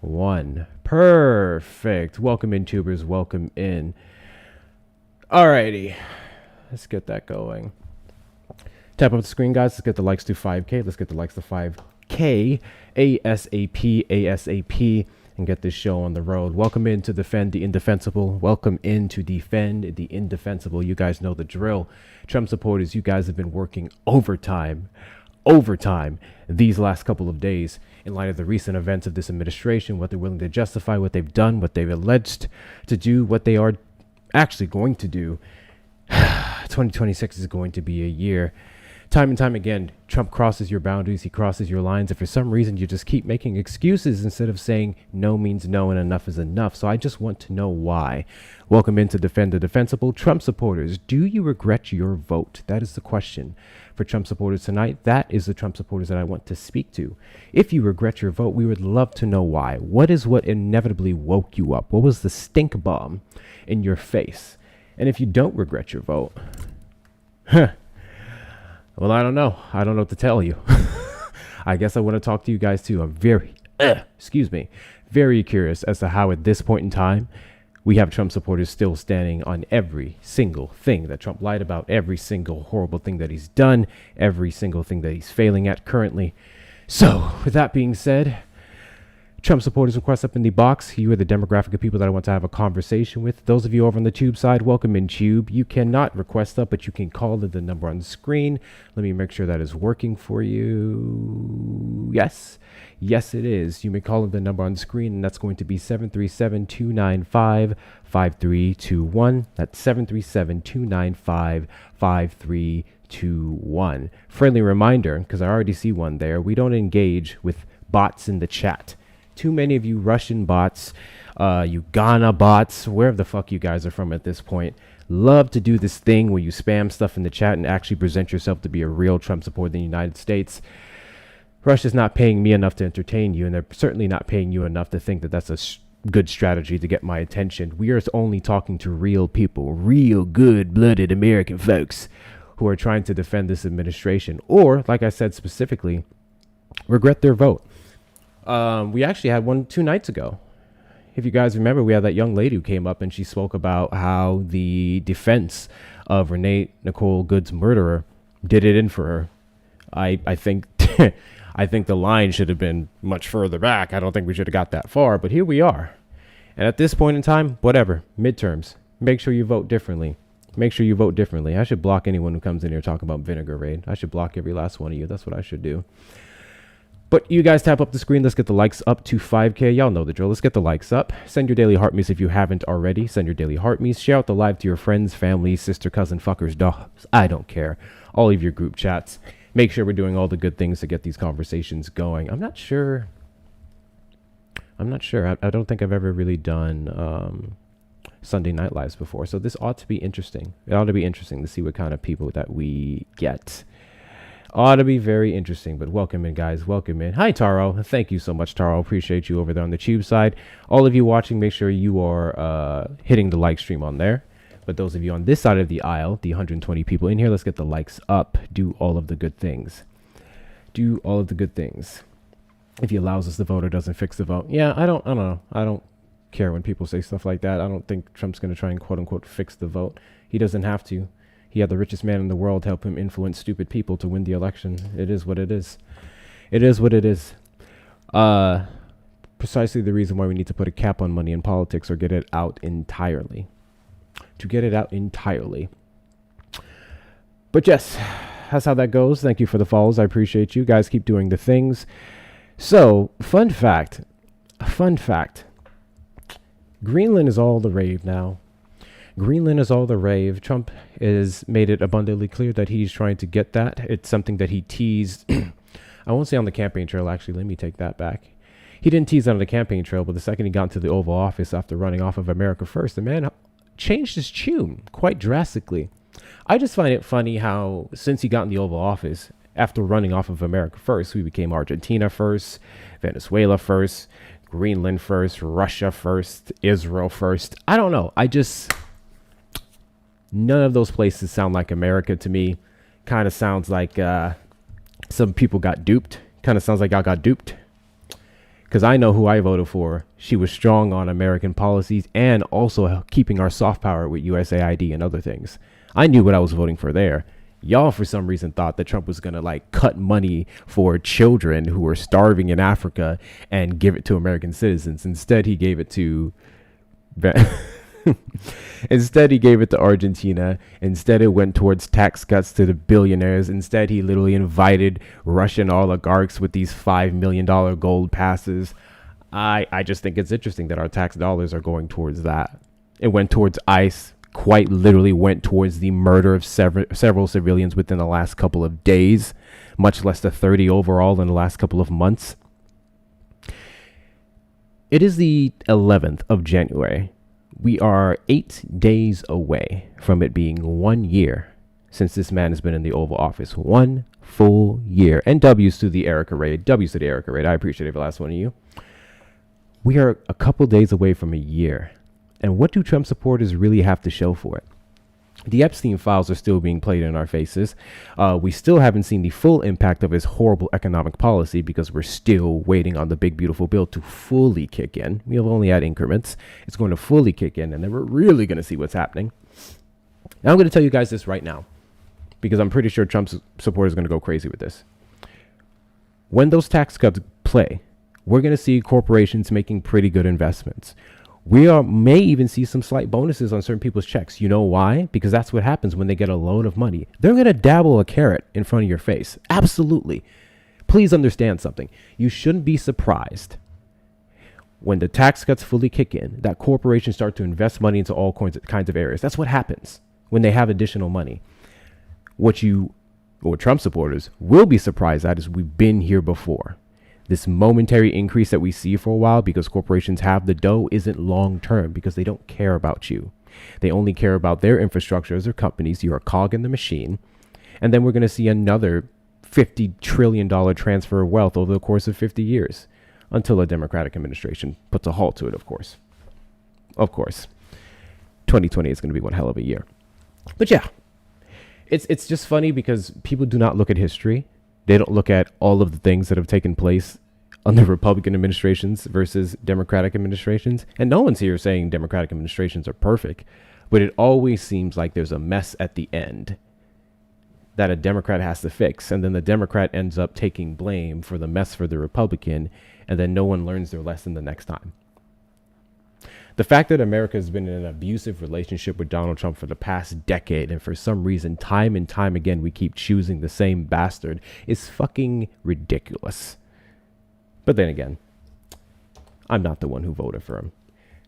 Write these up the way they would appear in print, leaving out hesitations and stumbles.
1. Perfect. Welcome in, tubers. Welcome in. Alrighty. Let's get that going. Tap up the screen, guys. Let's get the likes to 5K. Let's get the likes to 5K. ASAP. ASAP. And get this show on the road. Welcome in to Defend the Indefensible. Welcome in to Defend the Indefensible. You guys know the drill. Trump supporters, you guys have been working overtime these last couple of days in light of the recent events of this administration, what they're willing to justify, what they've done, what they've alleged to do, what they are actually going to do. 2026 is going to be a year. Time and time again, Trump crosses your boundaries. He crosses your lines. And for some reason, you just keep making excuses instead of saying no means no and enough is enough. So I just want to know why. Welcome in to Defend the Defensible. Trump supporters, do you regret your vote? That is the question for Trump supporters tonight. That is the Trump supporters that I want to speak to. If you regret your vote, we would love to know why. What is what inevitably woke you up? What was the stink bomb in your face? And if you don't regret your vote, well, I don't know. I don't know what to tell you. I guess I want to talk to you guys too. I'm very curious as to how at this point in time, we have Trump supporters still standing on every single thing that Trump lied about, every single horrible thing that he's done, every single thing that he's failing at currently. So with that being said, Trump supporters, request up in the box. You are the demographic of people that I want to have a conversation with. Those of you over on the Tube side, welcome in Tube. You cannot request up, but you can call the number on the screen. Let me make sure that is working for you. Yes, it is. You may call the number on the screen, and that's going to be 737-295-5321. That's 737-295-5321. Friendly reminder, because I already see one there, we don't engage with bots in the chat. Too many of you Russian bots, Uganda bots, wherever the fuck you guys are from at this point, love to do this thing where you spam stuff in the chat and actually present yourself to be a real Trump supporter in the United States. Russia's not paying me enough to entertain you, and they're certainly not paying you enough to think that that's a good strategy to get my attention. We are only talking to real people, real good-blooded American folks who are trying to defend this administration or, like I said specifically, regret their vote. We actually had one 2 nights ago. If you guys remember, we had that young lady who came up and she spoke about how the defense of Renee Nicole Good's murderer did it in for her. I think I think the line should have been much further back. I don't think we should have got that far, but here we are. And at this point in time, whatever, midterms, make sure you vote differently. Make sure you vote differently. I should block anyone who comes in here talking about vinegar raid. I should block every last one of you. That's what I should do. But you guys tap up the screen. Let's get the likes up to 5K. Y'all know the drill. Let's get the likes up. Send your daily heart me's if you haven't already. Send your daily heart me's. Share out the live to your friends, family, sister, cousin, fuckers, dogs. I don't care. All of your group chats. Make sure we're doing all the good things to get these conversations going. I'm not sure. I don't think I've ever really done Sunday Night Lives before. So this ought to be interesting. It ought to be interesting to see what kind of people that we get. Ought to be very interesting, but welcome in, guys. Welcome in. Hi, Taro. Thank you so much, Taro. Appreciate you over there on the Tube side. All of you watching, make sure you are hitting the like stream on there. But those of you on this side of the aisle, the 120 people in here, let's get the likes up. Do all of the good things. Do all of the good things. If he allows us to vote or doesn't fix the vote. Yeah, I don't know. I don't care when people say stuff like that. I don't think Trump's going to try and quote unquote fix the vote. He doesn't have to. He had the richest man in the world help him influence stupid people to win the election. It is what it is. It is what it is. Precisely the reason why we need to put a cap on money in politics or get it out entirely. To get it out entirely. But yes, that's how that goes. Thank you for the follows. I appreciate you. Guys, keep doing the things. So, fun fact. Greenland is all the rave now. Greenland is all the rave. Trump has made it abundantly clear that he's trying to get that. It's something that he teased. I won't say on the campaign trail, actually. Let me take that back. He didn't tease on the campaign trail, but the second he got into the Oval Office after running off of America First, the man changed his tune quite drastically. I just find it funny how since he got in the Oval Office, after running off of America First, we became Argentina first, Venezuela first, Greenland first, Russia first, Israel first. I don't know. None of those places sound like America to me. Kind of sounds like some people got duped. Kind of sounds like I got duped. because I know who I voted for. She was strong on American policies and also keeping our soft power with USAID and other things. I knew what I was voting for there. Y'all, for some reason, thought that Trump was going to like cut money for children who were starving in Africa and give it to American citizens. Instead, he gave it to Instead, he gave it to Argentina. Instead, it went towards tax cuts to the billionaires. Instead, he literally invited Russian oligarchs with these $5 million gold passes. I just think it's interesting that our tax dollars are going towards that. It went towards ICE, quite literally went towards the murder of several civilians within the last couple of days, much less the 30 overall in the last couple of months. It is the 11th of January. We are 8 days away from it being 1 year since this man has been in the Oval Office. 1 full year. And W's to the Erica Raid. W's to the Erica Raid. I appreciate every last one of you. We are a couple days away from a year. And what do Trump supporters really have to show for it? The Epstein files are still being played in our faces. We still haven't seen the full impact of his horrible economic policy because we're still waiting on the big, beautiful bill to fully kick in. We have only had increments. It's going to fully kick in, and then we're really going to see what's happening. Now, I'm going to tell you guys this right now because I'm pretty sure Trump's supporters are going to go crazy with this. When those tax cuts play, we're going to see corporations making pretty good investments. We may even see some slight bonuses on certain people's checks. You know why? Because that's what happens when they get a load of money. They're going to dabble a carrot in front of your face. Absolutely. Please understand something. You shouldn't be surprised when the tax cuts fully kick in that corporations start to invest money into all kinds of areas. That's what happens when they have additional money. What Trump supporters will be surprised at is we've been here before. This momentary increase that we see for a while because corporations have the dough isn't long term because they don't care about you. They only care about their infrastructure as their companies. You're a cog in the machine. And then we're going to see another $50 trillion transfer of wealth over the course of 50 years until a Democratic administration puts a halt to it, of course. Of course. 2020 is going to be one hell of a year. But yeah, it's just funny because people do not look at history. They don't look at all of the things that have taken place under Republican administrations versus Democratic administrations. And no one's here saying Democratic administrations are perfect, but it always seems like there's a mess at the end that a Democrat has to fix. And then the Democrat ends up taking blame for the mess for the Republican. And then no one learns their lesson the next time. The fact that America has been in an abusive relationship with Donald Trump for the past decade, and for some reason, time and time again, we keep choosing the same bastard, is fucking ridiculous. But then again, I'm not the one who voted for him.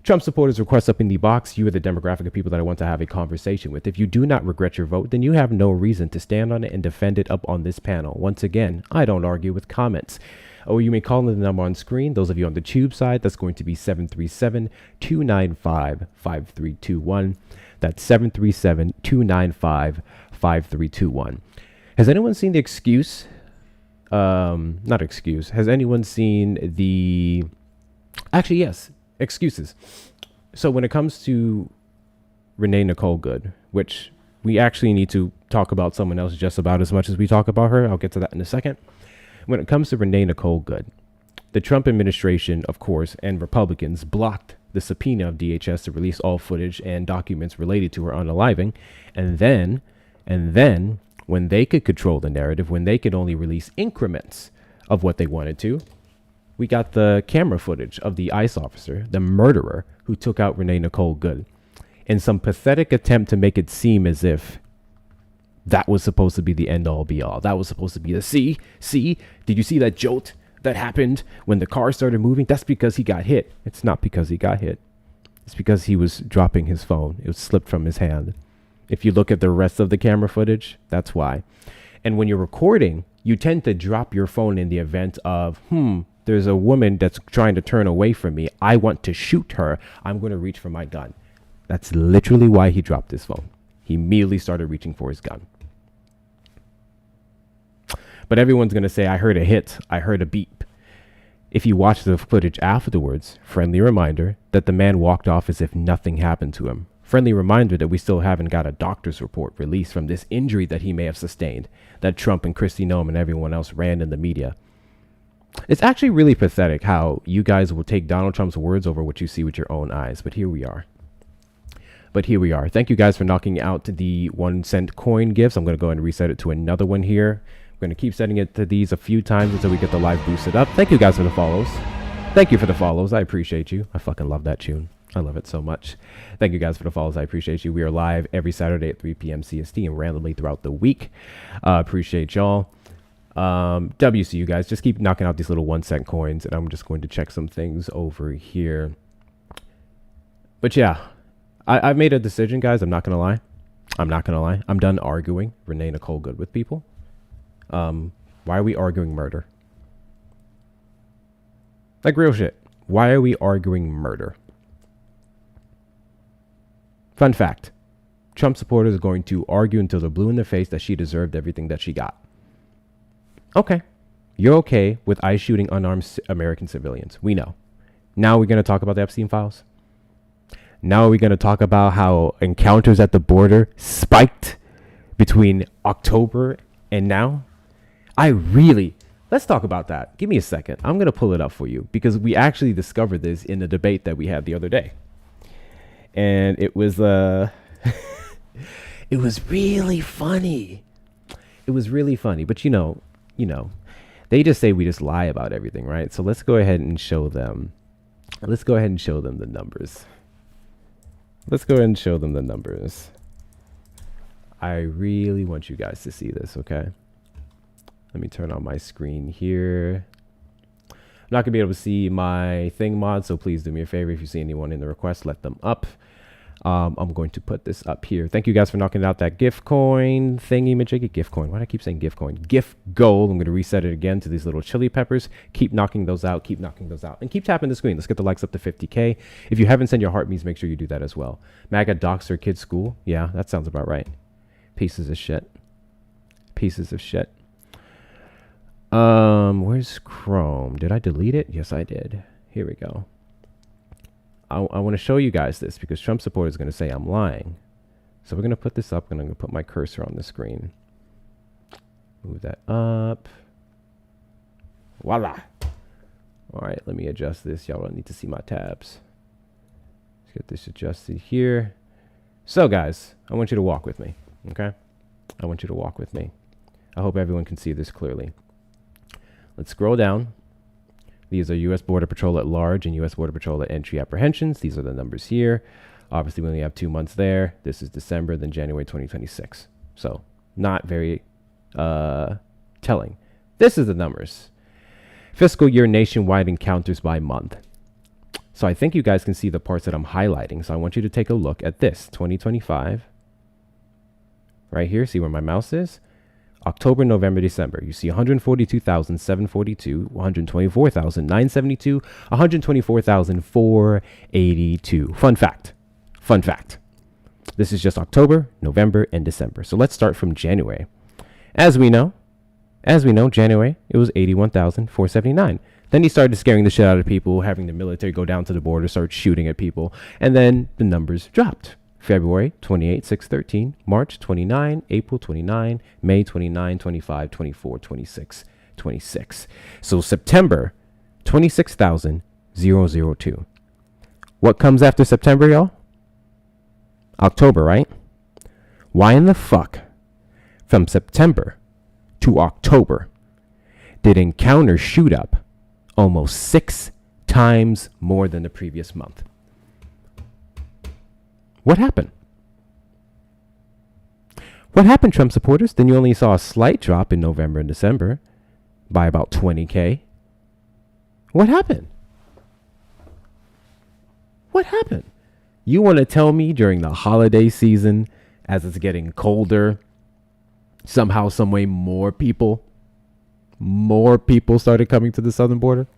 Trump supporters request up in the box. You are the demographic of people that I want to have a conversation with. If you do not regret your vote, then you have no reason to stand on it and defend it up on this panel. Once again, I don't argue with comments. Or you may call in the number on screen. Those of you on the tube side, that's going to be 737-295-5321. That's 737-295-5321. Has anyone seen the excuse? Not excuse. Has anyone seen the... Actually, yes. Excuses. So when it comes to Renee Nicole Good, which we actually need to talk about someone else just about as much as we talk about her. I'll get to that in a second. When it comes to Renee Nicole Good, the Trump administration, of course, and Republicans blocked the subpoena of DHS to release all footage and documents related to her unaliving. And then when they could control the narrative, when they could only release increments of what they wanted to, we got the camera footage of the ICE officer, the murderer, who took out Renee Nicole Good in some pathetic attempt to make it seem as if that was supposed to be the end all be all. That was supposed to be the see, did you see that jolt that happened when the car started moving? That's because he got hit. It's not because he got hit. It's because he was dropping his phone. It was slipped from his hand. If you look at the rest of the camera footage, that's why. And when you're recording, you tend to drop your phone in the event of, there's a woman that's trying to turn away from me. I want to shoot her. I'm going to reach for my gun. That's literally why he dropped his phone. He immediately started reaching for his gun. But everyone's going to say, I heard a hit. I heard a beep. If you watch the footage afterwards, friendly reminder that the man walked off as if nothing happened to him. Friendly reminder that we still haven't got a doctor's report released from this injury that he may have sustained, that Trump and Kristi Noem and everyone else ran in the media. It's actually really pathetic how you guys will take Donald Trump's words over what you see with your own eyes. But here we are. Thank you guys for knocking out the 1 cent coin gifts. I'm going to go ahead and reset it to another one here. I'm going to keep setting it to these a few times until we get the live boosted up. Thank you guys for the follows. Thank you for the follows. I appreciate you. I fucking love that tune. I love it so much. Thank you guys for the follows. I appreciate you. We are live every Saturday at 3 p.m. CST and randomly throughout the week. Appreciate y'all. WC, you guys. Just keep knocking out these little 1 cent coins, and I'm just going to check some things over here. But yeah, I've made a decision, guys. I'm not going to lie. I'm done arguing Renee Nicole Good with people. Why are we arguing murder? Like real shit. Why are we arguing murder? Fun fact. Trump supporters are going to argue until they're blue in their face that she deserved everything that she got. Okay. You're okay with ICE shooting unarmed American civilians. We know. Now we're going to talk about the Epstein files. Now we're going to talk about how encounters at the border spiked between October and now. Let's talk about that. Give me a second. I'm going to pull it up for you because we actually discovered this in the debate that we had the other day. And it was it was really funny. It was really funny. But you know, they just say we just lie about everything, right? So let's go ahead and show them. Let's go ahead and show them the numbers. I really want you guys to see this, okay? Let me turn on my screen here. I'm not gonna be able to see my thing mod, so please do me a favor. If you see anyone in the request, let them up. I'm going to put this up here. Thank you guys for knocking out that gift coin thingy majiggy. Gift coin. Why do I keep saying gift coin? Gift gold. I'm going to reset it again to these little chili peppers. Keep knocking those out. And keep tapping the screen. Let's get the likes up to 50K. If you haven't sent your heart means, make sure you do that as well. MAGA docs their kids' school. Yeah, that sounds about right. Pieces of shit. Where's Chrome? Did I delete it? Yes, I did. Here we go. I want to show you guys this because Trump supporters are going to say I'm lying. So we're going to put this up and I'm going to put my cursor on the screen. Move that up. Voila. All right, let me adjust this. Y'all don't need to see my tabs. Let's get this adjusted here. So guys, I want you to walk with me, okay? I want you to walk with me. I hope everyone can see this clearly. Let's scroll down. These are U.S. Border Patrol at large and U.S. Border Patrol at entry apprehensions. These are the numbers here. Obviously, we only have 2 months there. This is December, then January 2026. So not very telling. This is the numbers. Fiscal year nationwide encounters by month. So I think you guys can see the parts that I'm highlighting. So I want you to take a look at this. 2025. Right here. See where my mouse is? October, November, December. You see 142,742, 124,972, 124,482. Fun fact. This is just October, November, and December. So let's start from January. As we know, January, it was 81,479. Then he started scaring the shit out of people, having the military go down to the border, start shooting at people, and then the numbers dropped. February 28, 613, March 29, April 29, May 29, 25, 24, 26, 26. So September, 26,002. What comes after September, y'all? October, right? Why in the fuck, from September to October, did encounters shoot up almost 6 times more than the previous month? What happened? What happened, Trump supporters? Then you only saw a slight drop in November and December by about 20K. What happened? You want to tell me during the holiday season, as it's getting colder, somehow, some way, more people started coming to the southern border?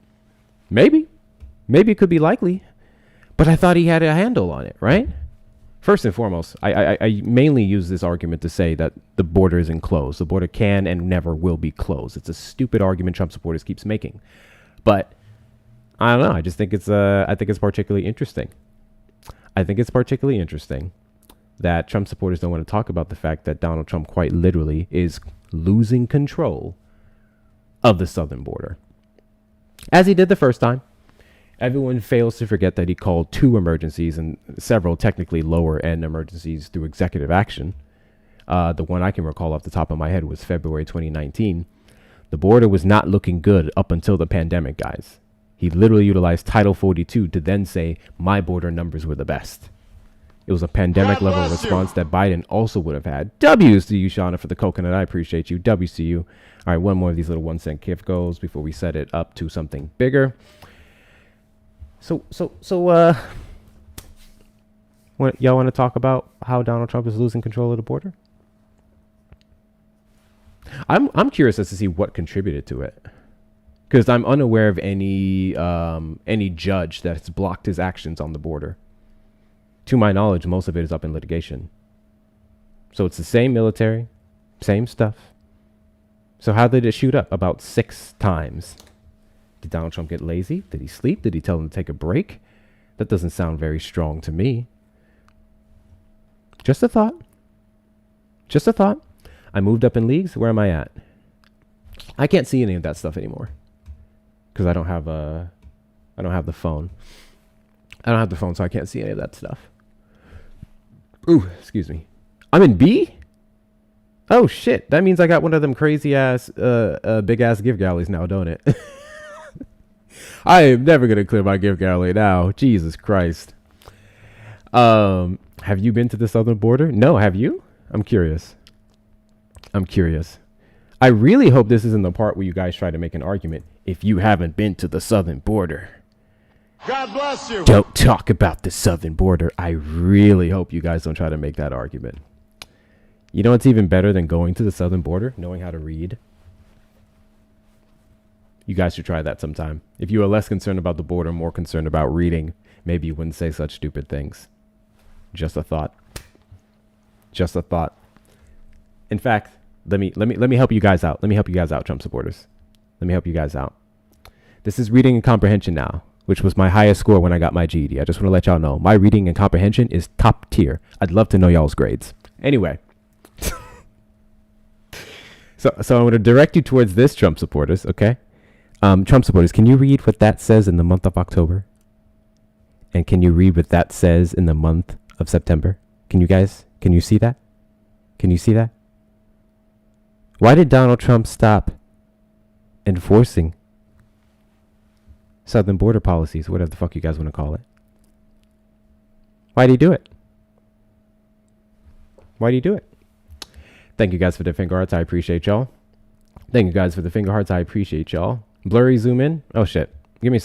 Maybe it could be likely, but I thought he had a handle on it, right? First and foremost, I mainly use this argument to say that the border isn't closed. The border can and never will be closed. It's a stupid argument Trump supporters keeps making, but I don't know. I just think I think it's particularly interesting. I think it's particularly interesting that Trump supporters don't want to talk about the fact that Donald Trump quite literally is losing control of the southern border. as he did the first time. Everyone fails to forget that he called 2 emergencies and several technically lower end emergencies through executive action. The one I can recall off the top of my head was February 2019. The border was not looking good up until the pandemic, guys. He literally utilized Title 42 to then say my border numbers were the best. It was a pandemic level response that Biden also would have had. W's to you, Shauna, for the coconut. I appreciate you. W's to you. All right, one more of these little 1 cent gift goes before we set it up to something bigger. So, what y'all want to talk about how Donald Trump is losing control of the border? I'm curious as to see what contributed to it, because I'm unaware of any judge that has blocked his actions on the border. To my knowledge, most of it is up in litigation. So it's the same military, same stuff. So how did it shoot up? About 6 times. Did Donald Trump get lazy? Did he sleep? Did he tell him to take a break? That doesn't sound very strong to me. Just a thought. Just a thought. I moved up in leagues. Where am I at? I can't see any of that stuff anymore because I don't have the phone. I don't have the phone, so I can't see any of that stuff. Ooh, excuse me. I'm in B? Oh shit. That means I got one of them crazy ass big ass gift galleries now, don't it? I am never gonna clear my gift gallery now. Jesus Christ. Have you been to the southern border? No, have you? I'm curious. I really hope this isn't the part where you guys try to make an argument. If you haven't been to the southern border, God bless you. Don't talk about the southern border. I really hope you guys don't try to make that argument. You know what's even better than going to the southern border? Knowing how to read. You guys should try that sometime. If you are less concerned about the border, more concerned about reading, maybe you wouldn't say such stupid things. Just a thought. Just a thought. In fact, let me help you guys out. Let me help you guys out, Trump supporters. Let me help you guys out. This is reading and comprehension now, which was my highest score when I got my GED. I just want to let y'all know my reading and comprehension is top tier. I'd love to know y'all's grades. Anyway. So I'm going to direct you towards this, Trump supporters, okay? Trump supporters, can you read what that says in the month of October? And can you read what that says in the month of September? Can you see that? Can you see that? Why did Donald Trump stop enforcing southern border policies, whatever the fuck you guys want to call it? Why did he do it? Why did he do it? Thank you guys for the finger hearts. I appreciate y'all. Thank you guys for the finger hearts. I appreciate y'all. Blurry zoom in. Oh shit. Give me a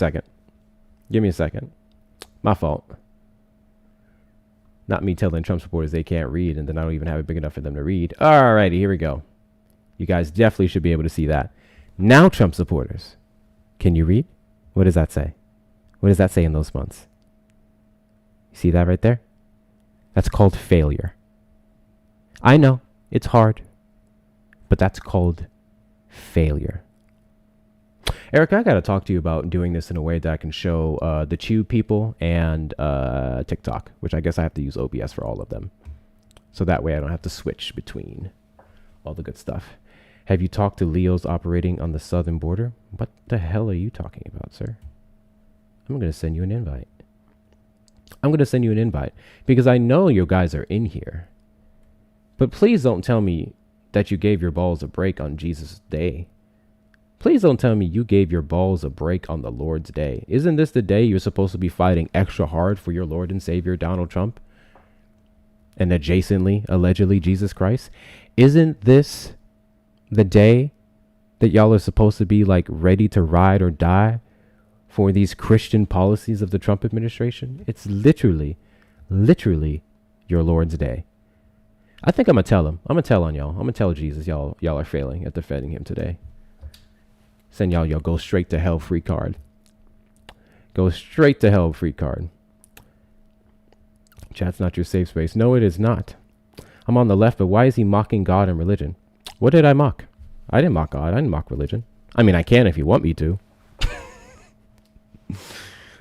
second. My fault. Not me telling Trump supporters they can't read and then I don't even have it big enough for them to read. Alrighty, here we go. You guys definitely should be able to see that. Now, Trump supporters, can you read? What does that say? What does that say in those months? You see that right there? That's called failure. I know, it's hard, but that's called failure. Erica, I got to talk to you about doing this in a way that I can show the Chew people and TikTok, which I guess I have to use OBS for all of them. So that way I don't have to switch between all the good stuff. Have you talked to Leos operating on the southern border? What the hell are you talking about, sir? I'm going to send you an invite. Because I know you guys are in here. But please don't tell me that you gave your balls a break on Jesus' day. Please don't tell me you gave your balls a break on the Lord's day. Isn't this the day you're supposed to be fighting extra hard for your Lord and Savior, Donald Trump? And adjacently, allegedly, Jesus Christ? Isn't this the day that y'all are supposed to be like ready to ride or die for these Christian policies of the Trump administration? It's literally your Lord's day. I think I'm going to tell him. I'm going to tell on y'all. I'm going to tell Jesus y'all are failing at defending him today. Send y'all go straight to hell free card. Go straight to hell free card. Chat's not your safe space. No, it is not. I'm on the left, but why is he mocking God and religion? What did I mock? I didn't mock God. I didn't mock religion. I mean, I can if you want me to.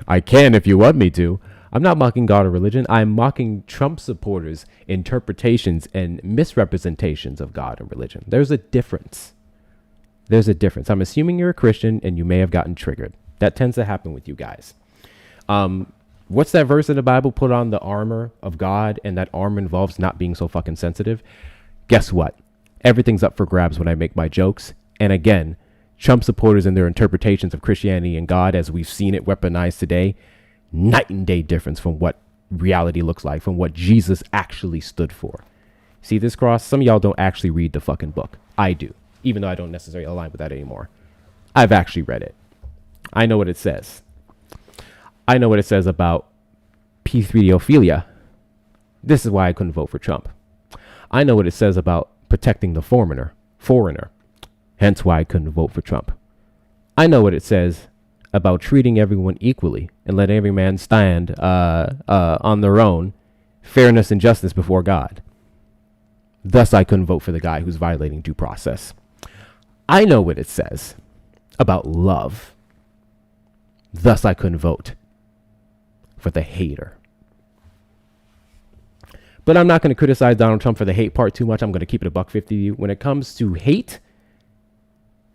I can if you want me to. I'm not mocking God or religion. I'm mocking Trump supporters' interpretations and misrepresentations of God and religion. There's a difference. I'm assuming you're a Christian and you may have gotten triggered. That tends to happen with you guys. What's that verse in the Bible? Put on the armor of God, and that armor involves not being so fucking sensitive. Guess what? Everything's up for grabs when I make my jokes. And again, Trump supporters and their interpretations of Christianity and God, as we've seen it weaponized today, night and day difference from what reality looks like, from what Jesus actually stood for. See this cross? Some of y'all don't actually read the fucking book. I do, even though I don't necessarily align with that anymore. I've actually read it. I know what it says. I know what it says about pedophilia. This is why I couldn't vote for Trump. I know what it says about protecting the foreigner. Hence why I couldn't vote for Trump. I know what it says about treating everyone equally and letting every man stand on their own, fairness and justice before God. Thus, I couldn't vote for the guy who's violating due process. I know what it says about love. Thus, I couldn't vote for the hater. But I'm not going to criticize Donald Trump for the hate part too much. I'm going to keep it a $1.50. When it comes to hate,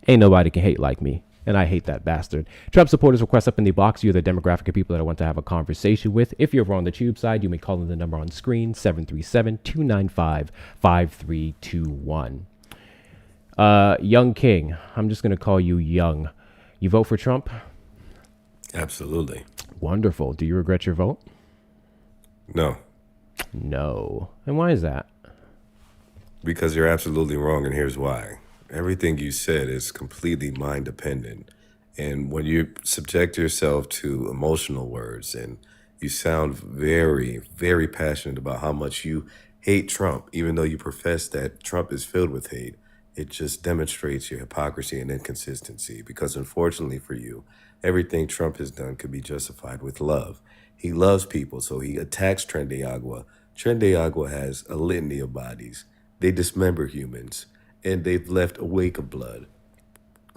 ain't nobody can hate like me. And I hate that bastard. Trump supporters request up in the box. You're the demographic of people that I want to have a conversation with. If you're over on the tube side, you may call in the number on screen, 737-295-5321. Young King. I'm just going to call you Young. You vote for Trump? Absolutely. Wonderful. Do you regret your vote? No. No. And why is that? Because you're absolutely wrong, and here's why. Everything you said is completely mind dependent. And when you subject yourself to emotional words and you sound very, very passionate about how much you hate Trump, even though you profess that Trump is filled with hate, it just demonstrates your hypocrisy and inconsistency. Because unfortunately for you, everything Trump has done could be justified with love. He loves people, so he attacks Tren de Agua. Tren de Agua has a litany of bodies. They dismember humans, and they've left a wake of blood.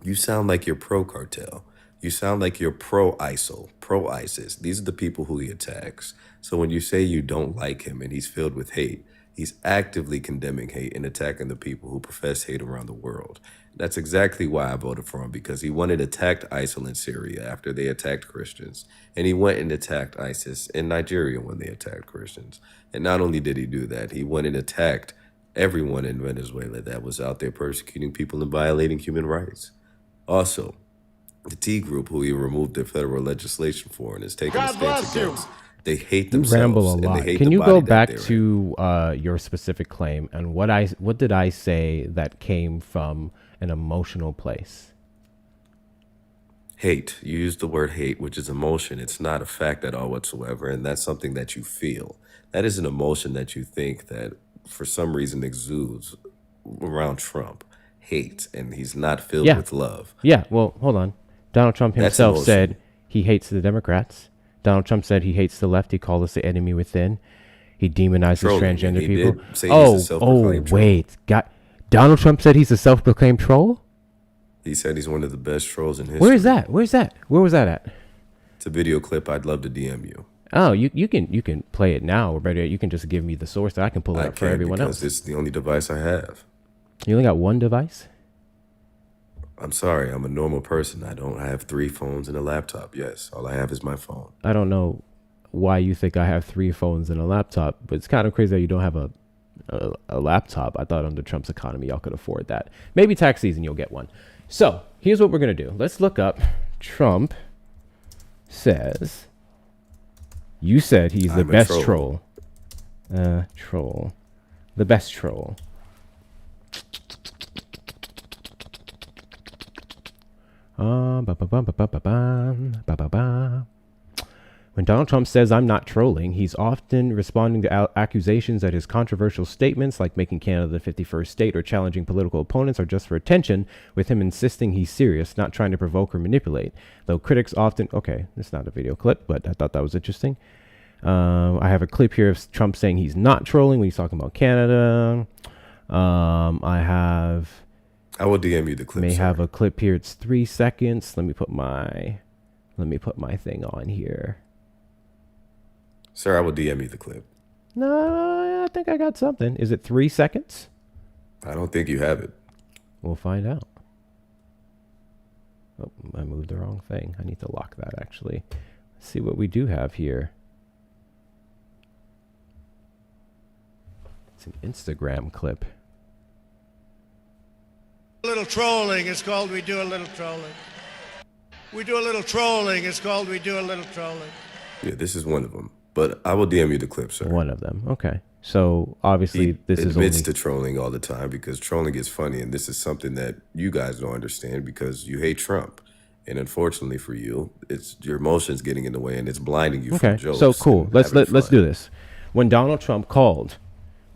You sound like you're pro-cartel. You sound like you're pro-ISIL, pro-ISIS. These are the people who he attacks. So when you say you don't like him and he's filled with hate, he's actively condemning hate and attacking the people who profess hate around the world. That's exactly why I voted for him, because he went and attacked ISIL in Syria after they attacked Christians. And he went and attacked ISIS in Nigeria when they attacked Christians. And not only did he do that, he went and attacked everyone in Venezuela that was out there persecuting people and violating human rights. Also, the T group, who he removed their federal legislation for and is taking a stance against, they hate themselves. You ramble a and lot. they hate Can the you body go that back they're in. to your specific claim and what did I say that came from an emotional place? Hate. You use the word hate, which is emotion. It's not a fact at all whatsoever, and that's something that you feel. That is an emotion that you think that for some reason exudes around Trump. Hate, and he's not filled Yeah. with love. Yeah, well, hold on. Donald Trump That's himself emotion. said he hates the Democrats. Donald Trump said he hates the left. He called us the enemy within. He demonizes Trolling. transgender He people. did say he's a self-proclaimed troll. Wait. Donald Trump said he's a self-proclaimed troll? He said he's one of the best trolls in history. Where is that? Where was that at? It's a video clip. I'd love to DM you. Oh, you can play it now, or better, you can just give me the source that I can pull it I up for can't everyone because else. it's the only device I have. You only got one device? I'm sorry. I'm a normal person. I don't have 3 phones and a laptop. Yes, all I have is my phone. I don't know why you think I have 3 phones and a laptop, but it's kind of crazy that you don't have a laptop. I thought under Trump's economy, y'all could afford that. Maybe tax season, you'll get one. So here's what we're going to do. Let's look up Trump says, you said he's the I'm a best troll. troll. The best troll. When Donald Trump says I'm not trolling, he's often responding to accusations that his controversial statements, like making Canada the 51st state or challenging political opponents, are just for attention, with him insisting he's serious, not trying to provoke or manipulate. Though critics often... Okay, it's not a video clip, but I thought that was interesting. I have a clip here of Trump saying he's not trolling when he's talking about Canada. I will DM you the clip. May have a clip here. It's 3 seconds. Let me put my thing on here. Sir, I will DM you the clip. No, I think I got something. Is it 3 seconds? I don't think you have it. We'll find out. Oh, I moved the wrong thing. I need to lock that, actually. Let's see what we do have here. It's an Instagram clip. A little trolling. It's called We Do a Little Trolling. We do a little trolling. It's called We Do a Little Trolling. Yeah, this is one of them. But I will DM you the clip, sir. One of them. Okay. So obviously this is only... admits to trolling all the time because trolling is funny, and this is something that you guys don't understand because you hate Trump. And unfortunately for you, it's your emotions getting in the way and it's blinding you from jokes. So cool. and Let's having let's fun. do this. When Donald Trump called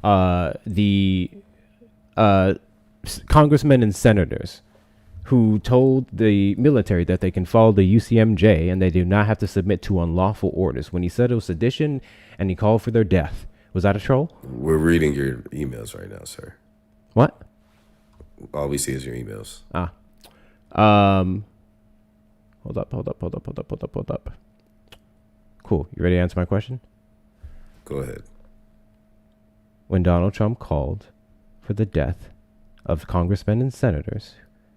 the congressmen and senators who told the military that they can follow the UCMJ and they do not have to submit to unlawful orders, when he said it was sedition and he called for their death, was that a troll? We're reading your emails right now, sir. What? All we see is your emails. Hold up. Cool. You ready to answer my question? Go ahead. When Donald Trump called for the death of congressmen and senators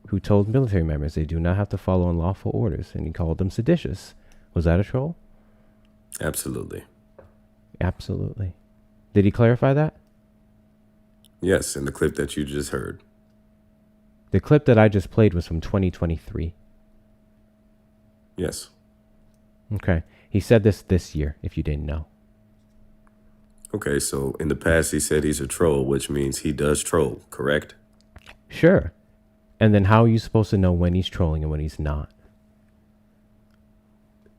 who told military members they do not have to follow unlawful orders, and he called them seditious, was that a troll? Absolutely. Absolutely. Did he clarify that? Yes, in the clip that you just heard. The clip that I just played was from 2023. Yes. Okay. He said this year, if you didn't know. Okay, so in the past he said he's a troll, which means he does troll, correct? Sure. And then how are you supposed to know when he's trolling and when he's not?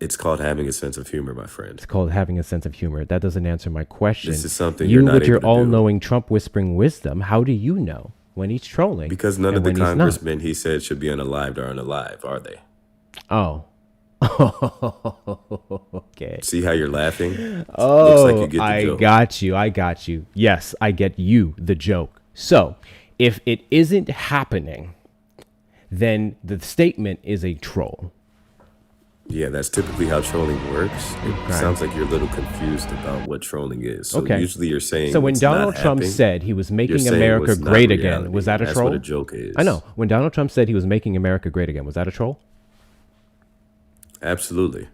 It's called having a sense of humor, my friend. It's called having a sense of humor. That doesn't answer my question. This is something you you're not with your able to do. all-knowing Trump whispering wisdom, how do you know when he's trolling? Because none and of the when he's not? congressmen he said should be unalived are unalive, are they? Oh. Okay. See how you're laughing? Oh, Looks like you get the I joke. got you. Yes, I get you, the joke. So, if it isn't happening, then the statement is a troll. Yeah, that's typically how trolling works. It Okay. sounds like you're a little confused about what trolling is. So Okay. usually you're saying So when what's Donald not Trump happening, said he was you're making saying America what's not great reality. again, was that a That's troll? what a joke is. I know. When Donald Trump said he was making America great again, was that a troll? Absolutely.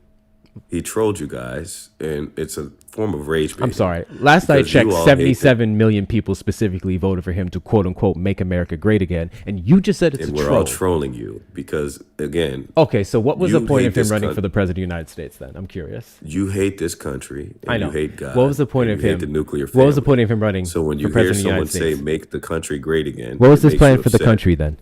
He trolled you guys, and it's a form of rage baiting. I'm sorry. Last I Because you checked, all hate 77 million people specifically voted for him to quote unquote make America great again. And you just said it's And a we're troll. all trolling you because, again, Okay, so what was You the point hate of him this running coun- for the president of the United States then? I'm curious. you hate this country and I know. you hate God. What was the point and of you him? hate the nuclear family. What was the point of him running So when for you hear president of the someone United say States? make the country great again, What was it his makes plan you for the upset. country then?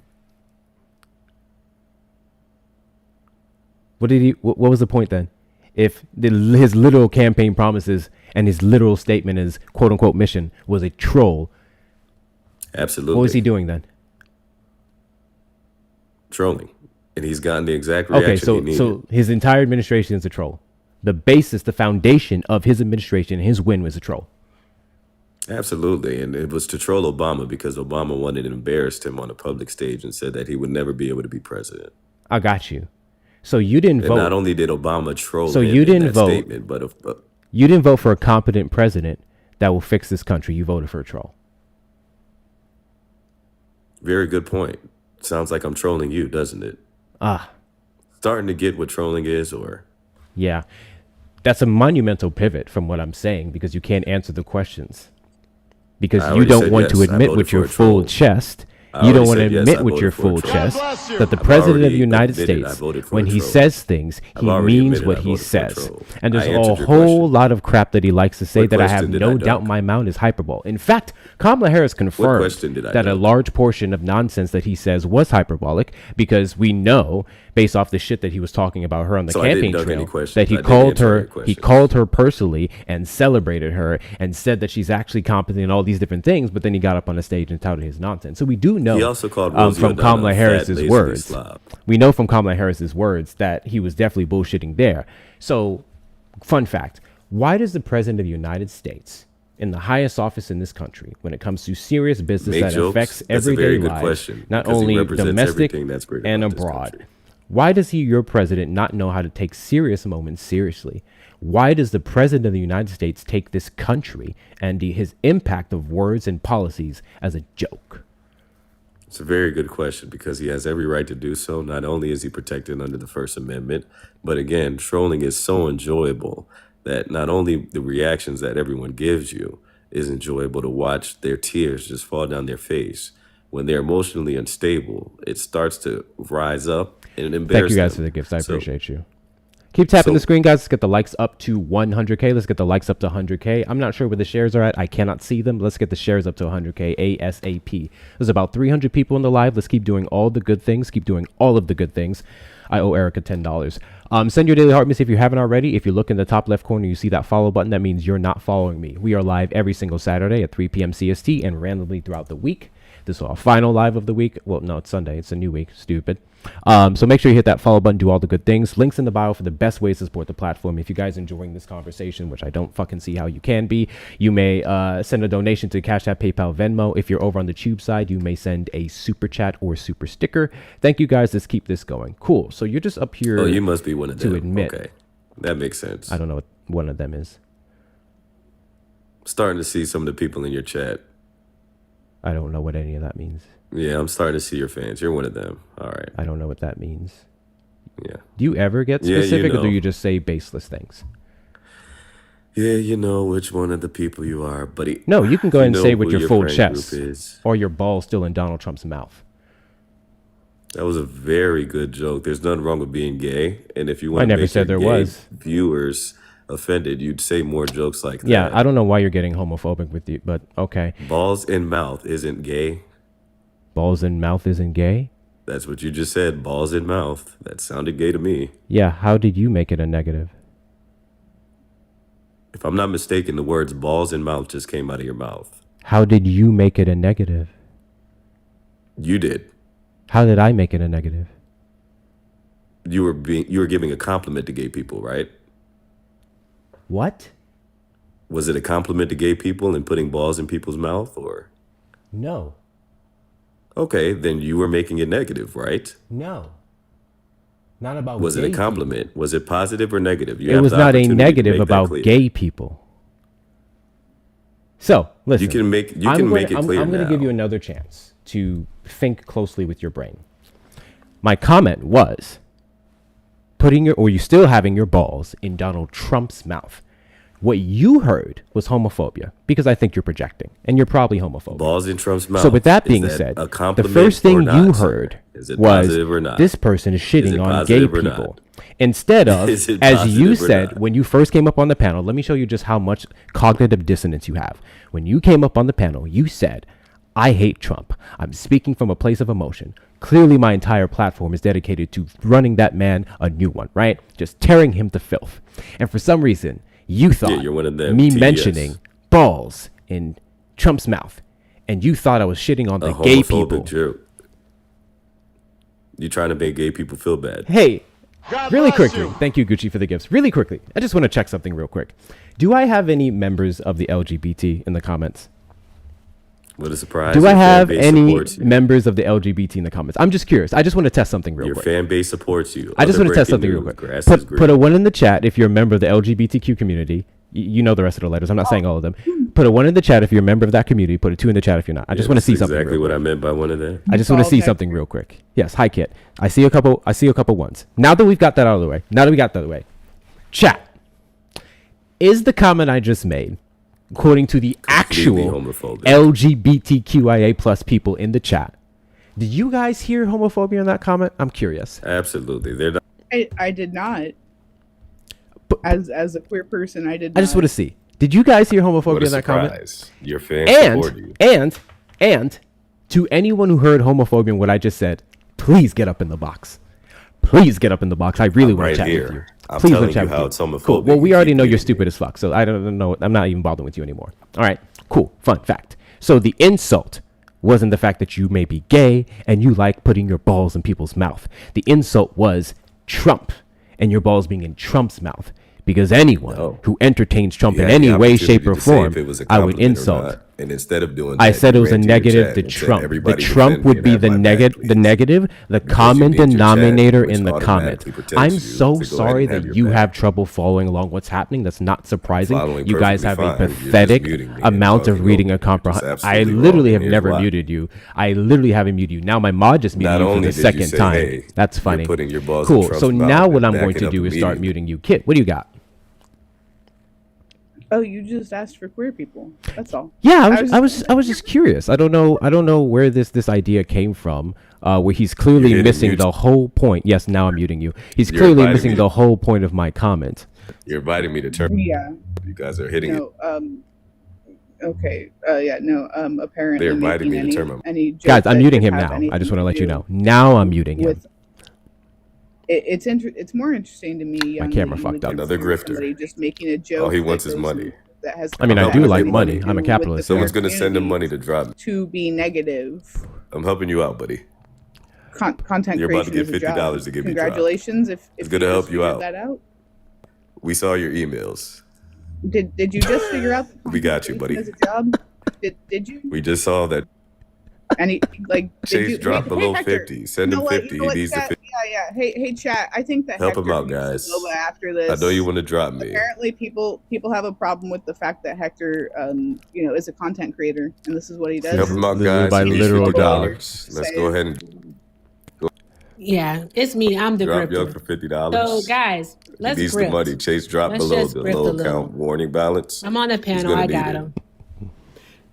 What was the point then? If his literal campaign promises and his literal statement, his quote unquote mission was a troll, Absolutely. what was he doing then? Trolling. And he's gotten the exact reaction Okay, he needed. so his entire administration is a troll. The basis, the foundation of his administration, his win was a troll. Absolutely. And it was to troll Obama because Obama wanted and embarrassed him on a public stage and said that he would never be able to be president. I got you. So you didn't And vote. not only did Obama troll So him you in didn't that vote. statement, but You didn't vote for a competent president that will fix this country. You voted for a troll. very good point. Sounds like I'm trolling you, doesn't it? Starting to get what trolling is, or Yeah. That's a monumental pivot from what I'm saying because you can't answer the questions. Because I you already don't said want to yes, I admit voted with for your a full troll. chest. I You don't already want to said yes, admit I with your voted for a full troll. chest God bless you. that the I've president of the already United admitted I States, voted for a when he troll. says things, I've he already means admitted what I he voted for a says. troll. And there's I a answered your whole question. lot of crap that he likes to say What that I have question did no I doubt duck? my mind is hyperbole. In fact, Kamala Harris confirmed question did I that a duck? large portion of nonsense that he says was hyperbolic because we know, based off the shit that he was talking about her on the So I didn't campaign duck any trail, questions. that he I didn't called answer her, any he questions. called her personally and celebrated her and said that she's actually competent and all these different things, but then he got up on the stage and touted his nonsense. So we do know He also called Rosie from O'Donnell Kamala a fat, Harris's lazy words. slob. We know from Kamala Harris's words that he was definitely bullshitting there. So, fun fact, why does the president of the United States, in the highest office in this country, when it comes to serious business Make that jokes? affects That's a everyday very good lives, question, not because he only represents domestic everything that's great and about this abroad, country. why does he, your president, not know how to take serious moments seriously? Why does the president of the United States take this country and his impact of words and policies as a joke? It's a very good question because he has every right to do so. Not only is he protected under the First Amendment, but again, trolling is so enjoyable that not only the reactions that everyone gives you is enjoyable to watch their tears just fall down their face. When they're emotionally unstable, it starts to rise up and Thank embarrass you guys them. for the gifts. I So, appreciate you. Keep tapping the so screen, guys. Let's get the likes up to 100K. Let's get the likes up to 100K. I'm not sure where the shares are at. I cannot see them. Let's get the shares up to 100K ASAP. There's about 300 people in the live. Let's keep doing all the good things. Keep doing all of the good things. I owe Erica $10. Send your daily heart miss if you haven't already. If you look in the top left corner, you see that follow button. That means you're not following me. We are live every single Saturday at 3 p.m. CST and randomly throughout the week. This is our final live of the week. Well, no, it's Sunday. It's a new week. Stupid. So make sure you hit that follow button, do all the good things. Links in the bio for the best ways to support the platform. If you guys enjoying this conversation, which I don't fucking see how you can be, you may send a donation to Cash App, PayPal, Venmo. If you're over on the Tube side, you may send a super chat or super sticker. Thank you guys. Let's keep this going. Cool. So you're just up here. oh, you must be one of them. to admit. Okay, that makes sense. I don't know what one of them is. Starting to see some of the people in your chat. I don't know what any of that means. Yeah, I'm starting to see your fans. You're one of them. All right. I don't know what that means. Yeah. Do you ever get Yeah, you specific or do know. you just say baseless things? Yeah, you know which one of the people you are, buddy. No, you can go ahead and know say with who your full friend chest group is. or your ball still in Donald Trump's mouth. That was a very good joke. There's nothing wrong with being gay, and if you want I to never make said your there gay was. viewers offended, you'd say more jokes like that. Yeah, I don't know why you're getting homophobic with you, but okay. Balls in mouth isn't gay. Balls in mouth isn't gay? That's what you just said. Balls in mouth. That sounded gay to me. Yeah, how did you make it a negative? If I'm not mistaken, the words balls in mouth just came out of your mouth. How did you make it a negative? You did. How did I make it a negative? You were giving a compliment to gay people, right? What? Was it a compliment to gay people and putting balls in people's mouth, or? No. Okay, then you were making it negative, right? No. Not about Was it gay a compliment? Was it positive or negative? You people. It have was the not a opportunity to negative make that about clear. gay people. So, listen. You can make it clear I'm going now. to give you another chance to think closely with your brain. My comment was you still having your balls in Donald Trump's mouth. What you heard was homophobia because I think you're projecting and you're probably homophobic. Balls in Trump's mouth. So with that Is being that said, a the compliment first or thing not, you sir? heard Is it was positive or not? this person is Is shitting it on gay positive or not? people. Instead of, Is it as you positive or said, not? when you first came up on the panel, let me show you just how much cognitive dissonance you have. When you came up on the panel, you said, I hate Trump. I'm speaking from a place of emotion. Clearly, my entire platform is dedicated to running that man a new one, right? Just tearing him to filth. And for some reason, you thought you're one of them, me TDS. mentioning balls in Trump's mouth, and you thought I was shitting on the A gay homophobic people. joke. You trying to make gay people feel bad? Hey, really quickly. Thank you, Gucci, for the gifts. Really quickly. I just want to check something real quick. Do I have any members of the LGBT in the comments? What a surprise! Do I Your fan have base any supports you. members of the LGBT in the comments? I'm just curious. I just want to test something real Your quick. fan base supports you. I just Other want to test breaking something real news, quick. grass is green. Put a 1 in the chat if you're a member of the LGBTQ community. You know the rest of the letters. I'm not saying all of them. Put a 1 in the chat if you're a member of that community. Put a 2 in the chat if you're not. I just want to That's see something. Exactly real what quick. I meant by one of them. I just want to see something real quick. Yes, hi Kit. I see a couple ones. Now that we've got that out of the way. Chat. Is the comment I just made, according to the actual homophobic. LGBTQIA plus people in the chat, did you guys hear homophobia in that comment? I'm curious. Absolutely, they're not. I did not. As a queer person, I did not. I just want to see. Did you guys hear homophobia What a in that comment? surprise! Your fans support you. And to anyone who heard homophobia in what I just said, please get up in the box. Please get up in the box. I really I'm want right to chat here. with you. I'm Please telling want to chat you with how it's homophobic. Cool. Well, we You already keep know you're getting stupid as fuck, so I don't know. I'm not even bothering with you anymore. All right. Cool. Fun fact. So the insult wasn't the fact that you may be gay and you like putting your balls in people's mouth. The insult was Trump and your balls being in Trump's mouth. Because anyone No. who entertains Trump You in had the any way, opportunity shape, or to say form, if it was a I would compliment or insult. not, And instead of doing I that, said it you was a ran to your negative. chat The and said, Trump. The "Everybody Trump defend me would and be have the my back, negative. The please." negative. The Because you common need your chat, denominator which in the comment. automatically protects I'm you so to go ahead sorry and have that your you back. have trouble following along what's happening. That's not surprising. Following You guys perfectly have a fine. You're just pathetic muting me and amount of talking reading over a me. You're just comprehend. I absolutely wrong, literally and have here's never why. muted you. I literally haven't muted you. Now my mod just muted Not you for only the did you second say, time. "Hey, That's you're funny. putting your balls in Cool. So Trump's now mouth," what and I'm back going it to up do is start immediately. muting you. Kit, what do you got? Oh, you just asked for queer people. That's all. Yeah, I I was just curious. I don't know where this idea came from. Where he's clearly You hit missing mute. the whole point. Yes, now I'm muting you. He's You're clearly inviting missing me the to. whole point of my comment. You're inviting me to turn. Yeah. You guys are hitting it. No. Okay. Yeah. No. Apparently They're inviting making me to turn my. any joke Guys, I'm that muting could him have now. I anything just want to to let you do know. Now I'm muting him. with it's more interesting to me. My camera fucked up. Another grifter. Somebody just making a joke. All he that wants is goes money. in- That has I mean, I I'm do helping like him money. get I'm a with the capitalist. Someone's queer gonna send him money community to drop me. to be negative. I'm helping you out, buddy. Content You're about to creation get is a job. $50 to get me dropped. Congratulations! If It's you gonna help just you figured out. that out. We saw your emails. Did you just figure out? That We got you, content buddy. creation is a job. Did you? We just saw that And he did Chase you, dropped below Hector, 50. Send you him know what, 50. you know He what, needs the chat? 50. Yeah. Hey, chat. I think that Help Hector him out, needs to guys. go after this. I know you want to drop me. Apparently, people have a problem with the fact that Hector, is a content creator, and this is what he does. Help him out, This is guys. by He needs literal $50. dollar. Let's go ahead and Yeah, it's me. I'm the drop Young grifter. for $50. So, guys, He let's needs the money. grift. Chase dropped Let's below just the grift low a little. account warning balance. I'm on the He's panel. gonna I need got it. him.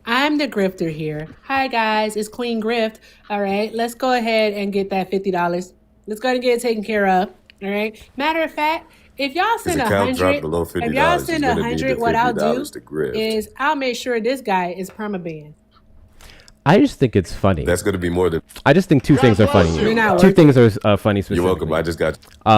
I'm the grifter here. Hi, guys. It's Queen Grift. All right, let's go ahead and get that $50. Let's go ahead and get it taken care of. All right. Matter of fact, if y'all His send account dropped 100, below if y'all $50. He's send gonna need the 100, what I'll do $50 to grift. is I'll make sure this guy is permabanned. I just think it's funny. That's gonna be more than. I just think two things are funny. You're not Two working. things are funny You're specifically. welcome. I just got. You're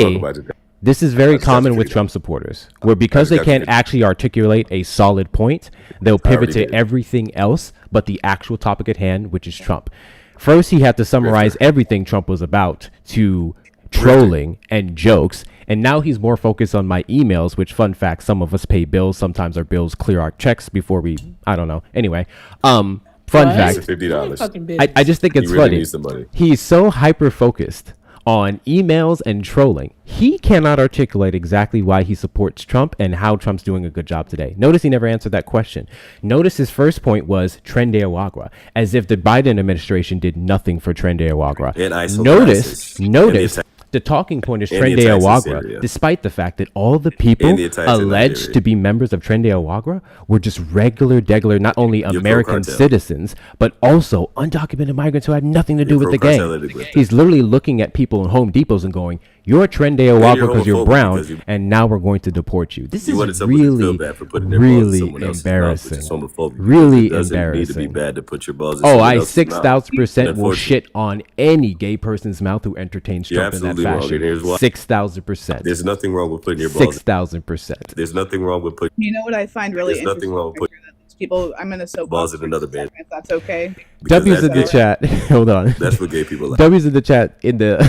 welcome. I just got. This is very just got common you with $50. Trump supporters, where because just they got you can't $50. actually articulate a solid point, they'll pivot already to did. everything else but the actual topic at hand, which is Trump. First, he had to summarize everything Trump was about to trolling and jokes, and now he's more focused on my emails, which, fun fact, some of us pay bills. Sometimes our bills clear our checks before we, I don't know. Anyway, fun What? fact, $50. Fucking business. I just think it's He really funny. needs the money. He's so hyper focused on emails and trolling. He cannot articulate exactly why he supports Trump and how Trump's doing a good job today. Notice he never answered that question. Notice his first point was Tren de Agua, as if the Biden administration did nothing for Tren de Agua. And ISIL Notice crisis. And the attack- the talking point is and the Tren de attacks in Agua, Syria. despite the fact that all the people And the attacks in alleged Nigeria. to be members of Tren de Agua were just regular, not only American pro-cartel. citizens, but also undocumented migrants who had nothing to do with the pro-cartel gang. etiquette. He's literally looking at people in Home Depots and going, "You're a Tren de you're Agua because you're homophobic brown, because you- and now we're going to deport you." This You wanted is someone to feel really, bad for putting their balls in really someone else's mouth, embarrassing. which is homophobic, because Really it doesn't need to be embarrassing. bad to put your balls in Oh, someone I else's 6,000% mouth. will Unfortunately. shit on any gay person's mouth who entertains You're Trump in that absolutely wrong, and here's fashion. why. 6,000%. There's nothing wrong with putting your balls. 6,000%. There's nothing wrong with putting You know what I find really There's nothing interesting? wrong with Hector, that these people, I'm in a soapbox balls in for another just a band. second, if that's okay. because W's in the that's- chat. Hold on. That's what gay people like. W's in the chat in the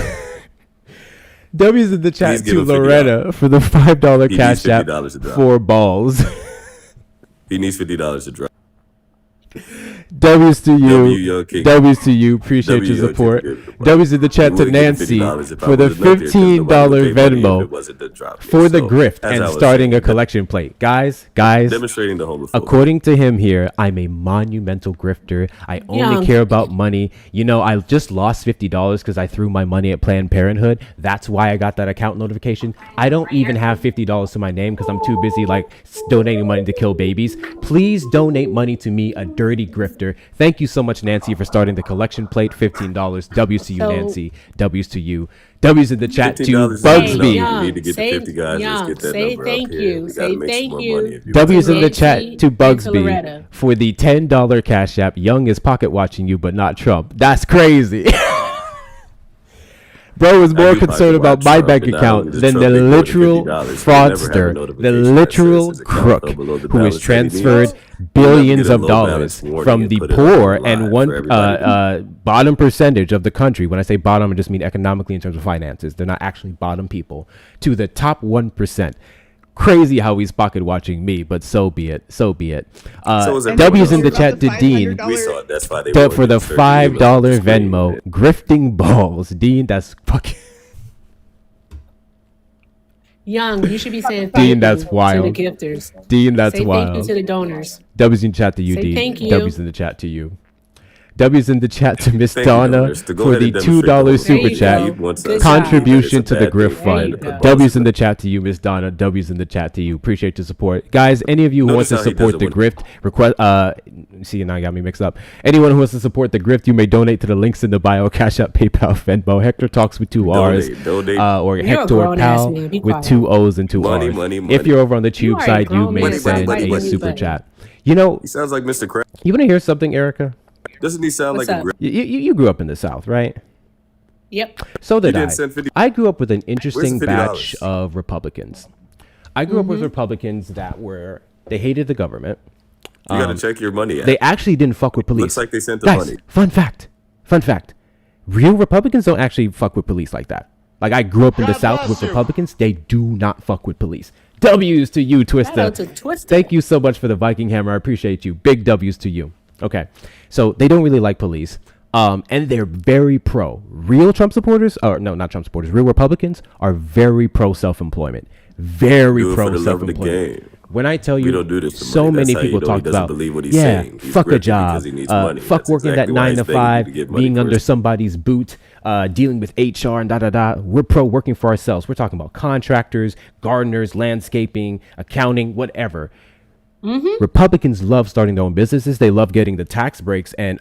W's in the chat Please give to him $50. Loretta for the $5 He cash needs app $50 to drop. for balls. He needs $50 to drop. W's to W you. Young King. W's to you. Appreciate W your Young support. King, good. W's in the chat You to would get Nancy $50 if I for the wasn't up here, 'cause $15 nobody would pay money if Venmo it wasn't the drop. for the So, grift as I and was starting a saying, collection plate. Guys, demonstrating the homophobia. according to him here, I'm a monumental grifter. I only Young. care about money. You know, I just lost $50 because I threw my money at Planned Parenthood. That's why I got that account notification. I don't even have $50 to my name because I'm too busy donating money to kill babies. Please donate money to me, a dirty grifter. Thank you so much, Nancy, for starting the collection plate. $15. W's to you, So- Nancy. W's to you. W's in the chat to $15 Bugsby. You need to get Say- the 50 guys. Young, Let's get that say number thank up here. you. We gotta Say make thank some more you. money if you W's in the Nancy chat to and to Bugsby Loretta. for the $10 cash app. Young is pocket watching you, but not Trump. That's crazy. Bro is more do concerned pocket about watch my Trump, bank and not account only does than Trump the get more than literal $50, he'll never have a fraudster, the notification that literal says his account crook fell below the who has balance that he needs. transferred He'll billions never of get a low dollars balance warning from and the put it poor on and live one for everybody. bottom percentage of the country. When I say bottom, I just mean economically in terms of finances. They're not actually bottom people, to the top 1%. Crazy how he's pocket watching me, but so be it. So be it. So is everyone W's in else. the chat to Dean. We saw it. That's why they For the $5 Venmo, grifting balls. Dean, that's fucking. Young, you should be saying Dean, thank that's you wild. to the gifters. Dean, that's Say wild. thank you to the donors. W's in the chat to you, Say Dean. thank you. W's in the chat to you. W's in the chat to Miss Thank you, Donna donors. To go for ahead the and demonstrate $2 the super There you chat. go. Once Good us- job. Contribution It's to a the bad Grift thing. There you Fund. go. W's in the chat to you, Miss Donna. W's in the chat to you. Appreciate your support, guys. Any of you who wants Notice to how he support the does Grift, request. See, now you got me mixed up. Anyone who wants to support the Grift, you may donate to the links in the bio. Cash App, PayPal, Venmo. Hector Talks with 2 R's, Donate. or You're a Hector grown-ass Pal man. Be with quiet. 2 O's and 2 Money, R's. money, If money. you're over on the You Tube are a side, you grown may man. send Money, a money, super money. chat. You know, He sounds like Mr. Krabs. you want to hear something, Erica? Doesn't he sound What's like up? a Grif? You grew up in the South, right? Yep. So did didn't I. send 50 I grew up with an interesting $50? batch of Republicans. I grew up with Republicans that they hated the government. You got to check your money. They actually didn't fuck with police. Looks like they sent the Guys, money. fun fact. Real Republicans don't actually fuck with police like that. Like, I grew up in the South with Republicans. They do not fuck with police. W's to you, Twista. Shout out to Twista. Thank you so much for the Viking hammer. I appreciate you. Big W's to you. Okay. So they don't really like police. And they're very pro. Real Trump supporters, or no, not Trump supporters, real Republicans are very pro self-employment. Very Do it pro for the love of the self-employment. game. When I tell you, We don't do this for so money. That's many how you people know he talk doesn't about, believe what he's yeah, saying. He's fuck a grifting job, because he needs money. fuck That's working exactly that why 9 he's to begging you 5, to get money being under first. somebody's boot, dealing with HR and da. We're pro working for ourselves. We're talking about contractors, gardeners, landscaping, accounting, whatever. Republicans love starting their own businesses. They love getting the tax breaks and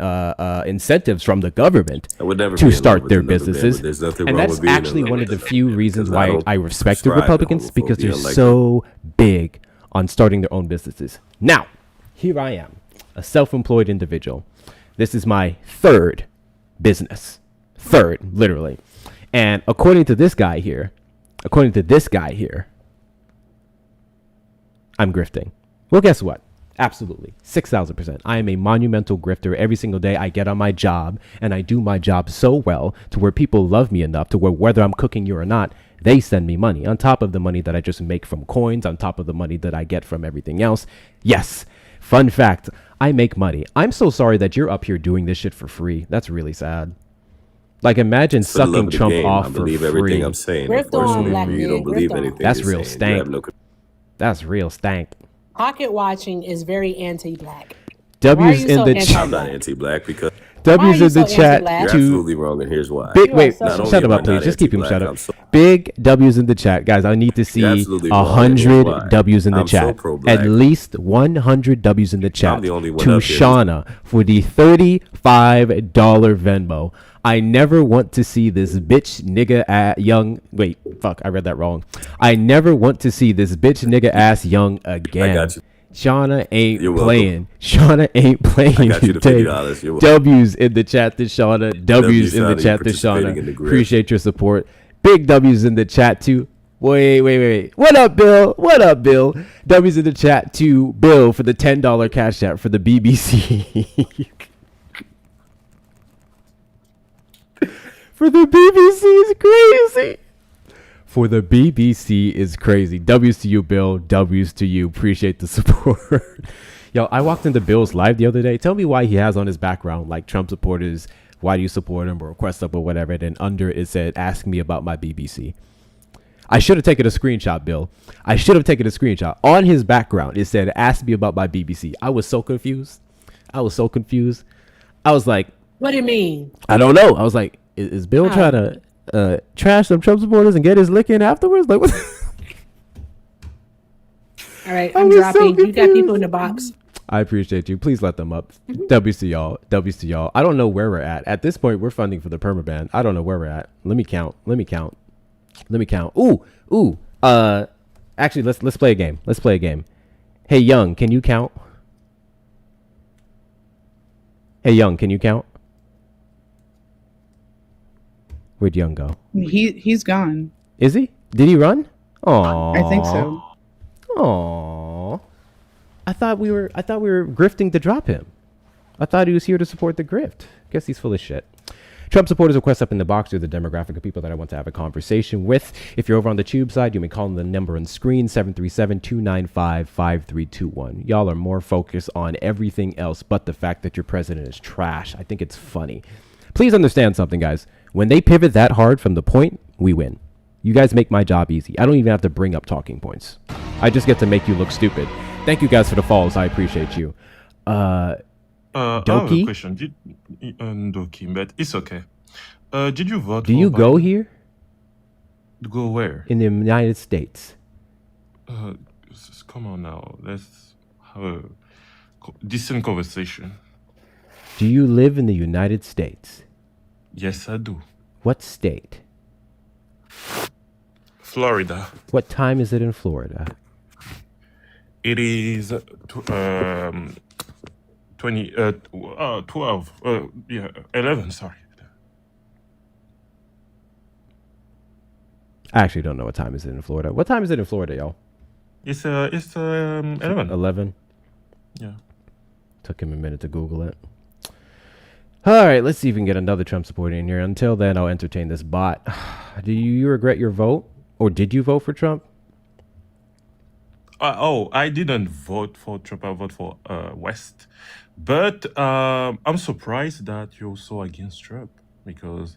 incentives from the government I would never be to in love start with their another man, businesses. but there's nothing And wrong that's with being in actually love one with of the them. few reasons Because I why don't I respect the prescribe to Republicans, because they're homophobia like so big on starting their own businesses. Now, here I am, a self-employed individual. This is my third business. Third, literally. And according to this guy here, I'm grifting. Well, guess what? Absolutely. 6,000%. I am a monumental grifter. Every single day I get on my job and I do my job so well to where people love me enough to where whether I'm cooking you or not, they send me money on top of the money that I just make from coins, on top of the money that I get from everything else. Yes. Fun fact, I make money. I'm so sorry that you're up here doing this shit for free. That's really sad. Like, imagine For the love sucking of the Trump game, off I for believe free. everything I'm saying. Grift on, Unfortunately, black you man. don't believe Grift on. anything That's you're real saying. You stank. have no That's real stank. Pocket watching is very anti-black. W's you in so the anti- chat. I'm not anti-black because W's you in the so chat anti-black? you're to absolutely wrong, and here's why. big. You are Wait, so Not only shut him am I up, please. not Just keep him shut anti-black, up. I'm so- Big W's in the chat, guys. I need to see You're absolutely wrong, and here's 100 why. W's in the I'm so chat. pro-black. At least 100 W's in the chat the only one to up here. Shauna for the $35 Venmo. I never want to see this bitch nigga young. Wait, fuck, I read that wrong. I never want to see this bitch nigga ass young again. I got you. Shauna ain't You're welcome. playing. Shauna ain't playing I got you the today. $50. You're welcome. W's in the chat to Shauna. W's in the Shauna, chat you to participating in Shauna. the grift. Appreciate your support. Big W's in the chat too. Wait. What up, Bill? W's in the chat to Bill for the $10 cash app for the BBC. For the BBC is crazy. For the BBC is crazy. W's to you, Bill. W's to you. Appreciate the support. Yo, I walked into Bill's live the other day. Tell me why he has on his background like Trump supporters. Why do you support him or request up or whatever? And then under it said, ask me about my BBC. I should have taken a screenshot, Bill. I should have taken a screenshot. On his background, it said, ask me about my BBC. I was so confused. I was like, What do you mean? I don't know. I was like, is Bill trying to trash some Trump supporters and get his lick in afterwards? Like, what? All right, I I'm was so dropping. You got confused. people in the box. I appreciate you. Please let them up. W's to y'all. W's to y'all. I don't know where we're at. At this point, we're funding for the permaban. I don't know where we're at. Let me count. Ooh. Actually, let's play a game. Hey, Young, can you count? Where'd Young go? He's gone. Is he? Did he run? Oh, I think so. Aww. I thought we were grifting to drop him. I thought he was here to support the grift. Guess he's full of shit. Trump supporters request up in the box are the demographic of people that I want to have a conversation with. If you're over on the tube side, you may call on the number on screen, 737-295-5321. Y'all are more focused on everything else but the fact that your president is trash. I think it's funny. Please understand something, guys. When they pivot that hard from the point, we win. You guys make my job easy. I don't even have to bring up talking points. I just get to make you look stupid. Thank you guys for the follows. I appreciate you. I have a Doki, question. Doki, but it's okay. Did you vote do for you go Biden? here Go where? in the United States? Come on now. Let's have a decent conversation. Do you live in the United States? Yes, I do. What state? Florida. What time is it in Florida? It is 12. 11. Sorry. I actually don't know what time is it in Florida. What time is it in Florida, y'all? It's 11. 11. Yeah. Took him a minute to Google it. All right, let's see if we can get another Trump supporter in here. Until then, I'll entertain this bot. Do you regret your vote? Or did you vote for Trump? I didn't vote for Trump. I voted for West. But I'm surprised that you're so against Trump because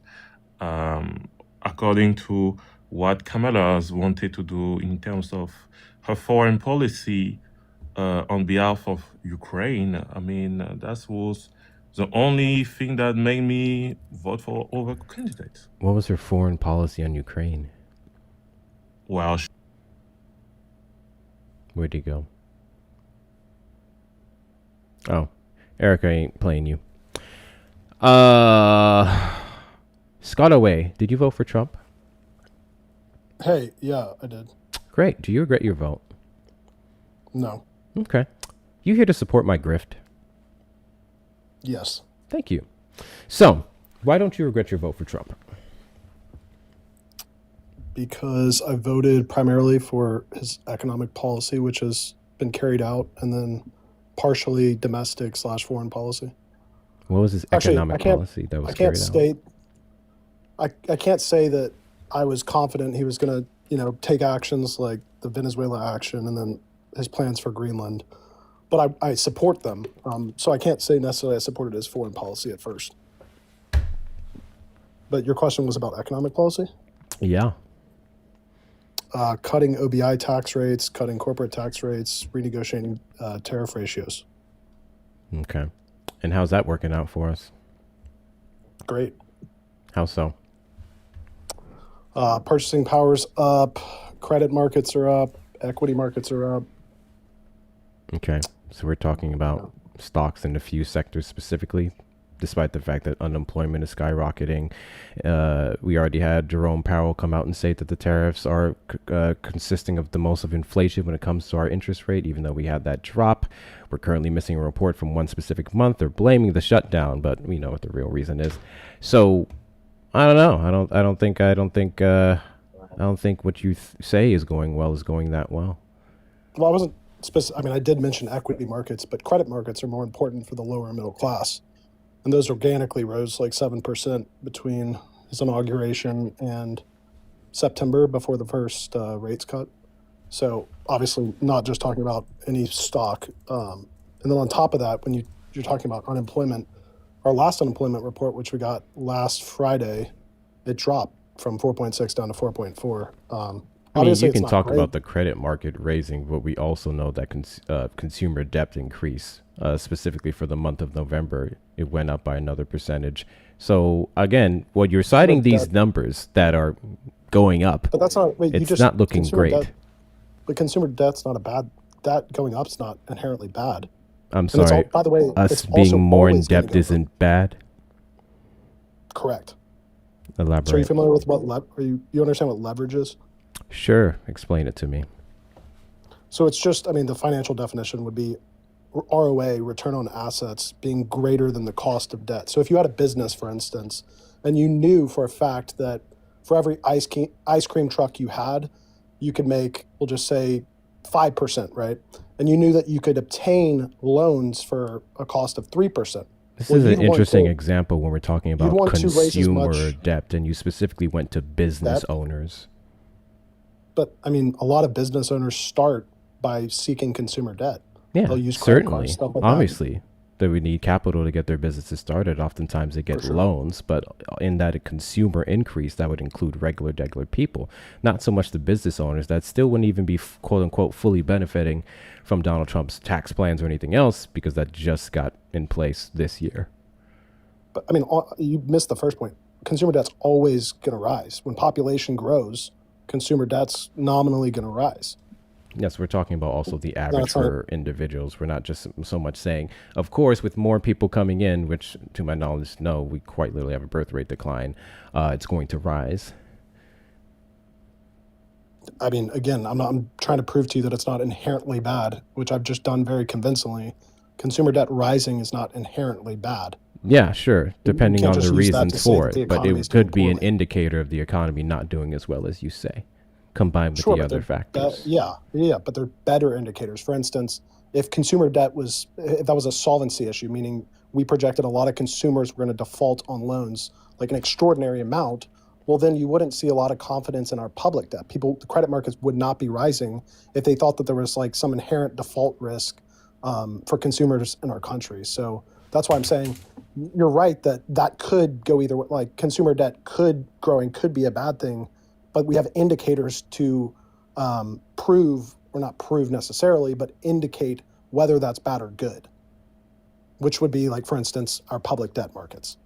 according to what Kamala has wanted to do in terms of her foreign policy on behalf of Ukraine, I mean, that was the only thing that made me vote for other candidates. What was her foreign policy on Ukraine? Well, Where'd he go? Oh, Erica ain't playing you. Scottaway, did you vote for Trump? Hey, yeah, I did. Great. Do you regret your vote? No. Okay. You here to support my grift? Yes. Thank you. So, why don't you regret your vote for Trump? Because I voted primarily for his economic policy, which has been carried out, and then partially domestic/foreign policy. What was his Actually, economic policy that was I can't carried out? state. I can't say that I was confident he was going to, take actions like the Venezuela action and then his plans for Greenland. But I support them. So I can't say necessarily I supported his foreign policy at first. But your question was about economic policy? Yeah. Cutting OBI tax rates, cutting corporate tax rates, renegotiating tariff ratios. Okay. And how's that working out for us? Great. How so? Purchasing power's up, credit markets are up, equity markets are up. Okay. So we're talking about stocks in a few sectors specifically, despite the fact that unemployment is skyrocketing. We already had Jerome Powell come out and say that the tariffs are consisting of the most of inflation when it comes to our interest rate, even though we had that drop. We're currently missing a report from one specific month. They're blaming the shutdown, but we know what the real reason is. So I don't know. I don't think what you say is going well is going that well. Well, I wasn't I mean, I did mention equity markets, but credit markets are more important for the lower middle class. And those organically rose like 7% between his inauguration and September before the first rates cut. So obviously not just talking about any stock. And then on top of that, when you're talking about unemployment, our last unemployment report, which we got last Friday, it dropped from 4.6 down to 4.4. I mean, you it's can not talk great. about the credit market raising, but we also know that consumer debt increased, specifically for the month of November. It went up by another percentage. So again, what you're citing these numbers that are going up, But that's not. Wait, it's not looking consumer great. debt- but consumer debt's not a bad. That going up's not inherently bad. I'm And it's sorry. by the way, Us it's also being more in always gonna depth go up. isn't bad. Correct. So are you Elaborate. familiar with what you understand what leverage is? Sure. Explain it to me. So it's just, I mean, the financial definition would be ROA, return on assets, being greater than the cost of debt. So if you had a business, for instance, and you knew for a fact that for every ice cream truck you had, you could make, we'll just say 5%, right? And you knew that you could obtain loans for a cost of 3%. This Well, is an you'd want interesting to example when we're talking you'd about want to raise as consumer much debt, and you specifically went to business debt, owners. but I mean, a lot of business owners start by seeking consumer debt. Yeah, They'll use credit cards, certainly. stuff like that. Obviously, they would need capital to get their businesses started. Oftentimes, they For get sure. loans, but in that consumer increase, that would include regular people, not so much the business owners that still wouldn't even be quote unquote fully benefiting from Donald Trump's tax plans or anything else because that just got in place this year. But I mean, you missed the first point. Consumer debt's always going to rise. When population grows, consumer debt's nominally going to rise. Yes, we're talking about also the No, average it's not. for individuals. We're not just so much saying, of course, with more people coming in, which to my knowledge, no, we quite literally have a birth rate decline. It's going to rise. I mean, again, I'm trying to prove to you that it's not inherently bad, which I've just done very convincingly. Consumer debt rising is not inherently bad. Yeah, sure, depending can't on the just use that to reasons say for that the it, but economy is it doing could be an poorly. indicator of the economy not doing as well as you say, combined with Sure, the but other they're factors. yeah, but they're better indicators. For instance, if consumer debt if that was a solvency issue, meaning we projected a lot of consumers were going to default on loans, like an extraordinary amount, well, then you wouldn't see a lot of confidence in our public debt. The credit markets would not be rising if they thought that there was like some inherent default risk for consumers in our country. So that's why I'm saying you're right that could go either way. Like consumer debt growing could be a bad thing, but we have indicators to prove, or not prove necessarily, but indicate whether that's bad or good, which would be like, for instance, our public debt markets.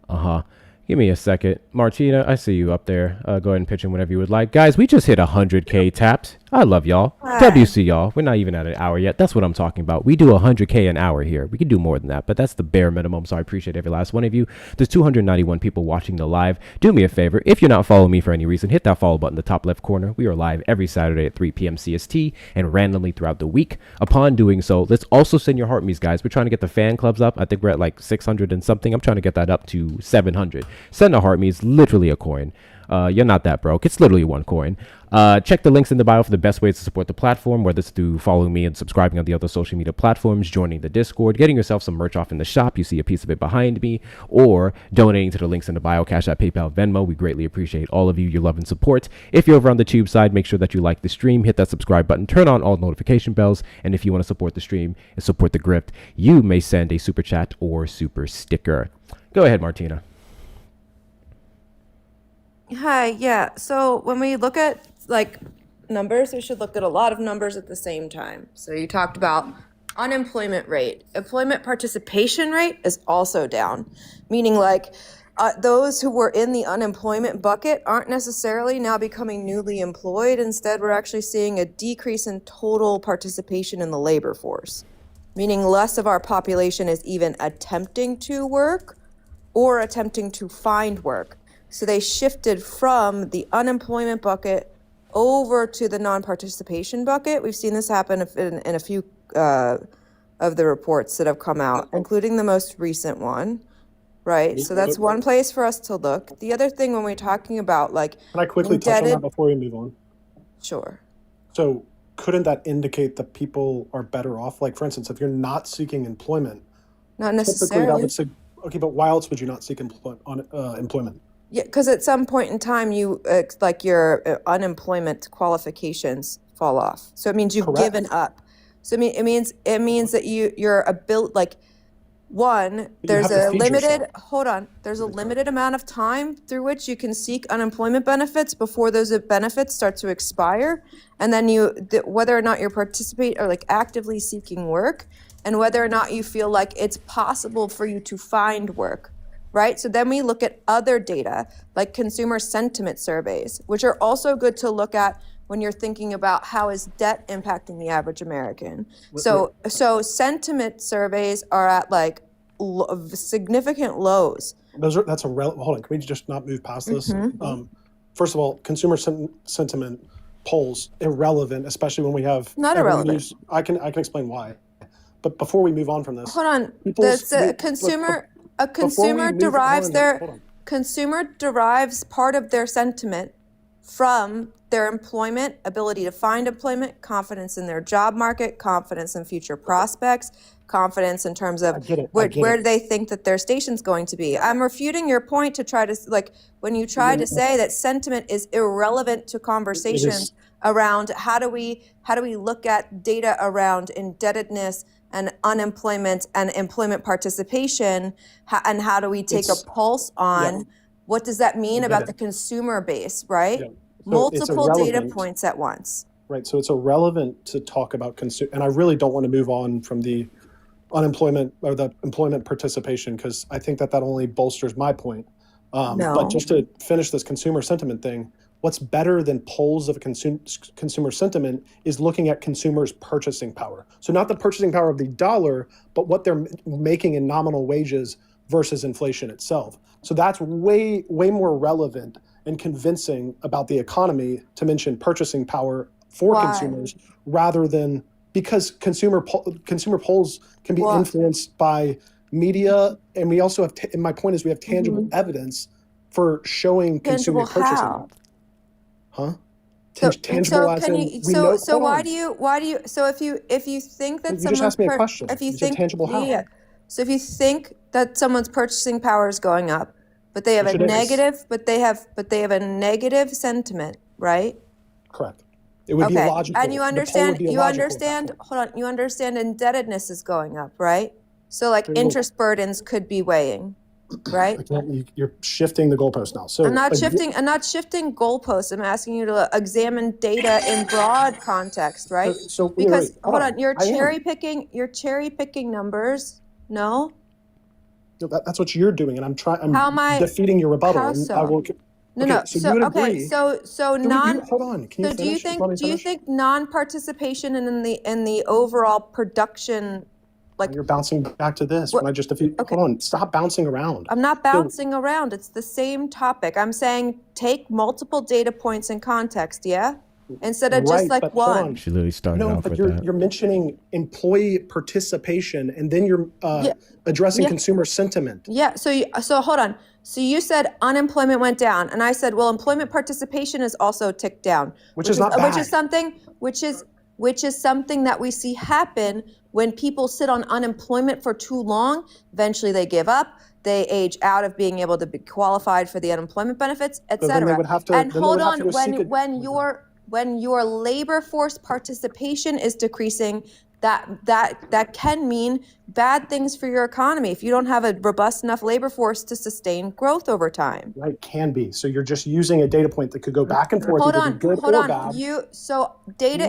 Uh-huh. Give me a second. Martina, I see you up there. Go ahead and pitch in whenever you would like. Guys, we just hit 100K taps. I love y'all. WC y'all. We're not even at an hour yet. That's what I'm talking about. We do 100K an hour here. We could do more than that, but that's the bare minimum. So I appreciate every last one of you. There's 291 people watching the live. Do me a favor. If you're not following me for any reason, hit that follow button in the top left corner. We are live every Saturday at 3 p.m. CST and randomly throughout the week. Upon doing so, let's also send your heart me's, guys. We're trying to get the fan clubs up. I think we're at like 600 and something. I'm trying to get that up to 700. Send a heart me. It's literally a coin. You're not that broke. It's literally one coin. Check the links in the bio for the best ways to support the platform, whether it's through following me and subscribing on the other social media platforms, joining the Discord, getting yourself some merch off in the shop. You see a piece of it behind me, or donating to the links in the bio, Cash App, PayPal, Venmo. We greatly appreciate all of you, your love and support. If you're over on the tube side, make sure that you like the stream, hit that subscribe button, turn on all notification bells, and if you want to support the stream and support the grift, you may send a super chat or super sticker. Go ahead, Martina. Hi, yeah. So when we look at like numbers, we should look at a lot of numbers at the same time. So you talked about unemployment rate. Employment participation rate is also down, meaning like those who were in the unemployment bucket aren't necessarily now becoming newly employed. Instead, we're actually seeing a decrease in total participation in the labor force, meaning less of our population is even attempting to work or attempting to find work. So they shifted from the unemployment bucket over to the non-participation bucket. We've seen this happen in a few of the reports that have come out, including the most recent one, right? So that's one place for us to look. The other thing when we're talking about like Can I quickly touch on that before we move on? Sure. So couldn't that indicate that people are better off? Like, for instance, if you're not seeking employment, Not typically that necessarily. would say, okay, but why else would you not seek employment? Yeah, because at some point in time, you like your unemployment qualifications fall off. So it means you've Correct. given up. So it means that you're like one. You There's have to a feed limited yourself. hold on. There's a limited amount of time through which you can seek unemployment benefits before those benefits start to expire, and then whether or not you're participate or like actively seeking work, and whether or not you feel like it's possible for you to find work. Right? So then we look at other data like consumer sentiment surveys, which are also good to look at when you're thinking about how is debt impacting the average American. So sentiment surveys are at like significant lows. That's a hold on. Can we just not move past this? First of all, consumer sentiment polls irrelevant, especially when we have Not irrelevant. I can explain why. But before we move on from this, Hold on. A consumer derives part of their sentiment from their employment, ability to find employment, confidence in their job market, confidence in future prospects, confidence in terms of where do they think that their station's going to be. I'm refuting your point to try to, like, when you try to say that sentiment is irrelevant to conversations around how do we look at data around indebtedness and unemployment and employment participation, and how do we take a pulse on what does that mean about the consumer base, right? Yeah. So Multiple it's data irrelevant. points at once. Right. So it's irrelevant to talk about consumer, and I really don't want to move on from the unemployment or the employment participation, because I think that only bolsters my point. No. But just to finish this consumer sentiment thing, what's better than polls of consumer sentiment is looking at consumers' purchasing power. So not the purchasing power of the dollar, but what they're making in nominal wages versus inflation itself. So that's way more relevant and convincing about the economy to mention purchasing power for Why? consumers, rather than, because consumer polls can be Why? influenced by media, and we also have and my point is we have tangible evidence for showing consumer Tangible purchasing. how? Huh? So, Tangible as in we know. so why do you so if you think that You just someone's asked me a question. if you You said think tangible how? yeah, so if you think that someone's purchasing power is going up, but they have Which a it is. negative but they have a negative sentiment, right? Correct. It would be Okay. illogical. And you The poll would understand be illogical at that point. hold on, you understand indebtedness is going up, right? So like Very well. interest burdens could be weighing, right? Again, you're shifting the goalpost now. So I'm not again, shifting goalposts. I'm asking you to examine data in broad context, right? So wait, Because hold hold on, you're I am. cherry picking numbers. No? No, that's what you're doing, and I'm How am I defeating your rebuttal. how And I so? will. No, Okay, no. so you would agree. So Hold on. Can you so do you finish? Let me think finish. non-participation in the overall production, like, You're bouncing back to this. What- When I just hold on. Stop bouncing around. I'm not bouncing around. It's the same topic. I'm saying take multiple data points in context, yeah? Instead of just Right, like but hold one. on. She literally started No, off but with you're that. mentioning employee participation, and then you're Yeah. addressing Yeah. consumer sentiment. Yeah, so hold on. So you said unemployment went down, and I said, well, employment participation is also ticked down, Which is not which bad. is something that we see happen when people sit on unemployment for too long. Eventually, they give up. They age out of being able to be qualified for the unemployment benefits, et So then they cetera. would have to- And then they hold would have on, to go seek when your labor force participation is decreasing, that can mean bad things for your economy if you don't have a robust enough labor force to sustain growth over time. Right, can be. So you're just using a data point that could go back and forth, either be good or bad. Data You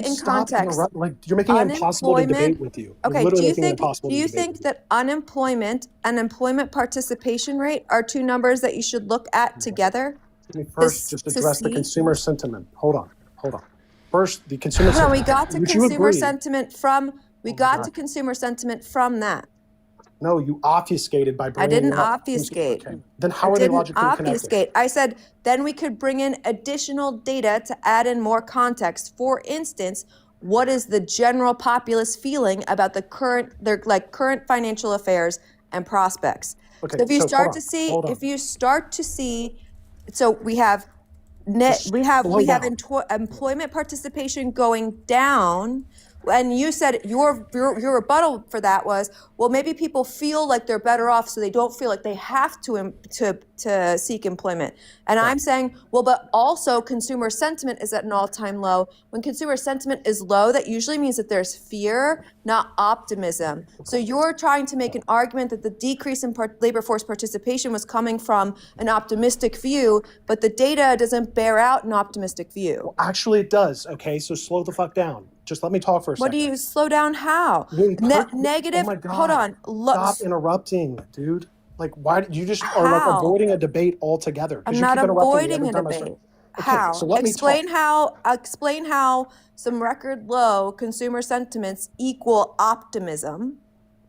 in stop context. you're making it impossible to debate with you. You're Okay, literally do you making it think impossible to debate with you. that unemployment and employment participation rate are two numbers that you should look at together? Let me first just to address the see- consumer sentiment. Hold on. First, the consumer Hold on, sentiment. we got to Would you consumer agree? sentiment from that. No, you obfuscated by bringing didn't up obfuscate. Okay. Then how I are they didn't logically connected? obfuscate. I said then we could bring in additional data to add in more context. For instance, what is the general populace feeling about their current financial affairs and prospects? Okay, So if you so start hold to on, see, hold on. so we have Just slow down. employment participation going down. And you said your rebuttal for that was, well, maybe people feel like they're better off, so they don't feel like they have to seek employment. And I'm saying, well, but also consumer sentiment is at an all-time low. When consumer sentiment is low, that usually means that there's fear, not optimism. So you're trying to make an argument that the decrease in labor force participation was coming from an optimistic view, but the data doesn't bear out an optimistic view. Actually, it does. Okay, so slow the fuck down. Just let me talk for a What second. do you slow down? How? Negative. Oh my God. Hold on. Stop interrupting, dude. Like, why you just are like How? avoiding a debate altogether? 'Cause I'm you not keep interrupting me avoiding every a time I start. debate. Okay, How? so let me Explain talk. how some record low consumer sentiments equal optimism.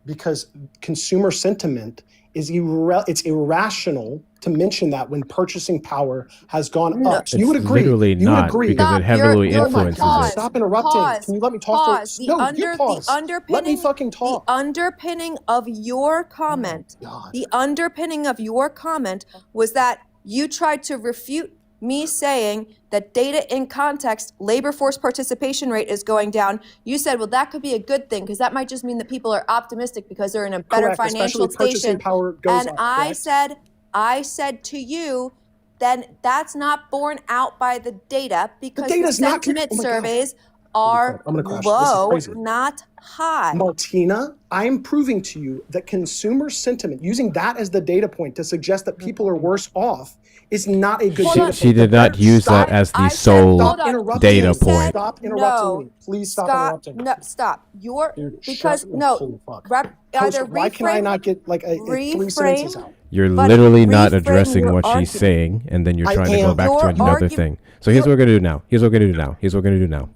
Because consumer sentiment is it's irrational to mention that when purchasing power has gone No. up. So you would It's agree. literally You would not, agree. because it heavily influences pause. it. Stop interrupting. Pause. Can you let me talk Pause. for you pause. Let me fucking talk. The underpinning of your comment, God. the underpinning of your comment was that you tried to refute me saying that data in context, labor force participation rate is going down, you said, well, that could be a good thing because that might just mean that people are optimistic because they're in a better Correct, financial especially purchasing station. power goes And up, I said to you, then that's not borne out by the data because the data's not good. sentiment Oh my God. surveys are I'm gonna crash. low, This is crazy. not high. Martina, I'm proving to you that consumer sentiment, using that as the data point to suggest that people are worse off, is not a good Hold data on. point. She did not use that Stop- as the I said, sole hold on. interrupting data me. point. Stop interrupting No. me. Please stop Scott, interrupting. no, stop. You're Dude, because shut no. holy fuck. Either Why can I reframe, not get like a 3 sentences reframe. out? You're But literally not reframe addressing your what she's argument. saying, and then you're I trying to go am. back to Your another argument- thing. So here's what we're gonna do now. Here's what we're gonna do now.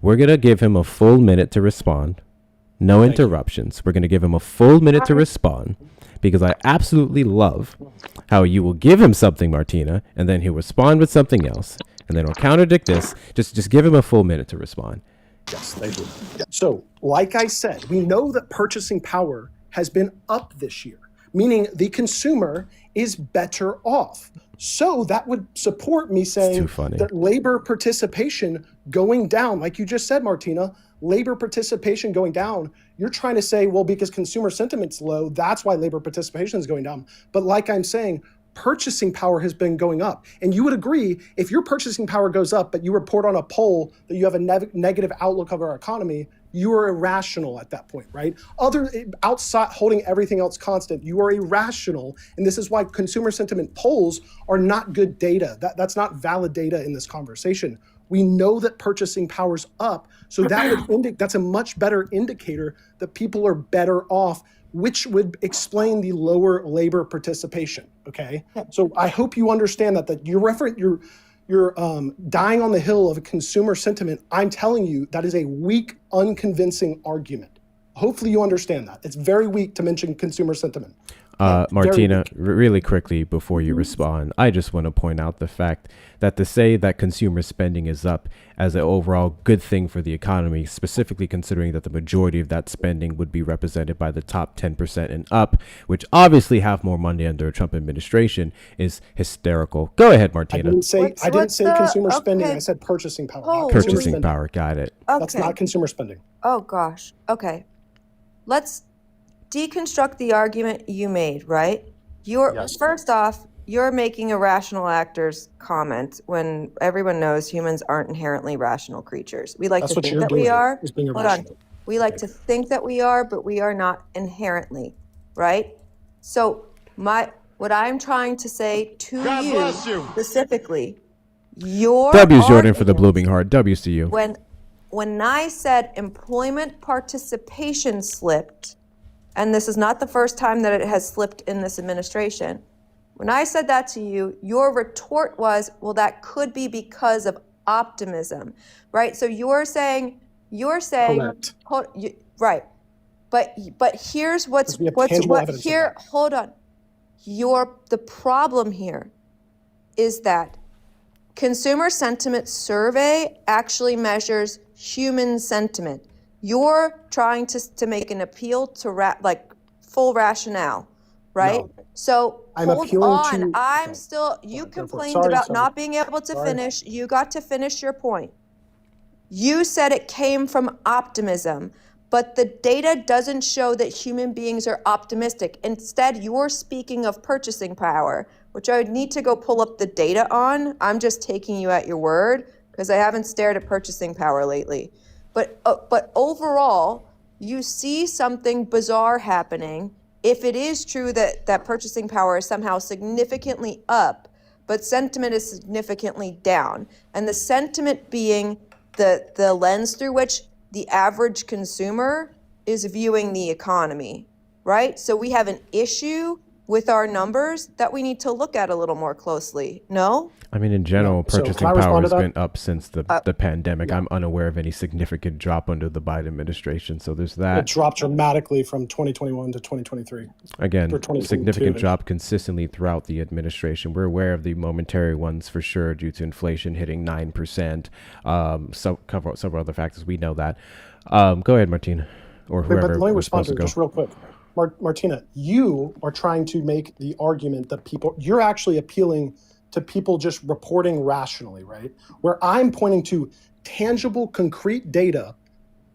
We're gonna give him a full minute to respond. No interruptions. We're gonna give him a full minute to respond, because I absolutely love how you will give him something, Martina, and then he'll respond with something else, and then he'll contradict this. Just give him a full minute to respond. Yes, thank you. So, like I said, we know that purchasing power has been up this year, meaning the consumer is better off. So that would support me saying too funny. that labor participation going down, like you just said, Martina, labor participation going down, you're trying to say, well, because consumer sentiment's low, that's why labor participation is going down. But like I'm saying, purchasing power has been going up. And you would agree, if your purchasing power goes up, but you report on a poll that you have a negative outlook of our economy, you are irrational at that point, right? Outside holding everything else constant, you are irrational. And this is why consumer sentiment polls are not good data. That's not valid data in this conversation. We know that purchasing power's up, so that would that's a much better indicator that people are better off, which would explain the lower labor participation. Okay, so I hope you understand that you're dying on the hill of a consumer sentiment. I'm telling you that is a weak, unconvincing argument. Hopefully you understand that. It's very weak to mention consumer sentiment. Martina, really quickly before you respond, I just want to point out the fact that to say that consumer spending is up as an overall good thing for the economy, specifically considering that the majority of that spending would be represented by the top 10% and up, which obviously have more money under a Trump administration, is hysterical. Go ahead, Martina. I didn't say consumer spending. okay. I said purchasing power. Holy- not consumer Purchasing spending. power, got it. That's Okay. not consumer spending. Oh gosh. Okay. Let's deconstruct the argument you made, right? Yes. First off, you're making a rational actors comment when everyone knows humans aren't inherently rational creatures. We like That's to what think you're that doing, we are. is being Hold on. irrational. We like to think that we are, but we are not inherently, right? So what I'm trying to say to God you bless you. specifically, your W's Jordan for the argument- blooming heart. W's to you. when I said employment participation slipped, and this is not the first time that it has slipped in this administration, when I said that to you, your retort was, well, that could be because of optimism, right? So you're saying, Correct. right. But here's Because we have tangible evidence of that. hold on. The problem here is that consumer sentiment survey actually measures human sentiment. You're trying to make an appeal to full rationale, right? No. So I'm hold appealing on. to- I'm okay. still. You Go for it. complained Sorry, about sorry. not being able to Sorry. finish. You got to finish your point. You said it came from optimism, but the data doesn't show that human beings are optimistic. Instead, you're speaking of purchasing power, which I would need to go pull up the data on. I'm just taking you at your word because I haven't stared at purchasing power lately. But overall, you see something bizarre happening if it is true that purchasing power is somehow significantly up, but sentiment is significantly down. And the sentiment being the lens through which the average consumer is viewing the economy, right? So we have an issue with our numbers that we need to look at a little more closely. No? I mean, in general, So purchasing can I respond power to has that? been up since the pandemic. I'm unaware of any significant drop under the Biden administration. So there's It that. dropped dramatically from 2021 to 2023. Again, for 2022. significant drop consistently throughout the administration. We're aware of the momentary ones for sure due to inflation hitting 9%. Several other factors. We know that. Go ahead, Martina, or Wait, whoever but let me was respond supposed to to it go. just real quick. Martina, you are trying to make the argument that you're actually appealing to people just reporting rationally, right? Where I'm pointing to tangible, concrete data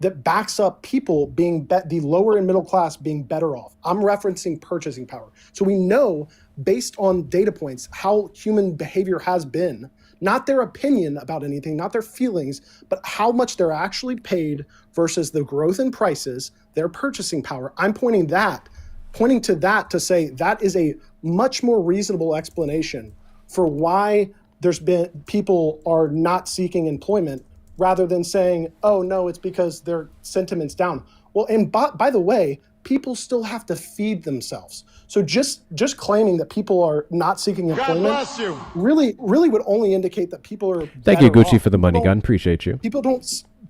that backs up people being the lower and middle class being better off. I'm referencing purchasing power. So we know based on data points how human behavior has been, not their opinion about anything, not their feelings, but how much they're actually paid versus the growth in prices, their purchasing power. I'm pointing to that to say that is a much more reasonable explanation for why there's been people are not seeking employment rather than saying, oh no, it's because their sentiment's down. Well, and by the way, people still have to feed themselves. So just claiming that people are not seeking employment really would only indicate that people are Thank you, Gucci, off. for the money gun. Appreciate you.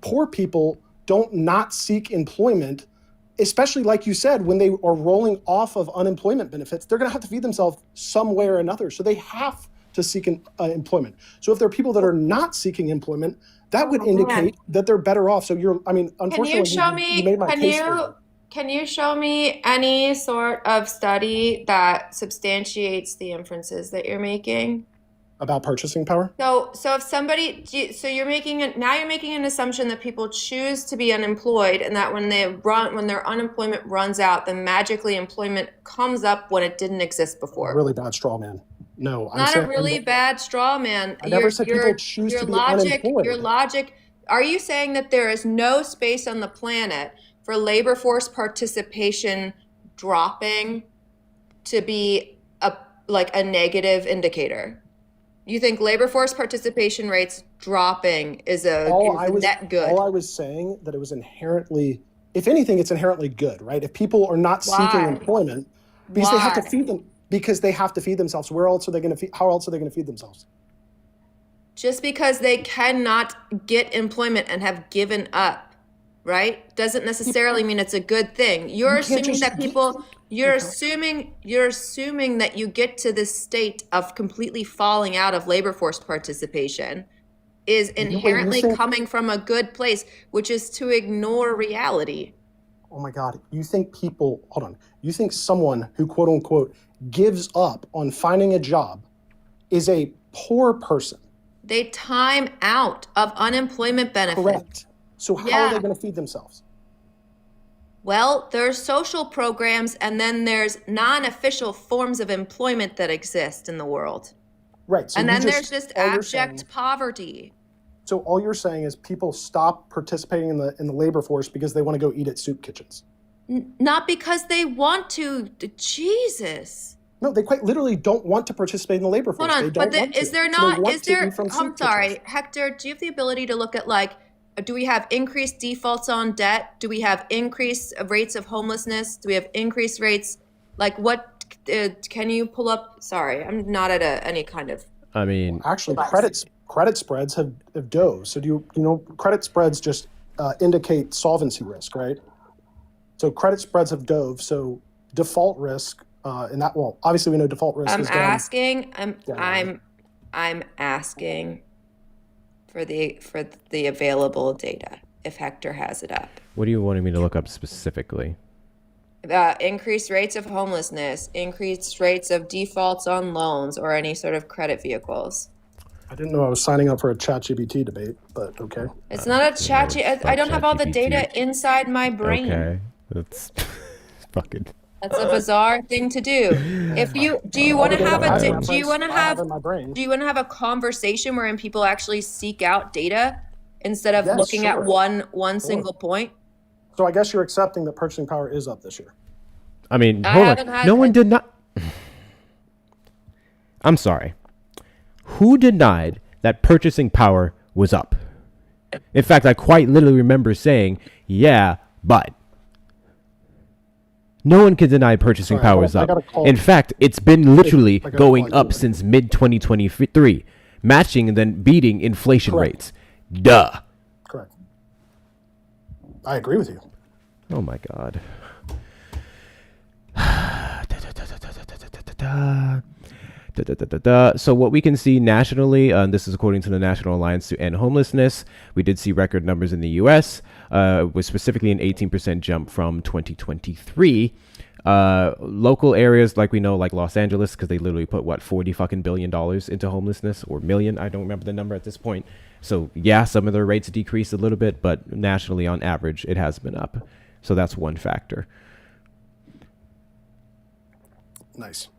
Poor people don't not seek employment, especially like you said, when they are rolling off of unemployment benefits, they're going to have to feed themselves some way or another. So they have to seek employment. So if there are people that are not seeking employment, that would indicate that they're better off. So unfortunately, you made my case for you. Can you show me any sort of study that substantiates the inferences that you're making about purchasing power? So if you're making an assumption that people choose to be unemployed, and that when their unemployment runs out, then magically employment comes up when it didn't exist before. Really bad straw man. No, not a really bad straw man. I never said people choose to be unemployed. Your logic. Are you saying that there is no space on the planet for labor force participation dropping to be a negative indicator? You think labor force participation rates dropping is net good? All I was saying that it was inherently, if anything, it's inherently good, right? If people are not seeking employment, because they have to feed them, because they have to feed themselves. Where else are they going to feed? How else are they going to feed themselves? Just because they cannot get employment and have given up, right? Doesn't necessarily mean it's a good thing. You're assuming that you get to this state of completely falling out of labor force participation is inherently coming from a good place, which is to ignore reality. Oh my God. You think someone who quote unquote gives up on finding a job is a poor person? They time out of unemployment benefits. Correct. So how are they going to feed themselves? Well, there's social programs, and then there's non-official forms of employment that exist in the world. Right. So and then there's just abject poverty. So all you're saying is people stop participating in the labor force because they want to go eat at soup kitchens. Not because they want to. Jesus. No, they quite literally don't want to participate in the labor force. Hold on, I'm sorry, Hector, do you have the ability to look at do we have increased defaults on debt? Do we have increased rates of homelessness? Do we have increased rates? Can you pull up? Sorry, I'm not at any kind of. Actually, credit spreads have dove. So do you know credit spreads just indicate solvency risk, right? So credit spreads have dove. So default risk, obviously we know default risk is down. I'm asking for the available data, if Hector has it up. What do you want me to look up specifically? Increased rates of homelessness, increased rates of defaults on loans, or any sort of credit vehicles. I didn't know I was signing up for a ChatGPT debate, but okay. It's not a ChatGPT. I don't have all the data inside my brain. Okay, that's fucking. That's a bizarre thing to do. Do you want to have a conversation wherein people actually seek out data instead of looking at one single point? So I guess you're accepting that purchasing power is up this year. Hold on. No one did not. I'm sorry. Who denied that purchasing power was up? In fact, I quite literally remember saying, yeah, but. No one can deny purchasing power is up. In fact, it's been literally going up since mid-2023, matching and then beating inflation rates. Duh. Correct. I agree with you. Oh my God. So what we can see nationally, this is according to the National Alliance to End Homelessness, we did see record numbers in the U.S., was specifically an 18% jump from 2023. Local areas like we know, like Los Angeles, because they literally put what $40 billion into homelessness, or million. I don't remember the number at this point. So yeah, some of their rates decreased a little bit, but nationally on average, it has been up. So that's one factor. Nice.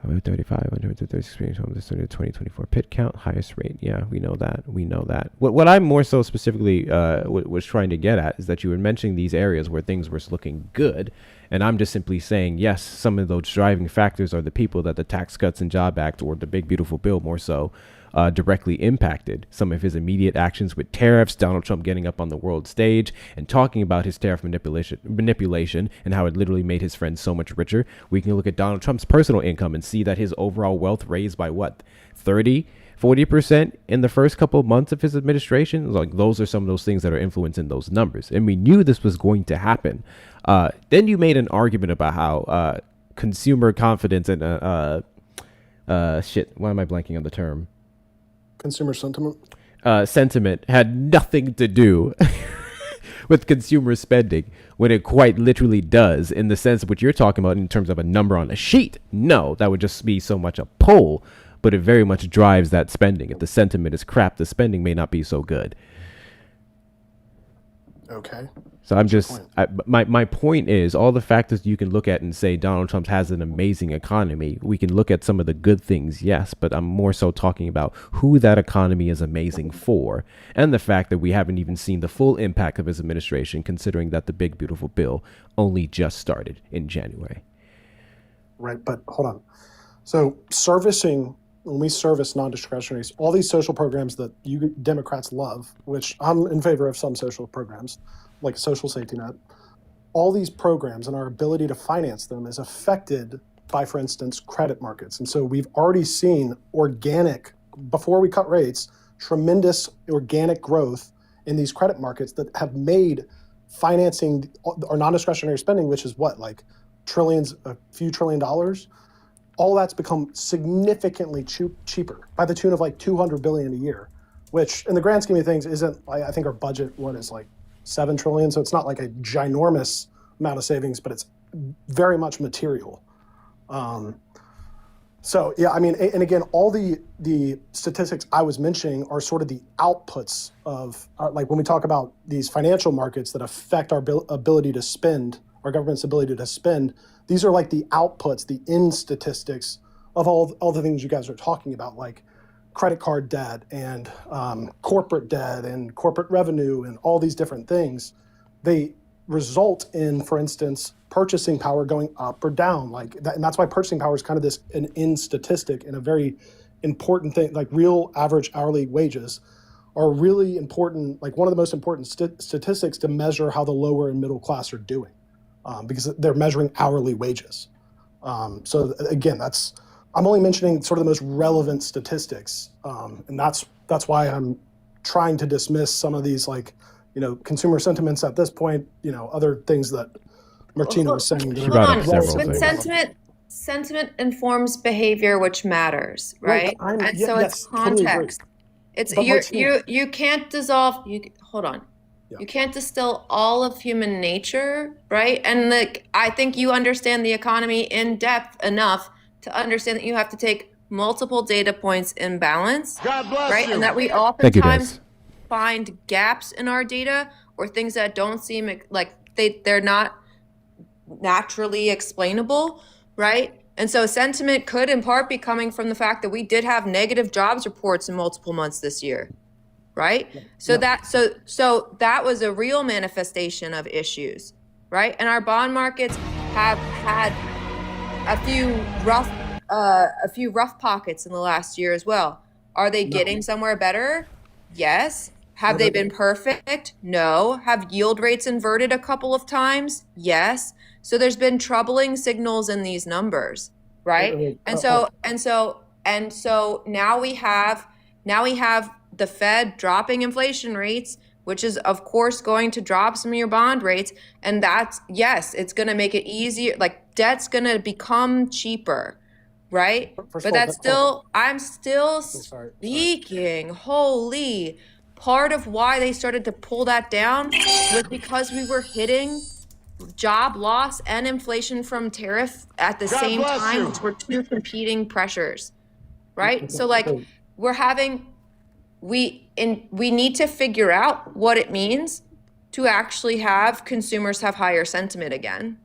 35, 136 homeless, 2024 pit count, highest rate. Yeah, we know that. We know that. What I'm more so specifically was trying to get at is that you were mentioning these areas where things were looking good. And I'm just simply saying, yes, some of those driving factors are the people that the Tax Cuts and Job Act, or the big beautiful bill more so, directly impacted. Some of his immediate actions with tariffs, Donald Trump getting up on the world stage and talking about his tariff manipulation and how it literally made his friends so much richer. We can look at Donald Trump's personal income and see that his overall wealth raised by what, 40% in the first couple of months of his administration. Like, those are some of those things that are influencing those numbers. And we knew this was going to happen. Then you made an argument about how consumer confidence and why am I blanking on the term? Consumer sentiment. Sentiment had nothing to do with consumer spending, when it quite literally does, in the sense of what you're talking about in terms of a number on a sheet. No, that would just be so much a poll, but it very much drives that spending. If the sentiment is crap, the spending may not be so good. Okay. So I'm just, my point is, all the factors you can look at and say Donald Trump has an amazing economy. We can look at some of the good things, yes, but I'm more so talking about who that economy is amazing for, and the fact that we haven't even seen the full impact of his administration, considering that the big beautiful bill only just started in January. Right, but hold on. So when we service non-discretionaries, all these social programs that you Democrats love, which I'm in favor of some social programs, like a social safety net, all these programs and our ability to finance them is affected by, for instance, credit markets. And so we've already seen before we cut rates, tremendous organic growth in these credit markets that have made financing or non-discretionary spending, which is what, like a few trillion dollars, all that's become significantly cheaper, by the tune of like $200 billion a year, which in the grand scheme of things isn't, I think our budget, is like $7 trillion. So it's not like a ginormous amount of savings, but it's very much material. So yeah, I mean, and again, all the statistics I was mentioning are sort of the outputs of, like when we talk about these financial markets that affect our ability to spend, our government's ability to spend. These are like the outputs, the end statistics of all the things you guys are talking about, like credit card debt and corporate debt and corporate revenue and all these different things. They result in, for instance, purchasing power going up or down, like that, and that's why purchasing power is kind of an end statistic and a very important thing. Like real average hourly wages are really important, like one of the most important statistics to measure how the lower and middle class are doing. Because they're measuring hourly wages. So again, I'm only mentioning sort of the most relevant statistics, and that's why I'm trying to dismiss some of these, like, consumer sentiments at this point, other things that Martina was saying. She brought up several But things. sentiment informs behavior, which matters, right? And so it's context. Totally, it's you can't dissolve. Hold on. Yeah. You can't distill all of human nature, right? And I think you understand the economy in depth enough to understand that you have to take multiple data points in balance, God bless right? you. And that we oftentimes find gaps in our data or things that don't seem like they're not naturally explainable, right? And so sentiment could in part be coming from the fact that we did have negative jobs reports in multiple months this year. Right? So that was a real manifestation of issues, right? And our bond markets have had a few rough pockets in the last year as well. Are they getting somewhere better? Yes. Have they been perfect? No. Have yield rates inverted a couple of times? Yes. So there's been troubling signals in these numbers, right? And so now we have the Fed dropping inflation rates, which is of course going to drop some of your bond rates. And it's going to make it easier. Like debt's going to become cheaper, right? I'm still speaking. Holy, part of why they started to pull that down was because we were hitting job loss and inflation from tariff at the same time, which were two competing pressures, right? So like we need to figure out what it means to actually have consumers have higher sentiment again,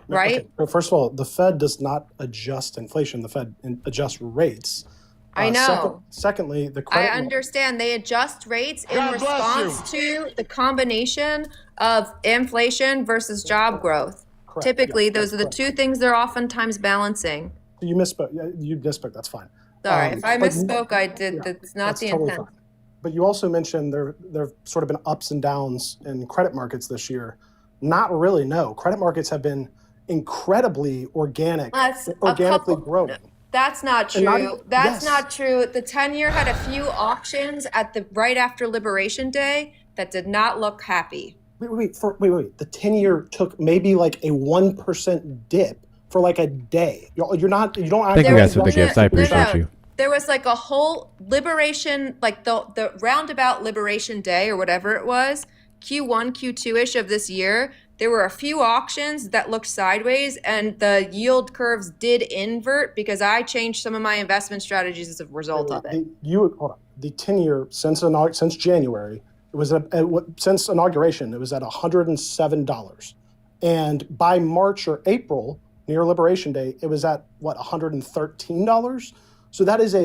right? Okay. So first of all, the Fed does not adjust inflation. The Fed adjusts rates. I know. Secondly, the I credit understand they adjust rates in response to the combination of inflation versus job growth. Correct. Typically, Yeah, those are the two things they're oftentimes balancing. You misspoke. Yeah, you misspoke. That's fine. Sorry, if I but- misspoke, I did. yeah, That's not that's the totally intent. fine. But you also mentioned there've sort of been ups and downs in credit markets this year. Not really. No, credit markets have been incredibly organically growing. That's not And not true. even- That's yes. not true. The 10-year had a few auctions at the right after Liberation Day that did not look happy. Wait. The 10-year took maybe like a 1% dip for like a day. You don't. Thank you guys for the gifts. I appreciate you. There was like a whole liberation, like the roundabout Liberation Day or whatever it was, Q1, Q2-ish of this year. There were a few auctions that looked sideways and the yield curves did invert because I changed some of my investment strategies as a result of it. Hold on. The 10-year since January, it was since inauguration, it was at $107, and by March or April, near Liberation Day, it was at what, $113. So that is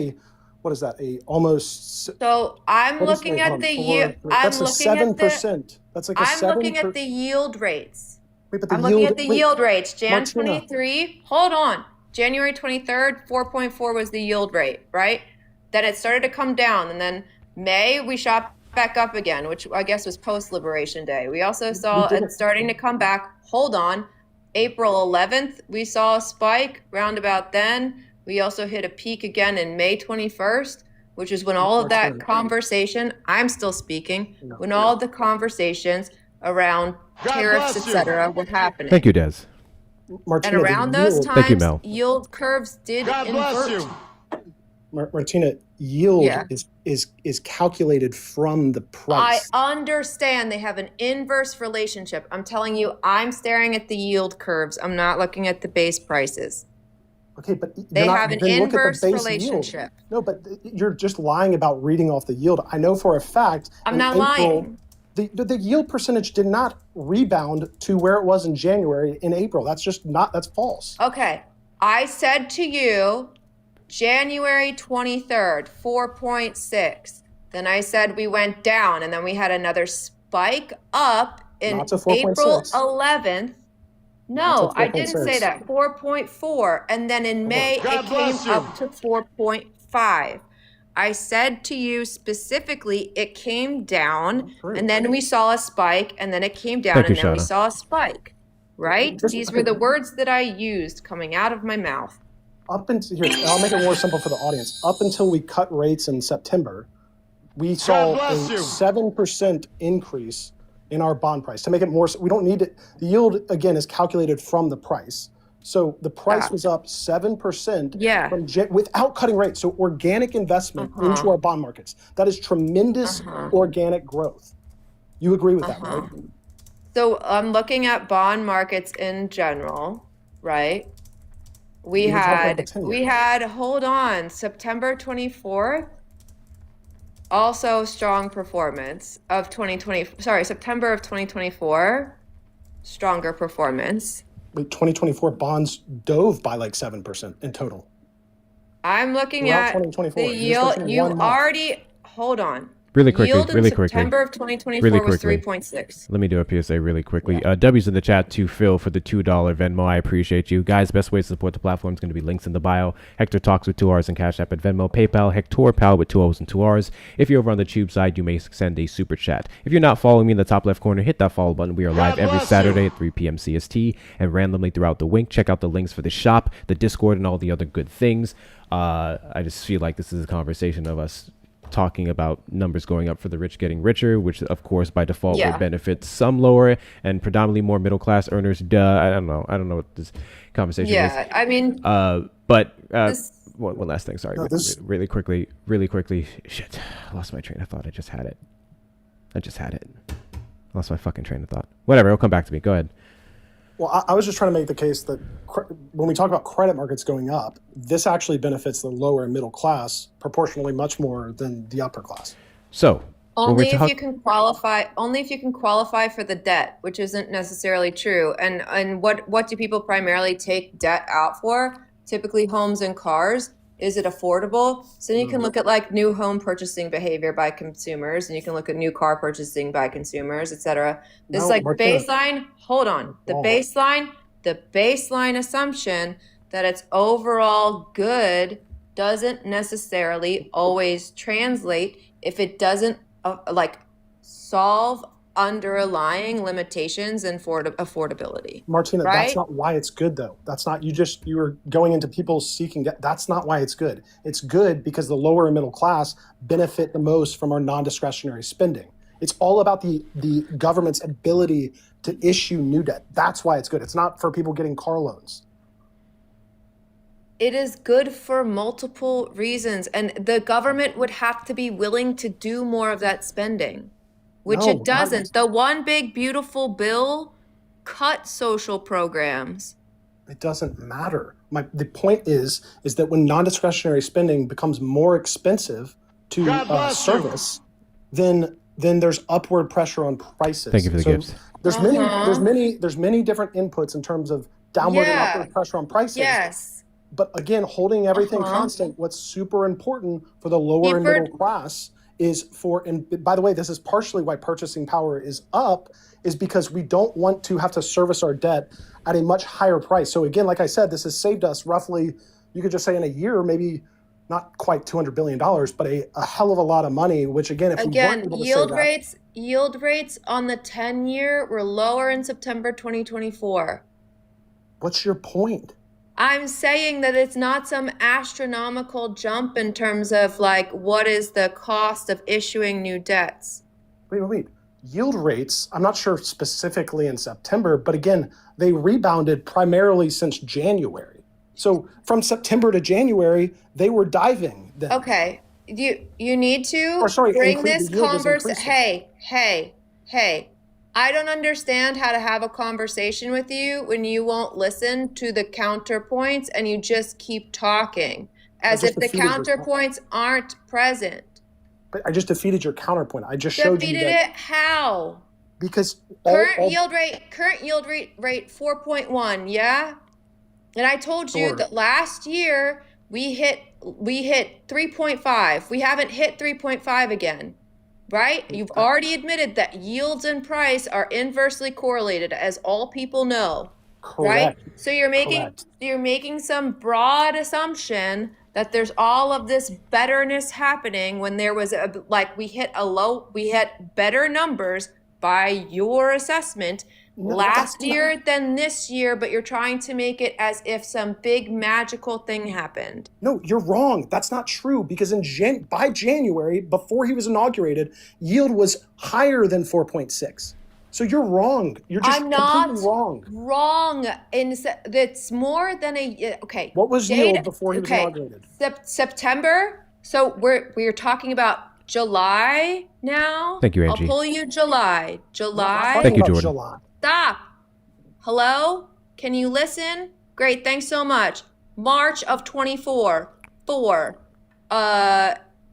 almost. So I'm looking at the yield. That's a 7%. That's like a 7%. I'm looking at the yield rates. Wait, but the I'm looking yield- at the wait, yield rates. Jan Martina. 23. Hold on. January 23rd, 4.4 was the yield rate, right? Then it started to come down, and then May we shot back up again, which I guess was post Liberation Day. We also saw it starting to come back. Hold on. April 11th, we saw a spike roundabout then. We also hit a peak again in May 21st, which is when all of that conversation, I'm still speaking, when all of the conversations around tariffs, etc., were happening. Thank you, Des. Martina, And around those Thank you, times, Mel. yield curves did invert. Martina, yield Yeah. is calculated from the I price. understand they have an inverse relationship. I'm telling you, I'm staring at the yield curves. I'm not looking at the base prices. Okay, but They have an then look at the inverse base yield. relationship. No, but you're just lying about reading off the yield. I know for a fact. I'm in not April, lying. The yield percentage did not rebound to where it was in January in April. That's false. Okay. I said to you, January 23rd, 4.6. Then I said we went down, and then we had another spike up in Not to April 4.6. 11th. Not No, to I didn't say 4.6. that. 4.4. And then in May, it came up to 4.5. I said to you specifically, it came down, True. and then we saw a spike, and then it came down, Thank you, and then we Shauna. saw a spike. Right? Just- These were the words that I used coming out of my mouth. Up until here, I'll make it more simple for the audience. Up until we cut rates in September, we saw a 7% increase in our bond price. To make it more, we don't need it. The yield again is calculated from the price. So the price was up 7% Yeah. from without cutting rates. So organic investment into our bond markets. That is tremendous organic growth. You agree with that, right? So I'm looking at bond markets in general, right? We You were talking about the had, 10-year. hold on, September 24th, also strong performance of 2020, sorry, September of 2024, stronger performance. Wait, 2024 bonds dove by like 7% in total. I'm looking Throughout at 2024. the You just yield, mentioned you 1 month. already, hold on. Really quickly, Yield in really quickly. September of 2024 Really was quickly. 3.6. Let me do a PSA really quickly. W's in the chat to Phil for the $2 Venmo. I appreciate you. Guys, best way to support the platform is going to be links in the bio. Hector Talks with 2 R's and Cash App at Venmo. PayPal, Hector Pal with 2 O's and 2 R's. If you're over on the Tube side, you may send a super chat. If you're not following me in the top left corner, hit that follow button. We are live every Saturday at 3 p.m. CST and randomly throughout the week. Check out the links for the shop, the Discord, and all the other good things. I just feel like this is a conversation of us talking about numbers going up for the rich getting richer, which of course by default would benefit some lower and predominantly more middle class earners. I don't know what this conversation is. Yeah, I mean, One last thing, sorry. No, this- Really quickly. Shit, I lost my train of thought. I just had it. Lost my fucking train of thought. Whatever, it'll come back to me. Go ahead. Well, I was just trying to make the case that when we talk about credit markets going up, this actually benefits the lower and middle class proportionally much more than the upper class. So when Only we're if you can qualify. Only if you can qualify for the debt, which isn't necessarily true. And what do people primarily take debt out for? Typically, homes and cars. Is it affordable? So you can look at like new home purchasing behavior by consumers, and you can look at new car purchasing by consumers, etc. This No, like Martina. baseline. Hold on, the Wrong. baseline assumption that it's overall good doesn't necessarily always translate if it doesn't like solve underlying limitations and affordability. Martina, right? that's not why it's good, though. That's not, you were going into people seeking debt. That's not why it's good. It's good because the lower and middle class benefit the most from our non-discretionary spending. It's all about the government's ability to issue new debt. That's why it's good. It's not for people getting car loans. It is good for multiple reasons, and the government would have to be willing to do more of that spending, which No, it doesn't. The one big beautiful bill cut social programs. It doesn't matter. The point is that when non-discretionary spending becomes more expensive to service, then there's upward pressure on prices. Thank you for the gifts. There's many different inputs in terms of downward and upward pressure on prices. Yes. But again, holding everything constant, what's super important for the lower and middle class is and by the way, this is partially why purchasing power is up, is because we don't want to have to service our debt at a much higher price. So again, like I said, this has saved us roughly, you could just say in a year, maybe not quite $200 billion, but a hell of a lot of money, which again, if we weren't able to yield rates on the 10-year were lower in September 2024. What's your point? I'm saying that it's not some astronomical jump in terms of like what is the cost of issuing new debts. Wait. Yield rates, I'm not sure specifically in September, but again, they rebounded primarily since January. So from September to January, they were diving then. Okay. You need to bring this conversation. Hey. I don't understand how to have a conversation with you when you won't listen to the counterpoints and you just keep talking as if the counterpoints aren't present. But I just defeated your counterpoint. I just showed you that. Defeated it how? Because current yield rate 4.1, yeah? And I told you that last year we hit 3.5. We haven't hit 3.5 again. Right? You've already admitted that yields and price are inversely correlated, as all people know. Correct. Right? So you're making some broad assumption that there's all of this betterness happening when there was we hit better numbers by your assessment last year than this year, but you're trying to make it as if some big magical thing happened. No, you're wrong. That's not true, because by January, before he was inaugurated, yield was higher than 4.6. So you're wrong. You're just completely wrong. Wrong. It's more than okay. What was yield before he was inaugurated? September. So we're talking about July now. Thank you, Angie. I'll pull you July. Thank you, Jordan. July. Stop. Hello? Can you listen? Great, thanks so much. March of 24, 4.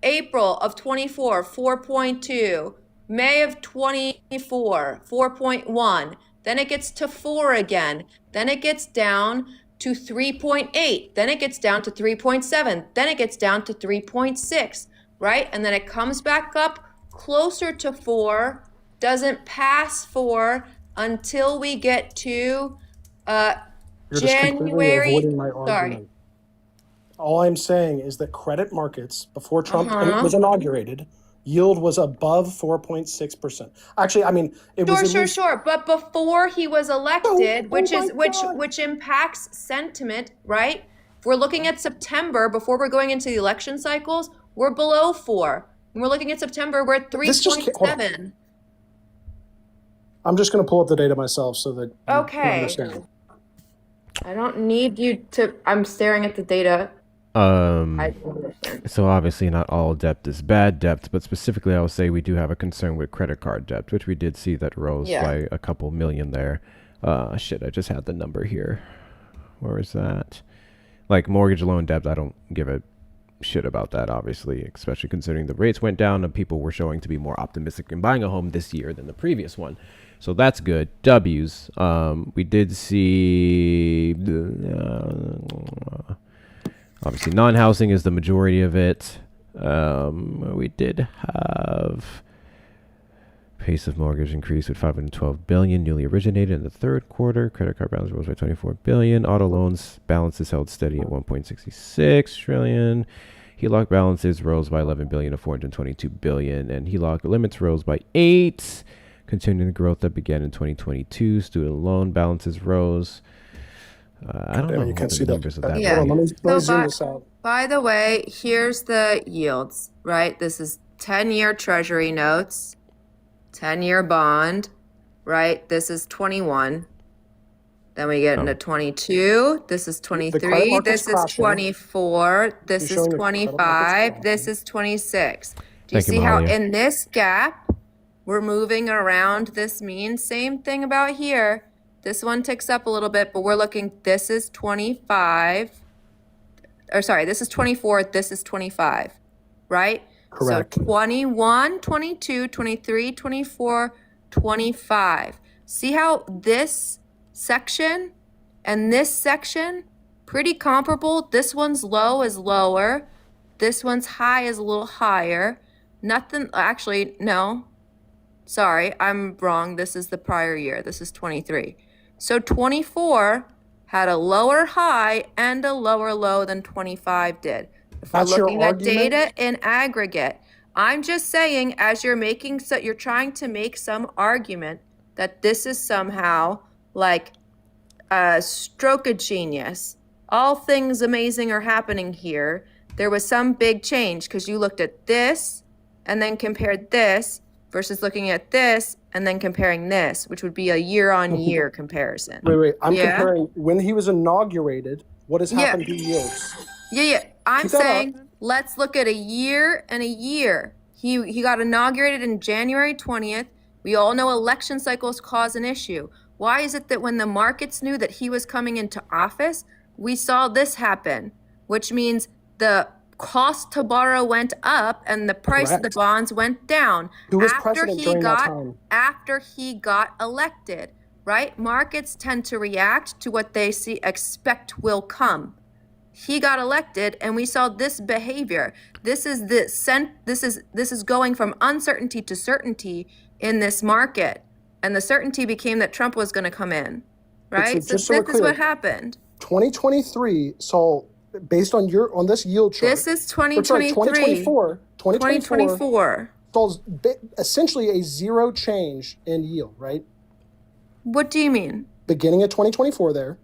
April of 24, 4.2. May of 24, 4.1. Then it gets to 4 again. Then it gets down to 3.8. Then it gets down to 3.7. Then it gets down to 3.6, right? And then it comes back up closer to 4, doesn't pass 4, until we get to You're just completely January. avoiding my argument. All I'm saying is that credit markets, before Trump was inaugurated, yield was above 4.6%. Actually, I mean, it was Sure. But before he was elected, which impacts sentiment, right? If we're looking at September, before we're going into the election cycles, we're below 4. When we're looking at September, we're at 3.7. I'm just going to pull up the data myself so that you understand. I don't need you to. I'm staring at the data. So obviously not all debt is bad debt, but specifically I will say we do have a concern with credit card debt, which we did see that rose by a couple million there. Shit, I just had the number here. Where is that? Like mortgage loan debt, I don't give a shit about that, obviously, especially considering the rates went down and people were showing to be more optimistic in buying a home this year than the previous one. So that's good. W's. We did see obviously non-housing is the majority of it. We did have pace of mortgage increase with 512 billion newly originated in the third quarter. Credit card balance rose by 24 billion. Auto loans balances held steady at 1.66 trillion. HELOC balances rose by 11 billion to 422 billion, and HELOC limits rose by 8, continuing the growth that began in 2022. Student loan balances rose. I don't know. You can what see the numbers of that. Yeah. Hold on, let me So zoom this out. by the way, here's the yields, right? This is 10-year treasury notes, 10-year bond, right? This is 21. Then we get into 22. This is 23. market's This is crashing. 24. This You're is showing the credit market's 25. This crashing. is 26. Do you Thank you, see how Mahalia. in this gap, we're moving around this mean? Same thing about here. This one ticks up a little bit, but we're looking, this is 25. Or sorry, this is 24. This is 25, right? Correct. So 21, 22, 23, 24, 25. See how this section and this section pretty comparable? This one's low is lower. This one's high is a little higher. Nothing, actually, no. Sorry, I'm wrong. This is the prior year. This is 23. So 24 had a lower high and a lower low than 25 did. If we're That's your looking at argument? data in aggregate, I'm just saying, as you're making, so you're trying to make some argument that this is somehow like a stroke of genius. All things amazing are happening here. There was some big change because you looked at this and then compared this versus looking at this and then comparing this, which would be a year-on-year comparison. Wait. I'm Yeah. comparing when he was inaugurated, what has happened to yields? Yeah. I'm Keep that up. saying let's look at a year and a year. He got inaugurated in January 20th. We all know election cycles cause an issue. Why is it that when the markets knew that he was coming into office, we saw this happen, which means the cost to borrow went up and the price of the Correct. bonds went down Who was president during that time? after he got elected, right? Markets tend to react to what they expect will come. He got elected and we saw this behavior. This is going from uncertainty to certainty in this market. And the certainty became that Trump was going to come in, right? just so we're this is what clear, happened. 2023 saw, based on this yield chart. This is Sorry, 2023. 2024 2024. saw essentially a zero change in yield, right? What do you mean? Beginning of 2024 there.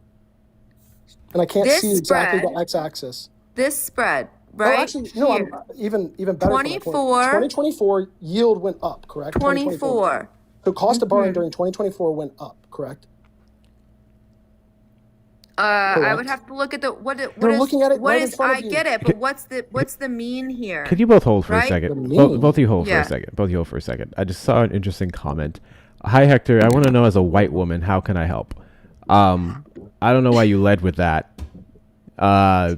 And I can't This see exactly spread, the x-axis. This spread, right? Oh, actually, no, I'm even better. 24. 2024 yield went up, correct? 24. So cost of borrowing during 2024 went up, correct? I would have to look at looking at it right in front of I you. get it, but what's the mean here? Could you both hold for a Right? second? The mean. Both of you hold Yeah. for a second. Both of you hold for a second. I just saw an interesting comment. Hi, Hector. I want to know, as a white woman, how can I help? I don't know why you led with that. I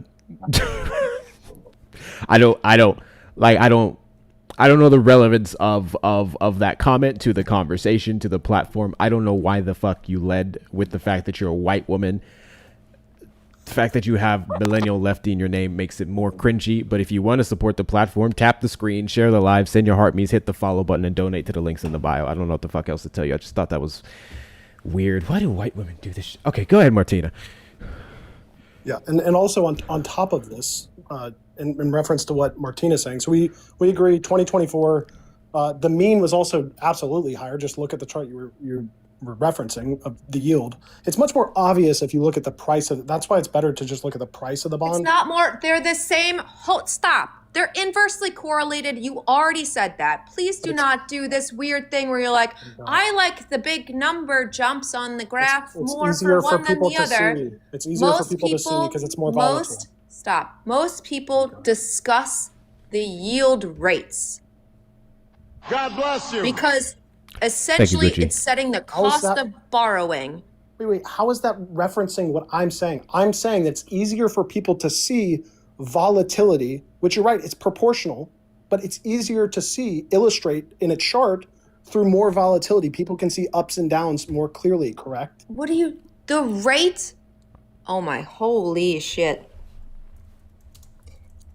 don't know the relevance of that comment to the conversation, to the platform. I don't know why the fuck you led with the fact that you're a white woman. The fact that you have millennial lefty in your name makes it more cringy. But if you want to support the platform, tap the screen, share the live, send your heart me's, hit the follow button, and donate to the links in the bio. I don't know what the fuck else to tell you. I just thought that was weird. Why do white women do this? Okay, go ahead, Martina. Yeah, and also on top of this, in reference to what Martina's saying, so we agree 2024, the mean was also absolutely higher. Just look at the chart you were referencing of the yield. It's much more obvious if you look at the price of. That's why it's better to just look at the price of the bond. It's not more. They're the same. Stop. They're inversely correlated. You already said that. Please do not do this weird thing where you're like, I like the big number jumps on the graph It's more easier for one than people the to other. see. It's easier for people to see because it's more volatile. Most people discuss the yield rates God bless you. because essentially Gucci. it's setting the How is cost that- of borrowing Wait. How is that referencing what I'm saying? I'm saying that it's easier for people to see volatility, which you're right, it's proportional, but it's easier to illustrate in a chart through more volatility. People can see ups and downs more clearly, correct? The rate? Oh my, holy shit.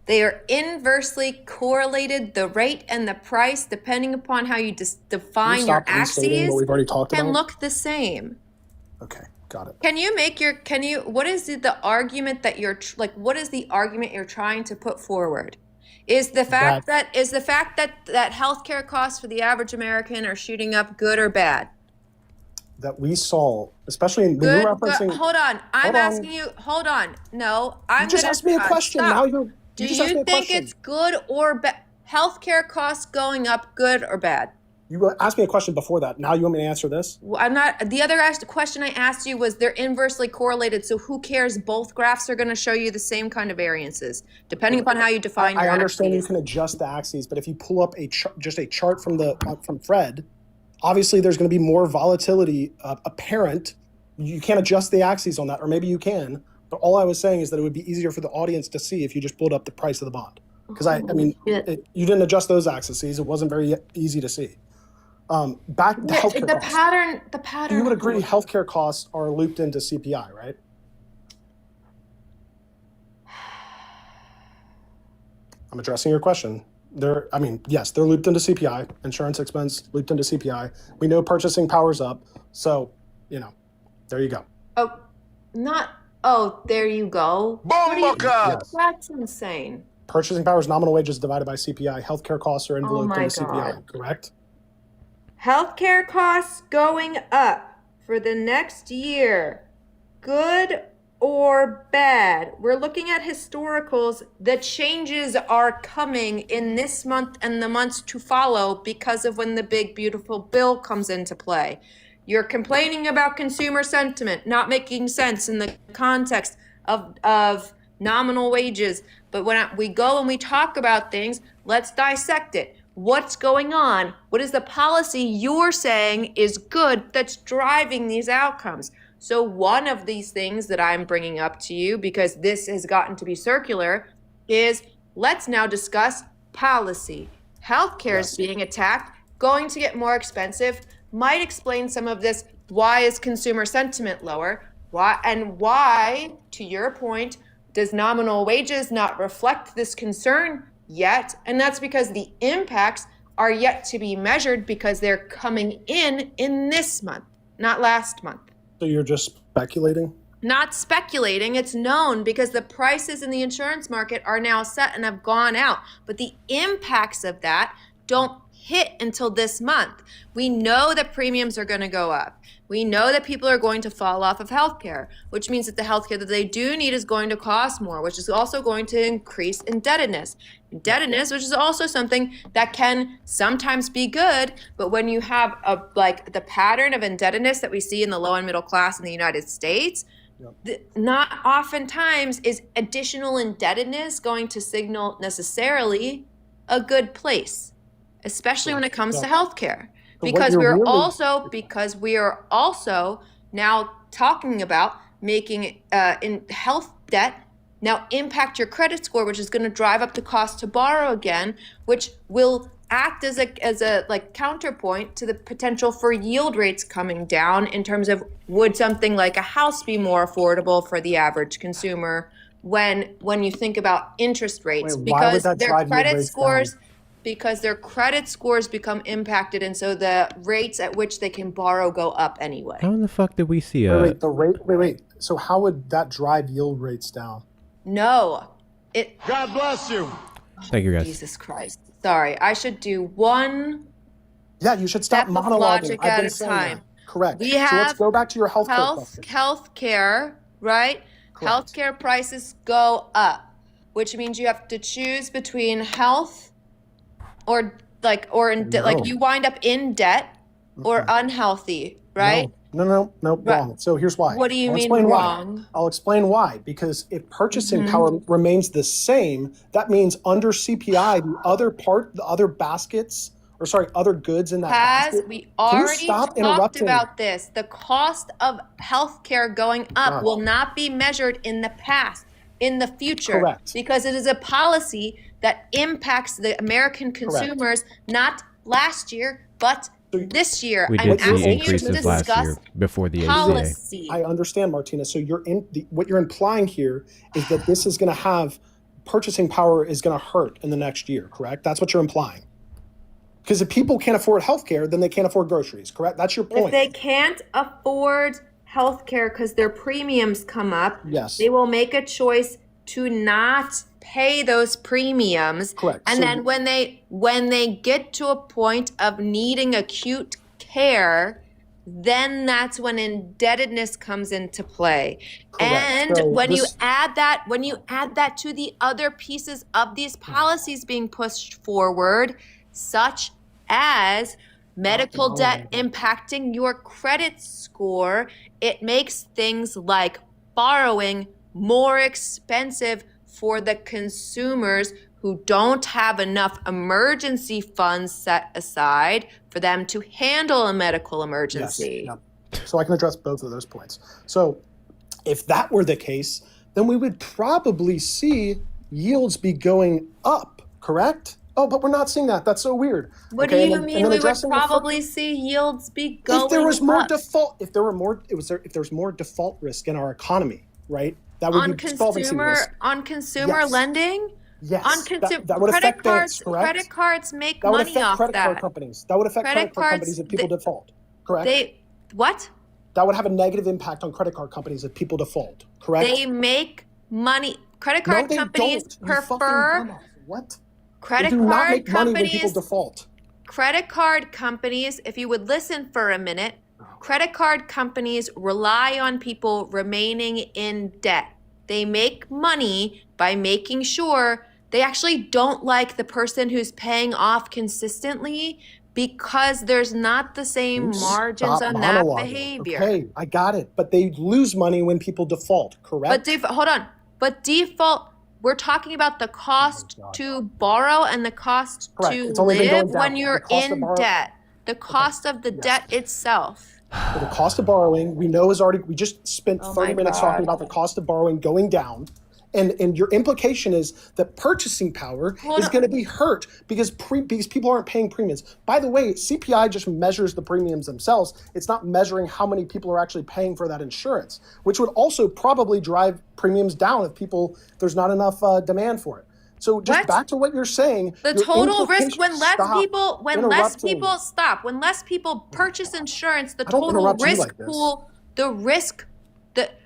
They are inversely correlated, the rate and the price, depending upon how you define your axes, what we've already talked can about? look the same. Okay, got it. What is the argument that what is the argument you're trying to put forward? Is the fact that healthcare costs for the average American are shooting up good or bad? That we saw, especially when Good, you're referencing. hold on. I'm asking you, hold on. No, I'm just asked me a question. Stop. Now you Do just asked me you a think question. it's good or bad? Healthcare costs going up, good or bad? You asked me a question before that. Now you want me to answer this? Well, I'm not. The other question I asked you was they're inversely correlated. So who cares? Both graphs are going to show you the same kind of variances, depending upon how you define your I understand axes. you can adjust the axes, but if you pull up just a chart from Fred, obviously there's going to be more volatility apparent. You can't adjust the axes on that, or maybe you can. But all I was saying is that it would be easier for the audience to see if you just pulled up the price of the bond. Because you didn't adjust those axes. It wasn't very easy to see. Back to healthcare costs. The pattern. You would agree healthcare costs are looped into CPI, right? I'm addressing your question. Yes, they're looped into CPI. Insurance expense looped into CPI. We know purchasing power's up. So, there you go. There you go. Yes. That's insane. Purchasing power is nominal wages divided by CPI. Healthcare costs are enveloped into CPI, correct? Healthcare costs going up for the next year. Good or bad? We're looking at historicals. The changes are coming in this month and the months to follow because of when the big, beautiful bill comes into play. You're complaining about consumer sentiment not making sense in the context of nominal wages. But when we go and we talk about things, let's dissect it. What's going on? What is the policy you're saying is good that's driving these outcomes? So one of these things that I'm bringing up to you, because this has gotten to be circular, is let's now discuss policy. Healthcare is being attacked, going to get more expensive, might explain some of this. Why is consumer sentiment lower? Why, to your point, does nominal wages not reflect this concern yet? And that's because the impacts are yet to be measured because they're coming in this month, not last month. So you're just speculating? Not speculating, it's known because the prices in the insurance market are now set and have gone out. But the impacts of that don't hit until this month. We know that premiums are going to go up. We know that people are going to fall off of healthcare, which means that the healthcare that they do need is going to cost more, which is also going to increase indebtedness. Indebtedness, which is also something that can sometimes be good, but when you have the pattern of indebtedness that we see in the low and middle class in the United States, not oftentimes is additional indebtedness going to signal necessarily a good place, especially when it comes to healthcare. Because we are also now talking about making in health debt now impact your credit score, which is going to drive up the cost to borrow again, which will act as a counterpoint to the potential for yield rates coming down in terms of would something like a house be more affordable for the average consumer when you think about interest rates. Because their credit scores become impacted, and so the rates at which they can borrow go up anyway. How in the fuck did we see Wait. So how would that drive yield rates down? No. God bless you. Thank you, guys. Jesus Christ. Sorry, I should do one. Yeah, you should stop step of monologuing. logic I've at been a saying time. that. Correct. We So let's have go back to your healthcare question. healthcare, right? Correct. Healthcare prices go up, which means you have to choose between health or you wind up in debt or unhealthy, right? No, wrong. So here's why. What do you I'll mean explain wrong? Why. I'll explain why. Because if purchasing power remains the same, that means under CPI, the other baskets or sorry, other goods in that Has basket. we Can you already stop talked interrupting? about this? The cost of healthcare going up God. will not be measured in the past, in the future, Correct. because it is a policy that impacts the American consumers, not last year, but this year. We I'm did see asking you to increases last year discuss before the ACA. policy. I understand, Martina. So what you're implying here is that this is going to have purchasing power is going to hurt in the next year, correct? That's what you're implying. Because if people can't afford healthcare, then they can't afford groceries, correct? That's your point. If they can't afford healthcare because their premiums come up, Yes. they will make a choice to not pay those premiums. Correct. And So- then when they get to a point of needing acute care, then that's when indebtedness comes into play. Correct. And So when you this- add that to the other pieces of these policies being pushed forward, such as medical debt impacting your credit score, it makes things like borrowing more expensive for the consumers who don't have enough emergency funds set aside for them to handle a medical emergency. Yes. Yep. So I can address both of those points. So if that were the case, then we would probably see yields be going up, correct? Oh, but we're not seeing that. That's so weird. What Okay, do you and then mean we would addressing the probably see yields be going if there was more up? default, if there was more default risk in our economy, right? That would on be solvency risk. consumer Yes. lending? Yes. On consumer that would credit affect banks, cards, correct? credit cards make That would money affect off credit card that. companies. That would affect Credit credit card cards, companies if people default, correct? They what? That would have a negative impact on credit card companies if people default, correct? They make money. Credit No, card they companies don't. You fucking prefer dumbass. What? credit They do not card make money when people companies. default. Credit card companies, if you would listen for a minute, credit card companies rely on people remaining in debt. They make money by making sure they actually don't like the person who's paying off consistently because there's not the same margins Stop on that monologuing. behavior. Okay, I got it. But they lose money when people default, correct? But hold on. But default, we're talking about the cost to borrow and the cost Correct. to It's only been going live down. when The you're cost of in borrow- debt. The cost of the debt itself. So the cost of borrowing, we know is already, we just spent Oh 30 my minutes God. talking about the cost of borrowing going down. And your implication is that purchasing power is going to be hurt because people aren't paying premiums. By the way, CPI just measures the premiums themselves. It's not measuring how many people are actually paying for that insurance, which would also probably drive premiums down if there's not enough demand for it. So just What? back to what you're saying. The your total risk implication- when less Stop people purchase insurance, the I don't total interrupt you risk like this. pool, the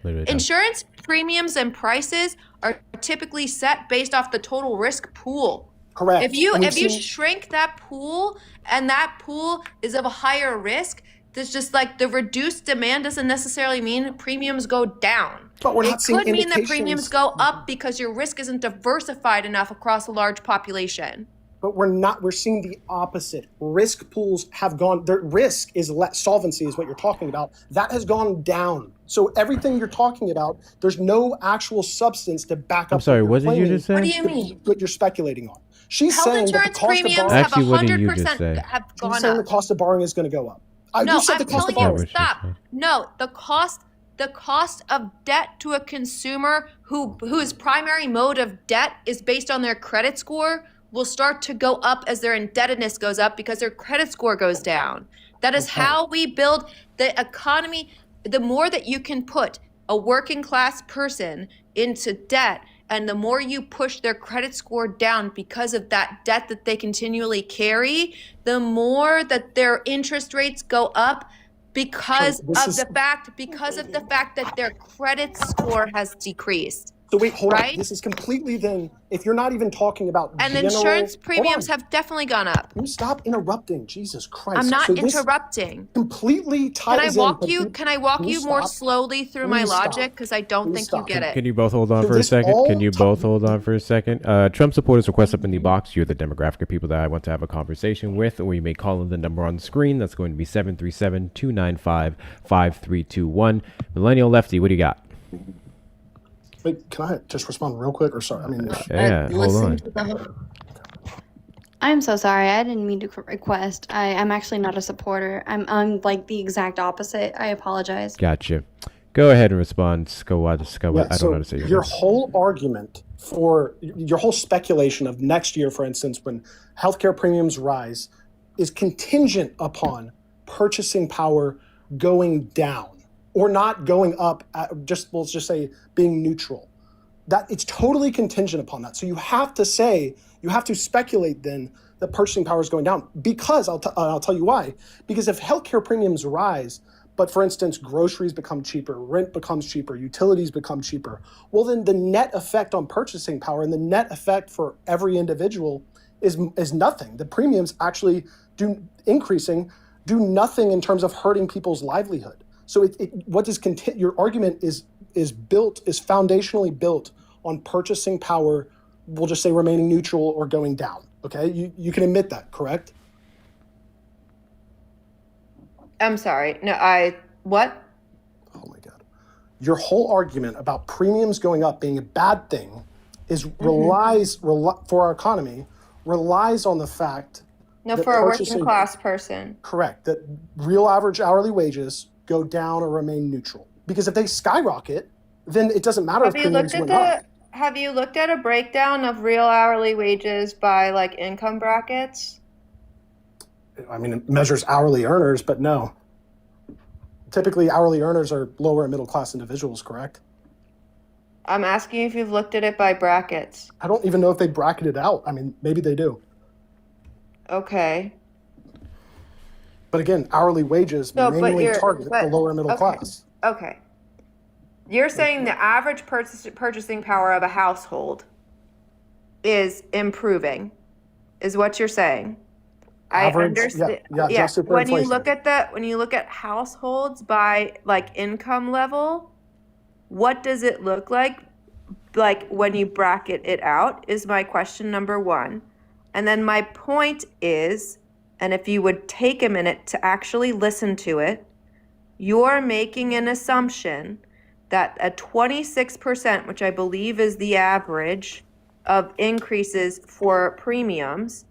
Literally done. insurance premiums and prices are typically set based off the total risk pool. Correct. If you And we've seen- shrink that pool and that pool is of a higher risk, there's just like the reduced demand doesn't necessarily mean premiums go down. But we're It not seeing could mean that indications- premiums go up because your risk isn't diversified enough across a large population. But we're seeing the opposite. Risk pools have gone, their risk is solvency is what you're talking about. That has gone down. So everything you're talking about, there's no actual substance to back up. I'm sorry, you're what did you claiming, just say? What do you mean? What you're speculating on. She's Health saying that the insurance cost of premiums borrowing, have Actually, what did you just 100% say? have she's gone saying up. the cost of borrowing is going to go up. No, You said I'm the cost telling of you, borrowing. stop. No, the cost of debt to a consumer whose primary mode of debt is based on their credit score will start to go up as their indebtedness goes up because their credit score goes down. That is how we build the economy. The more that you can put a working class person into debt, and the more you push their credit score down because of that debt that they continually carry, the more that their interest rates go up because So this of is- the fact that their credit score has decreased. So wait, hold Right? on. This is completely then, if you're not even talking about And general, insurance hold premiums on. have definitely gone up. Can you stop interrupting? Jesus Christ. I'm not So this interrupting. completely ties Can I in. walk but you? Can I walk can you you more stop? slowly through my Please stop. logic? Because I don't Please think stop. you get it. Can you both hold on So for a this second? all Can you talk- both hold on for a second? Trump supporters request up in the box. You're the demographic of people that I want to have a conversation with, or you may call in the number on the screen. That's going to be 737-295-5321. Millennial Lefty, what do you got? Wait, can I just respond real quick? Or sorry, I mean, Yeah, hold on. I'm so sorry. I didn't mean to request. I'm actually not a supporter. I'm like the exact opposite. I apologize. Gotcha. Go ahead and respond, Skawad. Yeah, I don't know how to say your your name. whole argument for your whole speculation of next year, for instance, when healthcare premiums rise, is contingent upon purchasing power going down or not going up. Let's just say being neutral. That it's totally contingent upon that. So you have to speculate then that purchasing power is going down, because I'll tell you why. Because if healthcare premiums rise, but for instance, groceries become cheaper, rent becomes cheaper, utilities become cheaper, well, then the net effect on purchasing power and the net effect for every individual is nothing. The premiums actually do nothing in terms of hurting people's livelihood. So your argument is foundationally built on purchasing power, we'll just say remaining neutral or going down. Okay, you can admit that, correct? I'm sorry. No, what? Oh my God. Your whole argument about premiums going up being a bad thing relies for our economy, relies on the fact No, that for a working class person. Correct. That real average hourly wages go down or remain neutral. Because if they skyrocket, then it doesn't matter if premiums went up. Have you looked at a breakdown of real hourly wages by like income brackets? I mean, it measures hourly earners, but no. Typically, hourly earners are lower and middle class individuals, correct? I'm asking if you've looked at it by brackets. I don't even know if they bracket it out. I mean, maybe they do. Okay. But again, hourly wages mainly target the lower and middle class. Okay. You're saying the average purchasing power of a household is improving, is what you're saying. Average, I understand. yeah, adjusted for inflation. When you look at households by like income level, what does it look like when you bracket it out is my question number one. And then my point is, and if you would take a minute to actually listen to it, you're making an assumption that a 26%, which I believe is the average of increases for premiums,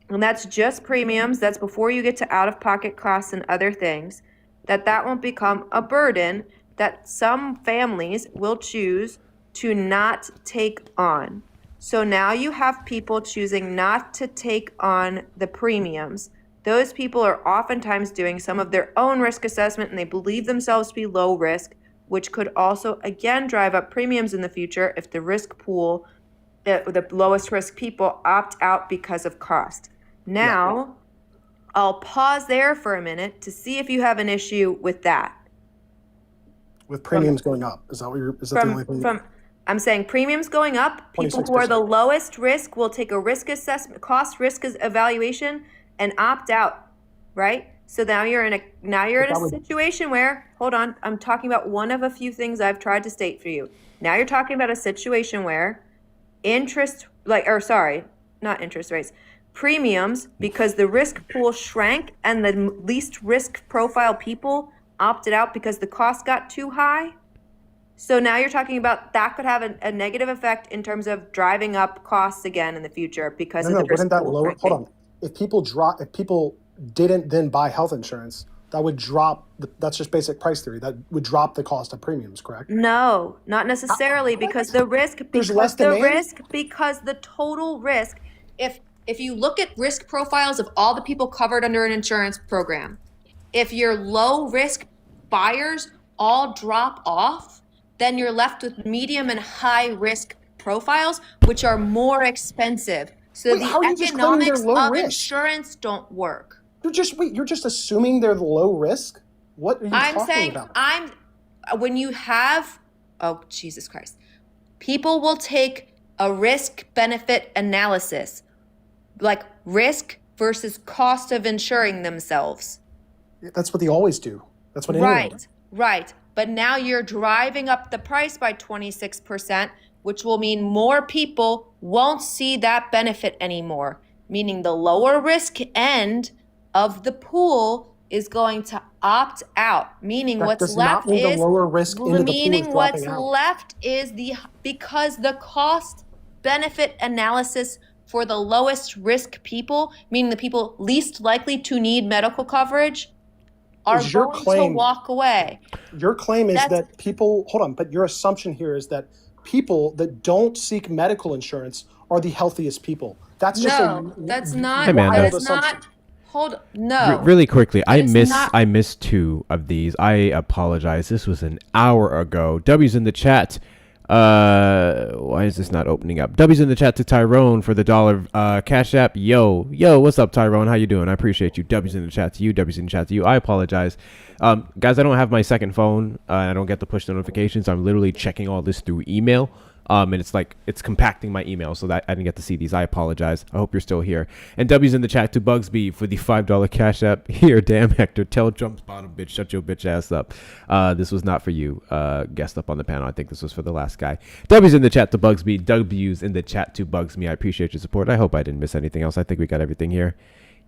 and that's just premiums, that's before you get to out-of-pocket costs and other things, that won't become a burden that some families will choose to not take on. So now you have people choosing not to take on the premiums. Those people are oftentimes doing some of their own risk assessment and they believe themselves to be low risk, which could also, again, drive up premiums in the future if the risk pool, the lowest risk people opt out because of cost. Now, I'll pause there for a minute to see if you have an issue with that. With premiums going up, is that the only thing? I'm saying premiums going up, people who are the lowest risk will take a risk assessment, cost risk evaluation and opt out, right? So now you're in a situation where, hold on, I'm talking about one of a few things I've tried to state for you. Now you're talking about a situation where not interest rates, premiums, because the risk pool shrank and the least risk profile people opted out because the cost got too high. So now you're talking about that could have a negative effect in terms of driving up costs again in the future because of the risk wouldn't that pool lower? shrinking. Hold on. If people didn't then buy health insurance, that would drop. That's just basic price theory. That would drop the cost of premiums, correct? No, not necessarily, because the total risk. If you look at risk profiles of all the people covered under an insurance program, if your low risk buyers all drop off, then you're left with medium and high risk profiles, which are more expensive. So the economics of insurance don't work. You're just assuming they're low risk? What are you talking about? When you have, oh, Jesus Christ. People will take a risk benefit analysis, like risk versus cost of insuring themselves. That's what they always do. That's what anyone does. Right. But now you're driving up the price by 26%, which will mean more people won't see that benefit anymore, meaning the lower risk end of the pool is going to opt out, meaning what's left is because the cost benefit analysis for the lowest risk people, meaning the people least likely to need medical coverage, are Is your going to claim- walk away. Your claim is That's- that people, hold on, but your assumption here is that people that don't seek medical insurance are the healthiest people. That's just No, that's not. Hey, man, that that's- is not. Hold. No. Really quickly, I is not- missed 2 of these. I apologize. This was an hour ago. W's in the chat. Why is this not opening up? W's in the chat to Tyrone for the $1 Cash App. Yo, what's up, Tyrone? How you doing? I appreciate you. W's in the chat to you. W's in the chat to you. I apologize. Guys, I don't have my second phone. I don't get the push notifications. I'm literally checking all this through email. And it's compacting my email so that I didn't get to see these. I apologize. I hope you're still here. And W's in the chat to Bugsby for the $5 Cash App. Here, damn Hector, tell Trump's bottom bitch, shut your bitch ass up. This was not for you, guest up on the panel. I think this was for the last guy. W's in the chat to Bugsby. W's in the chat to Bugsme. I appreciate your support. I hope I didn't miss anything else. I think we got everything here.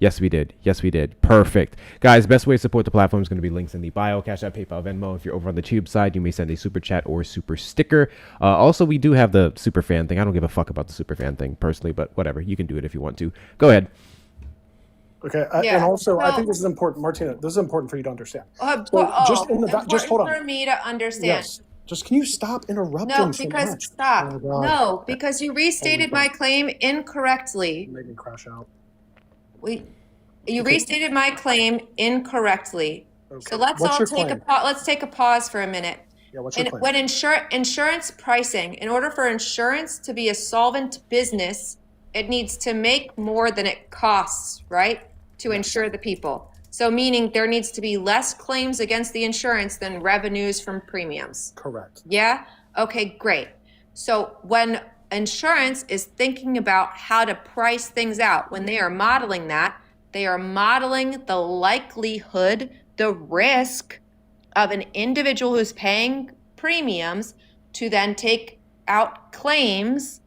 Yes, we did. Perfect. Guys, best way to support the platform is going to be links in the bio. Cash App, PayPal, Venmo. If you're over on the Tube side, you may send a super chat or super sticker. Also, we do have the super fan thing. I don't give a fuck about the super fan thing personally, but whatever. You can do it if you want to. Go ahead. Okay, Yeah, and also I so- think this is important, Martina. This is important for you to understand. Just hold on. for me to understand. Yes. Just can you stop interrupting No, so because much? stop. Oh, God. No, because you restated my claim incorrectly. Make me crash out. You restated my claim incorrectly. Okay. So let's What's all your take claim? let's take a pause for a minute. Yeah, what's your And claim? when insurance pricing, in order for insurance to be a solvent business, it needs to make more than it costs, right? To insure the people. So meaning there needs to be less claims against the insurance than revenues from premiums. Correct. Yeah? Okay, great. So when insurance is thinking about how to price things out, when they are modeling that, they are modeling the likelihood, the risk of an individual who's paying premiums to then take out claims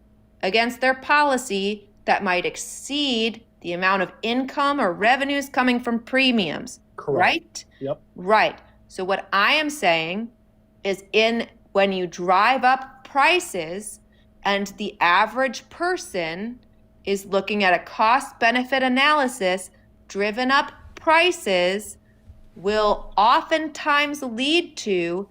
against their policy that might exceed the amount of income or revenues coming from premiums. Correct. Right? Yep. Right. So what I am saying is when you drive up prices and the average person is looking at a cost benefit analysis, driven up prices will oftentimes lead to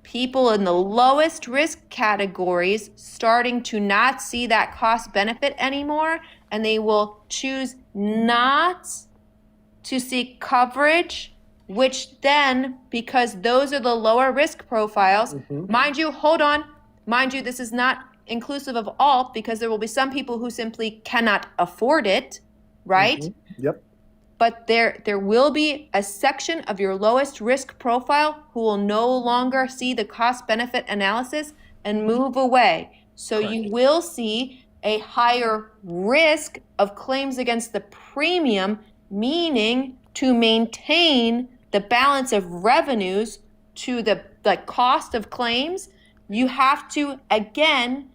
people in the lowest risk categories starting to not see that cost benefit anymore, and they will choose not to seek coverage, which then, because those are the lower risk profiles, mind you, this is not inclusive of all, because there will be some people who simply cannot afford it, right? Yep. But there will be a section of your lowest risk profile who will no longer see the cost benefit analysis and move away. So you will see a higher risk of claims against the premium, meaning to maintain the balance of revenues to the cost of claims, you have to, again,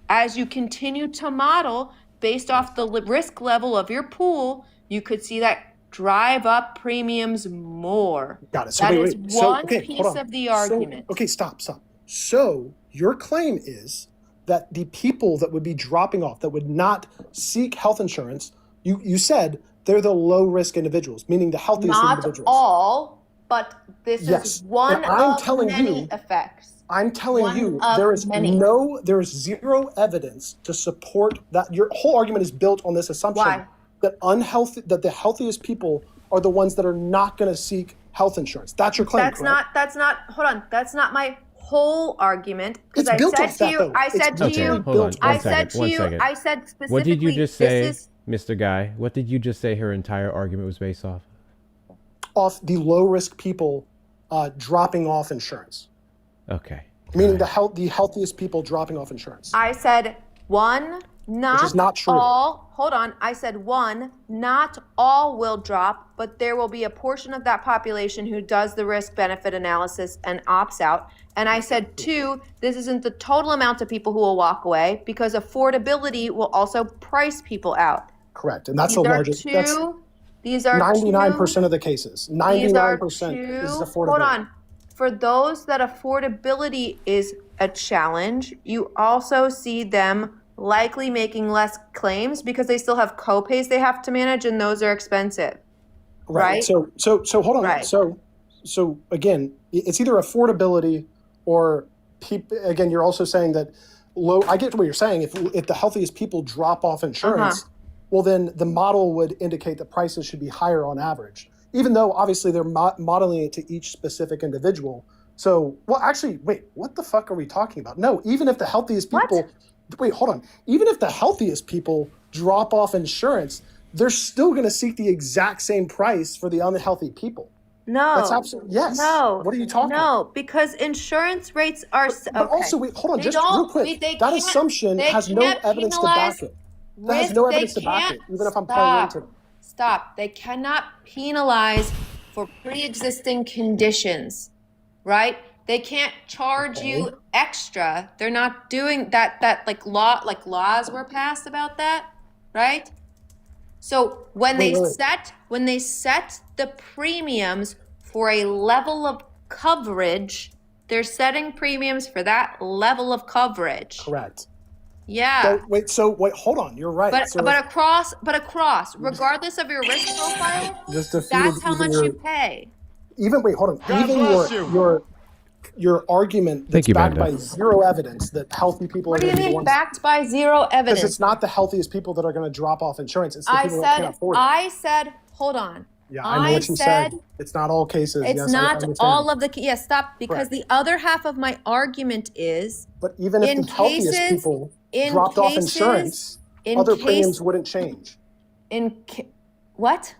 as you continue to model based off the risk level of your pool, you could see that drive up premiums more. Got it. So That wait, is wait. So, one okay, piece hold on. of the argument. Okay, stop. So your claim is that the people that would be dropping off, that would not seek health insurance, you said they're the low risk individuals, meaning the healthiest Not individuals. all, but this Yes. is one And I'm of telling many you- effects. I'm telling One you, of there is many. there is zero evidence to support that. Your whole argument is built on this assumption Why? that the healthiest people are the ones that are not going to seek health insurance. That's your claim, correct? That's not my whole argument. Because It's I built said off to that, you, though. I It's said to Okay, you, hold on. built- I One said second, to one you, second. I said specifically, What did you just say, this is Mr. Guy? What did you just say her entire argument was based off? Off the low risk people dropping off insurance, Okay. meaning the healthiest people dropping off insurance. I said one, Which is not true. all. Hold on. I said one, not all will drop, but there will be a portion of that population who does the risk benefit analysis and opts out. And I said two, this isn't the total amount of people who will walk away, because affordability will also price people out. Correct, and that's These the are largest. That's these are 99% of the cases. These are 99% is two. affordability. Hold on. For those that affordability is a challenge, you also see them likely making less claims because they still have co-pays they have to manage, and those are expensive. Right? So hold on. Right. So again, it's either affordability or again, you're also saying that I get what you're saying. If the healthiest people drop off insurance, well, then the model would indicate that prices should be higher on average, even though obviously they're modeling it to each specific individual. So, well, actually, wait, what the fuck are we talking about? No, even if the healthiest people, wait, hold on. Even if the healthiest people drop off insurance, they're still going to seek the exact same price for the unhealthy people. No. That's absolutely, yes. No. What are you talking about? No, because insurance rates are... But also, wait, hold on, just real quick. That assumption has no evidence to back it. That has no evidence to back it, even if I'm playing into it. Stop. They cannot penalize for pre-existing conditions, right? They can't charge you extra. They're not doing that laws were passed about that, right? So when they set the premiums for a level of coverage, they're setting premiums for that level of coverage. Correct. Yeah. So wait, hold on. You're right. But across, regardless of your risk profile, that's how much you pay. Hold on. Even your argument that's backed by zero evidence that healthy people are going to be the ones. Backed by zero evidence? Because it's not the healthiest people that are going to drop off insurance. It's the people that can't afford it. I said, hold on. Yeah, I know what you said. It's not all cases. It's not all of the... Yes, stop. Because the other half of my argument is... But even if the healthiest people dropped off insurance, other premiums wouldn't change. What?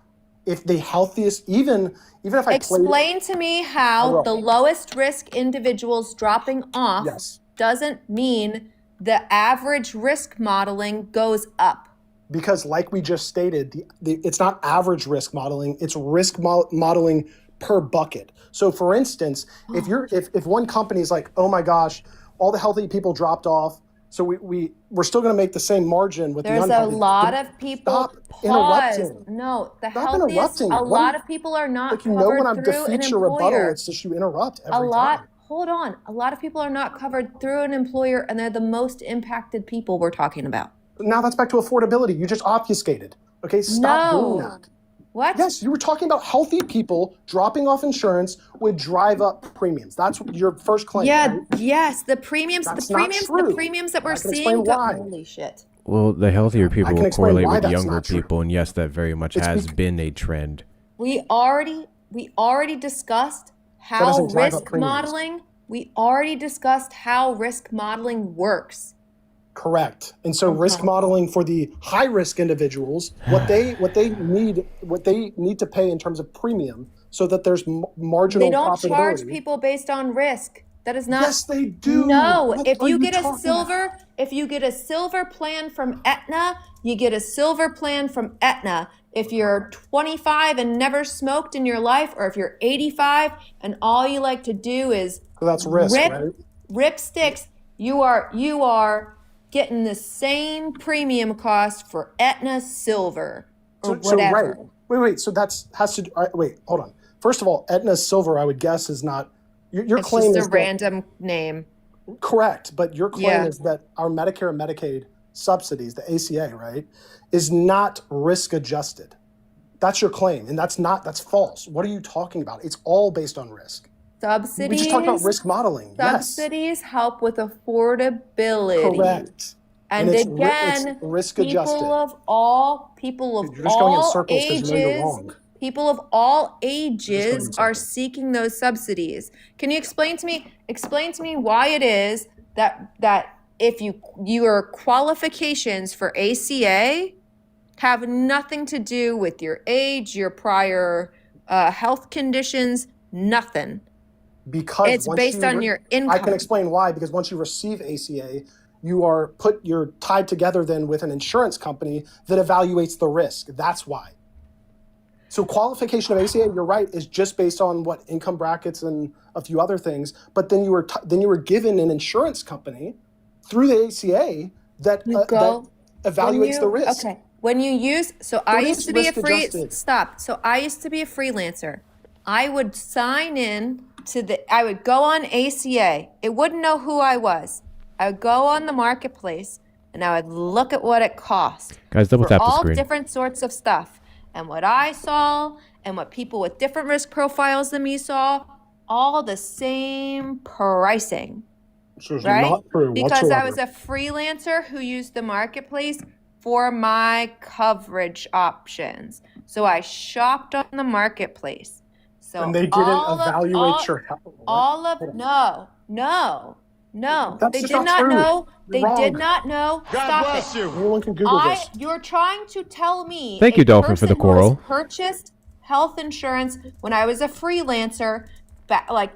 If the healthiest, even if I explain to me how the lowest risk individuals dropping off doesn't mean the average risk modeling goes up. Because like we just stated, it's not average risk modeling, it's risk modeling per bucket. So for instance, if one company is like, oh my gosh, all the healthy people dropped off, so we're still going to make the same margin with the unhealthy. There's a lot of people. Interrupting. No, the Stop healthiest. interrupting. A lot of people are not covered when I'm through an defeat your rebuttal, employer. it's just you interrupt every time. Hold on. A lot of people are not covered through an employer, and they're the most impacted people we're talking about. Now that's back to affordability. You just obfuscated. Okay, stop doing that. What? Yes, you were talking about healthy people dropping off insurance would drive up premiums. That's your first claim. Yeah. Right? Yes. The premiums. That's the premiums that we're seeing. Holy shit. Well, the healthier people will correlate with younger people, and yes, that very much has been a trend. We already discussed how risk modeling. We already discussed how risk modeling works. Correct. And so risk modeling for the high risk individuals, what they need to pay in terms of premium, so that there's marginal profitability. They don't charge people based on risk. That is not. Yes, they do. No, if you get a silver plan from Aetna, you get a silver plan from Aetna. If you're 25 and never smoked in your life, or if you're 85 and all you like to do is rip sticks, you are getting the same premium cost for Aetna Silver or whatever. Wait. So wait, hold on. First of all, Aetna Silver, I would guess, is not your claim. It's just a random name. Correct, but your claim is that our Medicare and Medicaid subsidies, the ACA, right, is not risk adjusted. That's your claim, and that's false. What are you talking about? It's all based on risk. Subsidies. We just talked about risk modeling. Subsidies help with affordability. Correct. And again, it's risk adjusted. People of all ages are seeking those subsidies. Can you explain to me why it is that if your qualifications for ACA have nothing to do with your age, your prior health conditions, nothing. Because it's based on your income. I can explain why. Because once you receive ACA, you're tied together then with an insurance company that evaluates the risk. That's why. So qualification of ACA, you're right, is just based on what income brackets and a few other things. But then you were given an insurance company through the ACA that evaluates the risk. Okay. When you use, I used to be a freelancer. I would sign in I would go on ACA. It wouldn't know who I was. I would go on the marketplace. and I would look at what it cost Guys, double for tap the all screen. different sorts of stuff. And what I saw and what people with different risk profiles than me saw, all the same pricing, Which is right? not true Because I whatsoever. was a freelancer who used the marketplace for my coverage options. So I shopped on the marketplace. So And they didn't all of evaluate your health. all of no. That's They just did not not true. know. You're They wrong. did not know. God Stop bless it. you. Anyone can Google this. You're trying to tell me Thank you, a Dolphin, for the person who has coral. purchased health insurance when I was a freelancer back like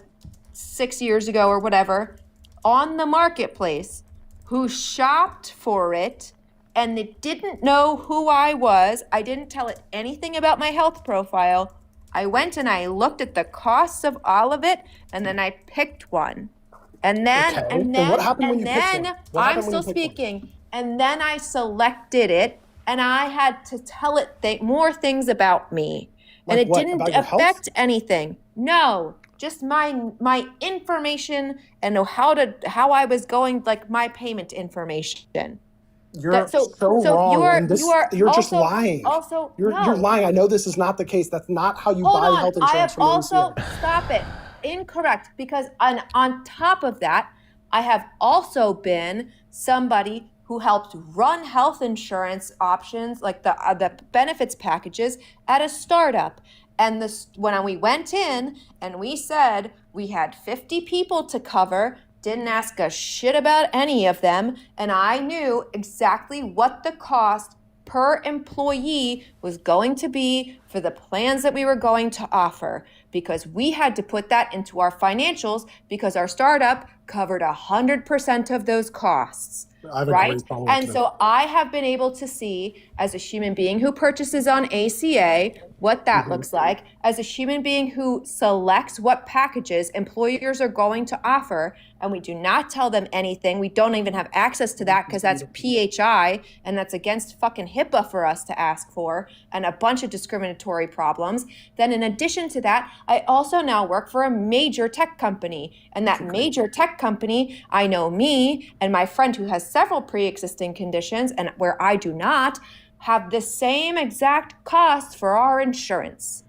6 years ago or whatever on the marketplace, who shopped for it and they didn't know who I was. I didn't tell it anything about my health profile. I went and I looked at the costs of all of it, and then I picked one. And then, Okay. And what happened when you picked then one? What I'm happened when still you picked one? speaking. And then I selected it, and I had to tell it more things about me. And Like it what? didn't About your health? affect anything. No, just my information and how I was going, like my payment information. You're so So wrong. you are and this, you are you're just also lying. also You're no. lying. I know this is not the case. That's not how you Hold buy on. health I insurance have from the also ACA. stop it. Incorrect, because on top of that, I have also been somebody who helped run health insurance options, like the benefits packages at a startup. And when we went in and we said we had 50 people to cover, didn't ask a shit about any of them, and I knew exactly what the cost per employee was going to be for the plans that we were going to offer, because we had to put that into our financials because our startup covered 100% of those costs. I have a Right? great follow-up And to that. so I have been able to see, as a human being who purchases on ACA, what that looks like, as a human being who selects what packages employers are going to offer, and we do not tell them anything. We don't even have access to that because that's PHI, and that's against fucking HIPAA for us to ask for, and a bunch of discriminatory problems. Then in addition to that, I also now work for a major tech company, and that major tech company, I know me and my friend who has several pre-existing conditions, and where I do not, have the same exact cost for our insurance.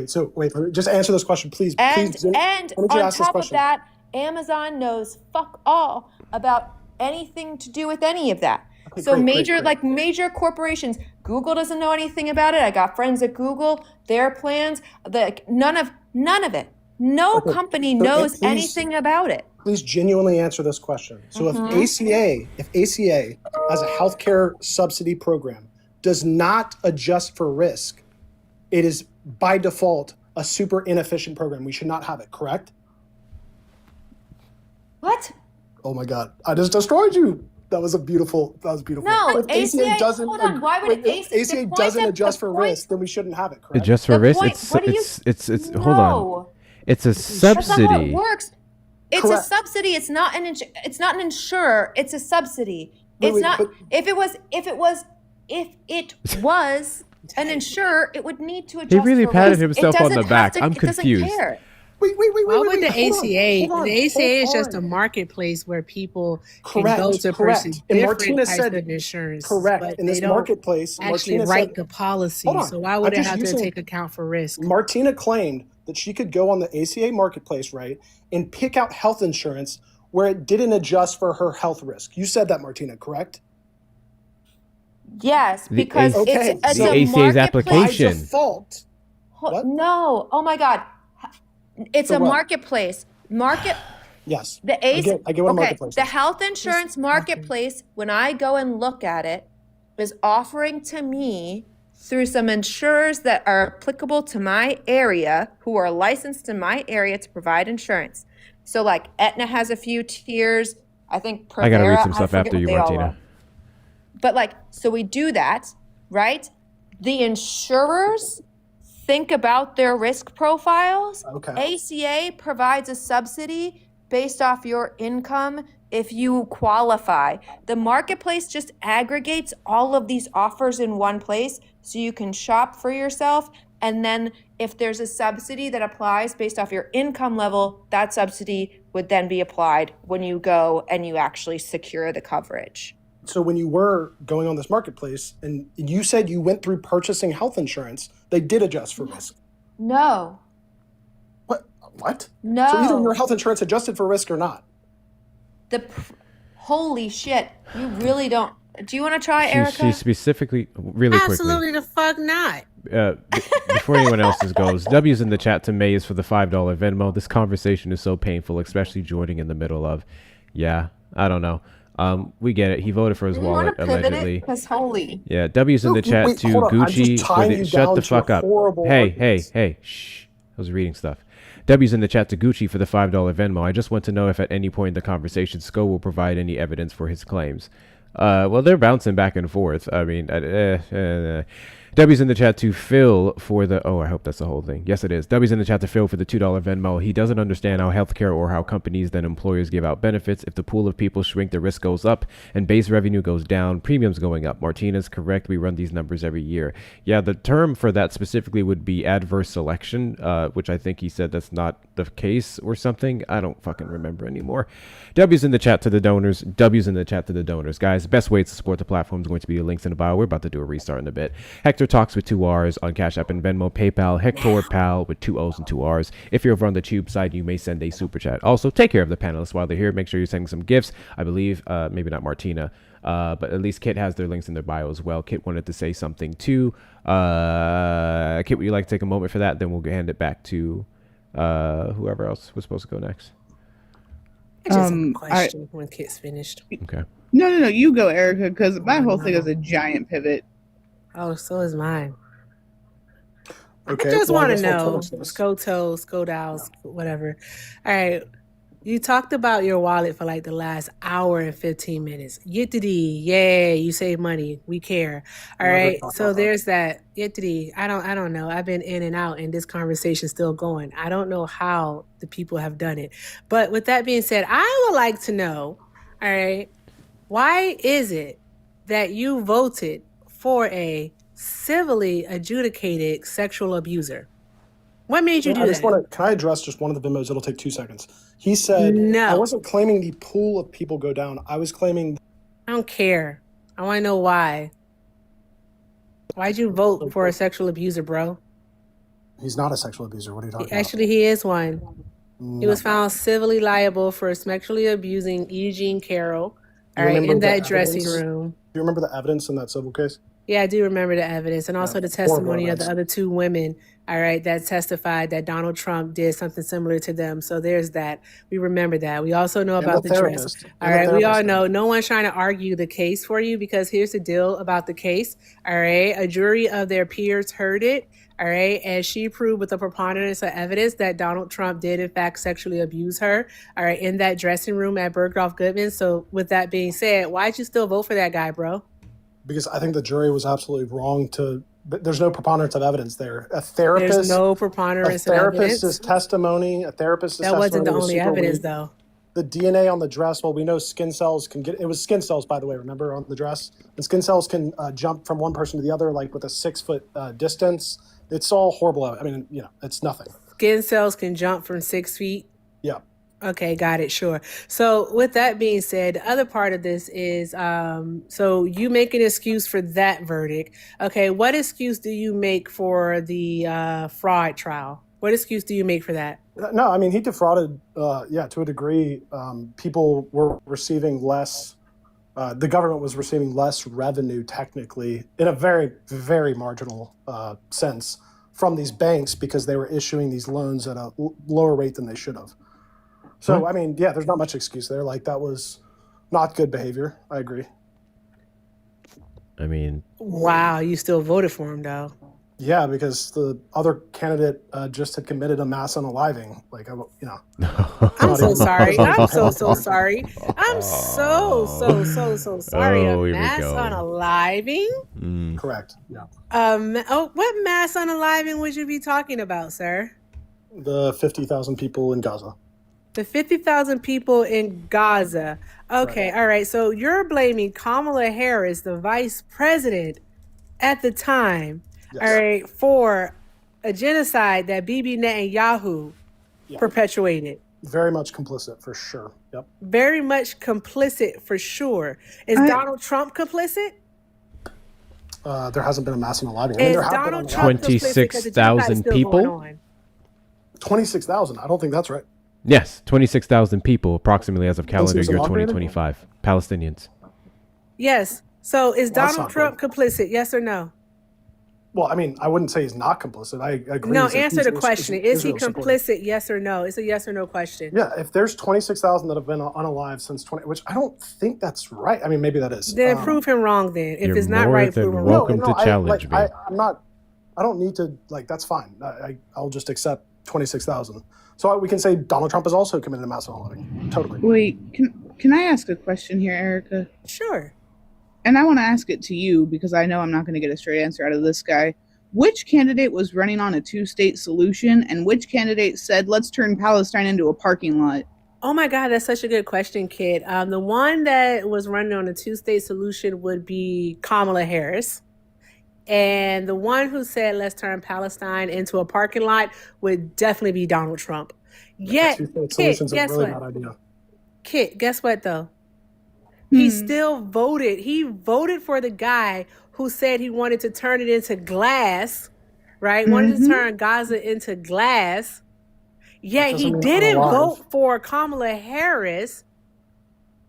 So just answer this question, please. And Please. and Let me on ask this top of question. that, Amazon knows fuck all about anything to do with any of that. Okay, So great. major corporations, Google doesn't know anything about it. I got friends at Google, their plans, none of it. No Okay, company so knows please- anything about it. Please genuinely answer this question. So if ACA as a healthcare subsidy program does not adjust for risk, it is by default a super inefficient program. We should not have it, correct? What? Oh my God, I just destroyed you. That was beautiful. No, If ACA doesn't, hold on, why would if ACA the point doesn't of- adjust the for point- risk, then we shouldn't have it, correct? Just for The risk, point- what do you- it's hold on. No. It's a That's not how it subsidy. works. It's Correct. a subsidy. It's not an insurer. It's a subsidy. Wait, but- If it was an insurer, it would need to adjust. He really for patted risk. It himself on the doesn't back. have to- I'm it doesn't confused. care. Wait, Why would the hold on, ACA? hold on, The ACA is hold just a on. marketplace where people Correct, can go to correct. purchase And different Martina types said- of insurance. Correct. But In they this don't marketplace, actually Martina write said, the policy. Hold on, So why I'm would it just have using- to take account for risk? Martina claimed that she could go on the ACA marketplace, right, and pick out health insurance where it didn't adjust for her health risk. You said that, Martina, correct? Yes, The because Okay, it's so- a ACA's marketplace. application. By default. What? No. Oh my God. It's So a what? marketplace. Yes. The I get what a okay, marketplace the is. health insurance marketplace, when I go and look at it, is offering to me through some insurers that are applicable to my area, who are licensed in my area to provide insurance. So like Aetna has a few tiers. I think Prevera, I gotta read some stuff forget after what you, they all Martina. are. But like, so we do that, right? The insurers think about their risk profiles. Okay. ACA provides a subsidy based off your income if you qualify. The marketplace just aggregates all of these offers in one place so you can shop for yourself. And then if there's a subsidy that applies based off your income level, that subsidy would then be applied when you go and you actually secure the coverage. So when you were going on this marketplace and you said you went through purchasing health insurance, they did adjust for risk. No. What? No. So either your health insurance adjusted for risk or not. Holy shit. You really don't. Do you want to try, She Erica? specifically, really Absolutely the fuck not. before anyone else's goes, W's in the chat to Maze for the $5 Venmo. This conversation is so painful, especially joining in the middle of, yeah, I don't know. We get it. He voted for his wallet allegedly. Because holy. Yeah, W's in the chat Wait, to hold on. I'm just Gucci. tying you Shut down the to fuck a up. horrible Hey, argument. hey, shh. I was reading stuff. W's in the chat to Gucci for the $5 Venmo. I just want to know if at any point in the conversation, Sko will provide any evidence for his claims. Well, they're bouncing back and forth. I mean, W's in the chat to Phil for the... Oh, I hope that's the whole thing. Yes, it is. W's in the chat to Phil for the $2 Venmo. He doesn't understand how healthcare or how companies then employers give out benefits. If the pool of people shrink, the risk goes up and base revenue goes down, premiums going up. Martina's correct. We run these numbers every year. Yeah, the term for that specifically would be adverse selection, which I think he said that's not the case or something. I don't fucking remember anymore. W's in the chat to the donors. W's in the chat to the donors. Guys, best way to support the platform is going to be the links in the bio. We're about to do a restart in a bit. Hector Talks with 2 R's on Cash App and Venmo, PayPal, Hector Pal with 2 O's and 2 R's. If you're over on the Tube side, you may send a super chat. Also, take care of the panelists while they're here. Make sure you're sending some gifts. I believe, maybe not Martina, but at least Kit has their links in their bio as well. Kit wanted to say something too. Kit, would you like to take a moment for that? Then we'll hand it back to whoever else was supposed to go next. I just have a question when Kit's finished. Okay. No. You go, Erica, because my whole thing is a giant pivot. Oh, so is mine. Okay. I just well, I want to guess I'll know, finish this. Skodals, whatever. All right. You talked about your wallet for like the last hour and 15 minutes. Yittity, yay, you save money. We care. All right. So there's that. Yittity. I don't know. I've been in and out and this conversation's still going. I don't know how the people have done it. But with that being said, I would like to know, all right, why is it that you voted for a civilly adjudicated sexual abuser? What made you do that? Can I address just one of the Venmos? It'll take 2 seconds. He said, No. I wasn't claiming the pool of people go down. I was claiming... I don't care. I want to know why. Why'd you vote for a sexual abuser, bro? He's not a sexual abuser. What are you talking about? Actually, he is one. He was No. found civilly liable for sexually abusing Eugene Carroll, You all right, remember in the that dressing evidence? room. Do you remember the evidence in that civil case? Yeah, I do remember the evidence and also the testimony of the other 2 women, all right, that testified that Donald Trump did something similar to them. So there's that. We remember that. We also know about the dress. All right, we all know. No one's trying to argue the case for you because here's the deal about the case. All right, a jury of their peers heard it. All right, and she proved with a preponderance of evidence that Donald Trump did, in fact, sexually abuse her, all right, in that dressing room at Bergdorf Goodman. So with that being said, why'd you still vote for that guy, bro? Because I think the jury was absolutely wrong to... But there's no preponderance of evidence there. A therapist... There's no preponderance of evidence. That wasn't the only evidence, though. The DNA on the dress, well, we know skin cells can get... It was skin cells, by the way, remember, on the dress? And skin cells can jump from one person to the other, like with a 6-foot distance. It's all horrible. I mean, it's nothing. Skin cells can jump from 6 feet? Yeah. Okay, got it, sure. So with that being said, the other part of this is, so you make an excuse for that verdict. Okay, what excuse do you make for the fraud trial? What excuse do you make for that? No, I mean, he defrauded, to a degree. People were receiving less, the government was receiving less revenue technically in a very, very marginal sense from these banks because they were issuing these loans at a lower rate than they should have. So, I mean, there's not much excuse there. Like, that was not good behavior. I agree. I mean... Wow, you still voted for him, though. Yeah, because the other candidate just had committed a mass unaliving. Like, I'm so sorry. I'm so sorry. I'm so sorry. Oh, a here we mass go. unaliving? Correct. Yeah. What mass unaliving would you be talking about, sir? The 50,000 people in Gaza. The 50,000 people in Gaza. Okay, all right. So you're blaming Kamala Harris, the vice president at the time, all right, for a genocide that Bibi Netanyahu perpetuated. Very much complicit for sure. Yep. Very much complicit for sure. Is Donald Trump complicit? There hasn't been a mass unaliving. I mean, there Is have Donald been Trump complicit because the genocide is 26,000 still going people? on? 26,000. I don't think that's right. Yes, 26,000 people approximately as of calendar Is it year operating? 2025. Palestinians. Yes. So is Well, that's Donald not Trump complicit? Yes or no? Well, I mean, I wouldn't say he's not complicit. I agree. No, that answer he's the question. Is he Israel supporter. complicit? Yes or no? It's a yes or no question. Yeah, if there's 26,000 that have been unalive since 20, which I don't think that's right. I mean, maybe that is. Then prove him wrong then. If You're it's not more right, than prove him welcome wrong. to challenge me. I'm not. I don't need to that's fine. I'll just accept 26,000. So we can say Donald Trump has also committed a mass unaliving. Totally. Wait, can I ask a question here, Erica? Sure. And I want to ask it to you because I know I'm not going to get a straight answer out of this guy. Which candidate was running on a two-state solution, and which candidate said, let's turn Palestine into a parking lot? Oh my God, that's such a good question, kid. The one that was running on a two-state solution would be Kamala Harris. And the one who said, let's turn Palestine into a parking lot would definitely be Donald Trump. Yet, Kit, guess really what? bad idea. Kit, guess what though? He still voted. He voted for the guy who said he wanted to turn it into glass, right? Wanted to turn Gaza into glass. Yet he didn't vote for Kamala Harris,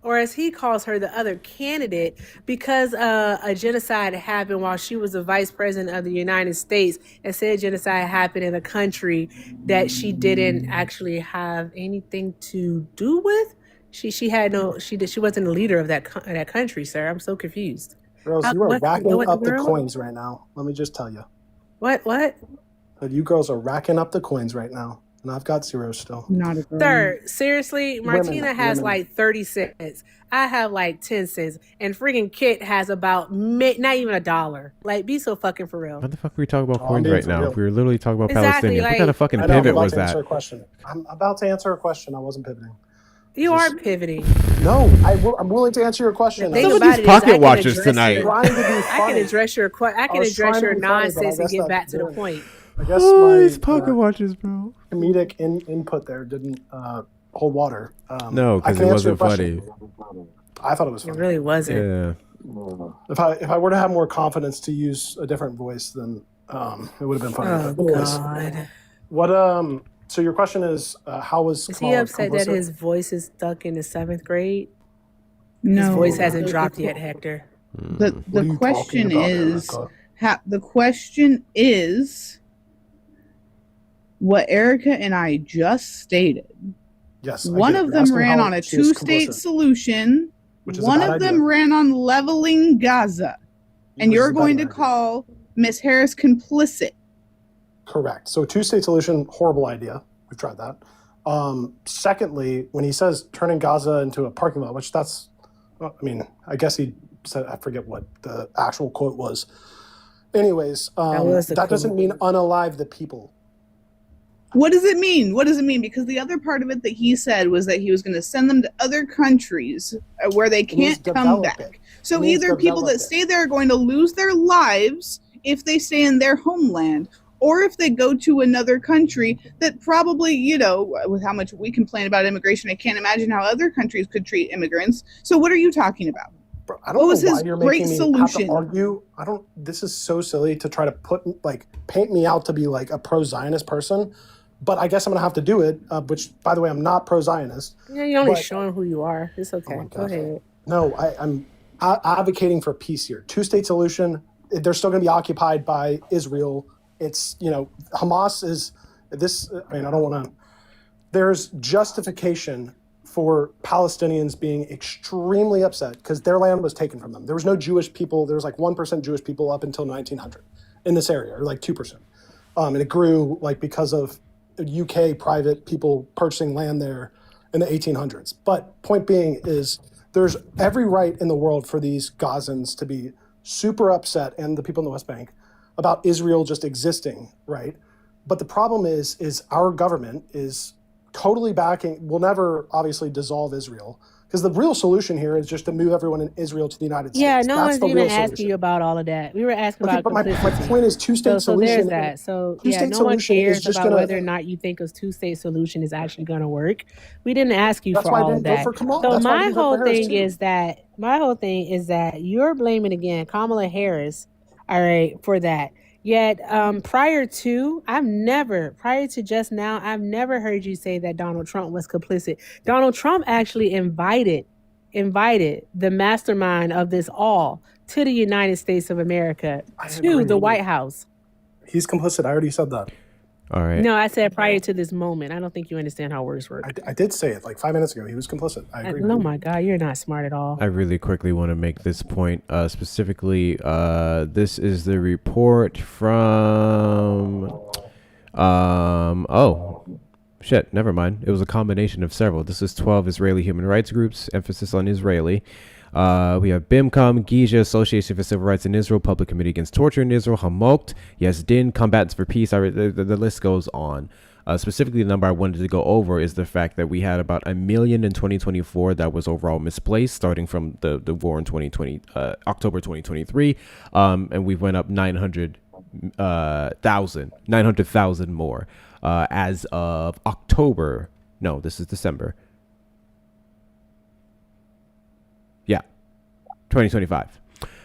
or as he calls her, the other candidate, because a genocide happened while she was the vice president of the United States, and said genocide happened in a country that she didn't actually have anything to do with. She wasn't the leader of that country, sir. I'm so confused. Girls, you are racking up the coins right now. Let me just tell you. What? But you girls are racking up the coins right now. And I've got zero still. Not a girl. Sir, seriously, Martina has like 30 cents. I have like 10 cents. And friggin' Kit has about not even $1. Like, be so fucking for real. What the fuck are we talking about coins right now? We were literally talking about Palestinians. Like, what kind of fucking pivot was that? I'm about to answer a question. I wasn't pivoting. You are pivoting. No, I'm willing to answer your question. Some of these pocket watchers tonight. I can address your nonsense and get back to the point. I guess these pocket watchers, bro. Comedic input there didn't hold water. No, because it wasn't funny. I thought it was funny. It really wasn't. Yeah. If I were to have more confidence to use a different voice, then it would have been funny. Oh God. What So your question is, how was he upset that his voice is stuck in the 7th grade? No, his voice hasn't dropped yet, Hector. The question is, the question is what Erica and I just stated. Yes. One of them ran on a two-state solution. One of them ran on leveling Gaza. And you're going to call Miss Harris complicit. Correct. So two-state solution, horrible idea. We've tried that. Secondly, when he says turning Gaza into a parking lot, which that's, I mean, I guess he said, I forget what the actual quote was. Anyways, that doesn't mean unalive the people. What does it mean? What does it mean? Because the other part of it that he said was that he was going to send them to other countries where they can't come back. So either people that stay there are going to lose their lives if they stay in their homeland, or if they go to another country that probably, with how much we complain about immigration, I can't imagine how other countries could treat immigrants. So what are you talking about? Bro, I don't know why you're making me have to argue. This is so silly to try to paint me out to be like a pro-Zionist person. But I guess I'm going to have to do it, which, by the way, I'm not pro-Zionist. Yeah, you're only showing who you are. It's okay. Go ahead. No, I'm advocating for peace here. Two-state solution. They're still going to be occupied by Israel. It's, Hamas is this. I mean, I don't want to. There's justification for Palestinians being extremely upset because their land was taken from them. There was no Jewish people. There was like 1% Jewish people up until 1900 in this area, or like 2%. And it grew because of UK private people purchasing land there in the 1800s. But point being is there's every right in the world for these Gazans to be super upset, and the people in the West Bank, about Israel just existing, right? But the problem is our government is totally backing, will never obviously dissolve Israel. Because the real solution here is just to move everyone in Israel to the United States. Yeah, no That's one's the even real asking solution. you about all of that. We were asking Okay, about but my complicity. point is two-state So there's solution. that. So yeah, Two-state no one solution is cares just about gonna. whether or not you think a two-state solution is actually going to work. We didn't ask you That's for why I all of didn't vote that. for Kamala. So That's why I my didn't vote whole for Harris thing too. is that you're blaming again Kamala Harris, all right, for that. Yet prior to just now, I've never heard you say that Donald Trump was complicit. Donald Trump actually invited the mastermind of this all to the United States of America, to the White House. He's complicit. I already said that. All right. No, I said prior to this moment. I don't think you understand how words work. I did say it like 5 minutes ago. He was complicit. I agree. Oh my God, you're not smart at all. I really quickly want to make this point. Specifically, this is the report from. Oh, shit. Never mind. It was a combination of several. This is 12 Israeli human rights groups. Emphasis on Israeli. We have BIMCOM, Giza, Association for Civil Rights in Israel, Public Committee Against Torture in Israel, Hamokt, Yes Din, Combatants for Peace. The list goes on. Specifically, the number I wanted to go over is the fact that we had about 1 million in 2024 that was overall misplaced, starting from the war in October 2023, and we went up 900,000 more as of October. No, this is December. Yeah, 2025.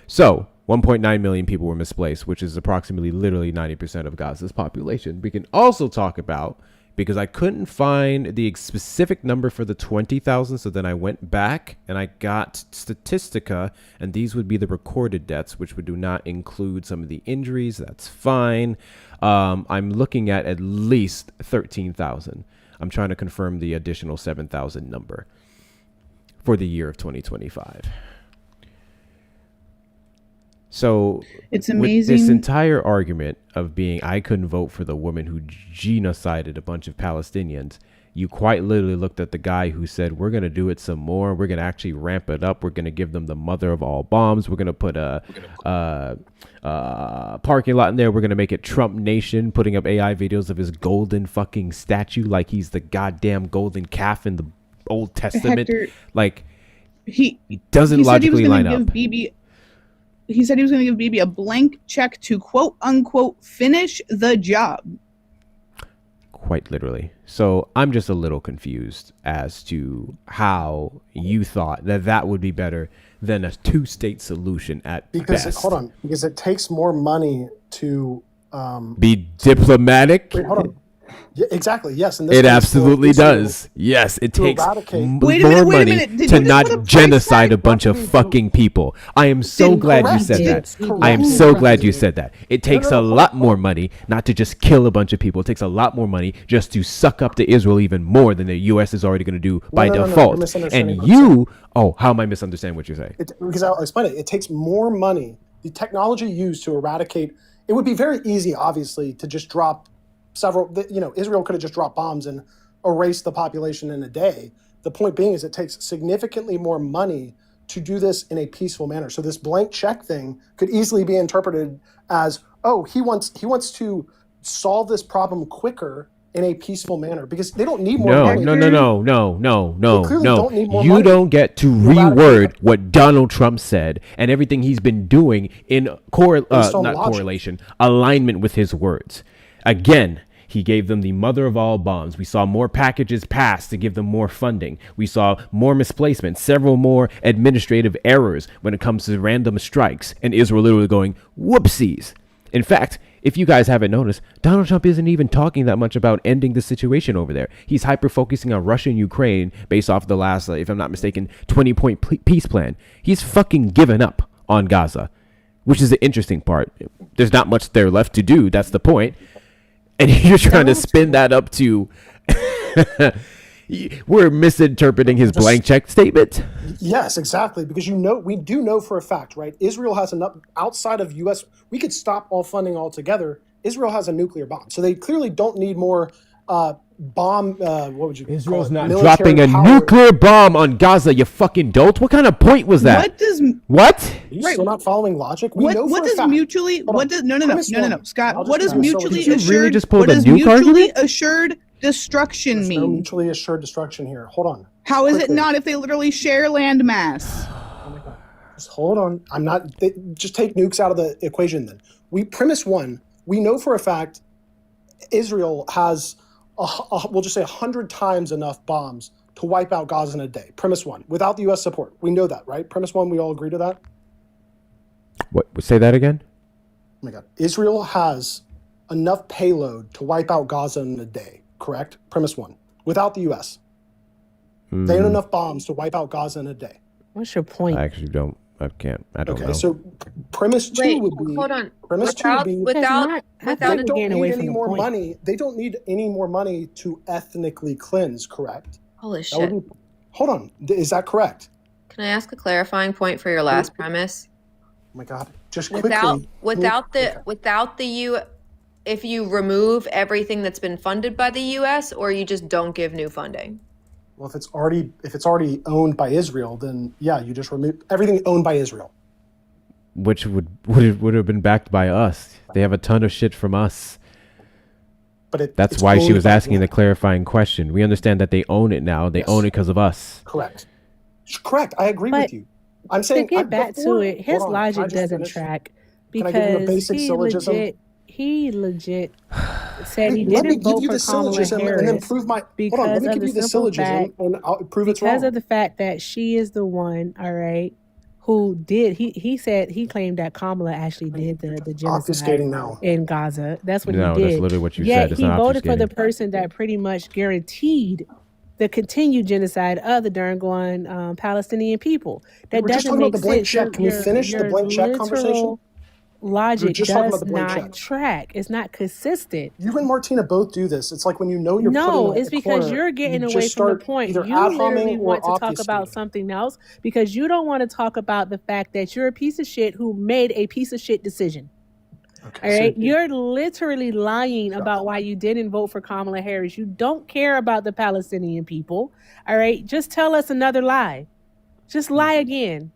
So 1.9 million people were misplaced, which is approximately literally 90% of Gaza's population. We can also talk about, because I couldn't find the specific number for the 20,000, so then I went back and I got Statistica, and these would be the recorded deaths, which would do not include some of the injuries. That's fine. I'm looking at least 13,000. I'm trying to confirm the additional 7,000 number for the year of 2025. So it's amazing. With this entire argument of being, I couldn't vote for the woman who genocided a bunch of Palestinians, you quite literally looked at the guy who said, we're going to do it some more. We're going to actually ramp it up. We're going to give them the mother of all bombs. We're going to put a parking lot in there. We're going to make it Trump Nation, putting up AI videos of his golden fucking statue like he's the goddamn golden calf in the Old Testament. Hector, like, he doesn't logically line up. He said he was going to give Bibi a blank check to quote unquote finish the job. Quite literally. So I'm just a little confused as to how you thought that would be better than a two-state solution at best. Hold on, because it takes more money to be diplomatic. Wait, hold on. Yeah, exactly. Yes, and it absolutely does. Yes, it takes more money to not genocide a bunch of fucking people. I am so glad you said that. I am so glad you said that. It takes a lot more money not to just kill a bunch of people. It takes a lot more money just to suck up to Israel even more than the U.S. is already going to do by default. And you, how am I misunderstanding what you're saying? Because I'll explain it. It takes more money. The technology used to eradicate. It would be very easy, obviously, to just drop Israel could have just dropped bombs and erased the population in a day. The point being is it takes significantly more money to do this in a peaceful manner. So this blank check thing could easily be interpreted as, he wants to solve this problem quicker in a peaceful manner because they don't need more money. No. You don't get to reword what Donald Trump said and everything he's been doing in alignment with his words. Again, he gave them the mother of all bombs. We saw more packages passed to give them more funding. We saw more misplacement, several more administrative errors when it comes to random strikes, and Israel literally going, whoopsies. In fact, if you guys haven't noticed, Donald Trump isn't even talking that much about ending the situation over there. He's hyper-focusing on Russia and Ukraine based off the last, if I'm not mistaken, 20-point peace plan. He's fucking given up on Gaza, which is the interesting part. There's not much there left to do. That's the point. And you're trying to spin that up to we're misinterpreting his blank check statement. Yes, exactly. Because we do know for a fact, right? Israel has enough outside of U.S. We could stop all funding altogether. Israel has a nuclear bomb, so they clearly don't need more bomb. What would you? Israel's not dropping a nuclear bomb on Gaza. You fucking dolt. What kind of point was that? What? Are you still not following logic? What does mutually? What does no, Scott? What does mutually assured? Really just what does mutually assured destruction There's mean? no mutually assured destruction here. Hold on. How is it Quickly. not if they literally share land mass? Oh my God. Just hold on. I'm not. Just take nukes out of the equation then. Premise one, we know for a fact Israel has, we'll just say 100 times enough bombs to wipe out Gaza in a day. Premise one, without the U.S. support. We know that, right? Premise one, we all agree to that? What? Say that again? Oh my God. Israel has enough payload to wipe out Gaza in a day, correct? Premise one, without the U.S. They have enough bombs to wipe out Gaza in a day. What's your point? I actually don't. I can't. I don't know. Okay, so premise two would be. Hold on. Premise two would be. Without They don't need any more money. They don't need any more money to ethnically cleanse, correct? Holy shit. Hold on. Is that correct? Can I ask a clarifying point for your last premise? Oh my God. Just quickly. If you remove everything that's been funded by the US, or you just don't give new funding? Well, if it's already owned by Israel, then yeah, you just remove everything owned by Israel. Which would have been backed by us. They have a ton of shit from us. But that's why she was asking the clarifying question. We understand that they own it now. They own it because of us. Correct. Correct. I agree with you. I'm saying to get back to it, his logic doesn't track because he legit said he didn't vote for Kamala Harris and then prove my. Hold on, let me give you the syllogism and I'll prove it's wrong. Because of the fact that she is the one, all right, who did. He said he claimed that Kamala actually did the genocide in Gaza. That's what he did. No, that's literally what you said. It's he not voted for the obfuscating. person that pretty much guaranteed the continued genocide of the darn going Palestinian people. That doesn't make sense. Can we finish the blank check conversation? Logic does not track. It's not consistent. You and Martina both do this. It's like when you know you're no, it's because you're getting away from the point. You literally want to talk about something else because you don't want to talk about the fact that you're a piece of shit who made a piece of shit decision. Okay, all right, so you're literally lying about why you didn't vote for Kamala Harris. You don't care about the Palestinian people. All right, just tell us another lie. Just lie again.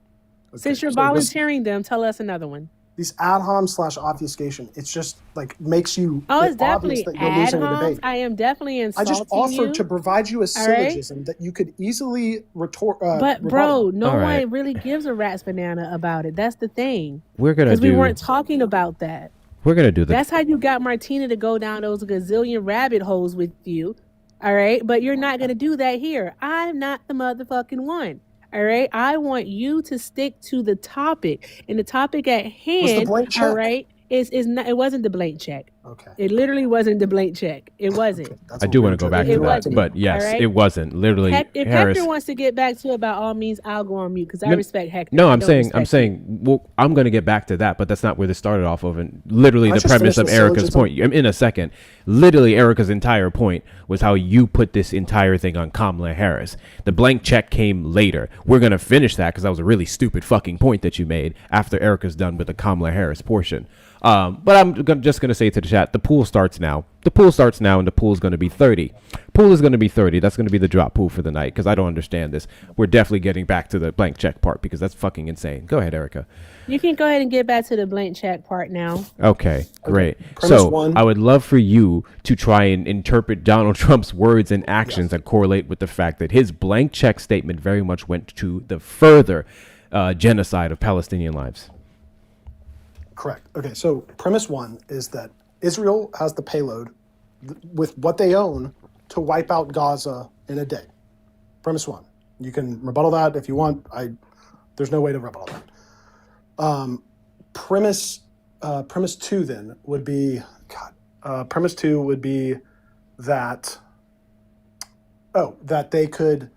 Okay. Since you're volunteering them, tell us another one. These ad homs/obfuscation, it's just like makes you. Oh, it's definitely ad homs. I am definitely insulting you. I just offered to provide you a syllogism that you could easily retort. But bro, no one really gives a rat's banana about it. That's the thing. We're gonna because we weren't talking about that. We're gonna do that. That's how you got Martina to go down those gazillion rabbit holes with you. All right, but you're not gonna do that here. I'm not the motherfucking one. All right, I want you to stick to the topic, and the topic at hand. All right, is not. It wasn't the blank check. Okay. It literally wasn't the blank check. It wasn't. Okay, I do want to go back to that, but yes, right? It wasn't. Literally, if Harris. Hector wants to get back to it, by all means, I'll go on mute because I respect Hector. No, I'm saying, well, I'm going to get back to that, but that's not where this started off of. And literally, the premise of Erica's point. In a second, literally, Erica's entire point was how you put this entire thing on Kamala Harris. The blank check came later. We're going to finish that because that was a really stupid fucking point that you made after Erica's done with the Kamala Harris portion. But I'm just going to say to the chat, the pool starts now. The pool starts now, and the pool is going to be 30. Pool is going to be 30. That's going to be the drop pool for the night, because I don't understand this. We're definitely getting back to the blank check part, because that's fucking insane. Go ahead, Erica. You can go ahead and get back to the blank check part now. Okay, great. So I would love for you to try and interpret Donald Trump's words and actions that correlate with the fact that his blank check statement very much went to the further genocide of Palestinian lives. Correct. Okay, so premise one is that Israel has the payload with what they own to wipe out Gaza in a day. Premise one. You can rebuttal that if you want. There's no way to rebuttal that. Premise two then would be premise two would be that that they could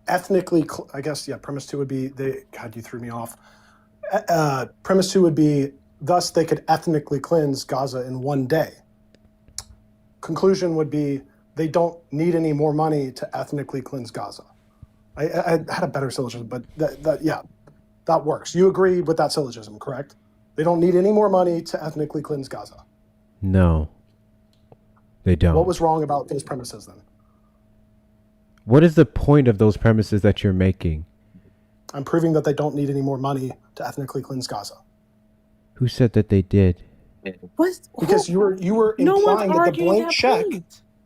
ethnically. Premise two would be God, you threw me off. Premise two would be thus they could ethnically cleanse Gaza in one day. Conclusion would be they don't need any more money to ethnically cleanse Gaza. I had a better syllogism, but that works. You agree with that syllogism, correct? They don't need any more money to ethnically cleanse Gaza. No, they don't. What was wrong about those premises then? What is the point of those premises that you're making? I'm proving that they don't need any more money to ethnically cleanse Gaza. Who said that they did? Because you were implying that the blank check.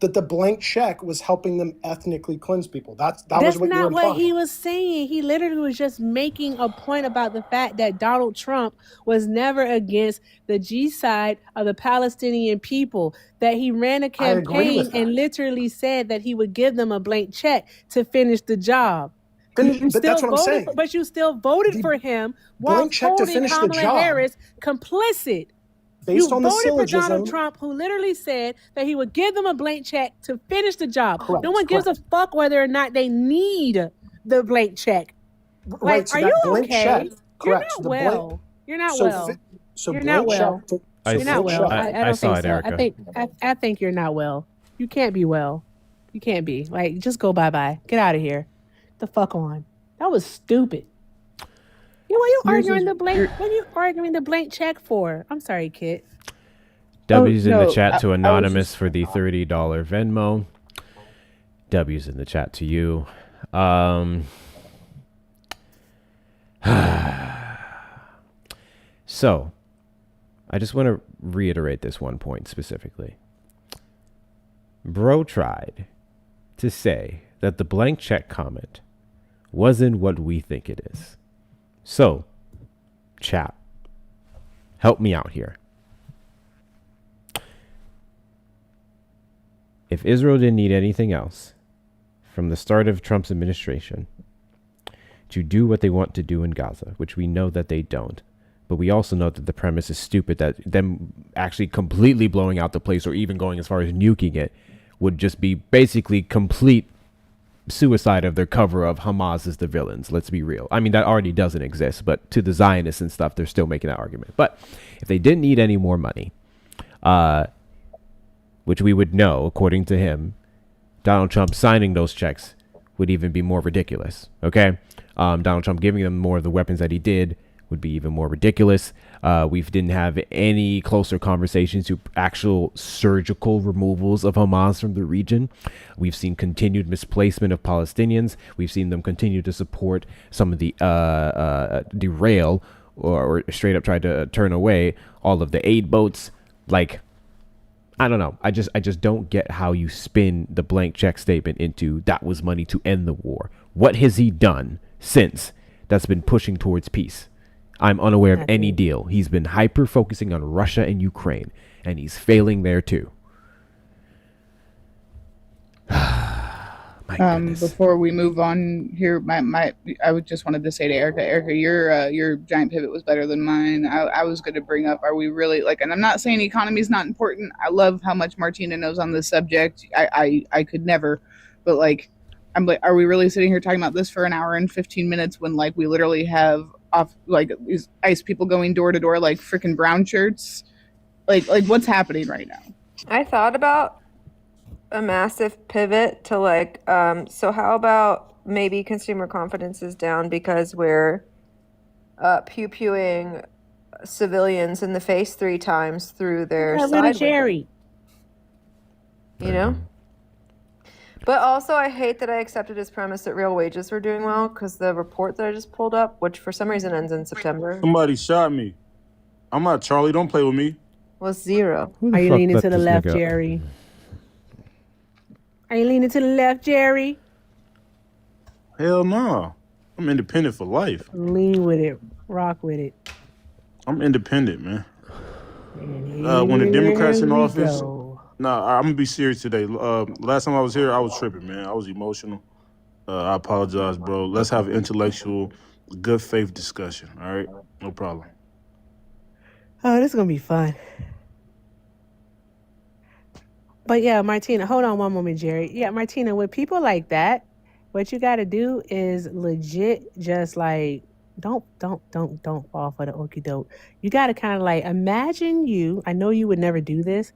that the blank check was helping them ethnically cleanse people. That was That's what you were not what implying. he was saying. He literally was just making a point about the fact that Donald Trump was never against the G side of the Palestinian people, that he ran a I agree campaign with that. and literally said that he would give them a blank check to finish the job. But that's what I'm saying. But you still voted for him while blank check to holding finish the Kamala job. Harris complicit. Based You on the voted for syllogism, Donald Trump, who literally said that he would give them a blank check to finish the job. Correct, No one gives a fuck whether or not they need the blank check. right? Like, So are that you blank okay? check, You're correct? not The well. blank, You're not so well. so You're blank not well. check. You're not well. I I don't saw think it, so. Erica. I think you're not well. You can't be well. You can't be. Like, just go bye-bye. Get out of here. The fuck on. That was stupid. What are you arguing the blank check for? I'm sorry, Kit. W's in the chat to Anonymous for the $30 Venmo. W's in the chat to you. So, I just want to reiterate this one point specifically. Bro tried to say that the blank check comment wasn't what we think it is. So, chat, help me out here. If Israel didn't need anything else from the start of Trump's administration to do what they want to do in Gaza, which we know that they don't, but we also know that the premise is stupid, that them actually completely blowing out the place or even going as far as nuking it would just be basically complete suicide of their cover of Hamas as the villains. Let's be real. I mean, that already doesn't exist, but to the Zionists and stuff, they're still making that argument. But if they didn't need any more money, which we would know, according to him, Donald Trump signing those checks would even be more ridiculous. Okay. Donald Trump giving them more of the weapons that he did would be even more ridiculous. We didn't have any closer conversations to actual surgical removals of Hamas from the region. We've seen continued misplacement of Palestinians. We've seen them continue to support some of the derail or straight up try to turn away all of the aid boats. Like, I don't know. I just don't get how you spin the blank check statement into that was money to end the war. What has he done since that's been pushing towards peace? I'm unaware of any deal. He's been hyper focusing on Russia and Ukraine, and he's failing there too. My goodness. Before we move on here, I would just wanted to say to Erica, your giant pivot was better than mine. I was going to bring up, are we really like, and I'm not saying economy is not important. I love how much Martina knows on this subject. I could never, but like, I'm like, are we really sitting here talking about this for an hour and 15 minutes when like we literally have off like these ICE people going door to door like freaking brown shirts? Like what's happening right now? I thought about a massive pivot to like, so how about maybe consumer confidence is down because we're pew-pewing civilians in the face 3 times through their side window, Jerry. you know? But also, I hate that I accepted his premise that real wages were doing well, because the report that I just pulled up, which for some reason ends in September, Somebody shot me. I'm not Charlie. Don't play with me. was 0. Are you leaning to the left, Jerry? Are you leaning to the left, Jerry? Hell no. I'm independent for life. Lean with it. Rock with it. I'm independent, man. When the Democrats in office, I'm gonna be serious today. Last time I was here, I was tripping, man. I was emotional. I apologize, bro. Let's have an intellectual, good faith discussion. All right, no problem. Oh, this is gonna be fun. But yeah, Martina, hold on one moment, Jerry. Yeah, Martina, with people like that, what you got to do is legit just like don't fall for the okie doke. You got to kind of like imagine I know you would never do this,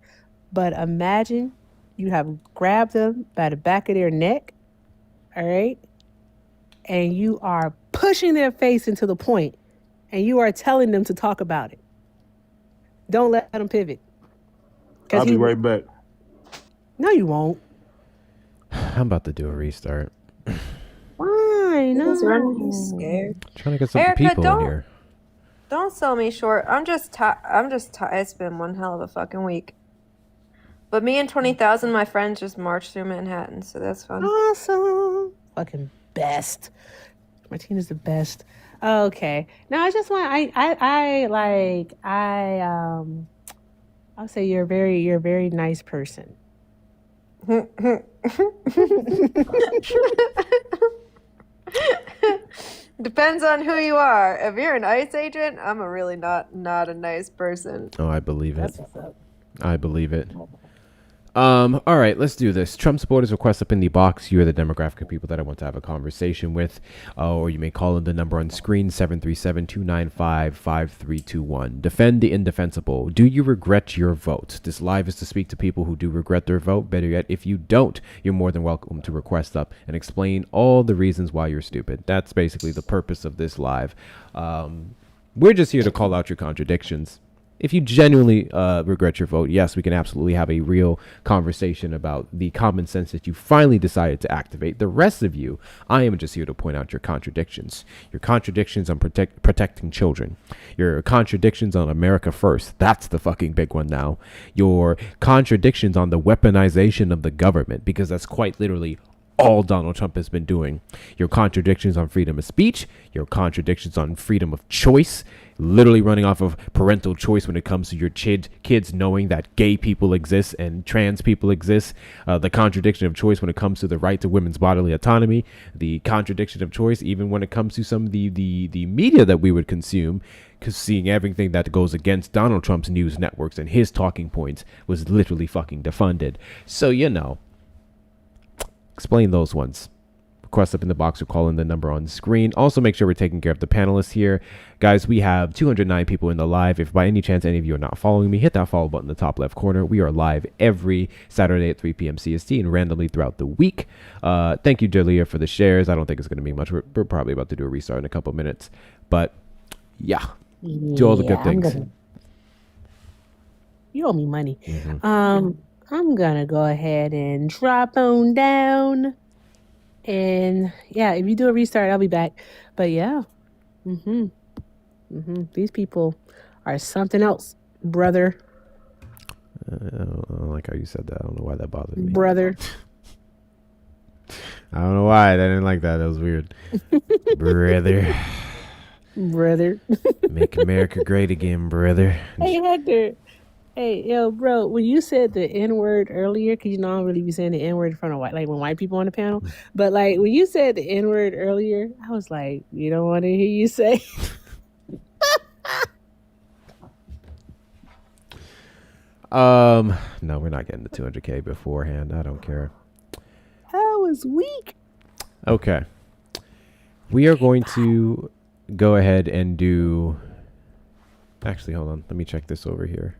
but imagine you have grabbed them by the back of their neck, all right? And you are pushing their face into the point, and you are telling them to talk about it. Don't let them pivot. I'll be right back. No, you won't. I'm about to do a restart. Why? No. He's scared. Trying to get some Erica, people in here. Don't sell me short. I'm just tired. It's been one hell of a fucking week. But me and 20,000 my friends just marched through Manhattan, so that's fun. Awesome. Fucking best. Martina's the best. Okay. Now I just want I'll say you're a very nice person. Depends on who you are. If you're an ICE agent, I'm a really not a nice person. Oh, I believe it. That's what's up. I believe it. All right, let's do this. Trump supporters request up in the box. You are the demographic of people that I want to have a conversation with. Or you may call in the number on screen, 737-295-5321. Defend the indefensible. Do you regret your vote? This live is to speak to people who do regret their vote. Better yet, if you don't, you're more than welcome to request up and explain all the reasons why you're stupid. That's basically the purpose of this live. We're just here to call out your contradictions. If you genuinely regret your vote, yes, we can absolutely have a real conversation about the common sense that you finally decided to activate. The rest of you, I am just here to point out your contradictions. Your contradictions on protecting children. Your contradictions on America first. That's the fucking big one now. Your contradictions on the weaponization of the government, because that's quite literally all Donald Trump has been doing. Your contradictions on freedom of speech, your contradictions on freedom of choice, literally running off of parental choice when it comes to your kids knowing that gay people exist and trans people exist, the contradiction of choice when it comes to the right to women's bodily autonomy, the contradiction of choice even when it comes to some of the media that we would consume, because seeing everything that goes against Donald Trump's news networks and his talking points was literally fucking defunded. So, explain those ones. Request up in the box or call in the number on the screen. Also, make sure we're taking care of the panelists here. Guys, we have 209 people in the live. If by any chance any of you are not following me, hit that follow button in the top left corner. We are live every Saturday at 3 p.m. CST and randomly throughout the week. Thank you, Jalea, for the shares. I don't think it's going to be much. We're probably about to do a restart in a couple minutes. But, do all the good things. You owe me money. I'm gonna go ahead and drop on down, and if you do a restart, I'll be back. But these people are something else, brother. I don't like how you said that. I don't know why that bothered me, brother. I don't know why I didn't like that. That was weird. brother. Make America great again, brother. Hey, Hector. Hey, yo, bro, when you said the N-word earlier, because I don't really be saying the N-word in front of when white people on the panel, but when you said the N-word earlier, I was like, you don't want to hear you say. No, we're not getting the 200K beforehand. I don't care. I was weak. Okay. We are going to go ahead and do... Actually, hold on. Let me check this over here.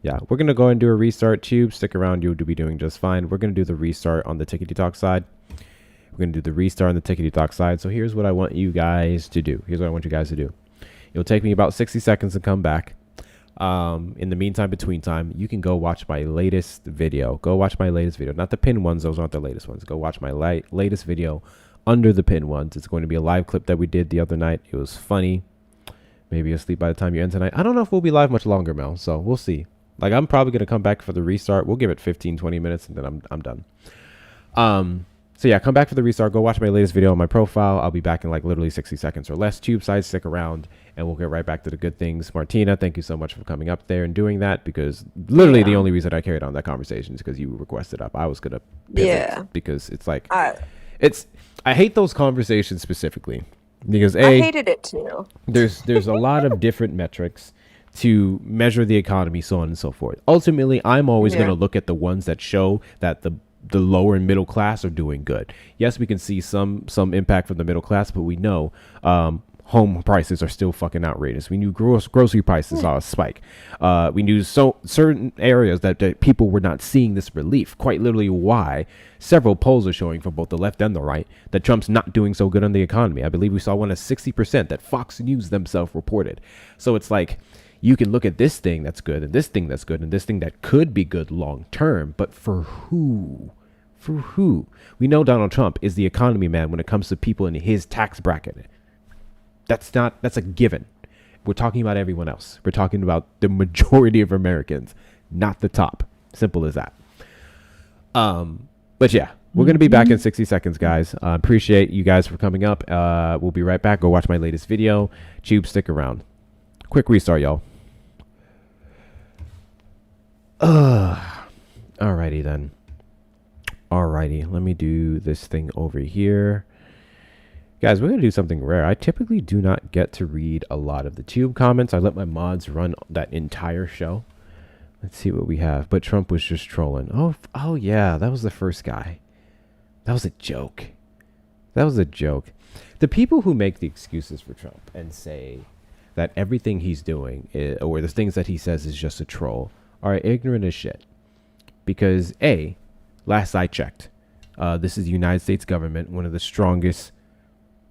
Yeah, we're going to go and do a restart. Tube, stick around. You'll be doing just fine. We're going to do the restart on the Tickety Talk side. We're going to do the restart on the Tickety Talk side. So here's what I want you guys to do. It'll take me about 60 seconds to come back. In the meantime, between time, you can go watch my latest video. Not the pin ones. Those aren't the latest ones. Go watch my latest video under the pin ones. It's going to be a live clip that we did the other night. It was funny. Maybe you'll sleep by the time you end tonight. I don't know if we'll be live much longer, Mel. So we'll see. I'm probably going to come back for the restart. We'll give it 15, 20 minutes and then I'm done. So come back for the restart. Go watch my latest video on my profile. I'll be back in literally 60 seconds or less. Tube side, stick around and we'll get right back to the good things. Martina, thank you so much for coming up there and doing that, because literally the only reason I carried on that conversation is because you requested up. I was going to pivot because it's I hate those conversations specifically because I hated it too. There's a lot of different metrics to measure the economy, so on and so forth. Ultimately, I'm always going to look at the ones that show that the lower and middle class are doing good. Yes, we can see some impact from the middle class, but we know home prices are still fucking outrageous. We knew grocery prices saw a spike. We knew certain areas that people were not seeing this relief. Quite literally why several polls are showing from both the left and the right that Trump's not doing so good on the economy. I believe we saw one at 60% that Fox News themselves reported. So it's you can look at this thing that's good and this thing that's good and this thing that could be good long term, but for who? For who? We know Donald Trump is the economy man when it comes to people in his tax bracket. That's a given. We're talking about everyone else. We're talking about the majority of Americans, not the top. Simple as that. But yeah, we're going to be back in 60 seconds, guys. Appreciate you guys for coming up. We'll be right back. Go watch my latest video. Tube, stick around. Quick restart, y'all. Alrighty then. Alrighty, let me do this thing over here. Guys, we're going to do something rare. I typically do not get to read a lot of the Tube comments. I let my mods run that entire show. Let's see what we have. But Trump was just trolling. Oh yeah, that was the first guy. That was a joke. That was a joke. The people who make the excuses for Trump and say that everything he's doing or the things that he says is just a troll are ignorant as shit. Because last I checked, this is the United States government, one of the strongest,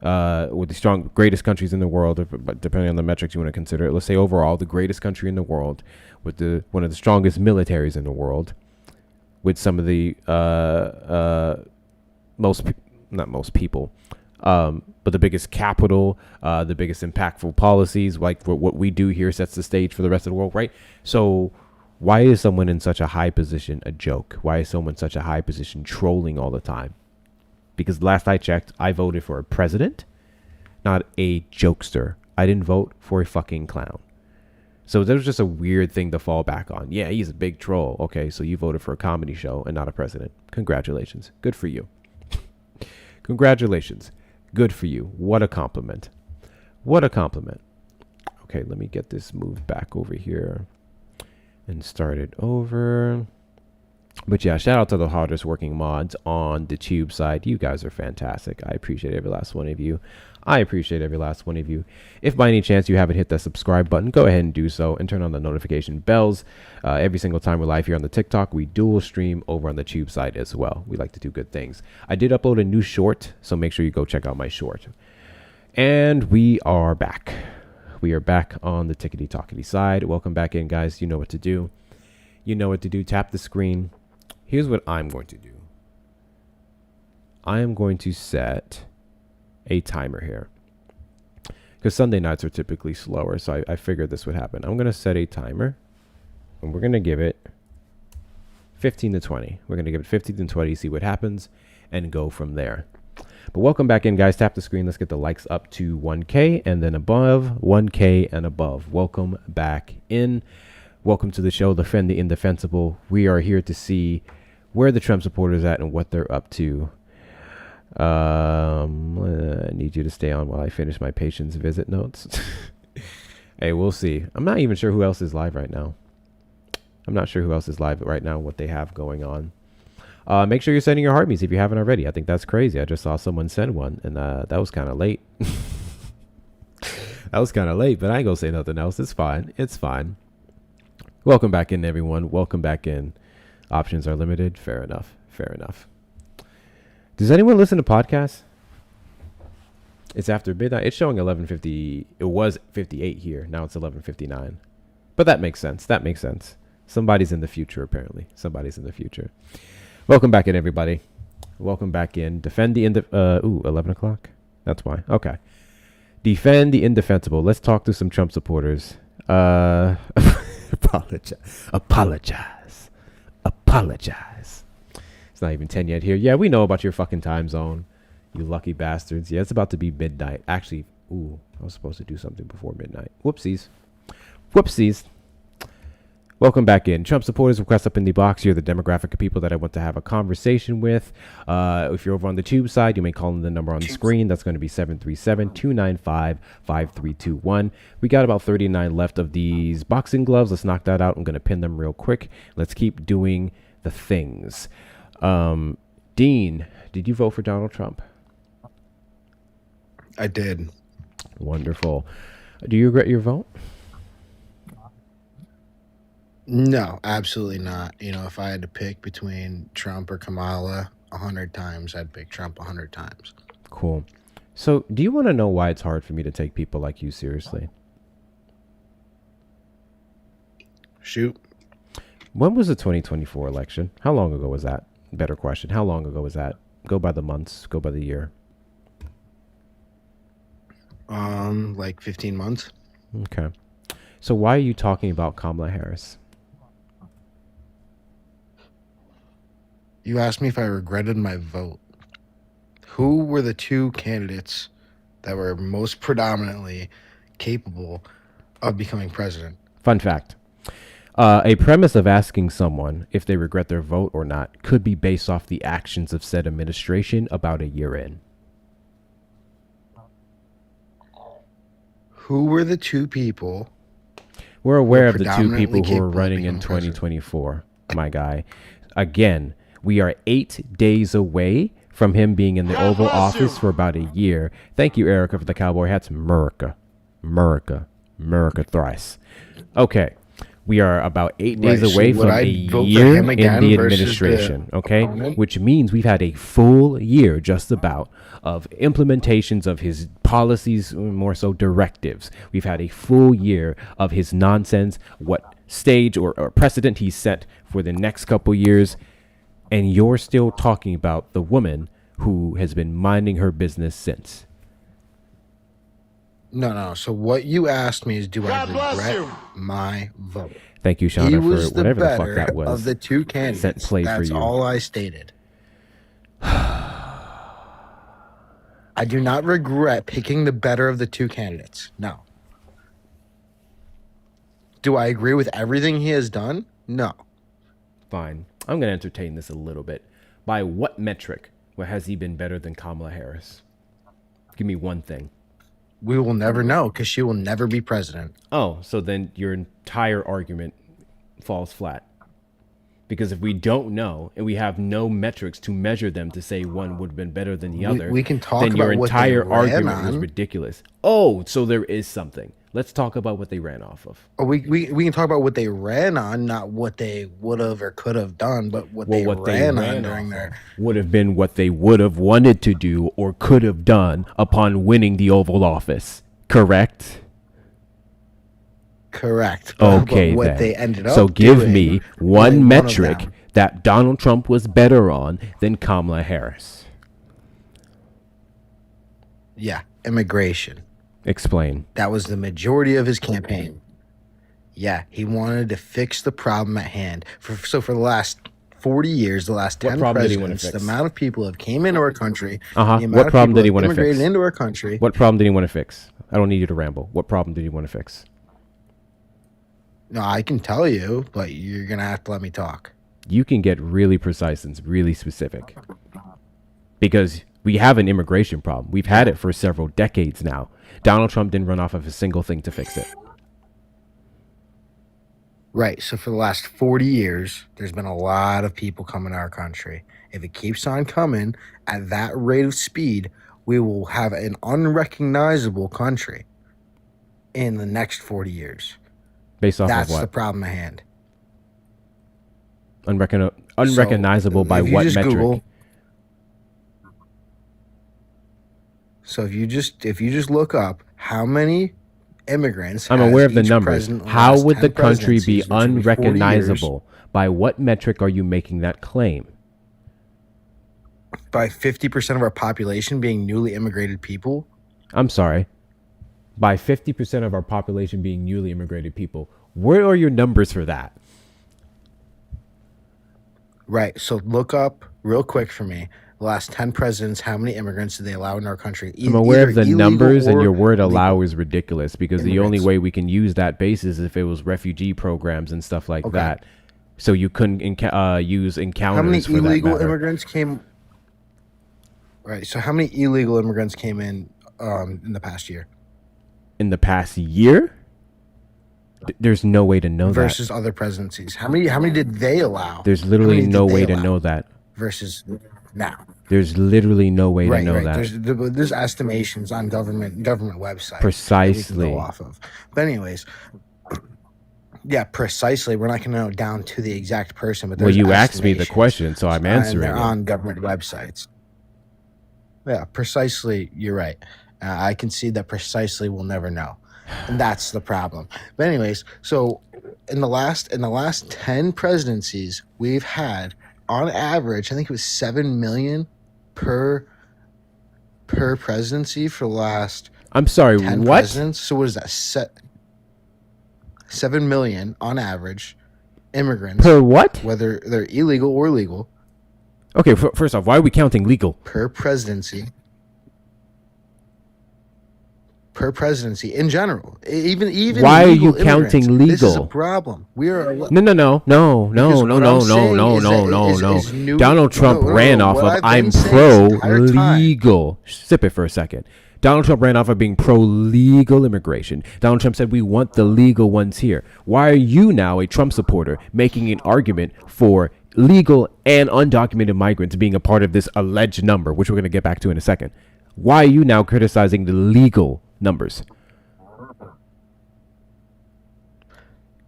greatest countries in the world, depending on the metrics you want to consider it. Let's say overall, the greatest country in the world, with one of the strongest militaries in the world, with some of the not most people, but the biggest capital, the biggest impactful policies, like what we do here sets the stage for the rest of the world, right? So why is someone in such a high position a joke? Why is someone in such a high position trolling all the time? Because last I checked, I voted for a president, not a jokester. I didn't vote for a fucking clown. So that was just a weird thing to fall back on. Yeah, he's a big troll. Okay, so you voted for a comedy show and not a president. Congratulations. Good for you. Congratulations. Good for you. What a compliment. What a compliment. Okay, let me get this moved back over here and start it over. But yeah, shout out to the hardest working mods on the Tube side. You guys are fantastic. I appreciate every last one of you. I appreciate every last one of you. If by any chance you haven't hit that subscribe button, go ahead and do so and turn on the notification bells. Every single time we're live here on the TikTok, we dual stream over on the Tube side as well. We like to do good things. I did upload a new short, so make sure you go check out my short. And we are back. We are back on the Tickety Talkety side. Welcome back in, guys. You know what to do. You know what to do. Tap the screen. Here's what I'm going to do. I am going to set a timer here, because Sunday nights are typically slower, so I figured this would happen. I'm going to set a timer, and we're going to give it 15 to 20. We're going to give it 15 to 20, see what happens, and go from there. But welcome back in, guys. Tap the screen. Let's get the likes up to 1K, and then above 1K and above. Welcome back in. Welcome to the show, Defend the Indefensible. We are here to see where the Trump supporters at and what they're up to. I need you to stay on while I finish my patient's visit notes. Hey, we'll see. I'm not even sure who else is live right now. I'm not sure who else is live right now, what they have going on. Make sure you're sending your heartbeats if you haven't already. I think that's crazy. I just saw someone send one, and that was kind of late. That was kind of late, but I ain't gonna say nothing else. It's fine. It's fine. Welcome back in, everyone. Welcome back in. Options are limited. Fair enough. Fair enough. Does anyone listen to podcasts? It's after midnight. It's showing 11:50. It was 58 here. Now it's 11:59. But that makes sense. That makes sense. Somebody's in the future, apparently. Somebody's in the future. Welcome back in, everybody. Welcome back in. Defend the 11 o'clock. That's why. Okay. Defend the indefensible. Let's talk to some Trump supporters. Apologize. It's not even 10 yet here. Yeah, we know about your fucking time zone, you lucky bastards. Yeah, it's about to be midnight. Actually, I was supposed to do something before midnight. Whoopsies. Welcome back in. Trump supporters, request up in the box. You're the demographic of people that I want to have a conversation with. If you're over on the Tube side, you may call in the number on the screen. That's going to be 737-295-5321. We got about 39 left of these boxing gloves. Let's knock that out. I'm going to pin them real quick. Let's keep doing the things. Dean, did you vote for Donald Trump? I did. Wonderful. Do you regret your vote? No, absolutely not. You know, if I had to pick between Trump or Kamala 100 times, I'd pick Trump 100 times. Cool. So do you want to know why it's hard for me to take people like you seriously? Shoot. When was the 2024 election? How long ago was that? Better question. How long ago was that? Go by the months. Go by the year. Like 15 months. Okay. So why are you talking about Kamala Harris? You asked me if I regretted my vote. Who were the two candidates that were most predominantly capable of becoming president? Fun fact. A premise of asking someone if they regret their vote or not could be based off the actions of said administration about a year in. Who were the two people? We're aware of the two predominantly people who are capable of running in becoming president? 2024, my guy. Again, we are 8 days away from him being in the Oval Office for about a year. Thank you, Erica, for the cowboy hats. America thrice. Okay. We are about 8 days Right, so away would from I a vote for year him in again the versus the administration, okay? opponent? Which means we've had a full year just about of implementations of his policies, more so directives. We've had a full year of his nonsense, what stage or precedent he set for the next couple years, and you're still talking about the woman who has been minding her business since. No. So what you asked me is, do I regret my vote? Thank you, He Shauna, was for the whatever the fuck better that was. of the two Sent candidates. played for That's you. all I stated. I do not regret picking the better of the two candidates. No. Do I agree with everything he has done? No. Fine. I'm going to entertain this a little bit. By what metric has he been better than Kamala Harris? Give me one thing. We will never know because she will never be president. Oh, so then your entire argument falls flat. Because if we don't know and we have no metrics to measure them to say one would have been better than the other, we can talk then your about what they entire ran argument was on. ridiculous. Oh, so there is something. Let's talk about what they ran off of. We can talk about what they ran on, not what they would have or could have done, but what they ran on during their would have been what they would have wanted to do or could have done upon winning the Oval Office. Correct? Correct. Okay, but what then. they ended up so give doing me was one of metric them. that Donald Trump was better on than Kamala Harris. Yeah, immigration. Explain. That was the majority of his campaign. Yeah, he wanted to fix the problem at hand. So for the last 40 years, the last 10 problem did he wanna presidents, the fix? amount of people have came into our country, the amount What of problem people did he have want to immigrated fix? into our country. What problem did he want to fix? I don't need you to ramble. What problem did he want to fix? No, I can tell you, but you're going to have to let me talk. You can get really precise and really specific. Because we have an immigration problem. We've had it for several decades now. Donald Trump didn't run off of a single thing to fix it. Right. So for the last 40 years, there's been a lot of people coming to our country. If it keeps on coming at that rate of speed, we will have an unrecognizable country in the next 40 years. Based off That's of what? the problem at hand. Unrecognizable by if you what just metric? Google, so if you just look up how many immigrants, I'm has aware of the each numbers. president in How last would the 10 country be presidencies, which would be 40 years, unrecognizable? By what metric are you making that claim? by 50% of our population being newly immigrated people? I'm sorry. By 50% of our population being newly immigrated people. Where are your numbers for that? Right. So look up real quick for me. The last 10 presidents, how many immigrants did they allow in our country? I'm aware of Either the illegal numbers, and or your word allow legal. is ridiculous because the only Immigrants. way we can use that basis is if it was refugee programs and stuff like Okay. that. So you couldn't use encounters How many for that illegal matter. immigrants came? Right. So how many illegal immigrants came in the past year In the past year? There's no way to know versus other presidencies? How many did they allow? that. There's How literally many did no they way to allow know that. versus now. There's literally no way to know that. There's estimations on government websites that we Precisely. can go off of. But anyways, yeah, precisely. We're not going to know down to the exact person. But Well, there's you asked me the estimations, question, so I'm and answering they're it. on government websites. Yeah, precisely. You're right. I can see that precisely we'll never know, and that's the problem. But anyways, so in the last 10 presidencies, we've had on average, I think it was 7 million per presidency for the last I'm sorry, 10 what? presidents. So what is that? 7 million on average immigrants Per what? whether they're illegal or legal. Okay, first off, why are we counting legal? Per presidency in general. Even why are illegal you counting immigrants. This is a legal? problem. We are No. Donald Trump ran off of I'm pro-legal. Sip it for a second. Donald Trump ran off of being pro-legal immigration. Donald Trump said we want the legal ones here. Why are you now, a Trump supporter, making an argument for legal and undocumented migrants being a part of this alleged number, which we're going to get back to in a second? Why are you now criticizing the legal numbers?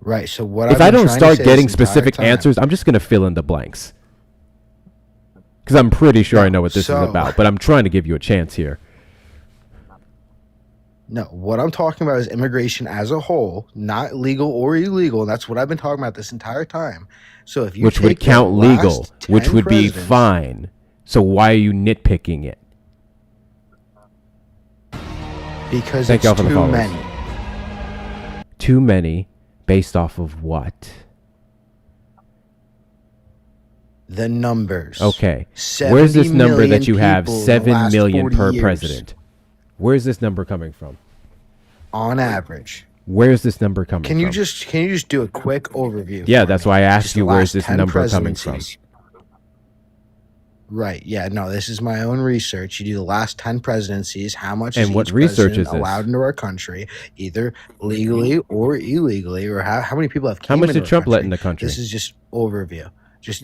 Right. So what? If I don't start getting specific answers, I'm just going to fill in the blanks. Because I'm pretty sure I know what this is about, but I'm trying to give you a chance here. No, what I'm talking about is immigration as a whole, not legal or illegal. And that's what I've been talking about this entire time. So if you which would count legal, which would be fine. So why are you nitpicking it? Because it's too many. Too many based off of what? The numbers. Okay. Where's this number that you have 7 million per president? Where's this number coming from? On average. Where's this number coming from? Can you just do a quick overview? Yeah, that's why I asked you where's this number coming from. Right. Yeah. No, this is my own research. You do the last 10 presidencies. How much and is what each research is president this? allowed into our country, either legally or illegally, or how many people have How much did Trump let in the country? This is just overview. Just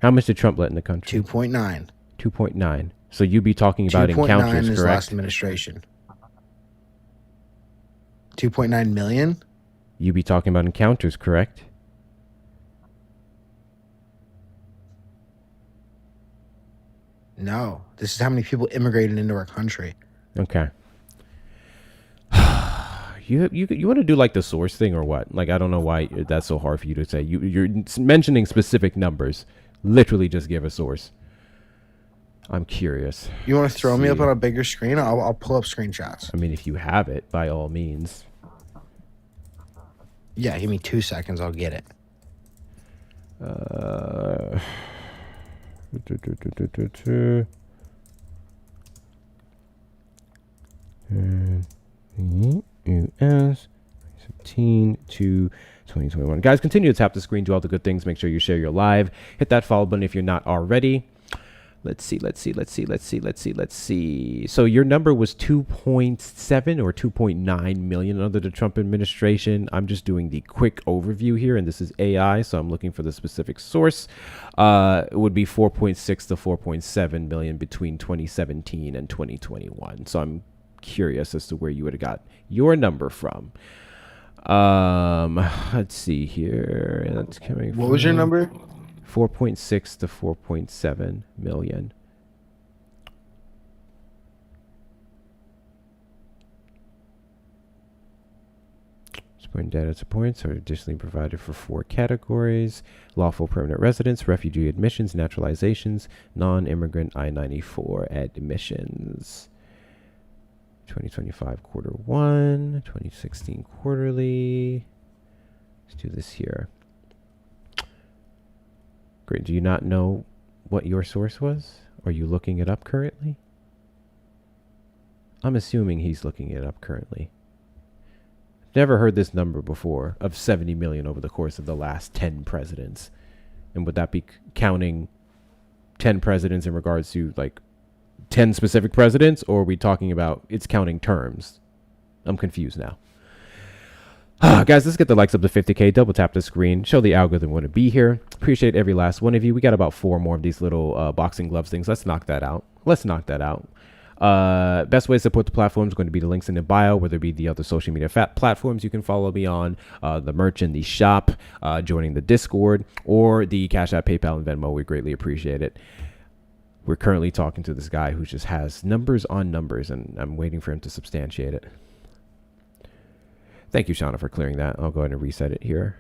how much did Trump let in the country? 2.9. 2.9. So you'd be talking about encounters, is correct? Last administration. 2.9 million? You'd be talking about encounters, correct? No. This is how many people immigrated into our country. Okay. You want to do like the source thing or what? Like, I don't know why that's so hard for you to say. You're mentioning specific numbers. Literally just give a source. I'm curious. You want to throw me up on a bigger screen? I'll pull up screenshots. I mean, if you have it, by all means. Yeah, give me 2 seconds. I'll get it. US 17 to 2021. Guys, continue to tap the screen, do all the good things. Make sure you share your live. Hit that follow button if you're not already. Let's see. So your number was 2.7 or 2.9 million under the Trump administration. I'm just doing the quick overview here, and this is AI, so I'm looking for the specific source. It would be 4.6 to 4.7 million between 2017 and 2021. So I'm curious as to where you would have got your number from. Let's see here. That's coming. What was your number? 4.6 to 4.7 million. Supporting data supports are additionally provided for 4 categories: lawful permanent residents, refugee admissions, naturalizations, non-immigrant I-94 admissions. 2025 quarter 1, 2016 quarterly. Let's do this here. Great. Do you not know what your source was? Are you looking it up currently? I'm assuming he's looking it up currently. Never heard this number before of 70 million over the course of the last 10 presidents. And would that be counting 10 presidents in regards to like 10 specific presidents, or are we talking about it's counting terms? I'm confused now. Guys, let's get the likes up to 50K. Double tap the screen. Show the algorithm want to be here. Appreciate every last one of you. We got about 4 more of these little boxing gloves things. Let's knock that out. Best way to support the platform is going to be the links in the bio, whether it be the other social media platforms you can follow me on, the merch in the shop, joining the Discord, or the Cash App, PayPal, and Venmo. We greatly appreciate it. We're currently talking to this guy who just has numbers on numbers, and I'm waiting for him to substantiate it. Thank you, Shauna, for clearing that. I'll go ahead and reset it here.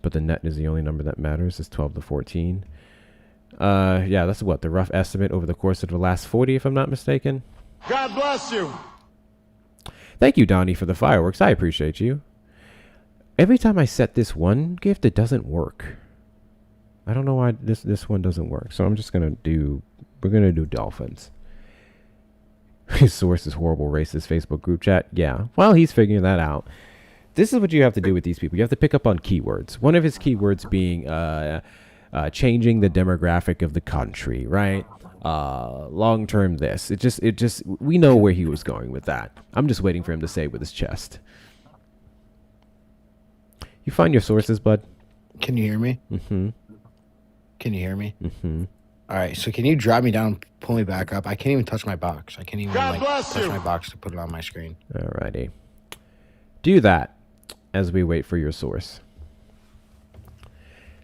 But the net is the only number that matters. It's 12 to 14. Yeah, that's what, the rough estimate over the course of the last 40, if I'm not mistaken. God bless you. Thank you, Donnie, for the fireworks. I appreciate you. Every time I set this one gift, it doesn't work. I don't know why this one doesn't work. So I'm just gonna do. We're gonna do dolphins. His source is horrible, racist Facebook group chat. Yeah. While he's figuring that out, this is what you have to do with these people. You have to pick up on keywords. One of his keywords being changing the demographic of the country, right? Long term this. It just we know where he was going with that. I'm just waiting for him to say it with his chest. You find your sources, bud? Can you hear me? Mm-hmm. Can you hear me? Mm-hmm. All right, so can you drop me down, pull me back up? I can't even touch my box. I can't even touch my box to put it on my screen. Alrighty. Do that as we wait for your source.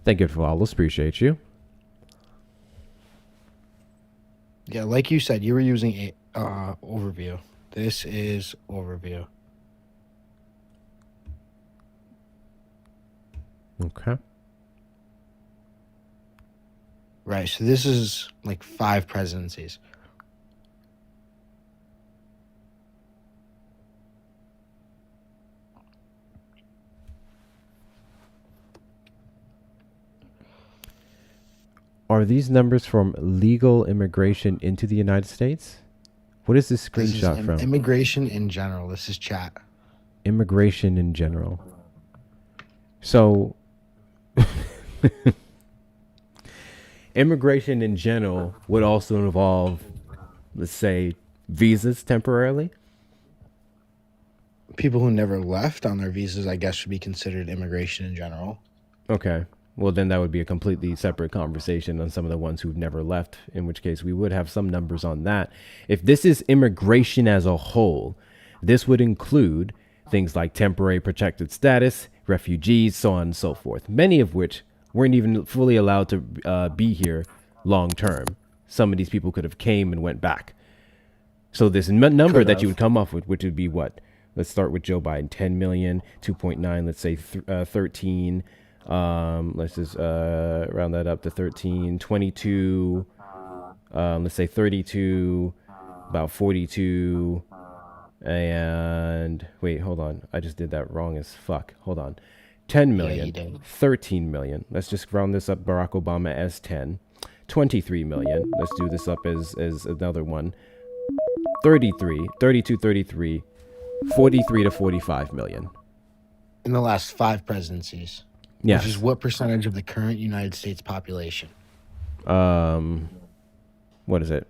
Thank you for all. Appreciate you. Yeah, like you said, you were using a overview. This is overview. Okay. Right, so this is like 5 presidencies. Are these numbers from legal immigration into the United States? What is this screenshot This is from? immigration in general. This is chat. Immigration in general. So, immigration in general would also involve, let's say, visas temporarily. People who never left on their visas, I guess, should be considered immigration in general. Okay. Well, then that would be a completely separate conversation on some of the ones who've never left, in which case we would have some numbers on that. If this is immigration as a whole, this would include things like temporary protected status, refugees, so on and so forth, many of which weren't even fully allowed to be here long term. Some of these people could have came and went back. So this number that you would come up with, which would be what? Let's start with Joe Biden, 10 million, 2.9, let's say 13. Let's just round that up to 13, 22, let's say 32, about 42, and wait, hold on. I just did that wrong as fuck. Hold on. 10 million, Yeah, 13 million. Let's just round this up. Barack Obama as 10, 23 million. Let's do this up as another one. 33, 32, 33, 43 to 45 million. In the last 5 presidencies. Yes. Which is what percentage of the current United States population? What is it?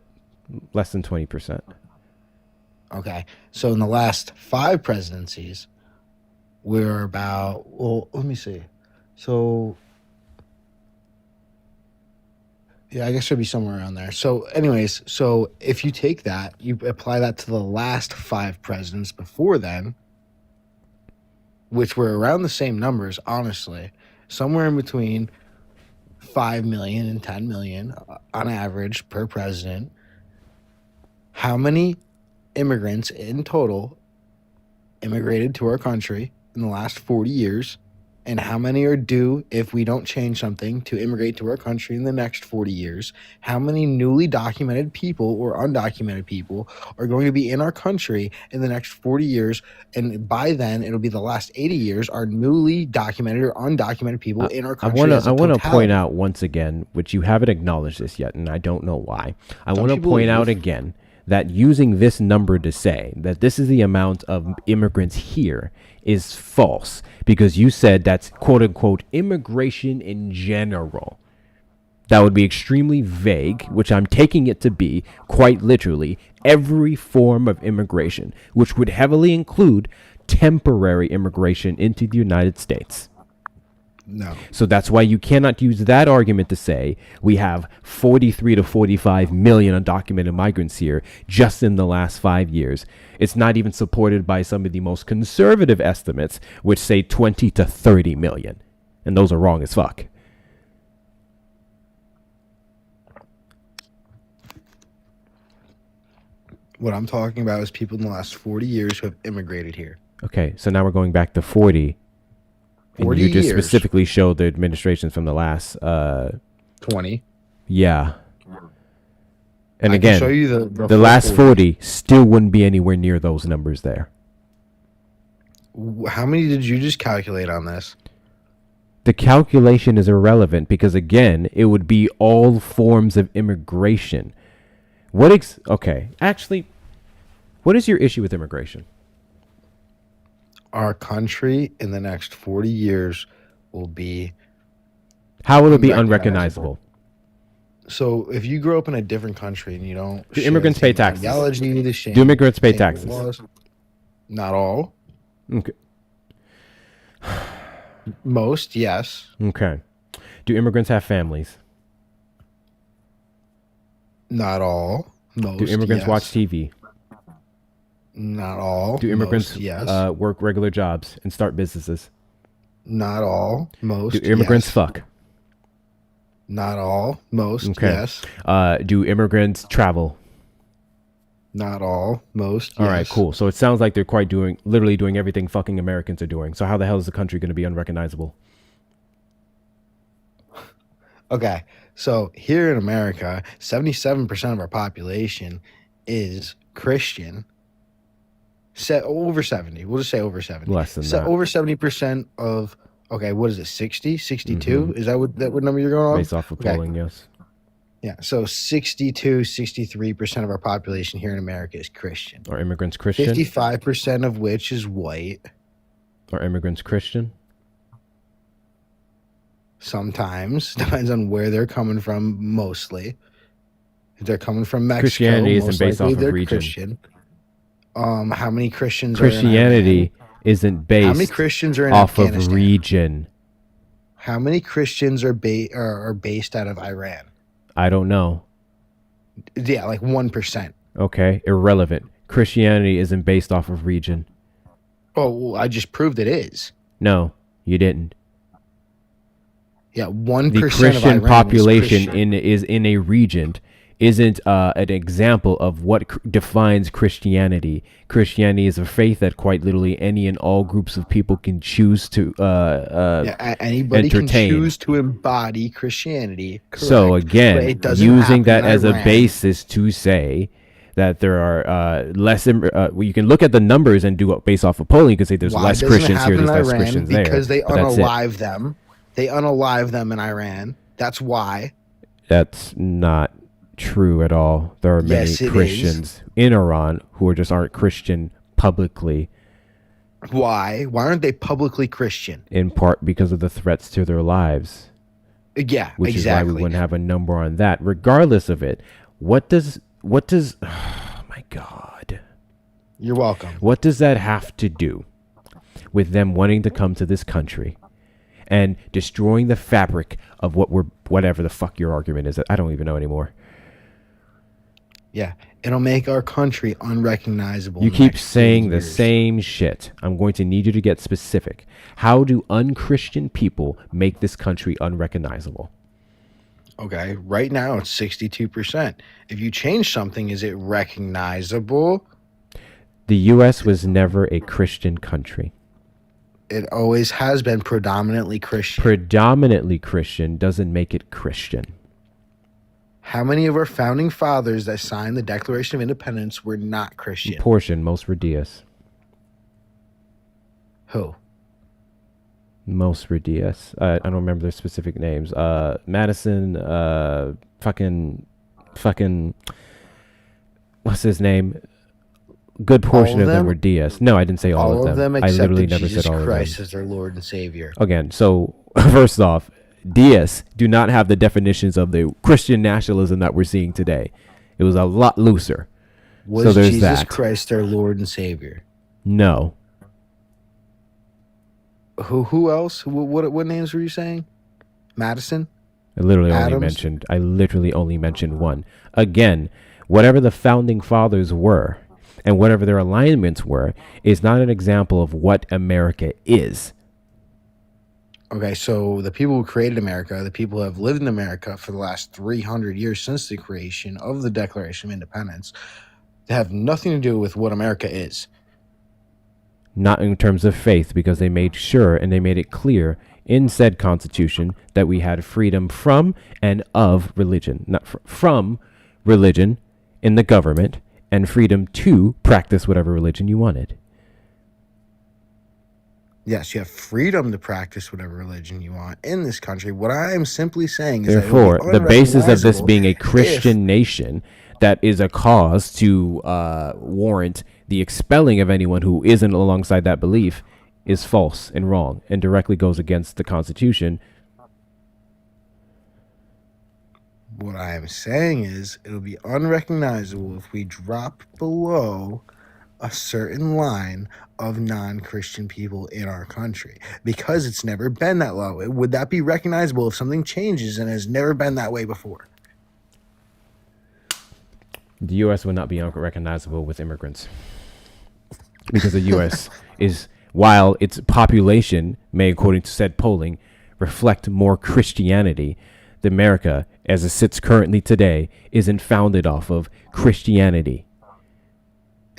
Less than 20%. Okay. So in the last 5 presidencies, we're about, well, let me see. So, yeah, I guess it'll be somewhere around there. So anyways, so if you take that, you apply that to the last 5 presidents before then, which were around the same numbers, honestly, somewhere in between 5 million and 10 million on average per president. How many immigrants in total immigrated to our country in the last 40 years? And how many are due, if we don't change something, to immigrate to our country in the next 40 years? How many newly documented people or undocumented people are going to be in our country in the next 40 years? And by then, it'll be the last 80 years are newly documented or undocumented people in our country. I want to point out once again, which you haven't acknowledged this yet, and I don't know why. I want to point out again that using this number to say that this is the amount of immigrants here is false, because you said that's quote unquote immigration in general. That would be extremely vague, which I'm taking it to be quite literally every form of immigration, which would heavily include temporary immigration into the United States. No. So that's why you cannot use that argument to say we have 43 to 45 million undocumented migrants here just in the last 5 years. It's not even supported by some of the most conservative estimates, which say 20 to 30 million. And those are wrong as fuck. What I'm talking about is people in the last 40 years who have immigrated here. Okay, so now we're going back to 40. 40 and you just years. specifically showed the administrations from the last 20. Yeah. And I can again, show you the last 40 still wouldn't be anywhere near those numbers there. How many did you just calculate on this? The calculation is irrelevant because, again, it would be all forms of immigration. Okay, actually, what is your issue with immigration? Our country in the next 40 years will be. How will it be unrecognizable? So if you grow up in a different country and you don't. Do immigrants pay taxes? Do immigrants pay taxes? Laws, not all. Okay. Most, yes. Okay. Do immigrants have families? Not all. Most, Do immigrants yes. watch TV? Not all. Do immigrants Most, yes. work regular jobs and start businesses? Not all. Most. Do immigrants yes. fuck? Not all. Most. Okay. Yes. Do immigrants travel? Not all. Most. All yes. right, cool. So it sounds like they're literally doing everything fucking Americans are doing. So how the hell is the country going to be unrecognizable? Okay. So here in America, 77% of our population is Christian. Over 70. We'll just say over 70. Less than that. Over 70% of, okay, what is it, 60? 62? Is that what number you're going on? Based off of polling, yes. Yeah, so 62, 63% of our population here in America is Christian. Are immigrants Christian? 55% of which is white. Are immigrants Christian? Sometimes. Depends on where they're coming from, mostly. If they're coming from Mexico, Christianity isn't most based likely off of they're region. Christian. How many Christians Christianity isn't based How many Christians are in off of Afghanistan? region. How many Christians are based out of Iran? I don't know. Yeah, like 1%. Okay, irrelevant. Christianity isn't based off of region. Oh, well, I just proved it is. No, you didn't. Yeah, 1% The of Christian Iran population is in a region isn't an example of what defines Christianity. Christianity is a faith that quite literally any and all groups of people can choose to anybody entertain. can choose to embody Christianity. Correct, So but again, it doesn't using that happen in as a Iran. basis to say that there are you can look at the numbers and do it based off of polling. You can say there's Why less doesn't it Christians here, happen there's in less Iran? Christians there. Because they but that's it. unalive them. They unalive them in Iran. That's why. That's not true at all. There are many Yes, it Christians in Iran who aren't Christian publicly, Why? Why aren't they publicly Christian? in part because of the threats to their lives, Yeah, which exactly. is why we wouldn't have a number on that. Regardless of it, what does oh my God. You're welcome. What does that have to do with them wanting to come to this country and destroying the fabric of whatever the fuck your argument is? I don't even know anymore. Yeah, it'll make our country unrecognizable. You in the keep next 10 saying the years. same shit. I'm going to need you to get specific. How do unchristian people make this country unrecognizable? Okay, right now it's 62%. If you change something, is it recognizable? The U.S. was never a Christian country. It always has been predominantly Christian. Predominantly Christian doesn't make it Christian. How many of our founding fathers that signed the Declaration of Independence were not Christian? Portion, most were DS. Who? Most were DS. I don't remember their specific names. Madison, fucking, what's his name? Good portion of them were DS. No, I didn't say all of them. I accepted literally never Jesus said all Christ of them. as their Lord and Savior. Again, so first off, DS do not have the definitions of the Christian nationalism that we're seeing today. It was a lot looser. Was so there's Jesus that. Christ their Lord and Savior? No. Who else? What names were you saying? Madison? I literally Adams? only mentioned one. Again, whatever the founding fathers were and whatever their alignments were is not an example of what America is. Okay, so the people who created America, the people who have lived in America for the last 300 years since the creation of the Declaration of Independence, they have nothing to do with what America is. Not in terms of faith, because they made sure and they made it clear in said constitution that we had freedom from and of religion. Not from religion in the government, and freedom to practice whatever religion you wanted. Yes, you have freedom to practice whatever religion you want in this country. What I am simply saying is Therefore, that the basis of this being a if Christian nation that is a cause to warrant the expelling of anyone who isn't alongside that belief is false and wrong and directly goes against the Constitution. what I am saying is it'll be unrecognizable if we drop below a certain line of non-Christian people in our country because it's never been that low. Would that be recognizable if something changes and has never been that way before? The U.S. would not be unrecognizable with immigrants because the U.S. is, while its population may, according to said polling, reflect more Christianity, the America, as it sits currently today, isn't founded off of Christianity.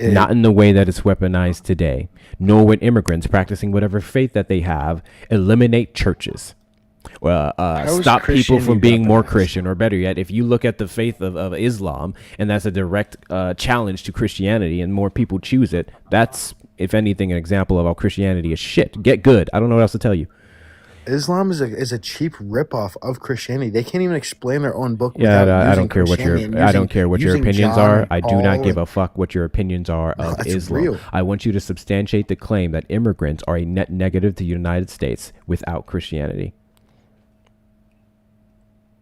Not in the way that it's weaponized today, nor would immigrants practicing whatever faith that they have eliminate churches. Stop people from being more Christian, or better yet, if you look at the faith of Islam, and that's a direct challenge to Christianity, and more people choose it, that's, if anything, an example of how Christianity is shit. Get good. I don't know what else to tell you. Islam is a cheap ripoff of Christianity. They can't even explain their own book. Yeah, I don't care what your opinions are. I do not give a fuck what your opinions are of Islam. Real. I want you to substantiate the claim that immigrants are a net negative to the United States without Christianity.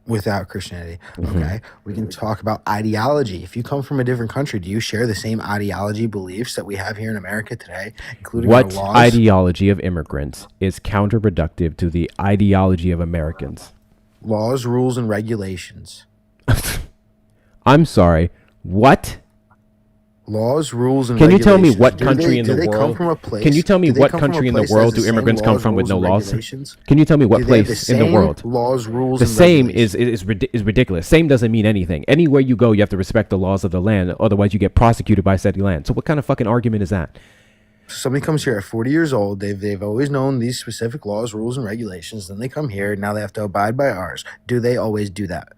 Without Christianity. Okay. We can talk about ideology. If you come from a different country, do you share the same ideology beliefs that we have here in America today, including what our laws? Ideology of immigrants is counterproductive to the ideology of Americans? Laws, rules, and regulations. I'm sorry. What? Laws, rules, and Can you regulations. tell me what country in the world? Come from a place, can you tell me what country in the world do immigrants come from with no laws? Can you tell me what place in the world? Laws, rules, the same is ridiculous. Same doesn't mean anything. Anywhere you go, you have to respect the laws of the land. Otherwise, you get prosecuted by said land. So what kind of fucking argument is that? Somebody comes here at 40 years old. They've always known these specific laws, rules, and regulations. Then they come here. Now they have to abide by ours. Do they always do that?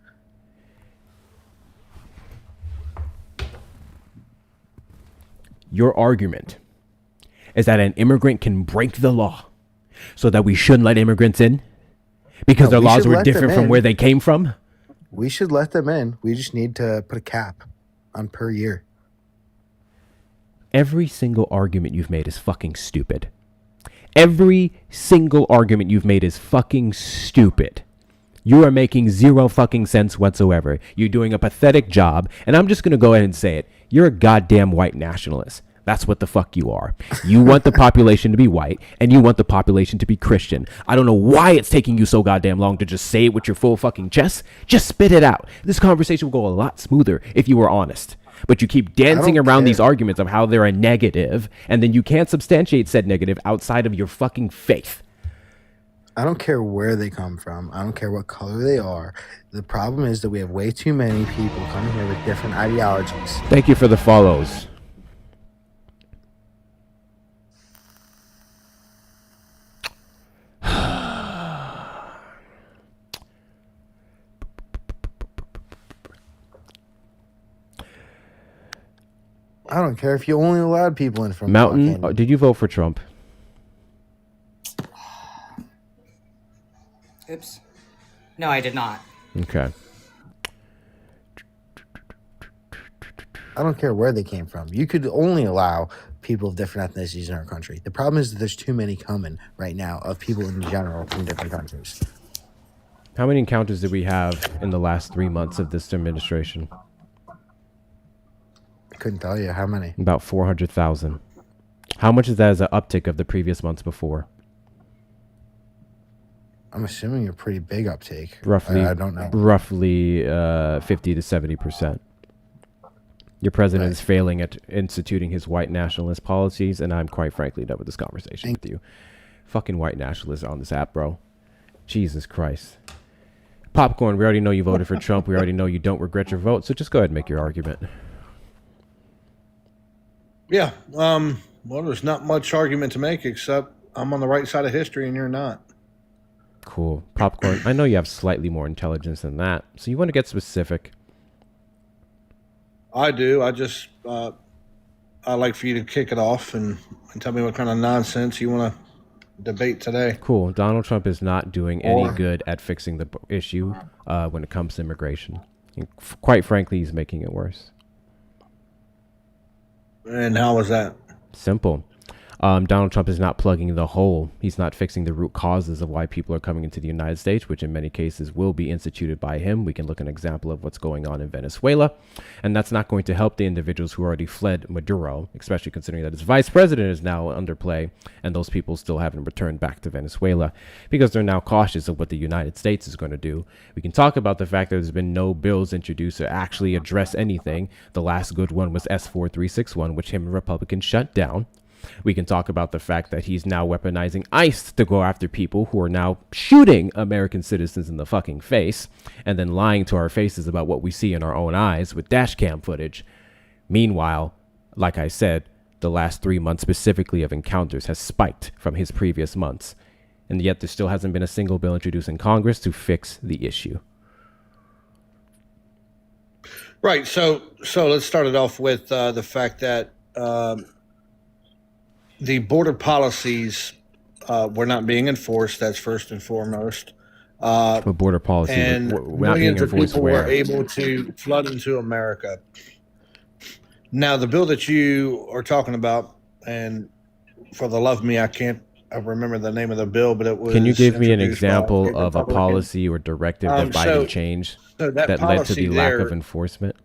Your argument is that an immigrant can break the law so that we shouldn't let immigrants in because their laws were different from where they came from? We should let them in. We just need to put a cap on per year. Every single argument you've made is fucking stupid. Every single argument you've made is fucking stupid. You are making zero fucking sense whatsoever. You're doing a pathetic job, and I'm just going to go ahead and say it. You're a goddamn white nationalist. That's what the fuck you are. You want the population to be white, and you want the population to be Christian. I don't know why it's taking you so goddamn long to just say it with your full fucking chest. Just spit it out. This conversation will go a lot smoother if you were honest. But you keep dancing around these arguments of how they're a negative, and then you can't substantiate said negative outside of your fucking faith. I don't care where they come from. I don't care what color they are. The problem is that we have way too many people coming here with different ideologies. Thank you for the follows. I don't care if you only allowed people in from Mountain. Did you vote for Trump? Oops. No, I did not. Okay. I don't care where they came from. You could only allow people of different ethnicities in our country. The problem is that there's too many coming right now of people in general from different countries. How many encounters did we have in the last 3 months of this administration? I couldn't tell you how many. About 400,000. How much is that as an uptick of the previous months before? I'm assuming a pretty big uptake. Roughly, I don't know. Roughly 50 to 70%. Your president is failing at instituting his white nationalist policies, and I'm quite frankly done with this conversation with you. Fucking white nationalists on this app, bro. Jesus Christ. Popcorn, we already know you voted for Trump. We already know you don't regret your vote, so just go ahead and make your argument. Yeah. Well, there's not much argument to make except I'm on the right side of history and you're not. Cool. Popcorn, I know you have slightly more intelligence than that, so you want to get specific. I do. I just, I'd like for you to kick it off and tell me what kind of nonsense you want to debate today. Cool. Donald Trump is not doing any good at fixing the issue when it comes to immigration. And quite frankly, he's making it worse. And how was that? Simple. Donald Trump is not plugging the hole. He's not fixing the root causes of why people are coming into the United States, which in many cases will be instituted by him. We can look at an example of what's going on in Venezuela, and that's not going to help the individuals who already fled Maduro, especially considering that his vice president is now under play, and those people still haven't returned back to Venezuela because they're now cautious of what the United States is going to do. We can talk about the fact that there's been no bills introduced to actually address anything. The last good one was S4361, which him and Republicans shut down. We can talk about the fact that he's now weaponizing ICE to go after people who are now shooting American citizens in the fucking face and then lying to our faces about what we see in our own eyes with dash cam footage. Meanwhile, like I said, the last 3 months specifically of encounters has spiked from his previous months. And yet there still hasn't been a single bill introduced in Congress to fix the issue. Right. So let's start it off with the fact that the border policies were not being enforced. That's first and foremost. But border policy, And we're not being millions of enforced people where? were able to flood into America. Now, the bill that you are talking about, and for the love of me, I remember the name of the bill, but it was. Can you give me an introduced by example a of a Republican. policy or directive that Biden changed so that led to policy the lack of there- enforcement?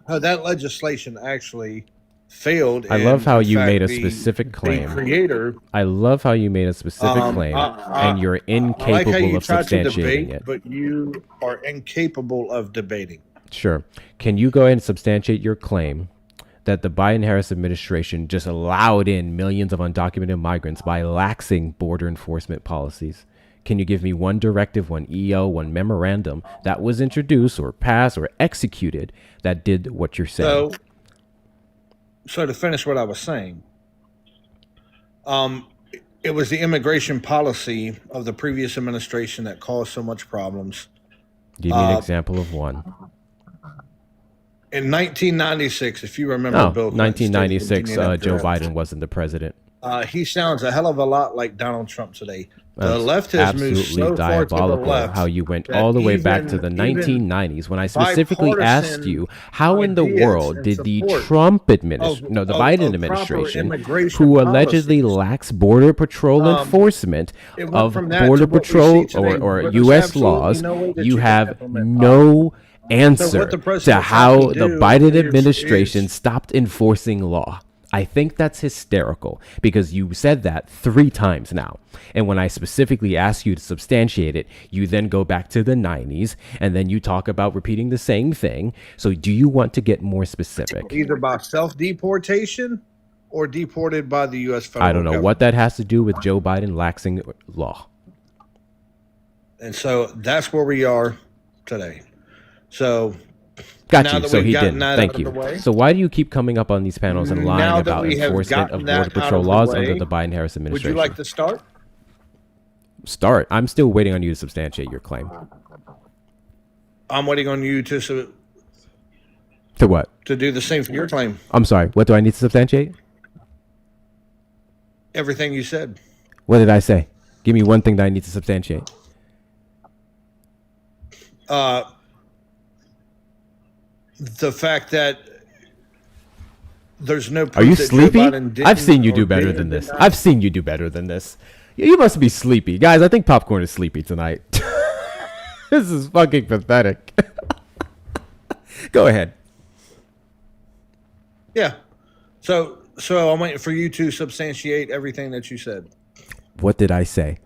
That legislation actually failed. I love and, how in you fact, made a the- specific claim. The creator. I love how you made a specific claim, and you're I like how incapable you of tried to substantiating debate, it. but you are incapable of debating. Sure. Can you go ahead and substantiate your claim that the Biden-Harris administration just allowed in millions of undocumented migrants by laxing border enforcement policies? Can you give me one directive, one EO, one memorandum that was introduced or passed or executed that did what you're saying? So to finish what I was saying, it was the immigration policy of the previous administration that caused so much problems. Give me an example of one. In 1996, if you remember, Oh, Bill Clinton 1996, stated in Joe that Biden wasn't the president. he sounds a hell of a lot like Donald Trump today. The That's left has moved absolutely so far to the diabolical left how you went that all the way back to even- the even 1990s when I specifically asked bipartisan you how in the ideas world and did the support Trump administration, no, the of Biden proper administration, immigration who allegedly lacks border patrol enforcement it went of from that border to what we patrol see today, or where there's U.S. absolutely laws, no way that you you can have implement no answer So what the to president's how having to the do Biden is- administration stopped enforcing law. I think that's hysterical because you said that 3 times now. And when I specifically ask you to substantiate it, you then go back to the 90s and then you talk about repeating the same thing. So do you want to get more specific? either by self-deportation or deported by the U.S. federal I don't know government. what that has to do with Joe Biden laxing law. And so that's where we are today. So Got now you. that So we've he gotten didn't. that Thank out of you. the way- So why do you keep coming up on these panels and lying Now that about we have enforcement gotten of that border out patrol of the laws way, under the Biden-Harris would administration? you like to start? Start. I'm still waiting on you to substantiate your claim. I'm waiting on you to To what? to do the same for your claim. I'm sorry. What do I need to substantiate? Everything you said. What did I say? Give me one thing that I need to substantiate. The fact that there's no proof Are you that Joe sleepy? Biden didn't I've seen you or do better did than this. deny- I've seen you do better than this. You must be sleepy. Guys, I think Popcorn is sleepy tonight. This is fucking pathetic. Go ahead. Yeah. So I'm waiting for you to substantiate everything that you said. What did I say?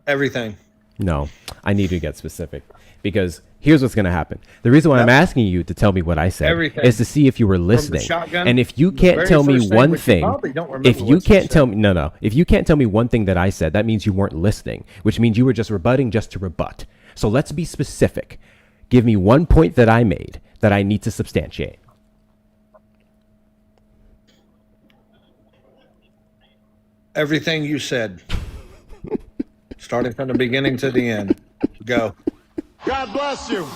Everything. No, I need to get specific because here's what's going to happen. The reason why I'm asking you to tell me what I said Everything. is to see if you were From the listening. shotgun, And if you the can't very tell me first thing, one which you thing, probably don't remember if you what you can't said. tell me, no, if you can't tell me one thing that I said, that means you weren't listening, which means you were just rebutting just to rebut. So let's be specific. Give me one point that I made that I need to substantiate. Everything you said. Starting from the beginning to the end. Go. God bless you.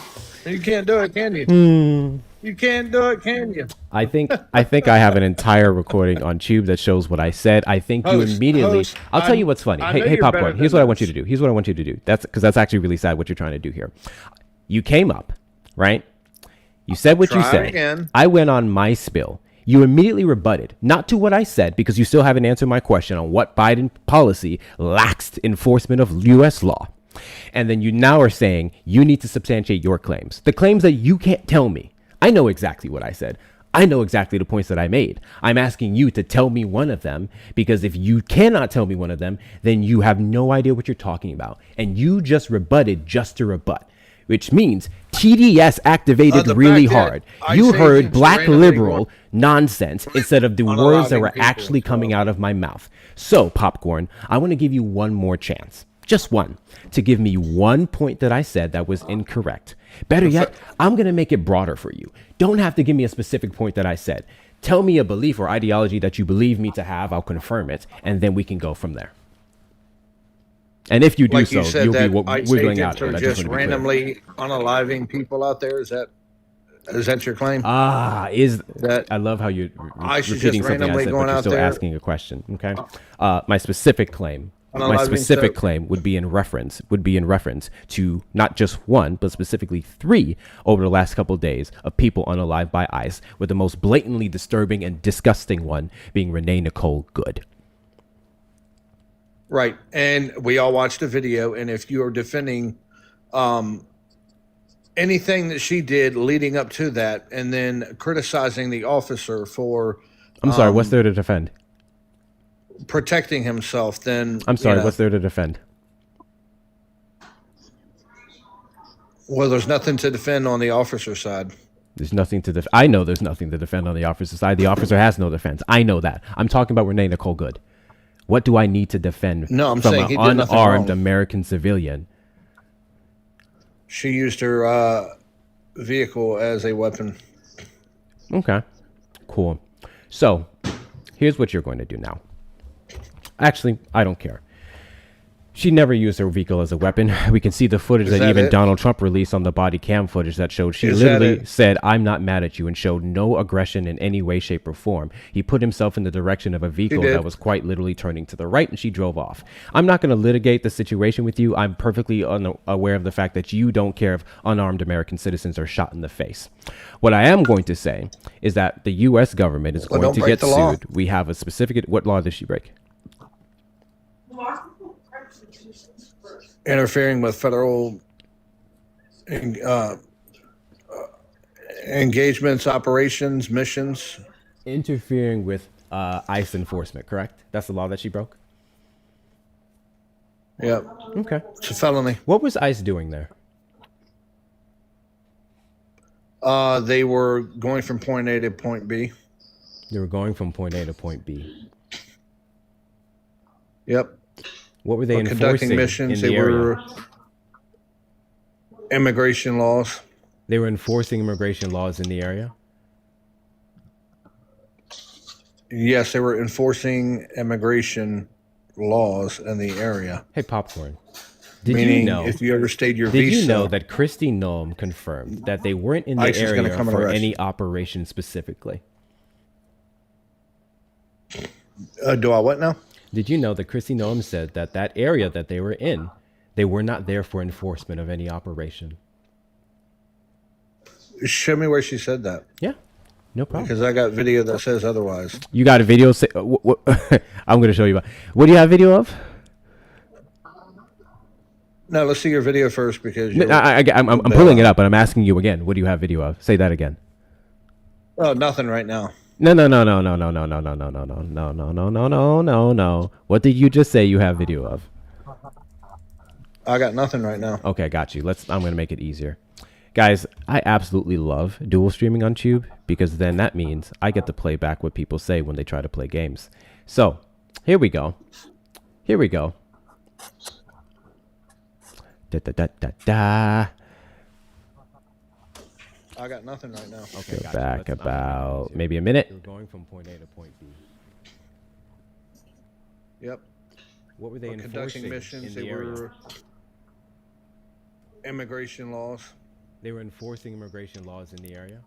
You can't do it, can you? You can't do it, can you? I think I have an entire recording on Tube that shows what I said. I think you immediately. I'll tell you what's funny. Hey, Popcorn. Here's what I want you to do. Here's what I want you to do. That's actually really sad what you're trying to do here. You came up, right? You said what you said. Again. I went on my spill. You immediately rebutted, not to what I said, because you still haven't answered my question on what Biden policy laxed enforcement of U.S. law. And then you now are saying you need to substantiate your claims. The claims that you can't tell me. I know exactly what I said. I know exactly the points that I made. I'm asking you to tell me one of them, because if you cannot tell me one of them, then you have no idea what you're talking about. And you just rebutted just to rebut, which means TDS activated really hard. You heard black liberal nonsense instead of the words that were actually coming out of my mouth. So, Popcorn, I want to give you one more chance. Just one, to give me one point that I said that was incorrect. Better yet, I'm going to make it broader for you. Don't have to give me a specific point that I said. Tell me a belief or ideology that you believe me to have. I'll confirm it, and then we can go from there. And if you do Like so, said, you'll be ICE wiggling out. agents are just randomly unaliving people out there. Is that your claim? I love how you're repeating something I said, but you're still asking a question. Okay. My specific claim would be in reference to not just one, but specifically 3 over the last couple of days of people unalived by ICE, with the most blatantly disturbing and disgusting one being Renee Nicole Good. Right. And we all watched the video. And if you are defending anything that she did leading up to that, and then criticizing the officer for... I'm sorry, what's there to defend? Protecting himself, then... I'm sorry, what's there to defend? Well, there's nothing to defend on the officer's side. There's nothing to defend. I know there's nothing to defend on the officer's side. The officer has no defense. I know that. I'm talking about Renee Nicole Good. What do I need to defend from an unarmed American civilian? She used her vehicle as a weapon. Okay, cool. So here's what you're going to do now. Actually, I don't care. She never used her vehicle as a weapon. We can see the footage that even Donald Trump released on the body cam footage that showed she literally said, "I'm not mad at you," and showed no aggression in any way, shape, or form. He put himself in the direction of a vehicle that was quite literally turning to the right, and she drove off. I'm not going to litigate the situation with you. I'm perfectly aware of the fact that you don't care if unarmed American citizens are shot in the face. What I am going to say is that the U.S. government is going to get sued. We have a specific... What law did she break? Interfering with federal engagements, operations, missions. Interfering with ICE enforcement, correct? That's the law that she broke? Yep. Okay. It's a felony. What was ICE doing there? They were going from point A to point B. They were going from point A to point B. Yep. What were they enforcing conducting missions? In the area? Were immigration laws. They were enforcing immigration laws in the area? Yes, they were enforcing immigration laws in the area. Hey, Popcorn. Meaning, you know, if you overstayed your visa... Did you know that Kristi Noem confirmed that they weren't in the area for any operation specifically? Do I what now? Did you know that Kristi Noem said that that area that they were in, they were not there for enforcement of any operation? Show me where she said that. Yeah, no problem. Because I got video that says otherwise. You got a video? I'm going to show you. What do you have video of? No, let's see your video first because I'm pulling it up, but I'm asking you again. What do you have video of? Say that again. Oh, nothing right now. No. What did you just say you have video of? I got nothing right now. Okay, got you. I'm going to make it easier. Guys, I absolutely love dual streaming on Tube because then that means I get to play back what people say when they try to play games. So, here we go. I got nothing right now. Okay, go back about maybe a minute. You're going from point A to point B. Yep. What were they enforcing conducting missions? They were immigration laws. They were enforcing immigration laws in the area?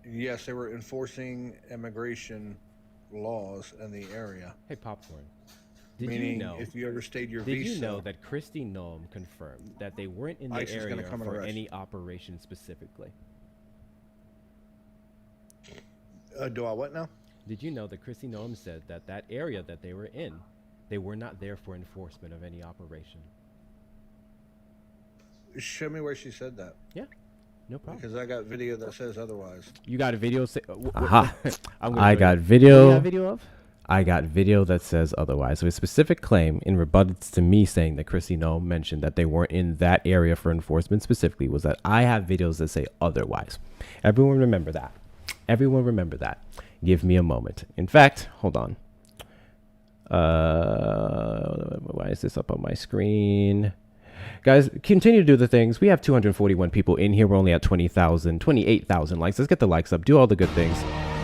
Yes, they were enforcing immigration laws in the area. Hey, Popcorn. Did Meaning, you know? if you overstayed your Did visa, you know that Christy Noem confirmed that they weren't in the ICE is gonna area come and for arrest any operation specifically? do I what now? Did you know that Christy Noem said that that area that they were in, they were not there for enforcement of any operation? Show me where she said that. Yeah, no problem. Because I got video that says otherwise. You got a video? Aha! I got video. What do you have video of? I got video that says otherwise. So a specific claim in rebuttal to me saying that Christy Noem mentioned that they weren't in that area for enforcement specifically was that I have videos that say otherwise. Everyone remember that. Everyone remember that. Give me a moment. In fact, hold on. Why is this up on my screen? Guys, continue to do the things. We have 241 people in here. We're only at 20,000, 28,000 likes. Let's get the likes up. Do all the good things.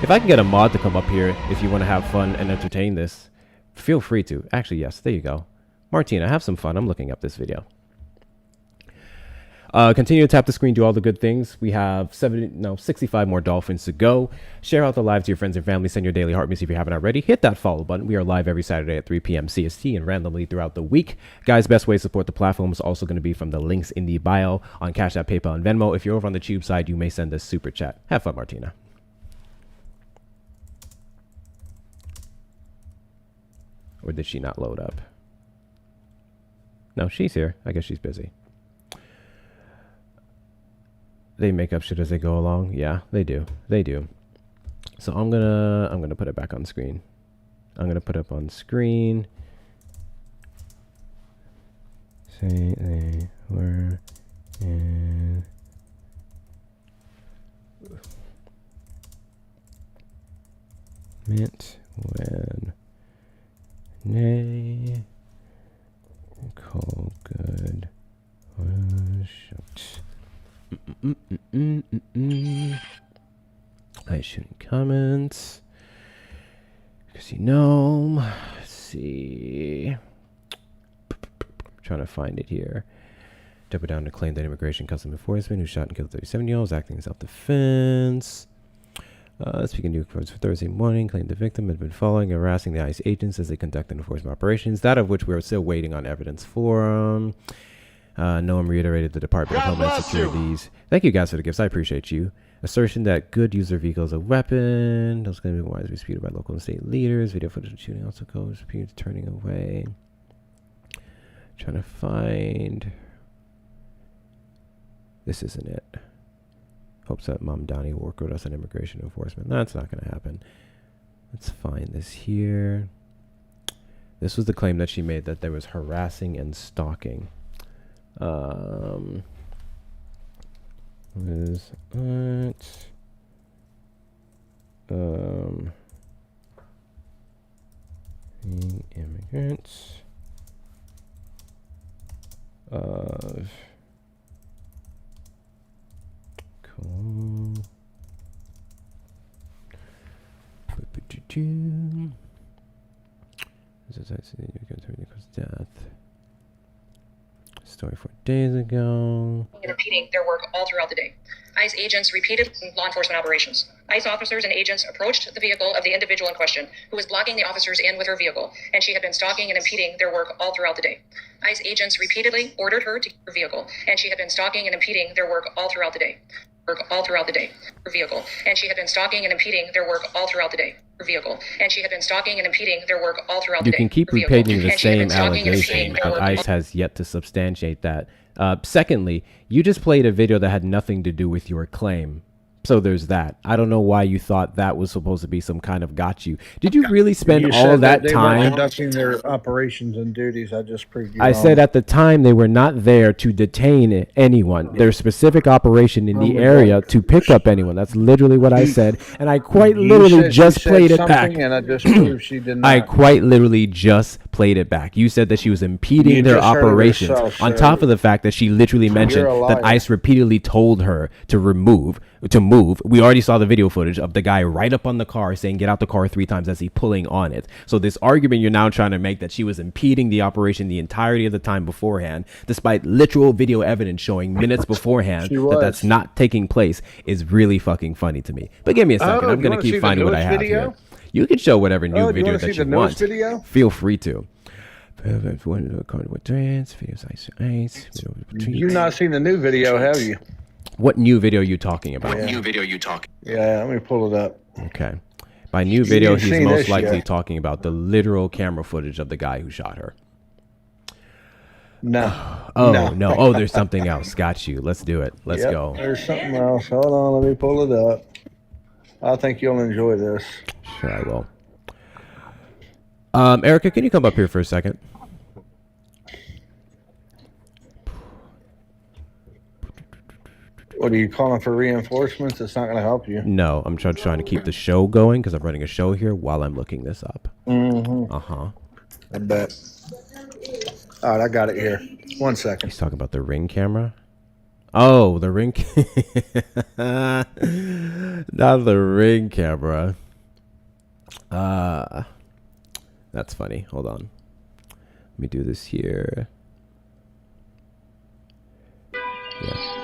If I can get a mod to come up here, if you want to have fun and entertain this, feel free to. Actually, yes, there you go. Martina, have some fun. I'm looking up this video. Continue to tap the screen, do all the good things. We have 65 more dolphins to go. Share out the live to your friends and family. Send your daily heart music if you haven't already. Hit that follow button. We are live every Saturday at 3 p.m. CST and randomly throughout the week. Guys, best way to support the platform is also going to be from the links in the bio on Cash App, PayPal, and Venmo. If you're over on the Tube side, you may send us super chat. Have fun, Martina. Or did she not load up? No, she's here. I guess she's busy. They make up shit as they go along. Yeah, they do. They do. So I'm gonna put it back on screen. I'm gonna put it up on screen. Say they were in mint when nay call good was shot. I shouldn't comment because let's see. Trying to find it here. Double down to claim that immigration customs enforcement who shot and killed 37-year-olds acting in self-defense. Speaking to for Thursday morning, claimed the victim had been following and harassing the ICE agents as they conducted enforcement operations, that of which we are still waiting on evidence for. Noam reiterated the Department of Homeland Security's. Thank you guys for the gifts. I appreciate you. Assertion that good user vehicle is a weapon. Those going to be wisely disputed by local and state leaders. Video footage of shooting also goes repeated turning away. Trying to find. This isn't it. Hopes that Mom Donnie will work with us on immigration enforcement. That's not going to happen. Let's find this here. This was the claim that she made that there was harassing and stalking. Is it being immigrants of cool death. Story 4 days ago. And impeding their work all throughout the day. ICE agents repeated law enforcement operations. ICE officers and agents approached the vehicle of the individual in question, who was blocking the officers in with her vehicle, and she had been stalking and impeding their work all throughout the day. ICE agents repeatedly ordered her to keep her vehicle, and she had been stalking and impeding their work all throughout the day. Her vehicle, and she had been stalking and impeding their work all throughout the day. Her vehicle, and she had been stalking and impeding their work all throughout the day. You can keep repeating the same allegation, but ICE has yet to substantiate that. Secondly, you just played a video that had nothing to do with your claim. So there's that. I don't know why you thought that was supposed to be some kind of got you. Did you really spend all that they time were conducting their operations and duties? I just proved you I wrong. said at the time they were not there to detain anyone. Their specific operation in the area to pick up anyone. That's literally what I said. And I quite literally just played it back. And I just proved she did not. I quite literally just played it back. You said that she was impeding You their just heard it operations. yourself, On sir. top of the fact that she literally mentioned You're a that liar. ICE repeatedly told her to move move. We already saw the video footage of the guy right up on the car saying, get out the car 3 times as he's pulling on it. So this argument you're now trying to make that she was impeding the operation the entirety of the time beforehand, despite literal video evidence showing minutes beforehand that that's not taking place, is really fucking funny to me. But give me a second. I'm going to keep finding what I have here. You can show whatever new video that you want. Feel free to. You've not seen the new video, have you? What new video are you talking about? Yeah, let me pull it up. Okay. By new video, he's most likely talking about the literal camera footage of the guy who shot her. No. No. Oh, there's something else. Got you. Let's do it. Let's go. There's something else. Hold on, let me pull it up. I think you'll enjoy this. Sure, I will. Erica, can you come up here for a second? What are you calling for reinforcements? It's not going to help you. No, I'm trying to keep the show going because I'm running a show here while I'm looking this up. I bet. All right, I got it here. 1 second. He's talking about the Ring camera. Oh, the Ring. Not the Ring camera. That's funny. Hold on. Let me do this here. Yeah.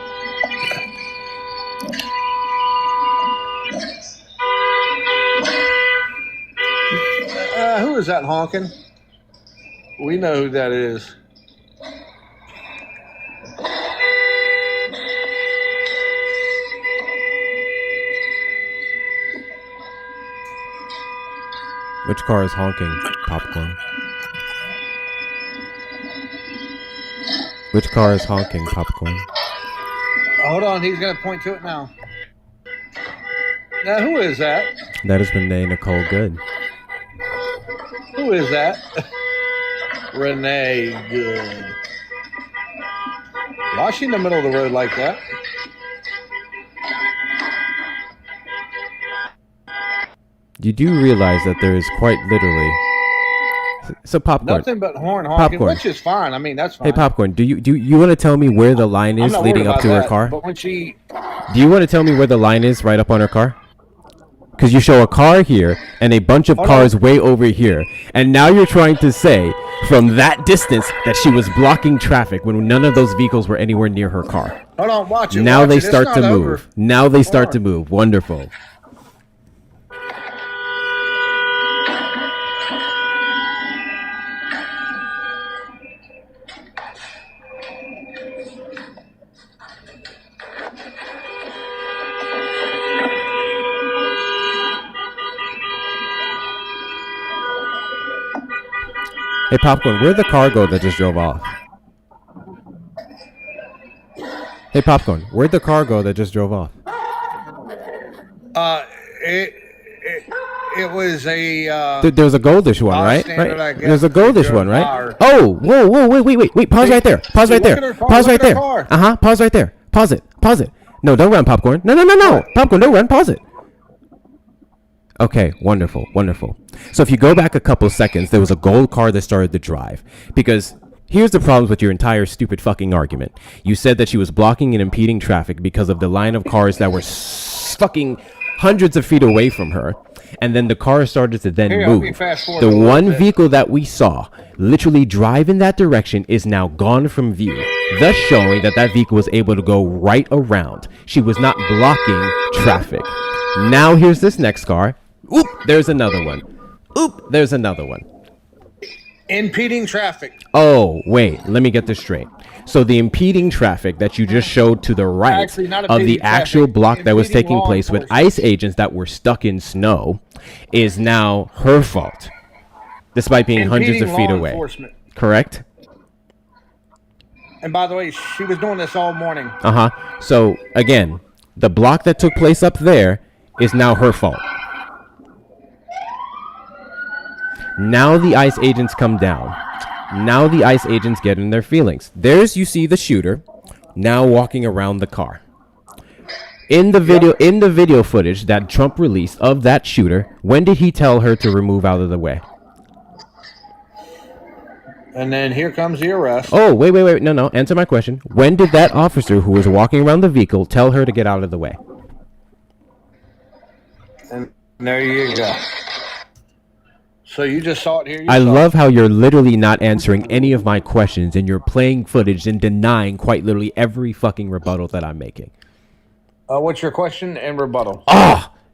Who is that honking? We know who that is. Which car is honking? Popcorn. Which car is honking? Popcorn. Hold on, he's going to point to it now. Now, who is that? That is Renee Nicole Good. Who is that? Renee Good. Why is she in the middle of the road like that? You do realize that there is quite literally. So popcorn. Nothing but horn honking, which is fine. I mean, that's fine. Hey, popcorn. Do you want to tell me where the line is leading up to her car? But when she, do you want to tell me where the line is right up on her car? Because you show a car here and a bunch of cars way over here, and now you're trying to say from that distance that she was blocking traffic when none of those vehicles were anywhere near her car. Hold on, watch it. Now they start to move. Now they start to move. Wonderful. Hey, Popcorn, where'd the car go that just drove off? Hey, Popcorn, where'd the car go that just drove off? It was a. There's a goldish one, right? There's a goldish one, right? Oh, whoa, wait. Pause right there. Pause right there. Pause right there. Pause right there. Pause it. No, don't run, Popcorn. No. Popcorn, don't run. Pause it. Okay, wonderful. So if you go back a couple seconds, there was a gold car that started to drive. Because here's the problems with your entire stupid fucking argument. You said that she was blocking and impeding traffic because of the line of cars that were fucking hundreds of feet away from her. And then the car started to then move. The one vehicle that we saw literally drive in that direction is now gone from view, thus showing that that vehicle was able to go right around. She was not blocking traffic. Now here's this next car. Oop, there's another one. Oop, there's another one. Impeding traffic. Oh, wait, let me get this straight. So the impeding traffic that you just showed to the right of the actual block that was taking place with ICE agents that were stuck in snow is now her fault, despite being hundreds of feet away. Correct? And by the way, she was doing this all morning. So, again, the block that took place up there is now her fault. Now the ICE agents come down. Now the ICE agents get in their feelings. There's, you see the shooter now walking around the car. In the video footage that Trump released of that shooter, when did he tell her to remove out of the way? And then here comes the arrest. Oh, wait. No. Answer my question. When did that officer who was walking around the vehicle tell her to get out of the way? And there you go. So you just saw it here. I love how you're literally not answering any of my questions and you're playing footage and denying quite literally every fucking rebuttal that I'm making. What's your question and rebuttal?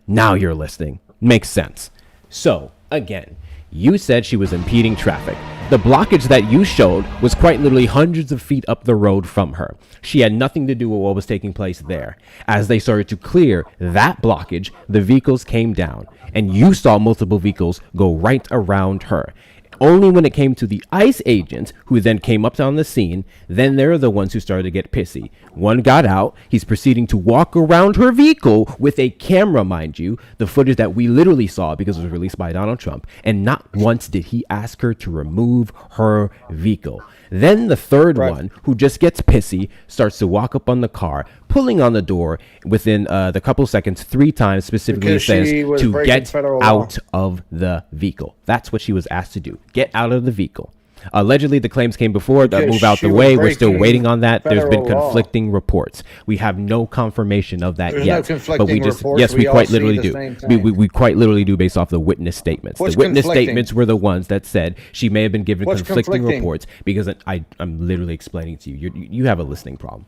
Now you're listening. Makes sense. So, again, you said she was impeding traffic. The blockage that you showed was quite literally hundreds of feet up the road from her. She had nothing to do with what was taking place there. As they started to clear that blockage, the vehicles came down, and you saw multiple vehicles go right around her. Only when it came to the ICE agents, who then came up on the scene, then they're the ones who started to get pissy. One got out. He's proceeding to walk around her vehicle with a camera, mind you, the footage that we literally saw because it was released by Donald Trump. And not once did he ask her to remove her vehicle. Then the third one, who just gets pissy, starts to walk up on the car, pulling on the door within the couple seconds 3 times, specifically says to get out of the vehicle. That's what she was asked to do. Get out of the vehicle. Allegedly, the claims came before that move out the way. We're still waiting on that. There's been conflicting reports. We have no confirmation of that yet. But we just, yes, we quite literally do. We quite literally do based off the witness statements. The witness statements were the ones that said she may have been given conflicting reports because I'm literally explaining to you. You have a listening problem.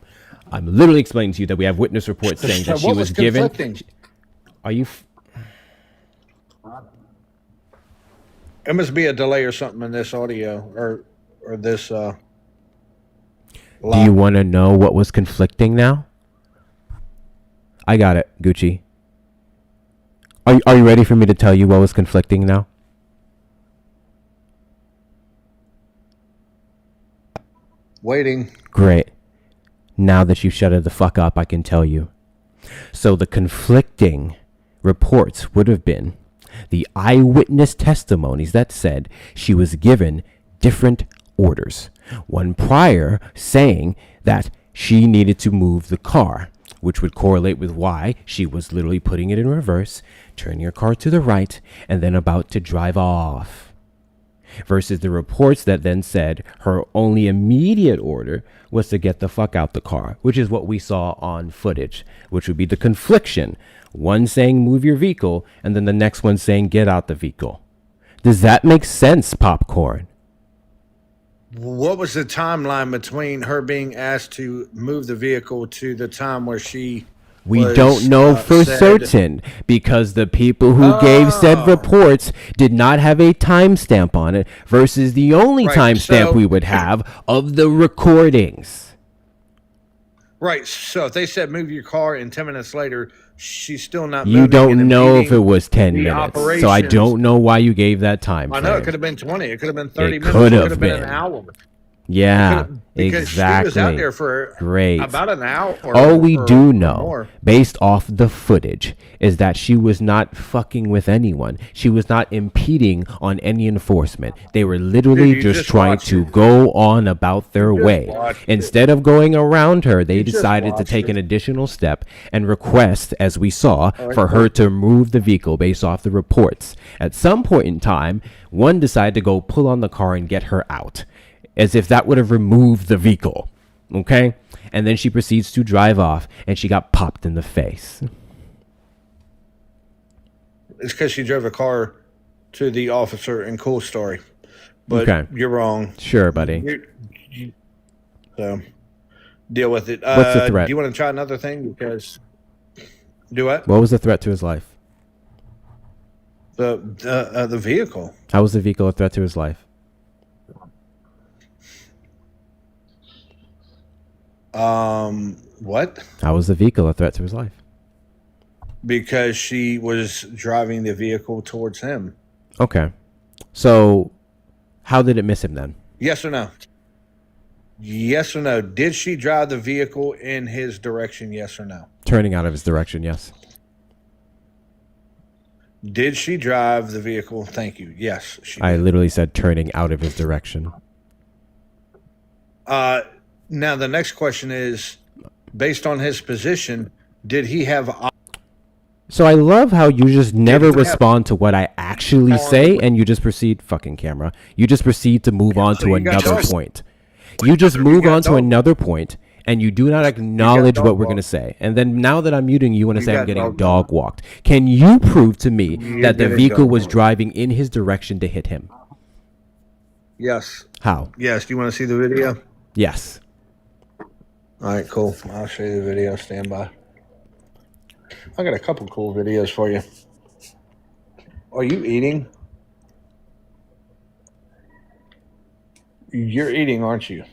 I'm literally explaining to you that we have witness reports saying that she was given. Are you? There must be a delay or something in this audio or this. Do you want to know what was conflicting now? I got it, Gucci. Are you ready for me to tell you what was conflicting now? Waiting. Great. Now that you've shut it the fuck up, I can tell you. So the conflicting reports would have been the eyewitness testimonies that said she was given different orders. One prior saying that she needed to move the car, which would correlate with why she was literally putting it in reverse, turning her car to the right, and then about to drive off. Versus the reports that then said her only immediate order was to get the fuck out the car, which is what we saw on footage, which would be the confliction. One saying move your vehicle, and then the next one saying get out the vehicle. Does that make sense, Popcorn? What was the timeline between her being asked to move the vehicle to the time where she We don't know for certain because the people who gave said reports did not have a timestamp on it versus the only timestamp we would have of the recordings. Right. So if they said move your car and 10 minutes later, she's still not moving. You don't know if it was 10 minutes. So I don't know why you gave that time. I know it could have been 20. It could have been 30 minutes. Could It have could have been been an hour. Yeah, Because exactly. she was out there for Great. about an hour. All we do know, more. based off the footage, is that she was not fucking with anyone. She was not impeding on any enforcement. They were literally just trying to go on about their way. Instead of going around her, they decided to take an additional step and request, as we saw, for her to move the vehicle based off the reports. At some point in time, one decided to go pull on the car and get her out, as if that would have removed the vehicle, okay? And then she proceeds to drive off, and she got popped in the face. It's because she drove a car to the officer in Cool Story. But you're wrong. Sure, buddy. So, deal with it. What's the threat? Do you want to try another thing? Because, do what? What was the threat to his life? The vehicle. How was the vehicle a threat to his life? What? How was the vehicle a threat to his life? Because she was driving the vehicle towards him. Okay. So, how did it miss him then? Yes or no? Yes or no? Did she drive the vehicle in his direction? Yes or no? Turning out of his direction, yes. Did she drive the vehicle? Thank you. Yes, she I did. literally said turning out of his direction. Now, the next question is, based on his position, did he have... So I love how you just never respond to what I actually say, and you just proceed, fucking camera, you just proceed to move on to another point. You just move on to another point, and you do not acknowledge what we're going to say. And then now that I'm muting you, want to say I'm getting dog walked. Can you prove to me that the vehicle was driving in his direction to hit him? Yes. How? Yes. Do you want to see the video? Yes. All right, cool. I'll show you the video. Stand by. I got a couple cool videos for you. Are you eating? You're eating, aren't you?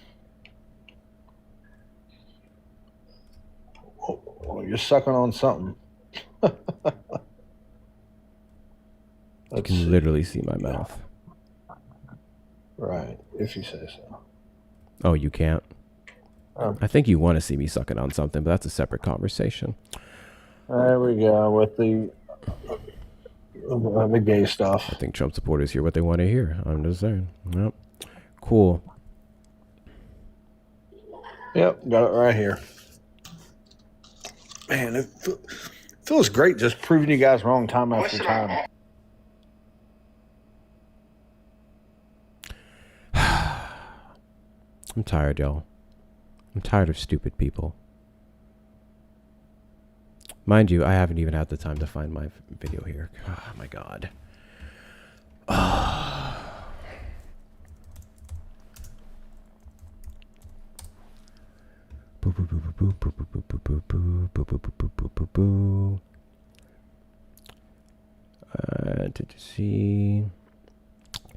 Oh, you're sucking on something. You can literally see my mouth. Right, if you say so. Oh, you can't? I think you want to see me sucking on something, but that's a separate conversation. There we go with the gay stuff. I think Trump supporters hear what they want to hear. I'm just saying. Yep. Cool. Yep, got it right here. Man, it feels great just proving you guys wrong time after time. I'm tired, y'all. I'm tired of stupid people. Mind you, I haven't even had the time to find my video here. Oh, my God. To see.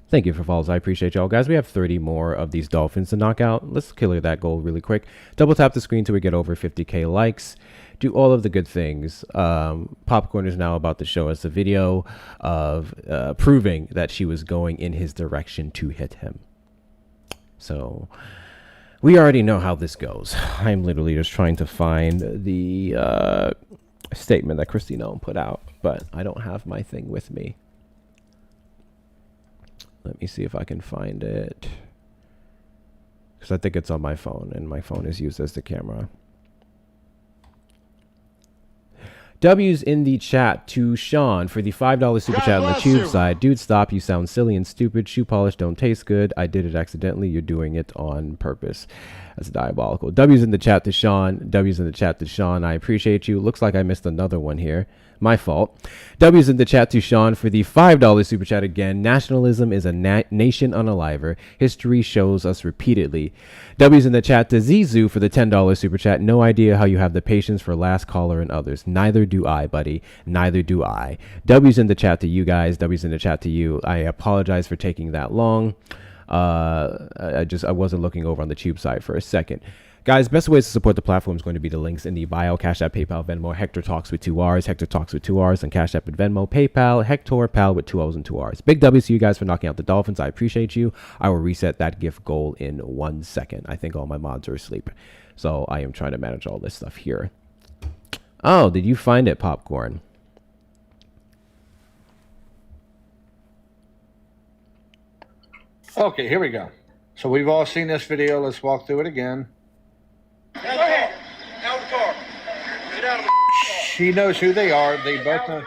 Thank you for follows. I appreciate y'all. Guys, we have 30 more of these dolphins to knock out. Let's clear that goal really quick. Double tap the screen till we get over 50K likes. Do all of the good things. Popcorn is now about to show us a video of proving that she was going in his direction to hit him. So we already know how this goes. I'm literally just trying to find the statement that Christina put out, but I don't have my thing with me. Let me see if I can find it, because I think it's on my phone, and my phone is used as the camera. W's in the chat to Sean for the $5 super chat on the tube side. Dude, stop. You sound silly and stupid. Shoe polish don't taste good. I did it accidentally. You're doing it on purpose. That's diabolical. W's in the chat to Sean. W's in the chat to Sean. I appreciate you. Looks like I missed another one here. My fault. W's in the chat to Sean for the $5 super chat again. Nationalism is a nation unaliver. History shows us repeatedly. W's in the chat to Zizu for the $10 super chat. No idea how you have the patience for last caller and others. Neither do I, buddy. Neither do I. W's in the chat to you guys. W's in the chat to you. I apologize for taking that long. I wasn't looking over on the tube side for a second. Guys, best ways to support the platform is going to be the links in the bio. Cash App, PayPal, Venmo. Hector Talks with 2 R's. Hector Talks with 2 R's on Cash App and Venmo. PayPal, Hector Pal with 2 O's and 2 R's. Big W's to you guys for knocking out the Dolphins. I appreciate you. I will reset that gift goal in 1 second. I think all my mods are asleep, so I am trying to manage all this stuff here. Oh, did you find it, Popcorn? Okay, here we go. So we've all seen this video. Let's walk through it again. Go ahead. Out of the car. Get out of the car. She knows who they are. They both know.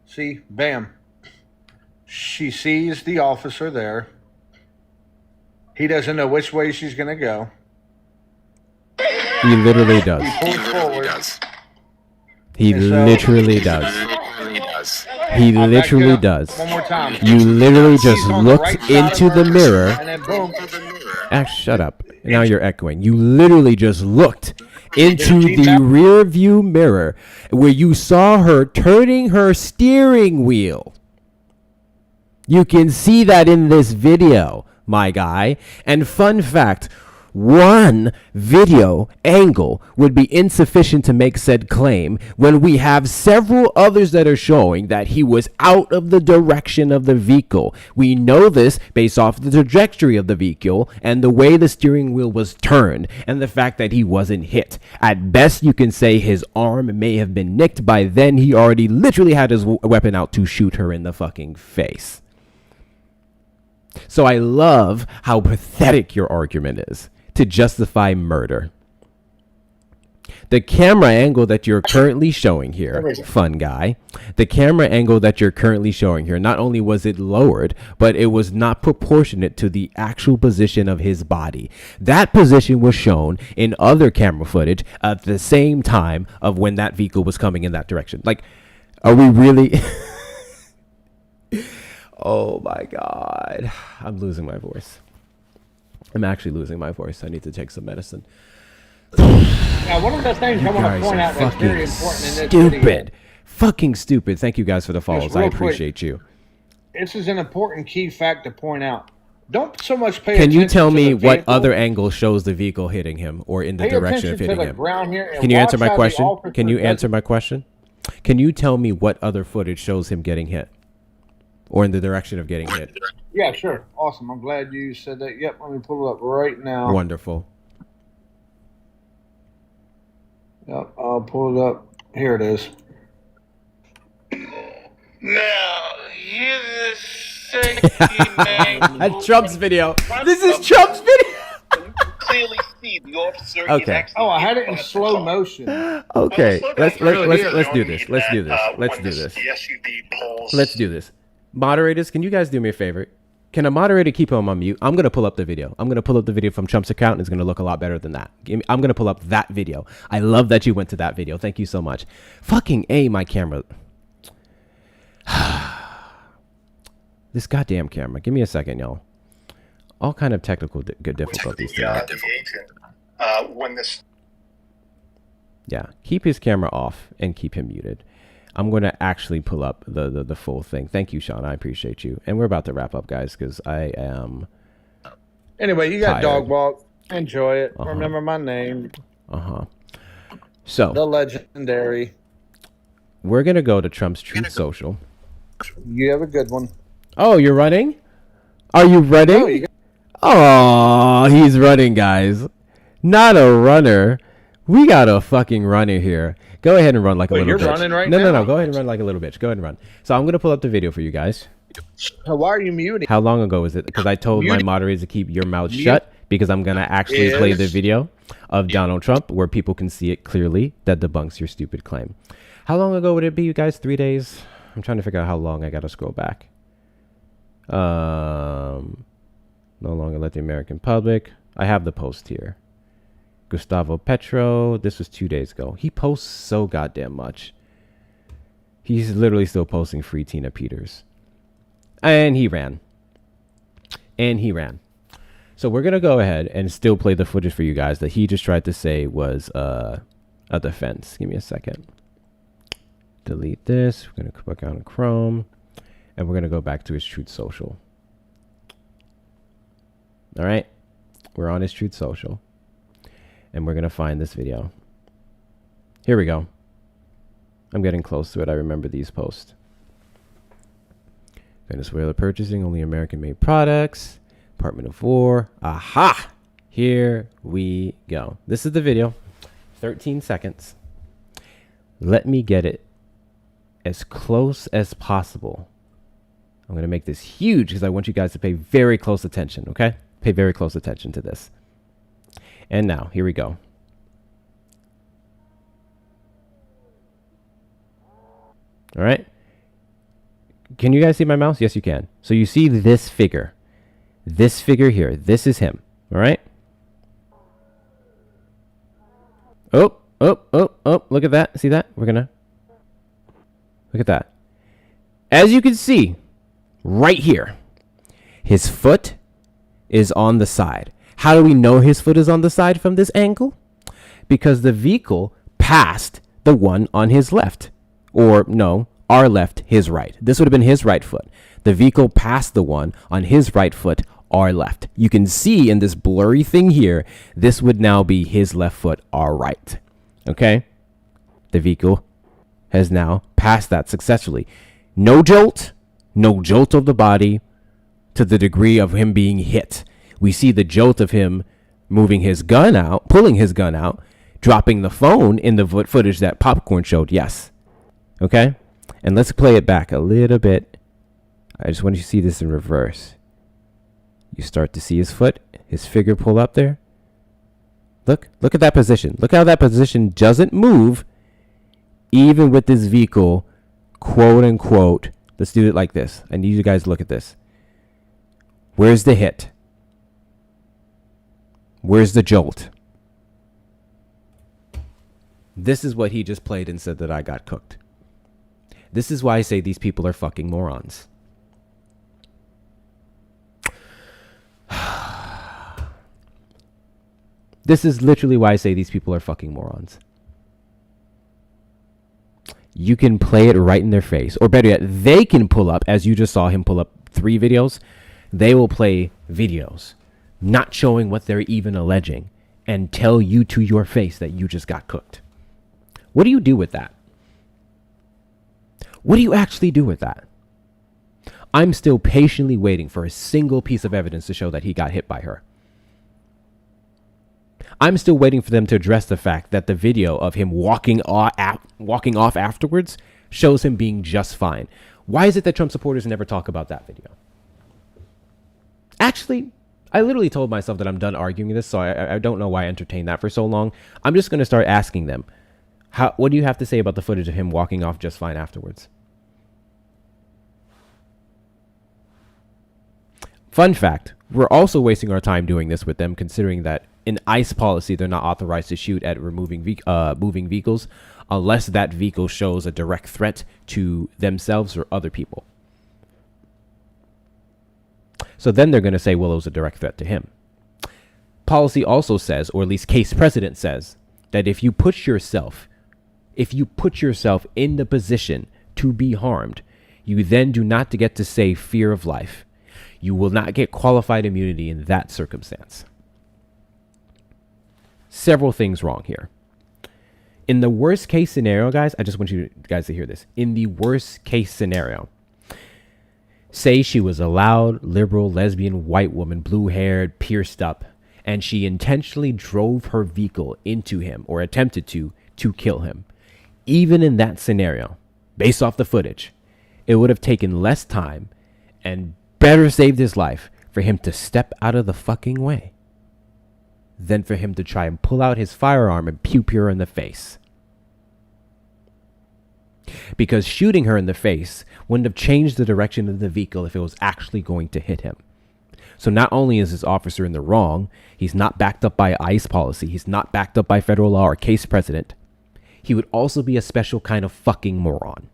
See, bam. She sees the officer there. He doesn't know which way she's going to go. He literally does. He pulls forward. He literally does. He literally does. One more time. You literally just looked into the mirror. And then boom. Shut up. Now you're echoing. You literally just looked into the rear view mirror where you saw her turning her steering wheel. You can see that in this video, my guy. And fun fact, one video angle would be insufficient to make said claim when we have several others that are showing that he was out of the direction of the vehicle. We know this based off the trajectory of the vehicle and the way the steering wheel was turned and the fact that he wasn't hit. At best, you can say his arm may have been nicked. By then, he already literally had his weapon out to shoot her in the fucking face. So I love how pathetic your argument is to justify murder. The camera angle that you're currently showing here, fun guy, the camera angle that you're currently showing here, not only was it lowered, but it was not proportionate to the actual position of his body. That position was shown in other camera footage at the same time of when that vehicle was coming in that direction. Like, are we really? Oh my God. I'm losing my voice. I'm actually losing my voice. I need to take some medicine. Now, one of the things I want to point out that's very important in this stupid. video. Fucking stupid. Thank you guys for the follows. I appreciate you. This is an important key fact to point out. Don't so much pay Can attention you tell to me the what vehicle. other angle shows the vehicle hitting him or in the Pay direction of attention to hitting the him? ground here and Can you answer watch my how the question? officer Can you does answer it. my question? Can you tell me what other footage shows him getting hit or in the direction of getting hit? Yeah, sure. Awesome. I'm glad you said that. Yep, let me pull it up right now. Wonderful. Yep, I'll pull it up. Here it is. Now, here's a safety Trump's video. This is Trump's video. Clearly see the officer. Okay. Oh, I had it in slow motion. Okay. Let's do this. Let's do this. Let's do this. Let's do this. Moderators, can you guys do me a favor? Can a moderator keep him on mute? I'm going to pull up the video. I'm going to pull up the video from Trump's account, and it's going to look a lot better than that. I'm going to pull up that video. I love that you went to that video. Thank you so much. Fucking A, my camera. This goddamn camera. Give me a second, y'all. All kind of technical difficulties today. When this Yeah, keep his camera off and keep him muted. I'm going to actually pull up the full thing. Thank you, Sean. I appreciate you. And we're about to wrap up, guys, because I am Anyway, you got tired. dog walk. Enjoy it. Remember my name. So The legendary. we're going to go to Trump's Truth Social. You have a good one. Oh, you're running? Are you running? Oh, he's running, guys. Not a runner. We got a fucking runner here. Go ahead and run like a little you're bitch. running right no, now? No. Go ahead and run like a little bitch. Go ahead and run. So I'm going to pull up the video for you guys. Why are you muting? How long ago was it? Because I told my moderators to keep your mouth shut because I'm going to actually play the video of Donald Trump where people can see it clearly that debunks your stupid claim. How long ago would it be, you guys? 3 days? I'm trying to figure out how long. I got to scroll back. No longer let the American public. I have the post here. Gustavo Petro. This was 2 days ago. He posts so goddamn much. He's literally still posting free Tina Peters. And he ran. So we're going to go ahead and still play the footage for you guys that he just tried to say was a defense. Give me a second. Delete this. We're going to click on Chrome. And we're going to go back to his Truth Social. All right. We're on his Truth Social. And we're going to find this video. Here we go. I'm getting close to it. I remember these posts. Venezuela purchasing only American-made products. Department of War. Aha! Here we go. This is the video. 13 seconds. Let me get it as close as possible. I'm going to make this huge because I want you guys to pay very close attention, okay? Pay very close attention to this. And now, here we go. All right. Can you guys see my mouse? Yes, you can. So you see this figure. This figure here. This is him. All right. Oh. Look at that. See that? We're going to. Look at that. As you can see, right here, his foot is on the side. How do we know his foot is on the side from this angle? Because the vehicle passed the one on his left. Or no, our left, his right. This would have been his right foot. The vehicle passed the one on his right foot, our left. You can see in this blurry thing here, this would now be his left foot, our right. Okay? The vehicle has now passed that successfully. No jolt of the body to the degree of him being hit. We see the jolt of him moving his gun out, pulling his gun out, dropping the phone in the footage that Popcorn showed. Yes. Okay? And let's play it back a little bit. I just want you to see this in reverse. You start to see his foot, his figure pull up there. Look at that position. Look how that position doesn't move, even with this vehicle, quote unquote. Let's do it like this. I need you guys to look at this. Where's the hit? Where's the jolt? This is what he just played and said that I got cooked. This is why I say these people are fucking morons. This is literally why I say these people are fucking morons. You can play it right in their face. Or better yet, they can pull up, as you just saw him pull up 3 videos. They will play videos, not showing what they're even alleging, and tell you to your face that you just got cooked. What do you do with that? What do you actually do with that? I'm still patiently waiting for a single piece of evidence to show that he got hit by her. I'm still waiting for them to address the fact that the video of him walking off afterwards shows him being just fine. Why is it that Trump supporters never talk about that video? Actually, I literally told myself that I'm done arguing this, so I don't know why I entertained that for so long. I'm just going to start asking them, what do you have to say about the footage of him walking off just fine afterwards? Fun fact, we're also wasting our time doing this with them, considering that in ICE policy, they're not authorized to shoot at moving vehicles unless that vehicle shows a direct threat to themselves or other people. So then they're going to say, well, it was a direct threat to him. Policy also says, or at least case precedent says, that if you put yourself in the position to be harmed, you then do not get to say fear of life. You will not get qualified immunity in that circumstance. Several things wrong here. In the worst case scenario, guys, I just want you guys to hear this. In the worst case scenario, say she was a loud, liberal, lesbian, white woman, blue-haired, pierced up, and she intentionally drove her vehicle into him or attempted to kill him. Even in that scenario, based off the footage, it would have taken less time and better saved his life for him to step out of the fucking way than for him to try and pull out his firearm and pew her in the face. Because shooting her in the face wouldn't have changed the direction of the vehicle if it was actually going to hit him. So not only is this officer in the wrong, he's not backed up by ICE policy, he's not backed up by federal law or case precedent, he would also be a special kind of fucking moron.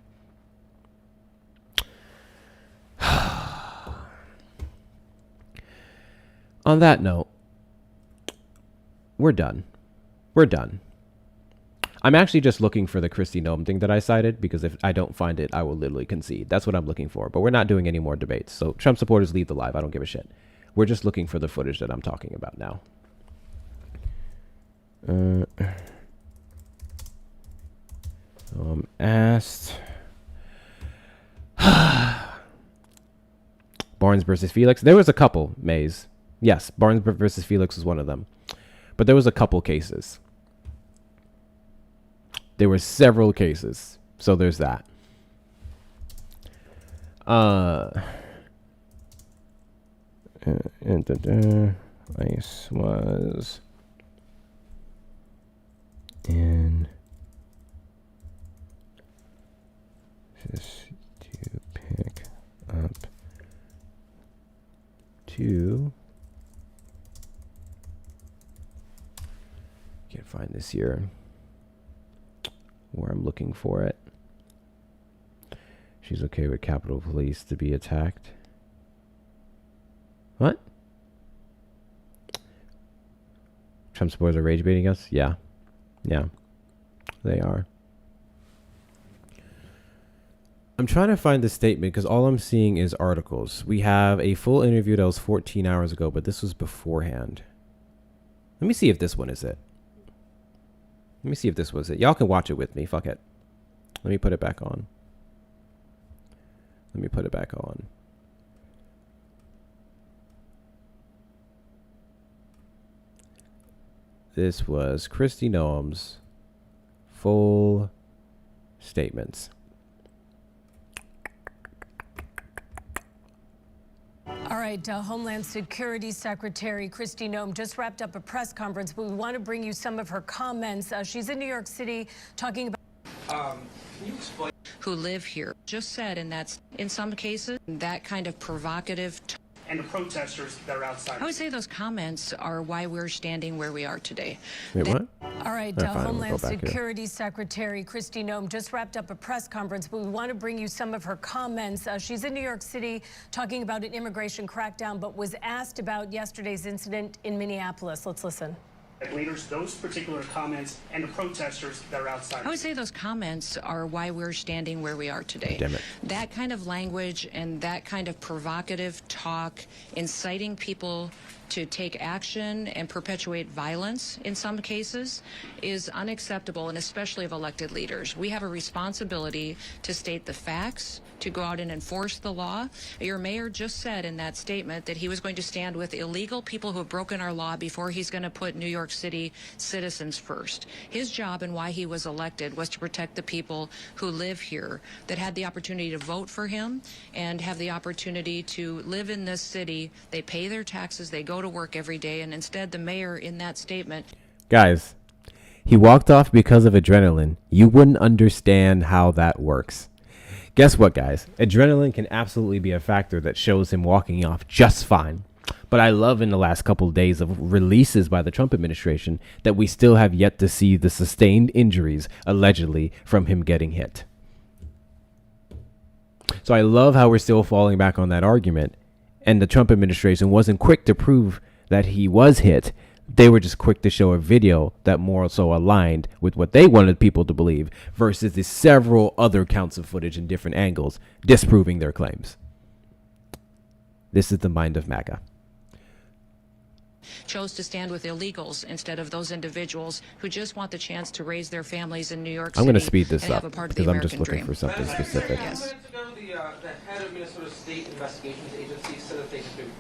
On that note, we're done. I'm actually just looking for the Kristi Noem thing that I cited, because if I don't find it, I will literally concede. That's what I'm looking for. But we're not doing any more debates. So Trump supporters, leave the live. I don't give a shit. We're just looking for the footage that I'm talking about now. Asked. Barnes versus Felix. There was a couple, Maze. Yes, Barnes versus Felix was one of them. But there was a couple cases. There were several cases. So there's that. ICE was in just to pick up to can't find this here where I'm looking for it. She's okay with Capitol Police to be attacked. What? Trump supporters are rage baiting us? Yeah. Yeah. They are. I'm trying to find the statement because all I'm seeing is articles. We have a full interview that was 14 hours ago, but this was beforehand. Let me see if this one is it. Let me see if this was it. Y'all can watch it with me. Fuck it. Let me put it back on. Let me put it back on. This was Kristi Noem's full statements. All right, Homeland Security Secretary Kristi Noem just wrapped up a press conference, but we want to bring you some of her comments. She's in New York City talking about Can you explain? Who live here just said, and that's in some cases that kind of provocative. And the protesters that are outside. I would say those comments are why we're standing where we are today. Wait, what? All right, Fine, we'll Homeland go back here. Security Secretary Kristi Noem just wrapped up a press conference, but we want to bring you some of her comments. She's in New York City talking about an immigration crackdown, but was asked about yesterday's incident in Minneapolis. Let's listen. Leaders, those particular comments and the protesters that are outside. I would say those comments are why we're standing where we are today. Damn it. That kind of language and that kind of provocative talk, inciting people to take action and perpetuate violence in some cases, is unacceptable, and especially of elected leaders. We have a responsibility to state the facts, to go out and enforce the law. Your mayor just said in that statement that he was going to stand with illegal people who have broken our law before he's going to put New York City citizens first. His job and why he was elected was to protect the people who live here, that had the opportunity to vote for him and have the opportunity to live in this city. They pay their taxes, they go to work every day, and instead the mayor in that statement. Guys, he walked off because of adrenaline. You wouldn't understand how that works. Guess what, guys? Adrenaline can absolutely be a factor that shows him walking off just fine. But I love in the last couple of days of releases by the Trump administration that we still have yet to see the sustained injuries, allegedly, from him getting hit. So I love how we're still falling back on that argument. And the Trump administration wasn't quick to prove that he was hit. They were just quick to show a video that more so aligned with what they wanted people to believe versus the several other counts of footage in different angles disproving their claims. This is the mind of MAGA. Chose to stand with illegals instead of those individuals who just want the chance to raise their families in New York City. I'm going to speed this and up have a part of because the I'm just American looking dream. for something specific. Yes. The head of Minnesota State Investigations Agency said that they had been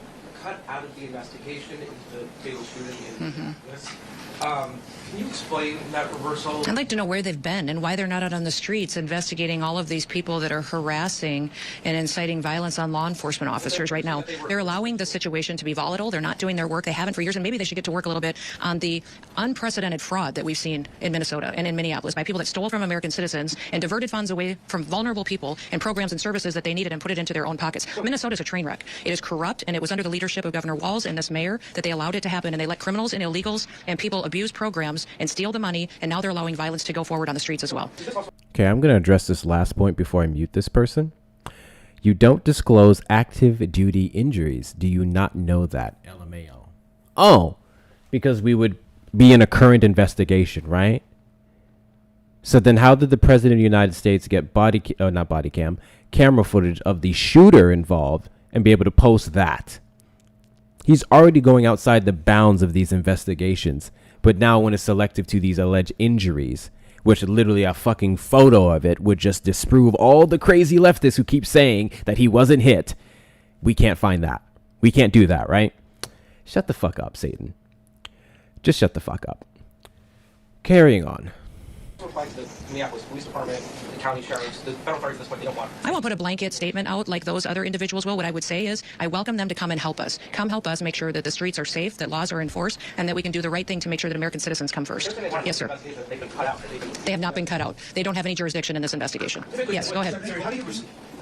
cut out of the investigation into the fatal shooting in Minneapolis. Can you explain that reversal? I'd like to know where they've been and why they're not out on the streets investigating all of these people that are harassing and inciting violence on law enforcement officers right now. They're allowing the situation to be volatile. They're not doing their work. They haven't for years, and maybe they should get to work a little bit on the unprecedented fraud that we've seen in Minnesota and in Minneapolis by people that stole from American citizens and diverted funds away from vulnerable people and programs and services that they needed and put it into their own pockets. Minnesota's a train wreck. It is corrupt, and it was under the leadership of Governor Walz and this mayor that they allowed it to happen, and they let criminals and illegals and people abuse programs and steal the money, and now they're allowing violence to go forward on the streets as well. Okay, I'm going to address this last point before I mute this person. You don't disclose active duty injuries. Do you not know that? LMAO. Oh, because we would be in a current investigation, right? So then how did the president of the United States get camera footage of the shooter involved and be able to post that? He's already going outside the bounds of these investigations. But now when it's selective to these alleged injuries, which literally a fucking photo of it would just disprove all the crazy leftists who keep saying that he wasn't hit, we can't find that. We can't do that, right? Shut the fuck up, Satan. Just shut the fuck up. Carrying on. Like the Minneapolis Police Department, the county sheriffs, the federal authorities at this point, they don't want. I won't put a blanket statement out like those other individuals will. What I would say is I welcome them to come and help us. Come help us make sure that the streets are safe, that laws are enforced, and that we can do the right thing to make sure that American citizens come first. Yes, sir. They have not been cut out. They don't have any jurisdiction in this investigation. Yes, go ahead.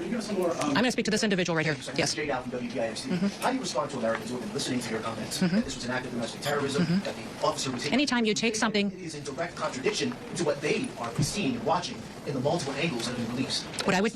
I'm going to speak to this individual right here. Yes. How do you respond to Americans who have been listening to your comments that this was an act of domestic terrorism, that the officer was... Anytime you take something... It is in direct contradiction to what they are seeing and watching in the multiple angles that have been released. What I would...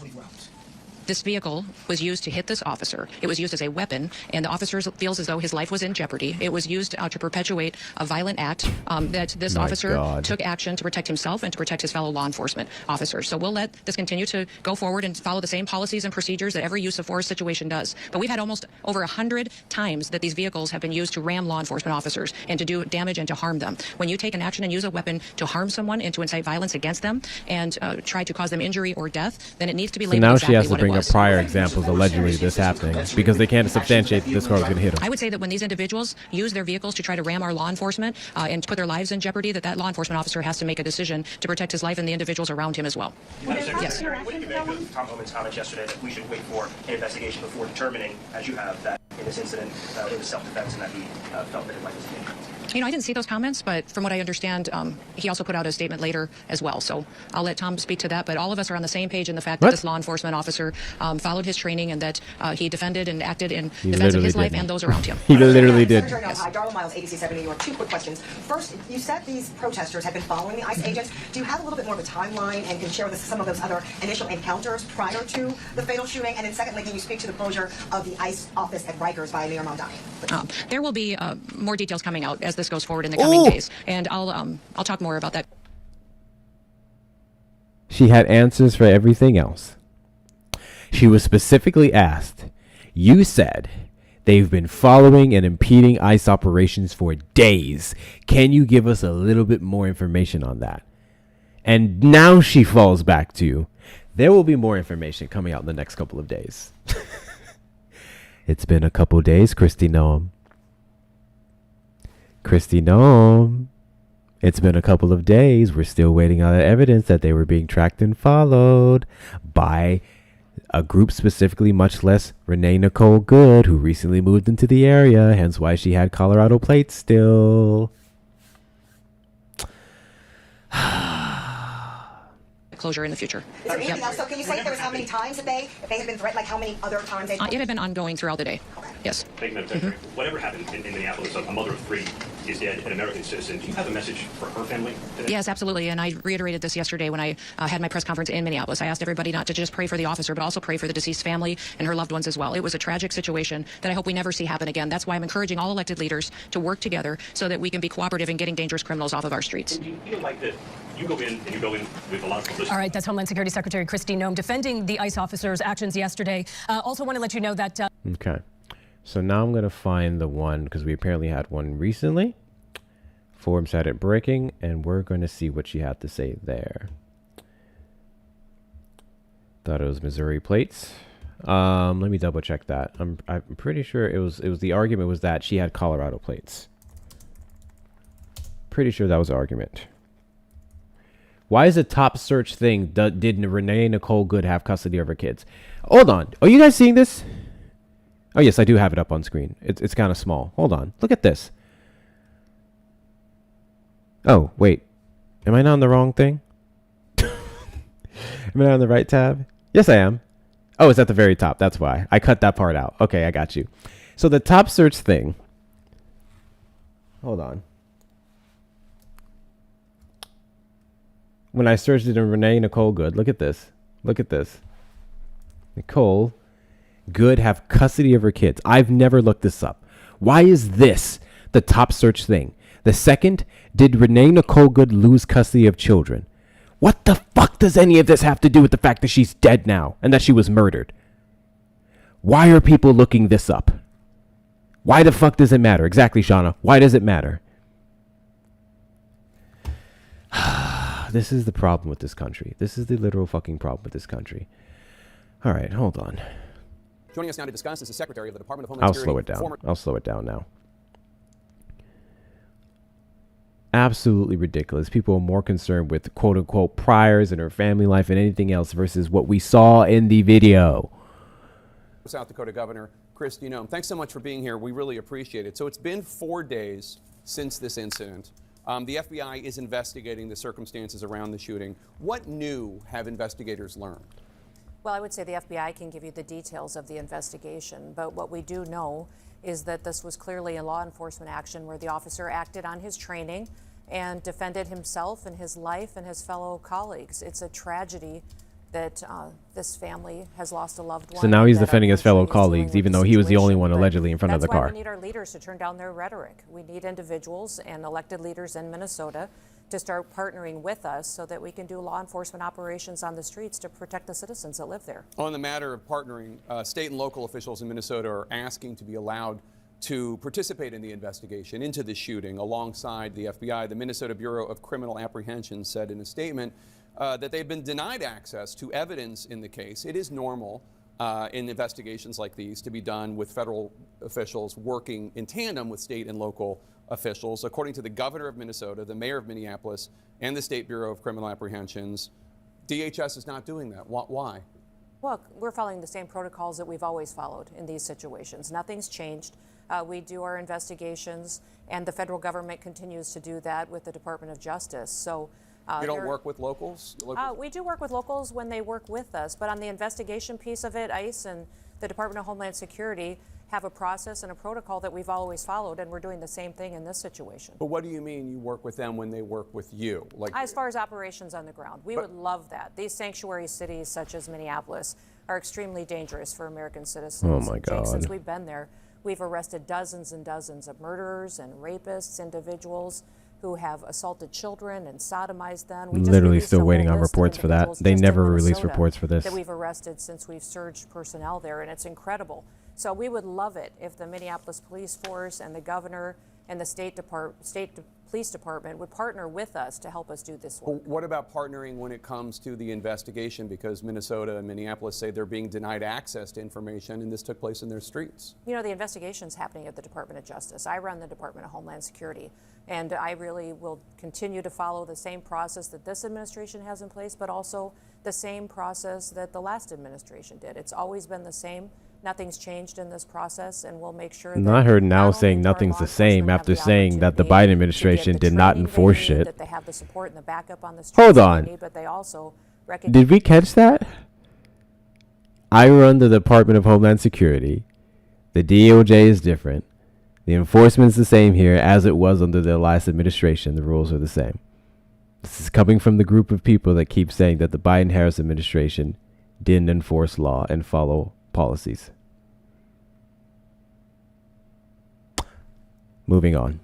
This vehicle was used to hit this officer. It was used as a weapon, and the officer feels as though his life was in jeopardy. It was used to perpetuate a violent act that this officer took action to protect himself and to protect his fellow law enforcement officers. So we'll let this continue to go forward and follow the same policies and procedures that every use of force situation does. But we've had almost over 100 times that these vehicles have been used to ram law enforcement officers and to do damage and to harm them. When you take an action and use a weapon to harm someone and to incite violence against them and try to cause them injury or death, then it needs to be labeled exactly what it was. Of prior examples allegedly this happening because they can't substantiate that this car was going to hit him. I would say that when these individuals use their vehicles to try to ram our law enforcement and put their lives in jeopardy, that law enforcement officer has to make a decision to protect his life and the individuals around him as well. Yes. What do you make of Tom Homan's comments yesterday that we should wait for an investigation before determining, as you have, that in this incident, it was self-defense and that he felt that it might escape. You know, I didn't see those comments, but from what I understand, he also put out a statement later as well. So I'll let Tom speak to that. But all of us are on the same page in the fact that this law enforcement officer followed his training and that he defended and acted in defense of his life and those around him. He literally did. Hi, Darla Miles, ABC7 New York. 2 quick questions. First, you said these protesters had been following the ICE agents. Do you have a little bit more of a timeline and can share with us some of those other initial encounters prior to the fatal shooting? And then secondly, can you speak to the closure of the ICE office at Rikers by Mayor Mamdani? There will be more details coming out as this goes forward in the coming days, and I'll talk more about that. She had answers for everything else. She was specifically asked, you said they've been following and impeding ICE operations for days. Can you give us a little bit more information on that? And now she falls back to, there will be more information coming out in the next couple of days. It's been a couple days, Kristi Noem. Kristi Noem. It's been a couple of days. We're still waiting on evidence that they were being tracked and followed by a group specifically, much less Renee Nicole Good, who recently moved into the area, hence why she had Colorado plates still. Closure in the future. Is there anything else? So can you say if there was how many times that they have been threatened, like how many other times they? It had been ongoing throughout the day. Okay. Yes. Thank you, Madam Secretary. Whatever happened in Minneapolis, a mother of 3 is dead, an American citizen. Do you have a message for her family today? Yes, absolutely. And I reiterated this yesterday when I had my press conference in Minneapolis. I asked everybody not to just pray for the officer, but also pray for the deceased family and her loved ones as well. It was a tragic situation that I hope we never see happen again. That's why I'm encouraging all elected leaders to work together so that we can be cooperative in getting dangerous criminals off of our streets. Do you feel like that you go in with a lot of publicity? All right, that's Homeland Security Secretary Kristi Noem defending the ICE officers' actions yesterday. Also want to let you know that... Okay. So now I'm going to find the one, because we apparently had one recently. Forbes had it breaking, and we're going to see what she had to say there. Thought it was Missouri plates. Let me double check that. I'm pretty sure it was the argument was that she had Colorado plates. Pretty sure that was the argument. Why is the top search thing, did Renee Nicole Good have custody of her kids? Hold on. Are you guys seeing this? Oh, yes, I do have it up on screen. It's kind of small. Hold on. Look at this. Oh, wait. Am I not on the wrong thing? Am I not on the right tab? Yes, I am. Oh, it's at the very top. That's why. I cut that part out. Okay, I got you. So the top search thing. Hold on. When I searched it in Renee Nicole Good, look at this. Look at this. Nicole Good have custody of her kids. I've never looked this up. Why is this the top search thing? The second, did Renee Nicole Good lose custody of children? What the fuck does any of this have to do with the fact that she's dead now and that she was murdered? Why are people looking this up? Why the fuck does it matter? Exactly, Shauna. Why does it matter? This is the problem with this country. This is the literal fucking problem with this country. All right, hold on. Joining us now to discuss is the Secretary of the Department of Homeland Security. I'll slow it down. I'll slow it down now. Absolutely ridiculous. People are more concerned with quote unquote priors in her family life and anything else versus what we saw in the video. South Dakota Governor Kristi Noem, thanks so much for being here. We really appreciate it. So it's been 4 days since this incident. The FBI is investigating the circumstances around the shooting. What new have investigators learned? Well, I would say the FBI can give you the details of the investigation, but what we do know is that this was clearly a law enforcement action where the officer acted on his training and defended himself and his life and his fellow colleagues. It's a tragedy that this family has lost a loved one. So now he's defending his fellow colleagues, even though he was the only one allegedly in front of the car. That's why we need our leaders to turn down their rhetoric. We need individuals and elected leaders in Minnesota to start partnering with us so that we can do law enforcement operations on the streets to protect the citizens that live there. On the matter of partnering, state and local officials in Minnesota are asking to be allowed to participate in the investigation into the shooting alongside the FBI. The Minnesota Bureau of Criminal Apprehension said in a statement that they've been denied access to evidence in the case. It is normal in investigations like these to be done with federal officials working in tandem with state and local officials. According to the governor of Minnesota, the mayor of Minneapolis, and the State Bureau of Criminal Apprehensions, DHS is not doing that. Why? Look, we're following the same protocols that we've always followed in these situations. Nothing's changed. We do our investigations, and the federal government continues to do that with the Department of Justice. So you don't work with locals? we do work with locals when they work with us, but on the investigation piece of it, ICE and the Department of Homeland Security have a process and a protocol that we've always followed, and we're doing the same thing in this situation. But what do you mean you work with them when they work with you? Like, as far as operations on the ground, we would love that. These sanctuary cities, such as Minneapolis, are extremely dangerous for American citizens. Oh my And Jake, God. since we've been there, we've arrested dozens and dozens of murderers and rapists, individuals who have assaulted children and sodomized them. We just Literally released still a whole waiting on list of reports for that. individuals They just in never release Minnesota reports for this. that we've arrested since we've surged personnel there, and it's incredible. So we would love it if the Minneapolis Police Force and the governor and the state police department would partner with us to help us do this work. Well, what about partnering when it comes to the investigation? Because Minnesota and Minneapolis say they're being denied access to information, and this took place in their streets. You know, the investigation's happening at the Department of Justice. I run the Department of Homeland Security, and I really will continue to follow the same process that this administration has in place, but also the same process that the last administration did. It's always been the same. Nothing's changed in this process, and we'll make sure And that I heard now not saying only do our nothing's law the same enforcement after have the saying that the opportunity Biden to administration get the did not training they enforce need, shit. that they have the support and the backup on the streets Hold that on. they need, but they also recognize Did we catch that? I run the Department of Homeland Security. The DOJ is different. The enforcement's the same here as it was under the last administration. The rules are the same. This is coming from the group of people that keep saying that the Biden-Harris administration didn't enforce law and follow policies. Moving on.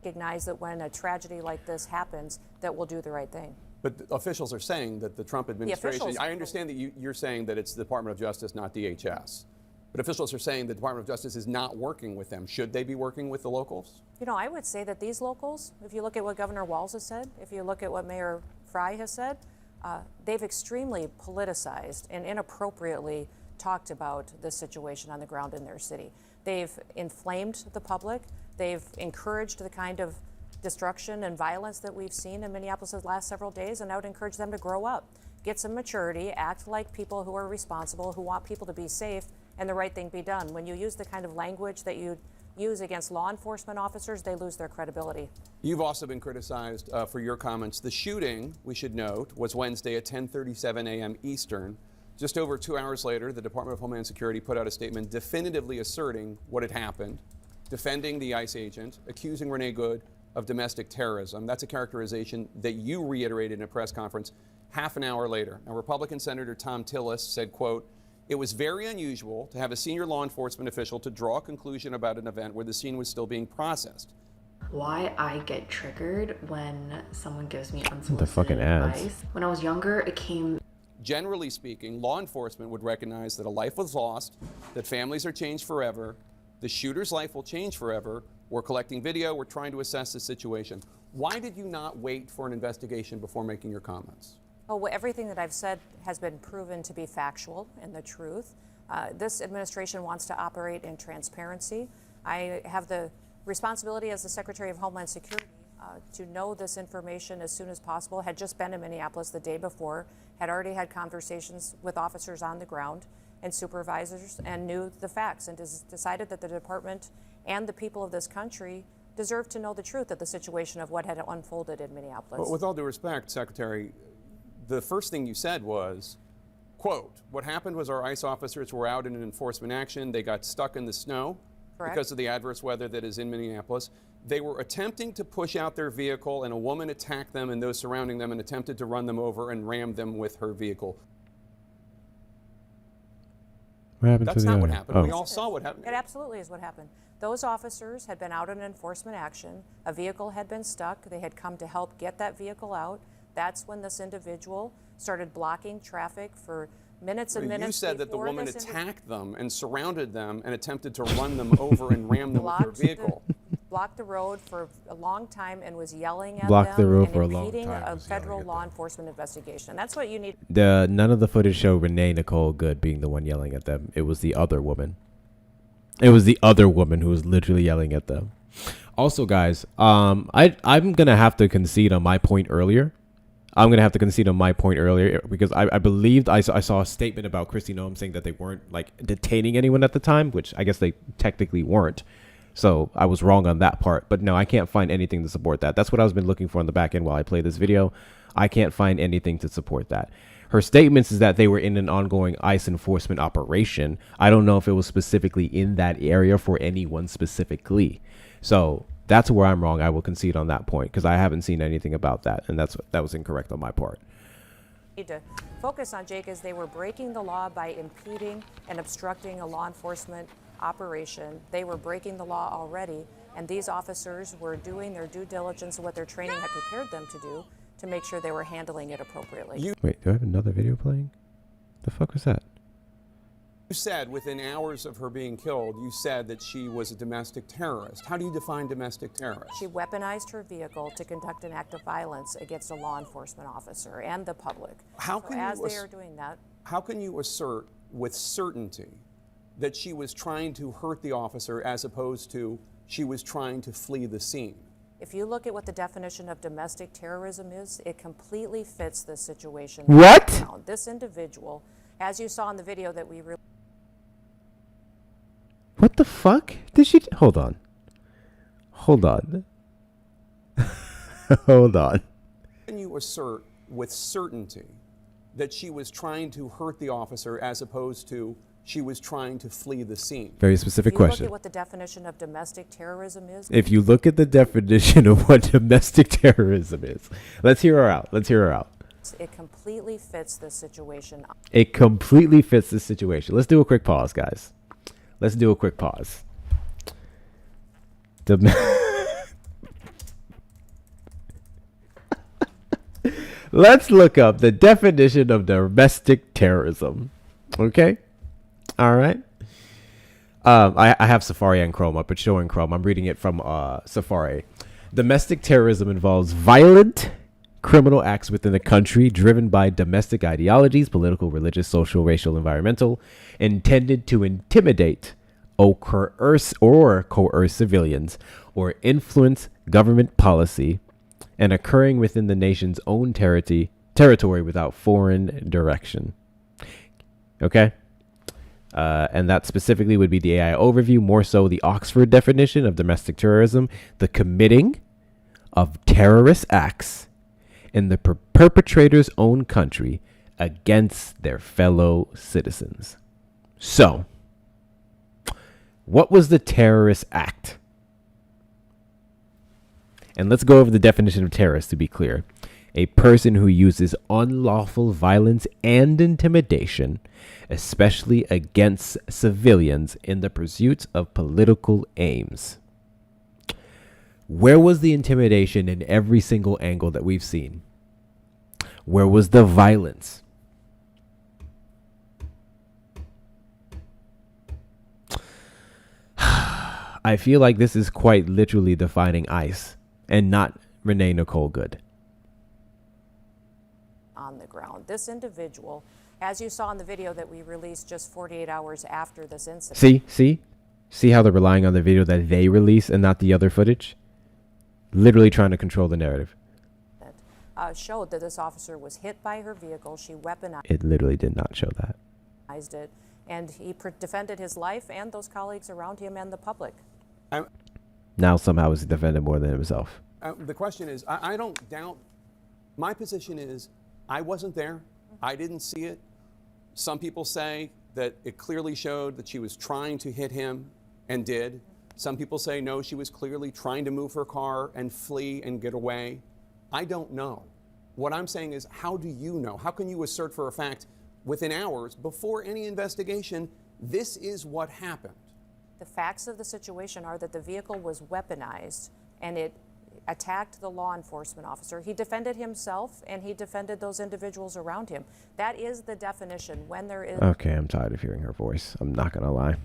recognize that when a tragedy like this happens, that we'll do the right thing. But the officials are saying that the Trump administration, officials- I understand that you're saying that it's the Department of Justice, not DHS. But officials are saying the Department of Justice is not working with them. Should they be working with the locals? You know, I would say that these locals, if you look at what Governor Walz has said, if you look at what Mayor Fry has said, they've extremely politicized and inappropriately talked about the situation on the ground in their city. They've inflamed the public. They've encouraged the kind of destruction and violence that we've seen in Minneapolis the last several days, and I would encourage them to grow up, get some maturity, act like people who are responsible, who want people to be safe, and the right thing be done. When you use the kind of language that you use against law enforcement officers, they lose their credibility. You've also been criticized for your comments. The shooting, we should note, was Wednesday at 10:37 a.m. Eastern. Just over 2 hours later, the Department of Homeland Security put out a statement definitively asserting what had happened, defending the ICE agent, accusing Renee Good of domestic terrorism. That's a characterization that you reiterated in a press conference half an hour later. Now, Republican Senator Tom Tillis said, quote, "It was very unusual to have a senior law enforcement official to draw a conclusion about an event where the scene was still being processed." Why I get triggered when someone gives me The unsolicited fucking ads. advice. When I was younger, it came. Generally speaking, law enforcement would recognize that a life was lost, that families are changed forever, the shooter's life will change forever. We're collecting video, we're trying to assess the situation. Why did you not wait for an investigation before making your comments? Well, everything that I've said has been proven to be factual and the truth. This administration wants to operate in transparency. I have the responsibility as the Secretary of Homeland Security to know this information as soon as possible. Had just been in Minneapolis the day before, had already had conversations with officers on the ground and supervisors, and knew the facts, and decided that the department and the people of this country deserve to know the truth of the situation of what had unfolded in Minneapolis. But with all due respect, Secretary, the first thing you said was, quote, "What happened was our ICE officers were out in an enforcement action. They got stuck in the snow Correct. because of the adverse weather that is in Minneapolis. They were attempting to push out their vehicle, and a woman attacked them and those surrounding them and attempted to run them over and rammed them with her vehicle." What happened That's to the not what other- happened. Oh. We all saw what happened. It absolutely is what happened. Those officers had been out in enforcement action. A vehicle had been stuck. They had come to help get that vehicle out. That's when this individual started blocking traffic for minutes and minutes. You said that the before woman this attacked them and surrounded them and attempted to run them over and ram them with her vehicle. Blocked the road for a long time and was yelling at Blocked the them road and for a long impeding time, a was yelling federal at law enforcement investigation. That's what you need. None of the footage showed Renee Nicole Good being the one yelling at them. It was the other woman. It was the other woman who was literally yelling at them. Also, guys, I'm gonna have to concede on my point earlier. I'm gonna have to concede on my point earlier because I believed I saw a statement about Kristi Noem saying that they weren't like detaining anyone at the time, which I guess they technically weren't. So I was wrong on that part. But no, I can't find anything to support that. That's what I've been looking for on the back end while I play this video. I can't find anything to support that. Her statements is that they were in an ongoing ICE enforcement operation. I don't know if it was specifically in that area for anyone specifically. So that's where I'm wrong. I will concede on that point because I haven't seen anything about that. And that was incorrect on my part. Need to focus on, Jake, is they were breaking the law by impeding and obstructing a law enforcement operation. They were breaking the law already, and these officers were doing their due diligence and what their training had prepared them to do to make sure they were handling it appropriately. Wait, do I have another video playing? The fuck was that? You said within hours of her being killed, you said that she was a domestic terrorist. How do you define domestic terrorist? She weaponized her vehicle to conduct an act of violence against a law enforcement officer and the public. How So can as you they are doing that, how can you assert with certainty that she was trying to hurt the officer as opposed to she was trying to flee the scene? if you look at what the definition of domestic terrorism is, it completely fits this situation. What? Now, this individual, as you saw in the video that we released. What the fuck? Did she... Hold on. Hold on. Hold on. Can you assert with certainty that she was trying to hurt the officer as opposed to she was trying to flee the scene? Very specific If you question. look at what the definition of domestic terrorism is. If you look at the definition of what domestic terrorism is, let's hear her out. Let's hear her out. It completely fits this situation. It completely fits this situation. Let's do a quick pause, guys. Let's do a quick pause. Let's look up the definition of domestic terrorism. Okay? All right. I have Safari and Chrome up. It's showing Chrome. I'm reading it from Safari. Domestic terrorism involves violent criminal acts within the country driven by domestic ideologies, political, religious, social, racial, environmental, intended to intimidate or coerce civilians or influence government policy, and occurring within the nation's own territory without foreign direction. Okay? And that specifically would be the AI overview, more so the Oxford definition of domestic terrorism, the committing of terrorist acts in the perpetrator's own country against their fellow citizens. So, what was the terrorist act? And let's go over the definition of terrorist to be clear. A person who uses unlawful violence and intimidation, especially against civilians in the pursuit of political aims. Where was the intimidation in every single angle that we've seen? Where was the violence? I feel like this is quite literally defining ICE and not Renee Nicole Good. On the ground. This individual, as you saw in the video that we released just 48 hours after this incident. See how they're relying on the video that they release and not the other footage? Literally trying to control the narrative. Showed that this officer was hit by her vehicle. She weaponized It literally did not show that. it, and he defended his life and those colleagues around him and the public. Now somehow he's defended more than himself. The question is, I don't doubt. My position is, I wasn't there. I didn't see it. Some people say that it clearly showed that she was trying to hit him and did. Some people say, no, she was clearly trying to move her car and flee and get away. I don't know. What I'm saying is, how do you know? How can you assert for a fact within hours, before any investigation, this is what happened? The facts of the situation are that the vehicle was weaponized and it attacked the law enforcement officer. He defended himself and he defended those individuals around him. That is the definition. When there is... Okay, I'm tired of hearing her voice. I'm not going to lie.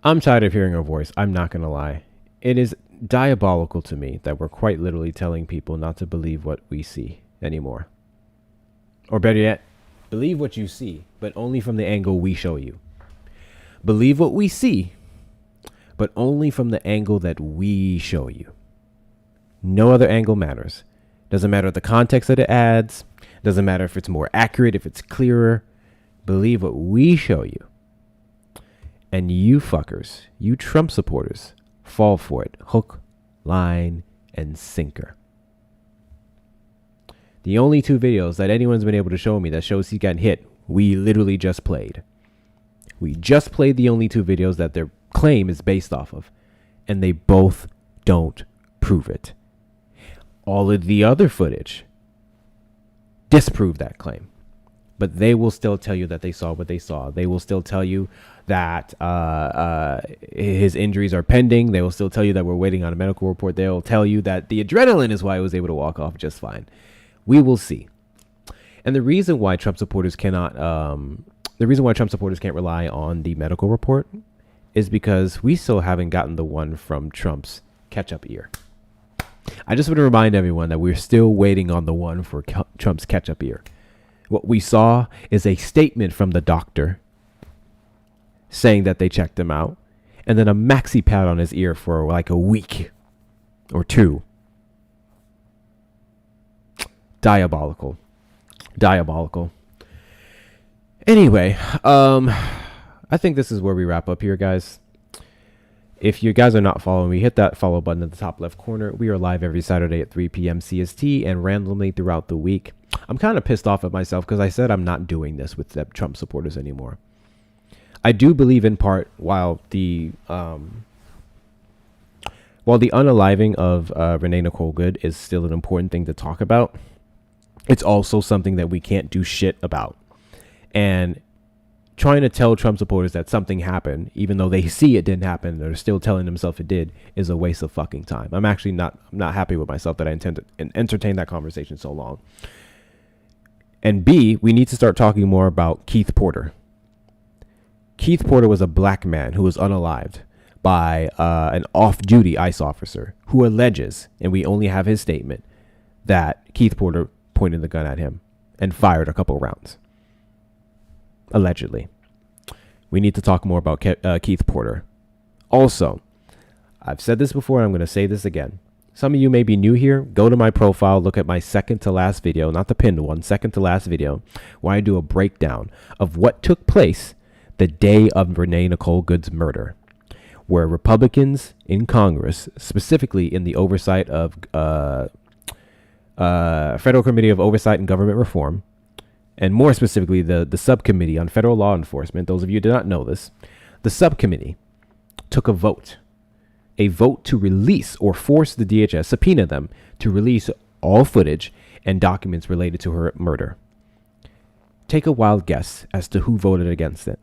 I'm tired of hearing her voice. I'm not going to lie. It is diabolical to me that we're quite literally telling people not to believe what we see anymore. Or better yet, believe what you see, but only from the angle we show you. Believe what we see, but only from the angle that we show you. No other angle matters. Doesn't matter the context that it adds. Doesn't matter if it's more accurate, if it's clearer. Believe what we show you. And you fuckers, you Trump supporters, fall for it. Hook, line, and sinker. The only 2 videos that anyone's been able to show me that shows he got hit, we literally just played. We just played the only 2 videos that their claim is based off of. And they both don't prove it. All of the other footage disprove that claim. But they will still tell you that they saw what they saw. They will still tell you that his injuries are pending. They will still tell you that we're waiting on a medical report. They'll tell you that the adrenaline is why he was able to walk off just fine. We will see. And the reason why Trump supporters can't rely on the medical report is because we still haven't gotten the one from Trump's catch-up ear. I just want to remind everyone that we're still waiting on the one for Trump's catch-up ear. What we saw is a statement from the doctor saying that they checked him out, and then a maxi pad on his ear for like a week or 2. Diabolical. Anyway, I think this is where we wrap up here, guys. If you guys are not following me, hit that follow button at the top left corner. We are live every Saturday at 3 p.m. CST and randomly throughout the week. I'm kind of pissed off at myself because I said I'm not doing this with the Trump supporters anymore. I do believe in part while the unaliving of Renee Nicole Good is still an important thing to talk about, it's also something that we can't do shit about. And trying to tell Trump supporters that something happened, even though they see it didn't happen, they're still telling themselves it did, is a waste of fucking time. I'm actually not happy with myself that I intend to entertain that conversation so long. And B, we need to start talking more about Keith Porter. Keith Porter was a black man who was unalived by an off-duty ICE officer who alleges, and we only have his statement, that Keith Porter pointed the gun at him and fired a couple rounds. Allegedly. We need to talk more about Keith Porter. Also, I've said this before, and I'm going to say this again. Some of you may be new here. Go to my profile, look at my second to last video, not the pinned one, second to last video, where I do a breakdown of what took place the day of Renee Nicole Good's murder, where Republicans in Congress, specifically in the oversight of Federal Committee of Oversight and Government Reform, and more specifically, the subcommittee on federal law enforcement, those of you who do not know this, the subcommittee took a vote to release or force the DHS, subpoena them to release all footage and documents related to her murder. Take a wild guess as to who voted against it.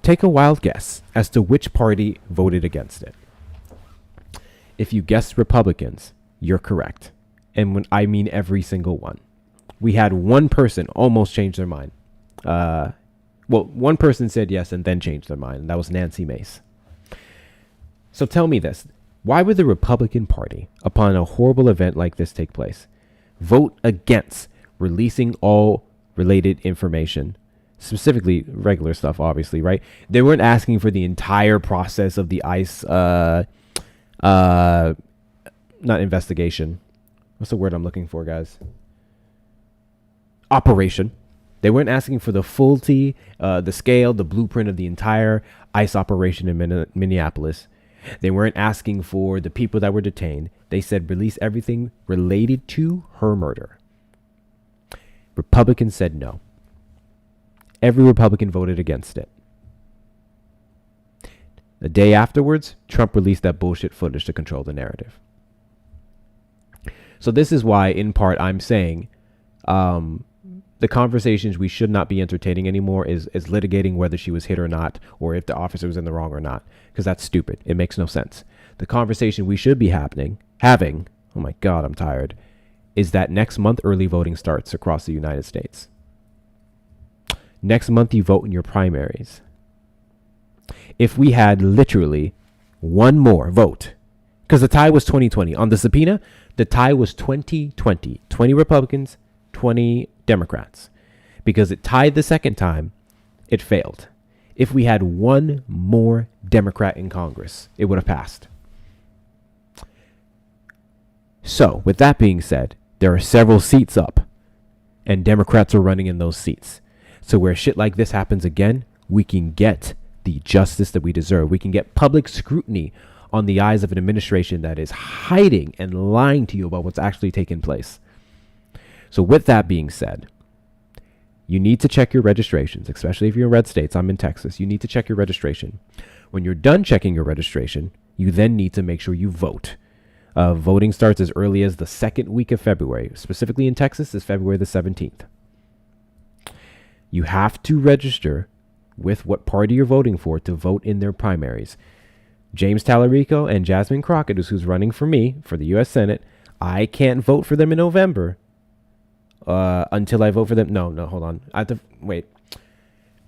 Take a wild guess as to which party voted against it. If you guessed Republicans, you're correct. And when I mean every single one. We had one person almost change their mind. One person said yes and then changed their mind, and that was Nancy Mace. So tell me this. Why would the Republican Party, upon a horrible event like this take place, vote against releasing all related information? Specifically, regular stuff, obviously, right? They weren't asking for the entire process of the ICE, not investigation. What's the word I'm looking for, guys? Operation. They weren't asking for the fullty, the scale, the blueprint of the entire ICE operation in Minneapolis. They weren't asking for the people that were detained. They said release everything related to her murder. Republicans said no. Every Republican voted against it. The day afterwards, Trump released that bullshit footage to control the narrative. So this is why, in part, I'm saying the conversations we should not be entertaining anymore is litigating whether she was hit or not, or if the officer was in the wrong or not, because that's stupid. It makes no sense. The conversation we should be having, oh my God, I'm tired, is that next month early voting starts across the United States. Next month you vote in your primaries. If we had literally one more vote, because the tie was 2020. On the subpoena, the tie was 2020. 20 Republicans, 20 Democrats. Because it tied the second time, it failed. If we had one more Democrat in Congress, it would have passed. So, with that being said, there are several seats up, and Democrats are running in those seats. So where shit like this happens again, we can get the justice that we deserve. We can get public scrutiny on the eyes of an administration that is hiding and lying to you about what's actually taking place. So with that being said, you need to check your registrations, especially if you're in red states. I'm in Texas. You need to check your registration. When you're done checking your registration, you then need to make sure you vote. Voting starts as early as the second week of February. Specifically in Texas, is February the 17th. You have to register with what party you're voting for to vote in their primaries. James Tallarico and Jasmine Crockett, who's running for me for the U.S. Senate, I can't vote for them in November until I vote for them. No, hold on. I have to wait.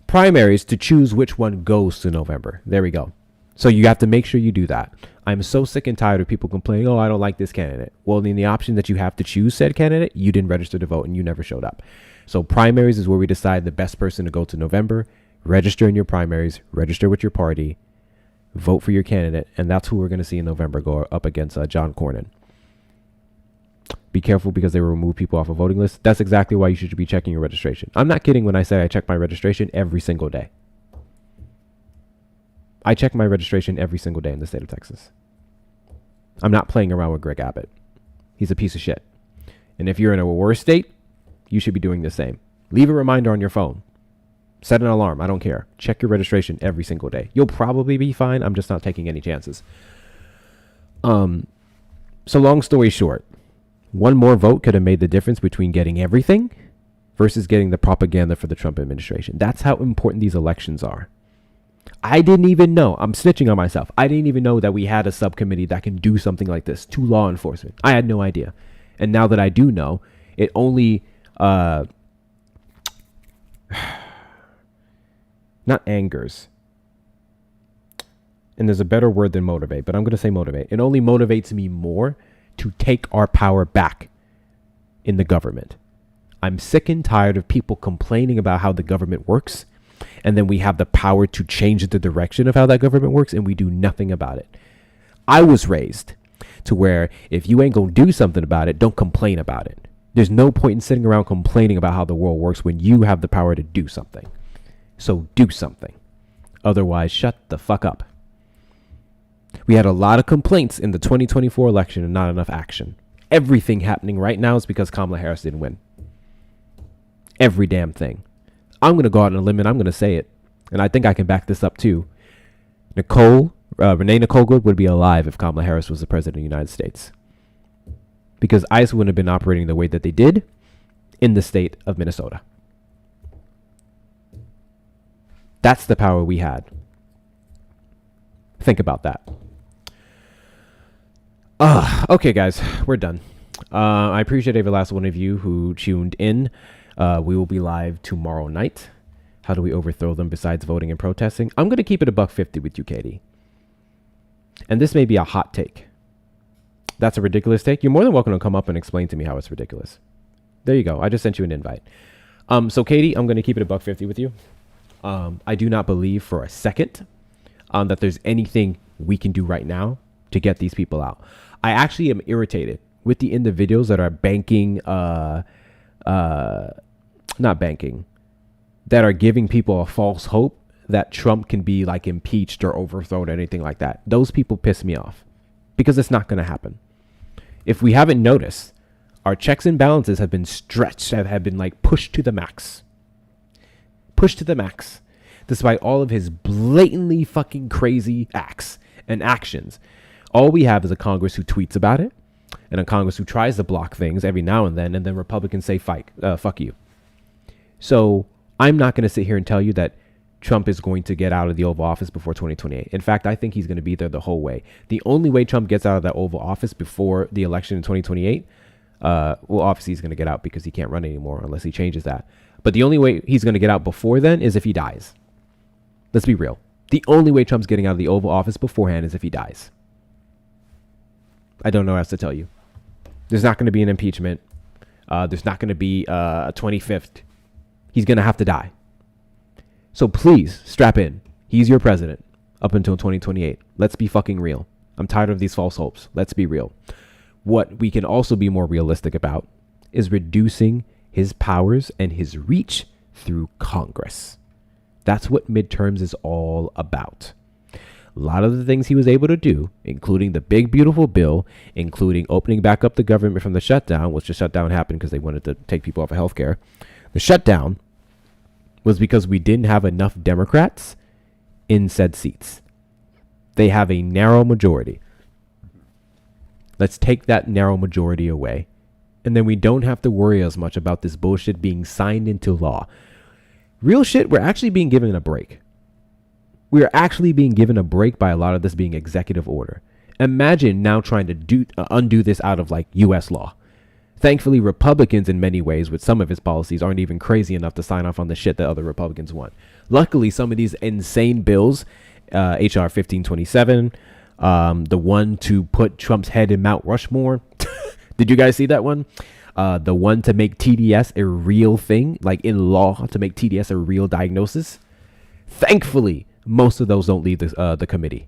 Primaries to choose which one goes to November. There we go. So you have to make sure you do that. I'm so sick and tired of people complaining, oh, I don't like this candidate. Well, in the option that you have to choose said candidate, you didn't register to vote and you never showed up. So primaries is where we decide the best person to go to November. Register in your primaries, register with your party, vote for your candidate, and that's who we're going to see in November go up against John Cornyn. Be careful because they will remove people off a voting list. That's exactly why you should be checking your registration. I'm not kidding when I say I check my registration every single day. I check my registration every single day in the state of Texas. I'm not playing around with Greg Abbott. He's a piece of shit. And if you're in a worse state, you should be doing the same. Leave a reminder on your phone. Set an alarm. I don't care. Check your registration every single day. You'll probably be fine. I'm just not taking any chances. So long story short, one more vote could have made the difference between getting everything versus getting the propaganda for the Trump administration. That's how important these elections are. I didn't even know. I'm snitching on myself. I didn't even know that we had a subcommittee that can do something like this to law enforcement. I had no idea. And now that I do know, it only not angers. And there's a better word than motivate, but I'm going to say motivate. It only motivates me more to take our power back in the government. I'm sick and tired of people complaining about how the government works, and then we have the power to change the direction of how that government works, and we do nothing about it. I was raised to where if you ain't going to do something about it, don't complain about it. There's no point in sitting around complaining about how the world works when you have the power to do something. So do something. Otherwise, shut the fuck up. We had a lot of complaints in the 2024 election and not enough action. Everything happening right now is because Kamala Harris didn't win. Every damn thing. I'm going to go out on a limb and I'm going to say it. And I think I can back this up too. Renee Nicole Good would be alive if Kamala Harris was the president of the United States. Because ICE wouldn't have been operating the way that they did in the state of Minnesota. That's the power we had. Think about that. Okay, guys, we're done. I appreciate every last one of you who tuned in. We will be live tomorrow night. How do we overthrow them besides voting and protesting? I'm going to keep it $1.50 with you, Katie. And this may be a hot take. That's a ridiculous take. You're more than welcome to come up and explain to me how it's ridiculous. There you go. I just sent you an invite. So, Katie, I'm going to keep it $1.50 with you. I do not believe for a second that there's anything we can do right now to get these people out. I actually am irritated with the individuals that are banking, not banking, that are giving people a false hope that Trump can be like impeached or overthrown or anything like that. Those people piss me off because it's not going to happen. If we haven't noticed, our checks and balances have been stretched, have been like pushed to the max. Pushed to the max. Despite all of his blatantly fucking crazy acts and actions. All we have is a Congress who tweets about it and a Congress who tries to block things every now and then Republicans say, fuck you. So I'm not going to sit here and tell you that Trump is going to get out of the Oval Office before 2028. In fact, I think he's going to be there the whole way. The only way Trump gets out of that Oval Office before the election in 2028, well, obviously he's going to get out because he can't run anymore unless he changes that. But the only way he's going to get out before then is if he dies. Let's be real. The only way Trump's getting out of the Oval Office beforehand is if he dies. I don't know what else to tell you. There's not going to be an impeachment. There's not going to be a 25th. He's going to have to die. So please strap in. He's your president up until 2028. Let's be fucking real. I'm tired of these false hopes. Let's be real. What we can also be more realistic about is reducing his powers and his reach through Congress. That's what midterms is all about. A lot of the things he was able to do, including the big, beautiful bill, including opening back up the government from the shutdown, which the shutdown happened because they wanted to take people off of healthcare. The shutdown was because we didn't have enough Democrats in said seats. They have a narrow majority. Let's take that narrow majority away. And then we don't have to worry as much about this bullshit being signed into law. Real shit, we're actually being given a break. We are actually being given a break by a lot of this being executive order. Imagine now trying to undo this out of like U.S. law. Thankfully, Republicans in many ways with some of his policies aren't even crazy enough to sign off on the shit that other Republicans want. Luckily, some of these insane bills, H.R. 1527, the one to put Trump's head in Mount Rushmore. Did you guys see that one? The one to make TDS a real thing, like in law, to make TDS a real diagnosis. Thankfully, most of those don't leave the committee.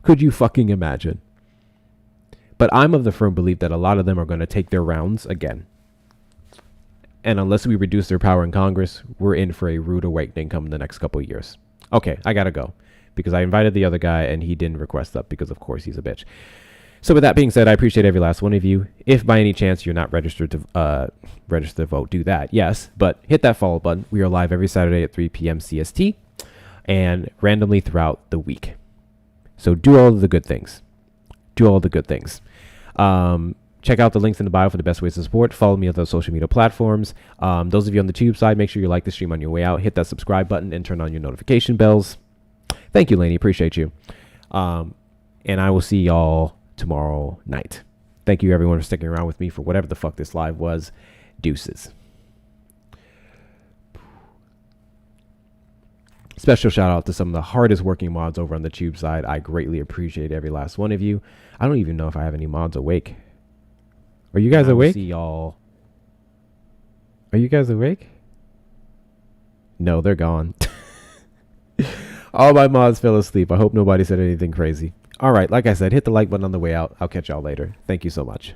Could you fucking imagine? But I'm of the firm belief that a lot of them are going to take their rounds again. And unless we reduce their power in Congress, we're in for a rude awakening come the next couple of years. Okay, I gotta go. Because I invited the other guy and he didn't request up because, of course, he's a bitch. So with that being said, I appreciate every last one of you. If by any chance you're not registered to register to vote, do that. Yes, but hit that follow button. We are live every Saturday at 3 p.m. CST and randomly throughout the week. So do all of the good things. Do all the good things. Check out the links in the bio for the best ways to support. Follow me on those social media platforms. Those of you on the tube side, make sure you like the stream on your way out. Hit that subscribe button and turn on your notification bells. Thank you, Lainey. Appreciate you. And I will see y'all tomorrow night. Thank you, everyone, for sticking around with me for whatever the fuck this live was. Deuces. Special shout out to some of the hardest working mods over on the tube side. I greatly appreciate every last one of you. I don't even know if I have any mods awake. Are you guys awake? See y'all. Are you guys awake? No, they're gone. All my mods fell asleep. I hope nobody said anything crazy. All right, like I said, hit the like button on the way out. I'll catch y'all later. Thank you so much.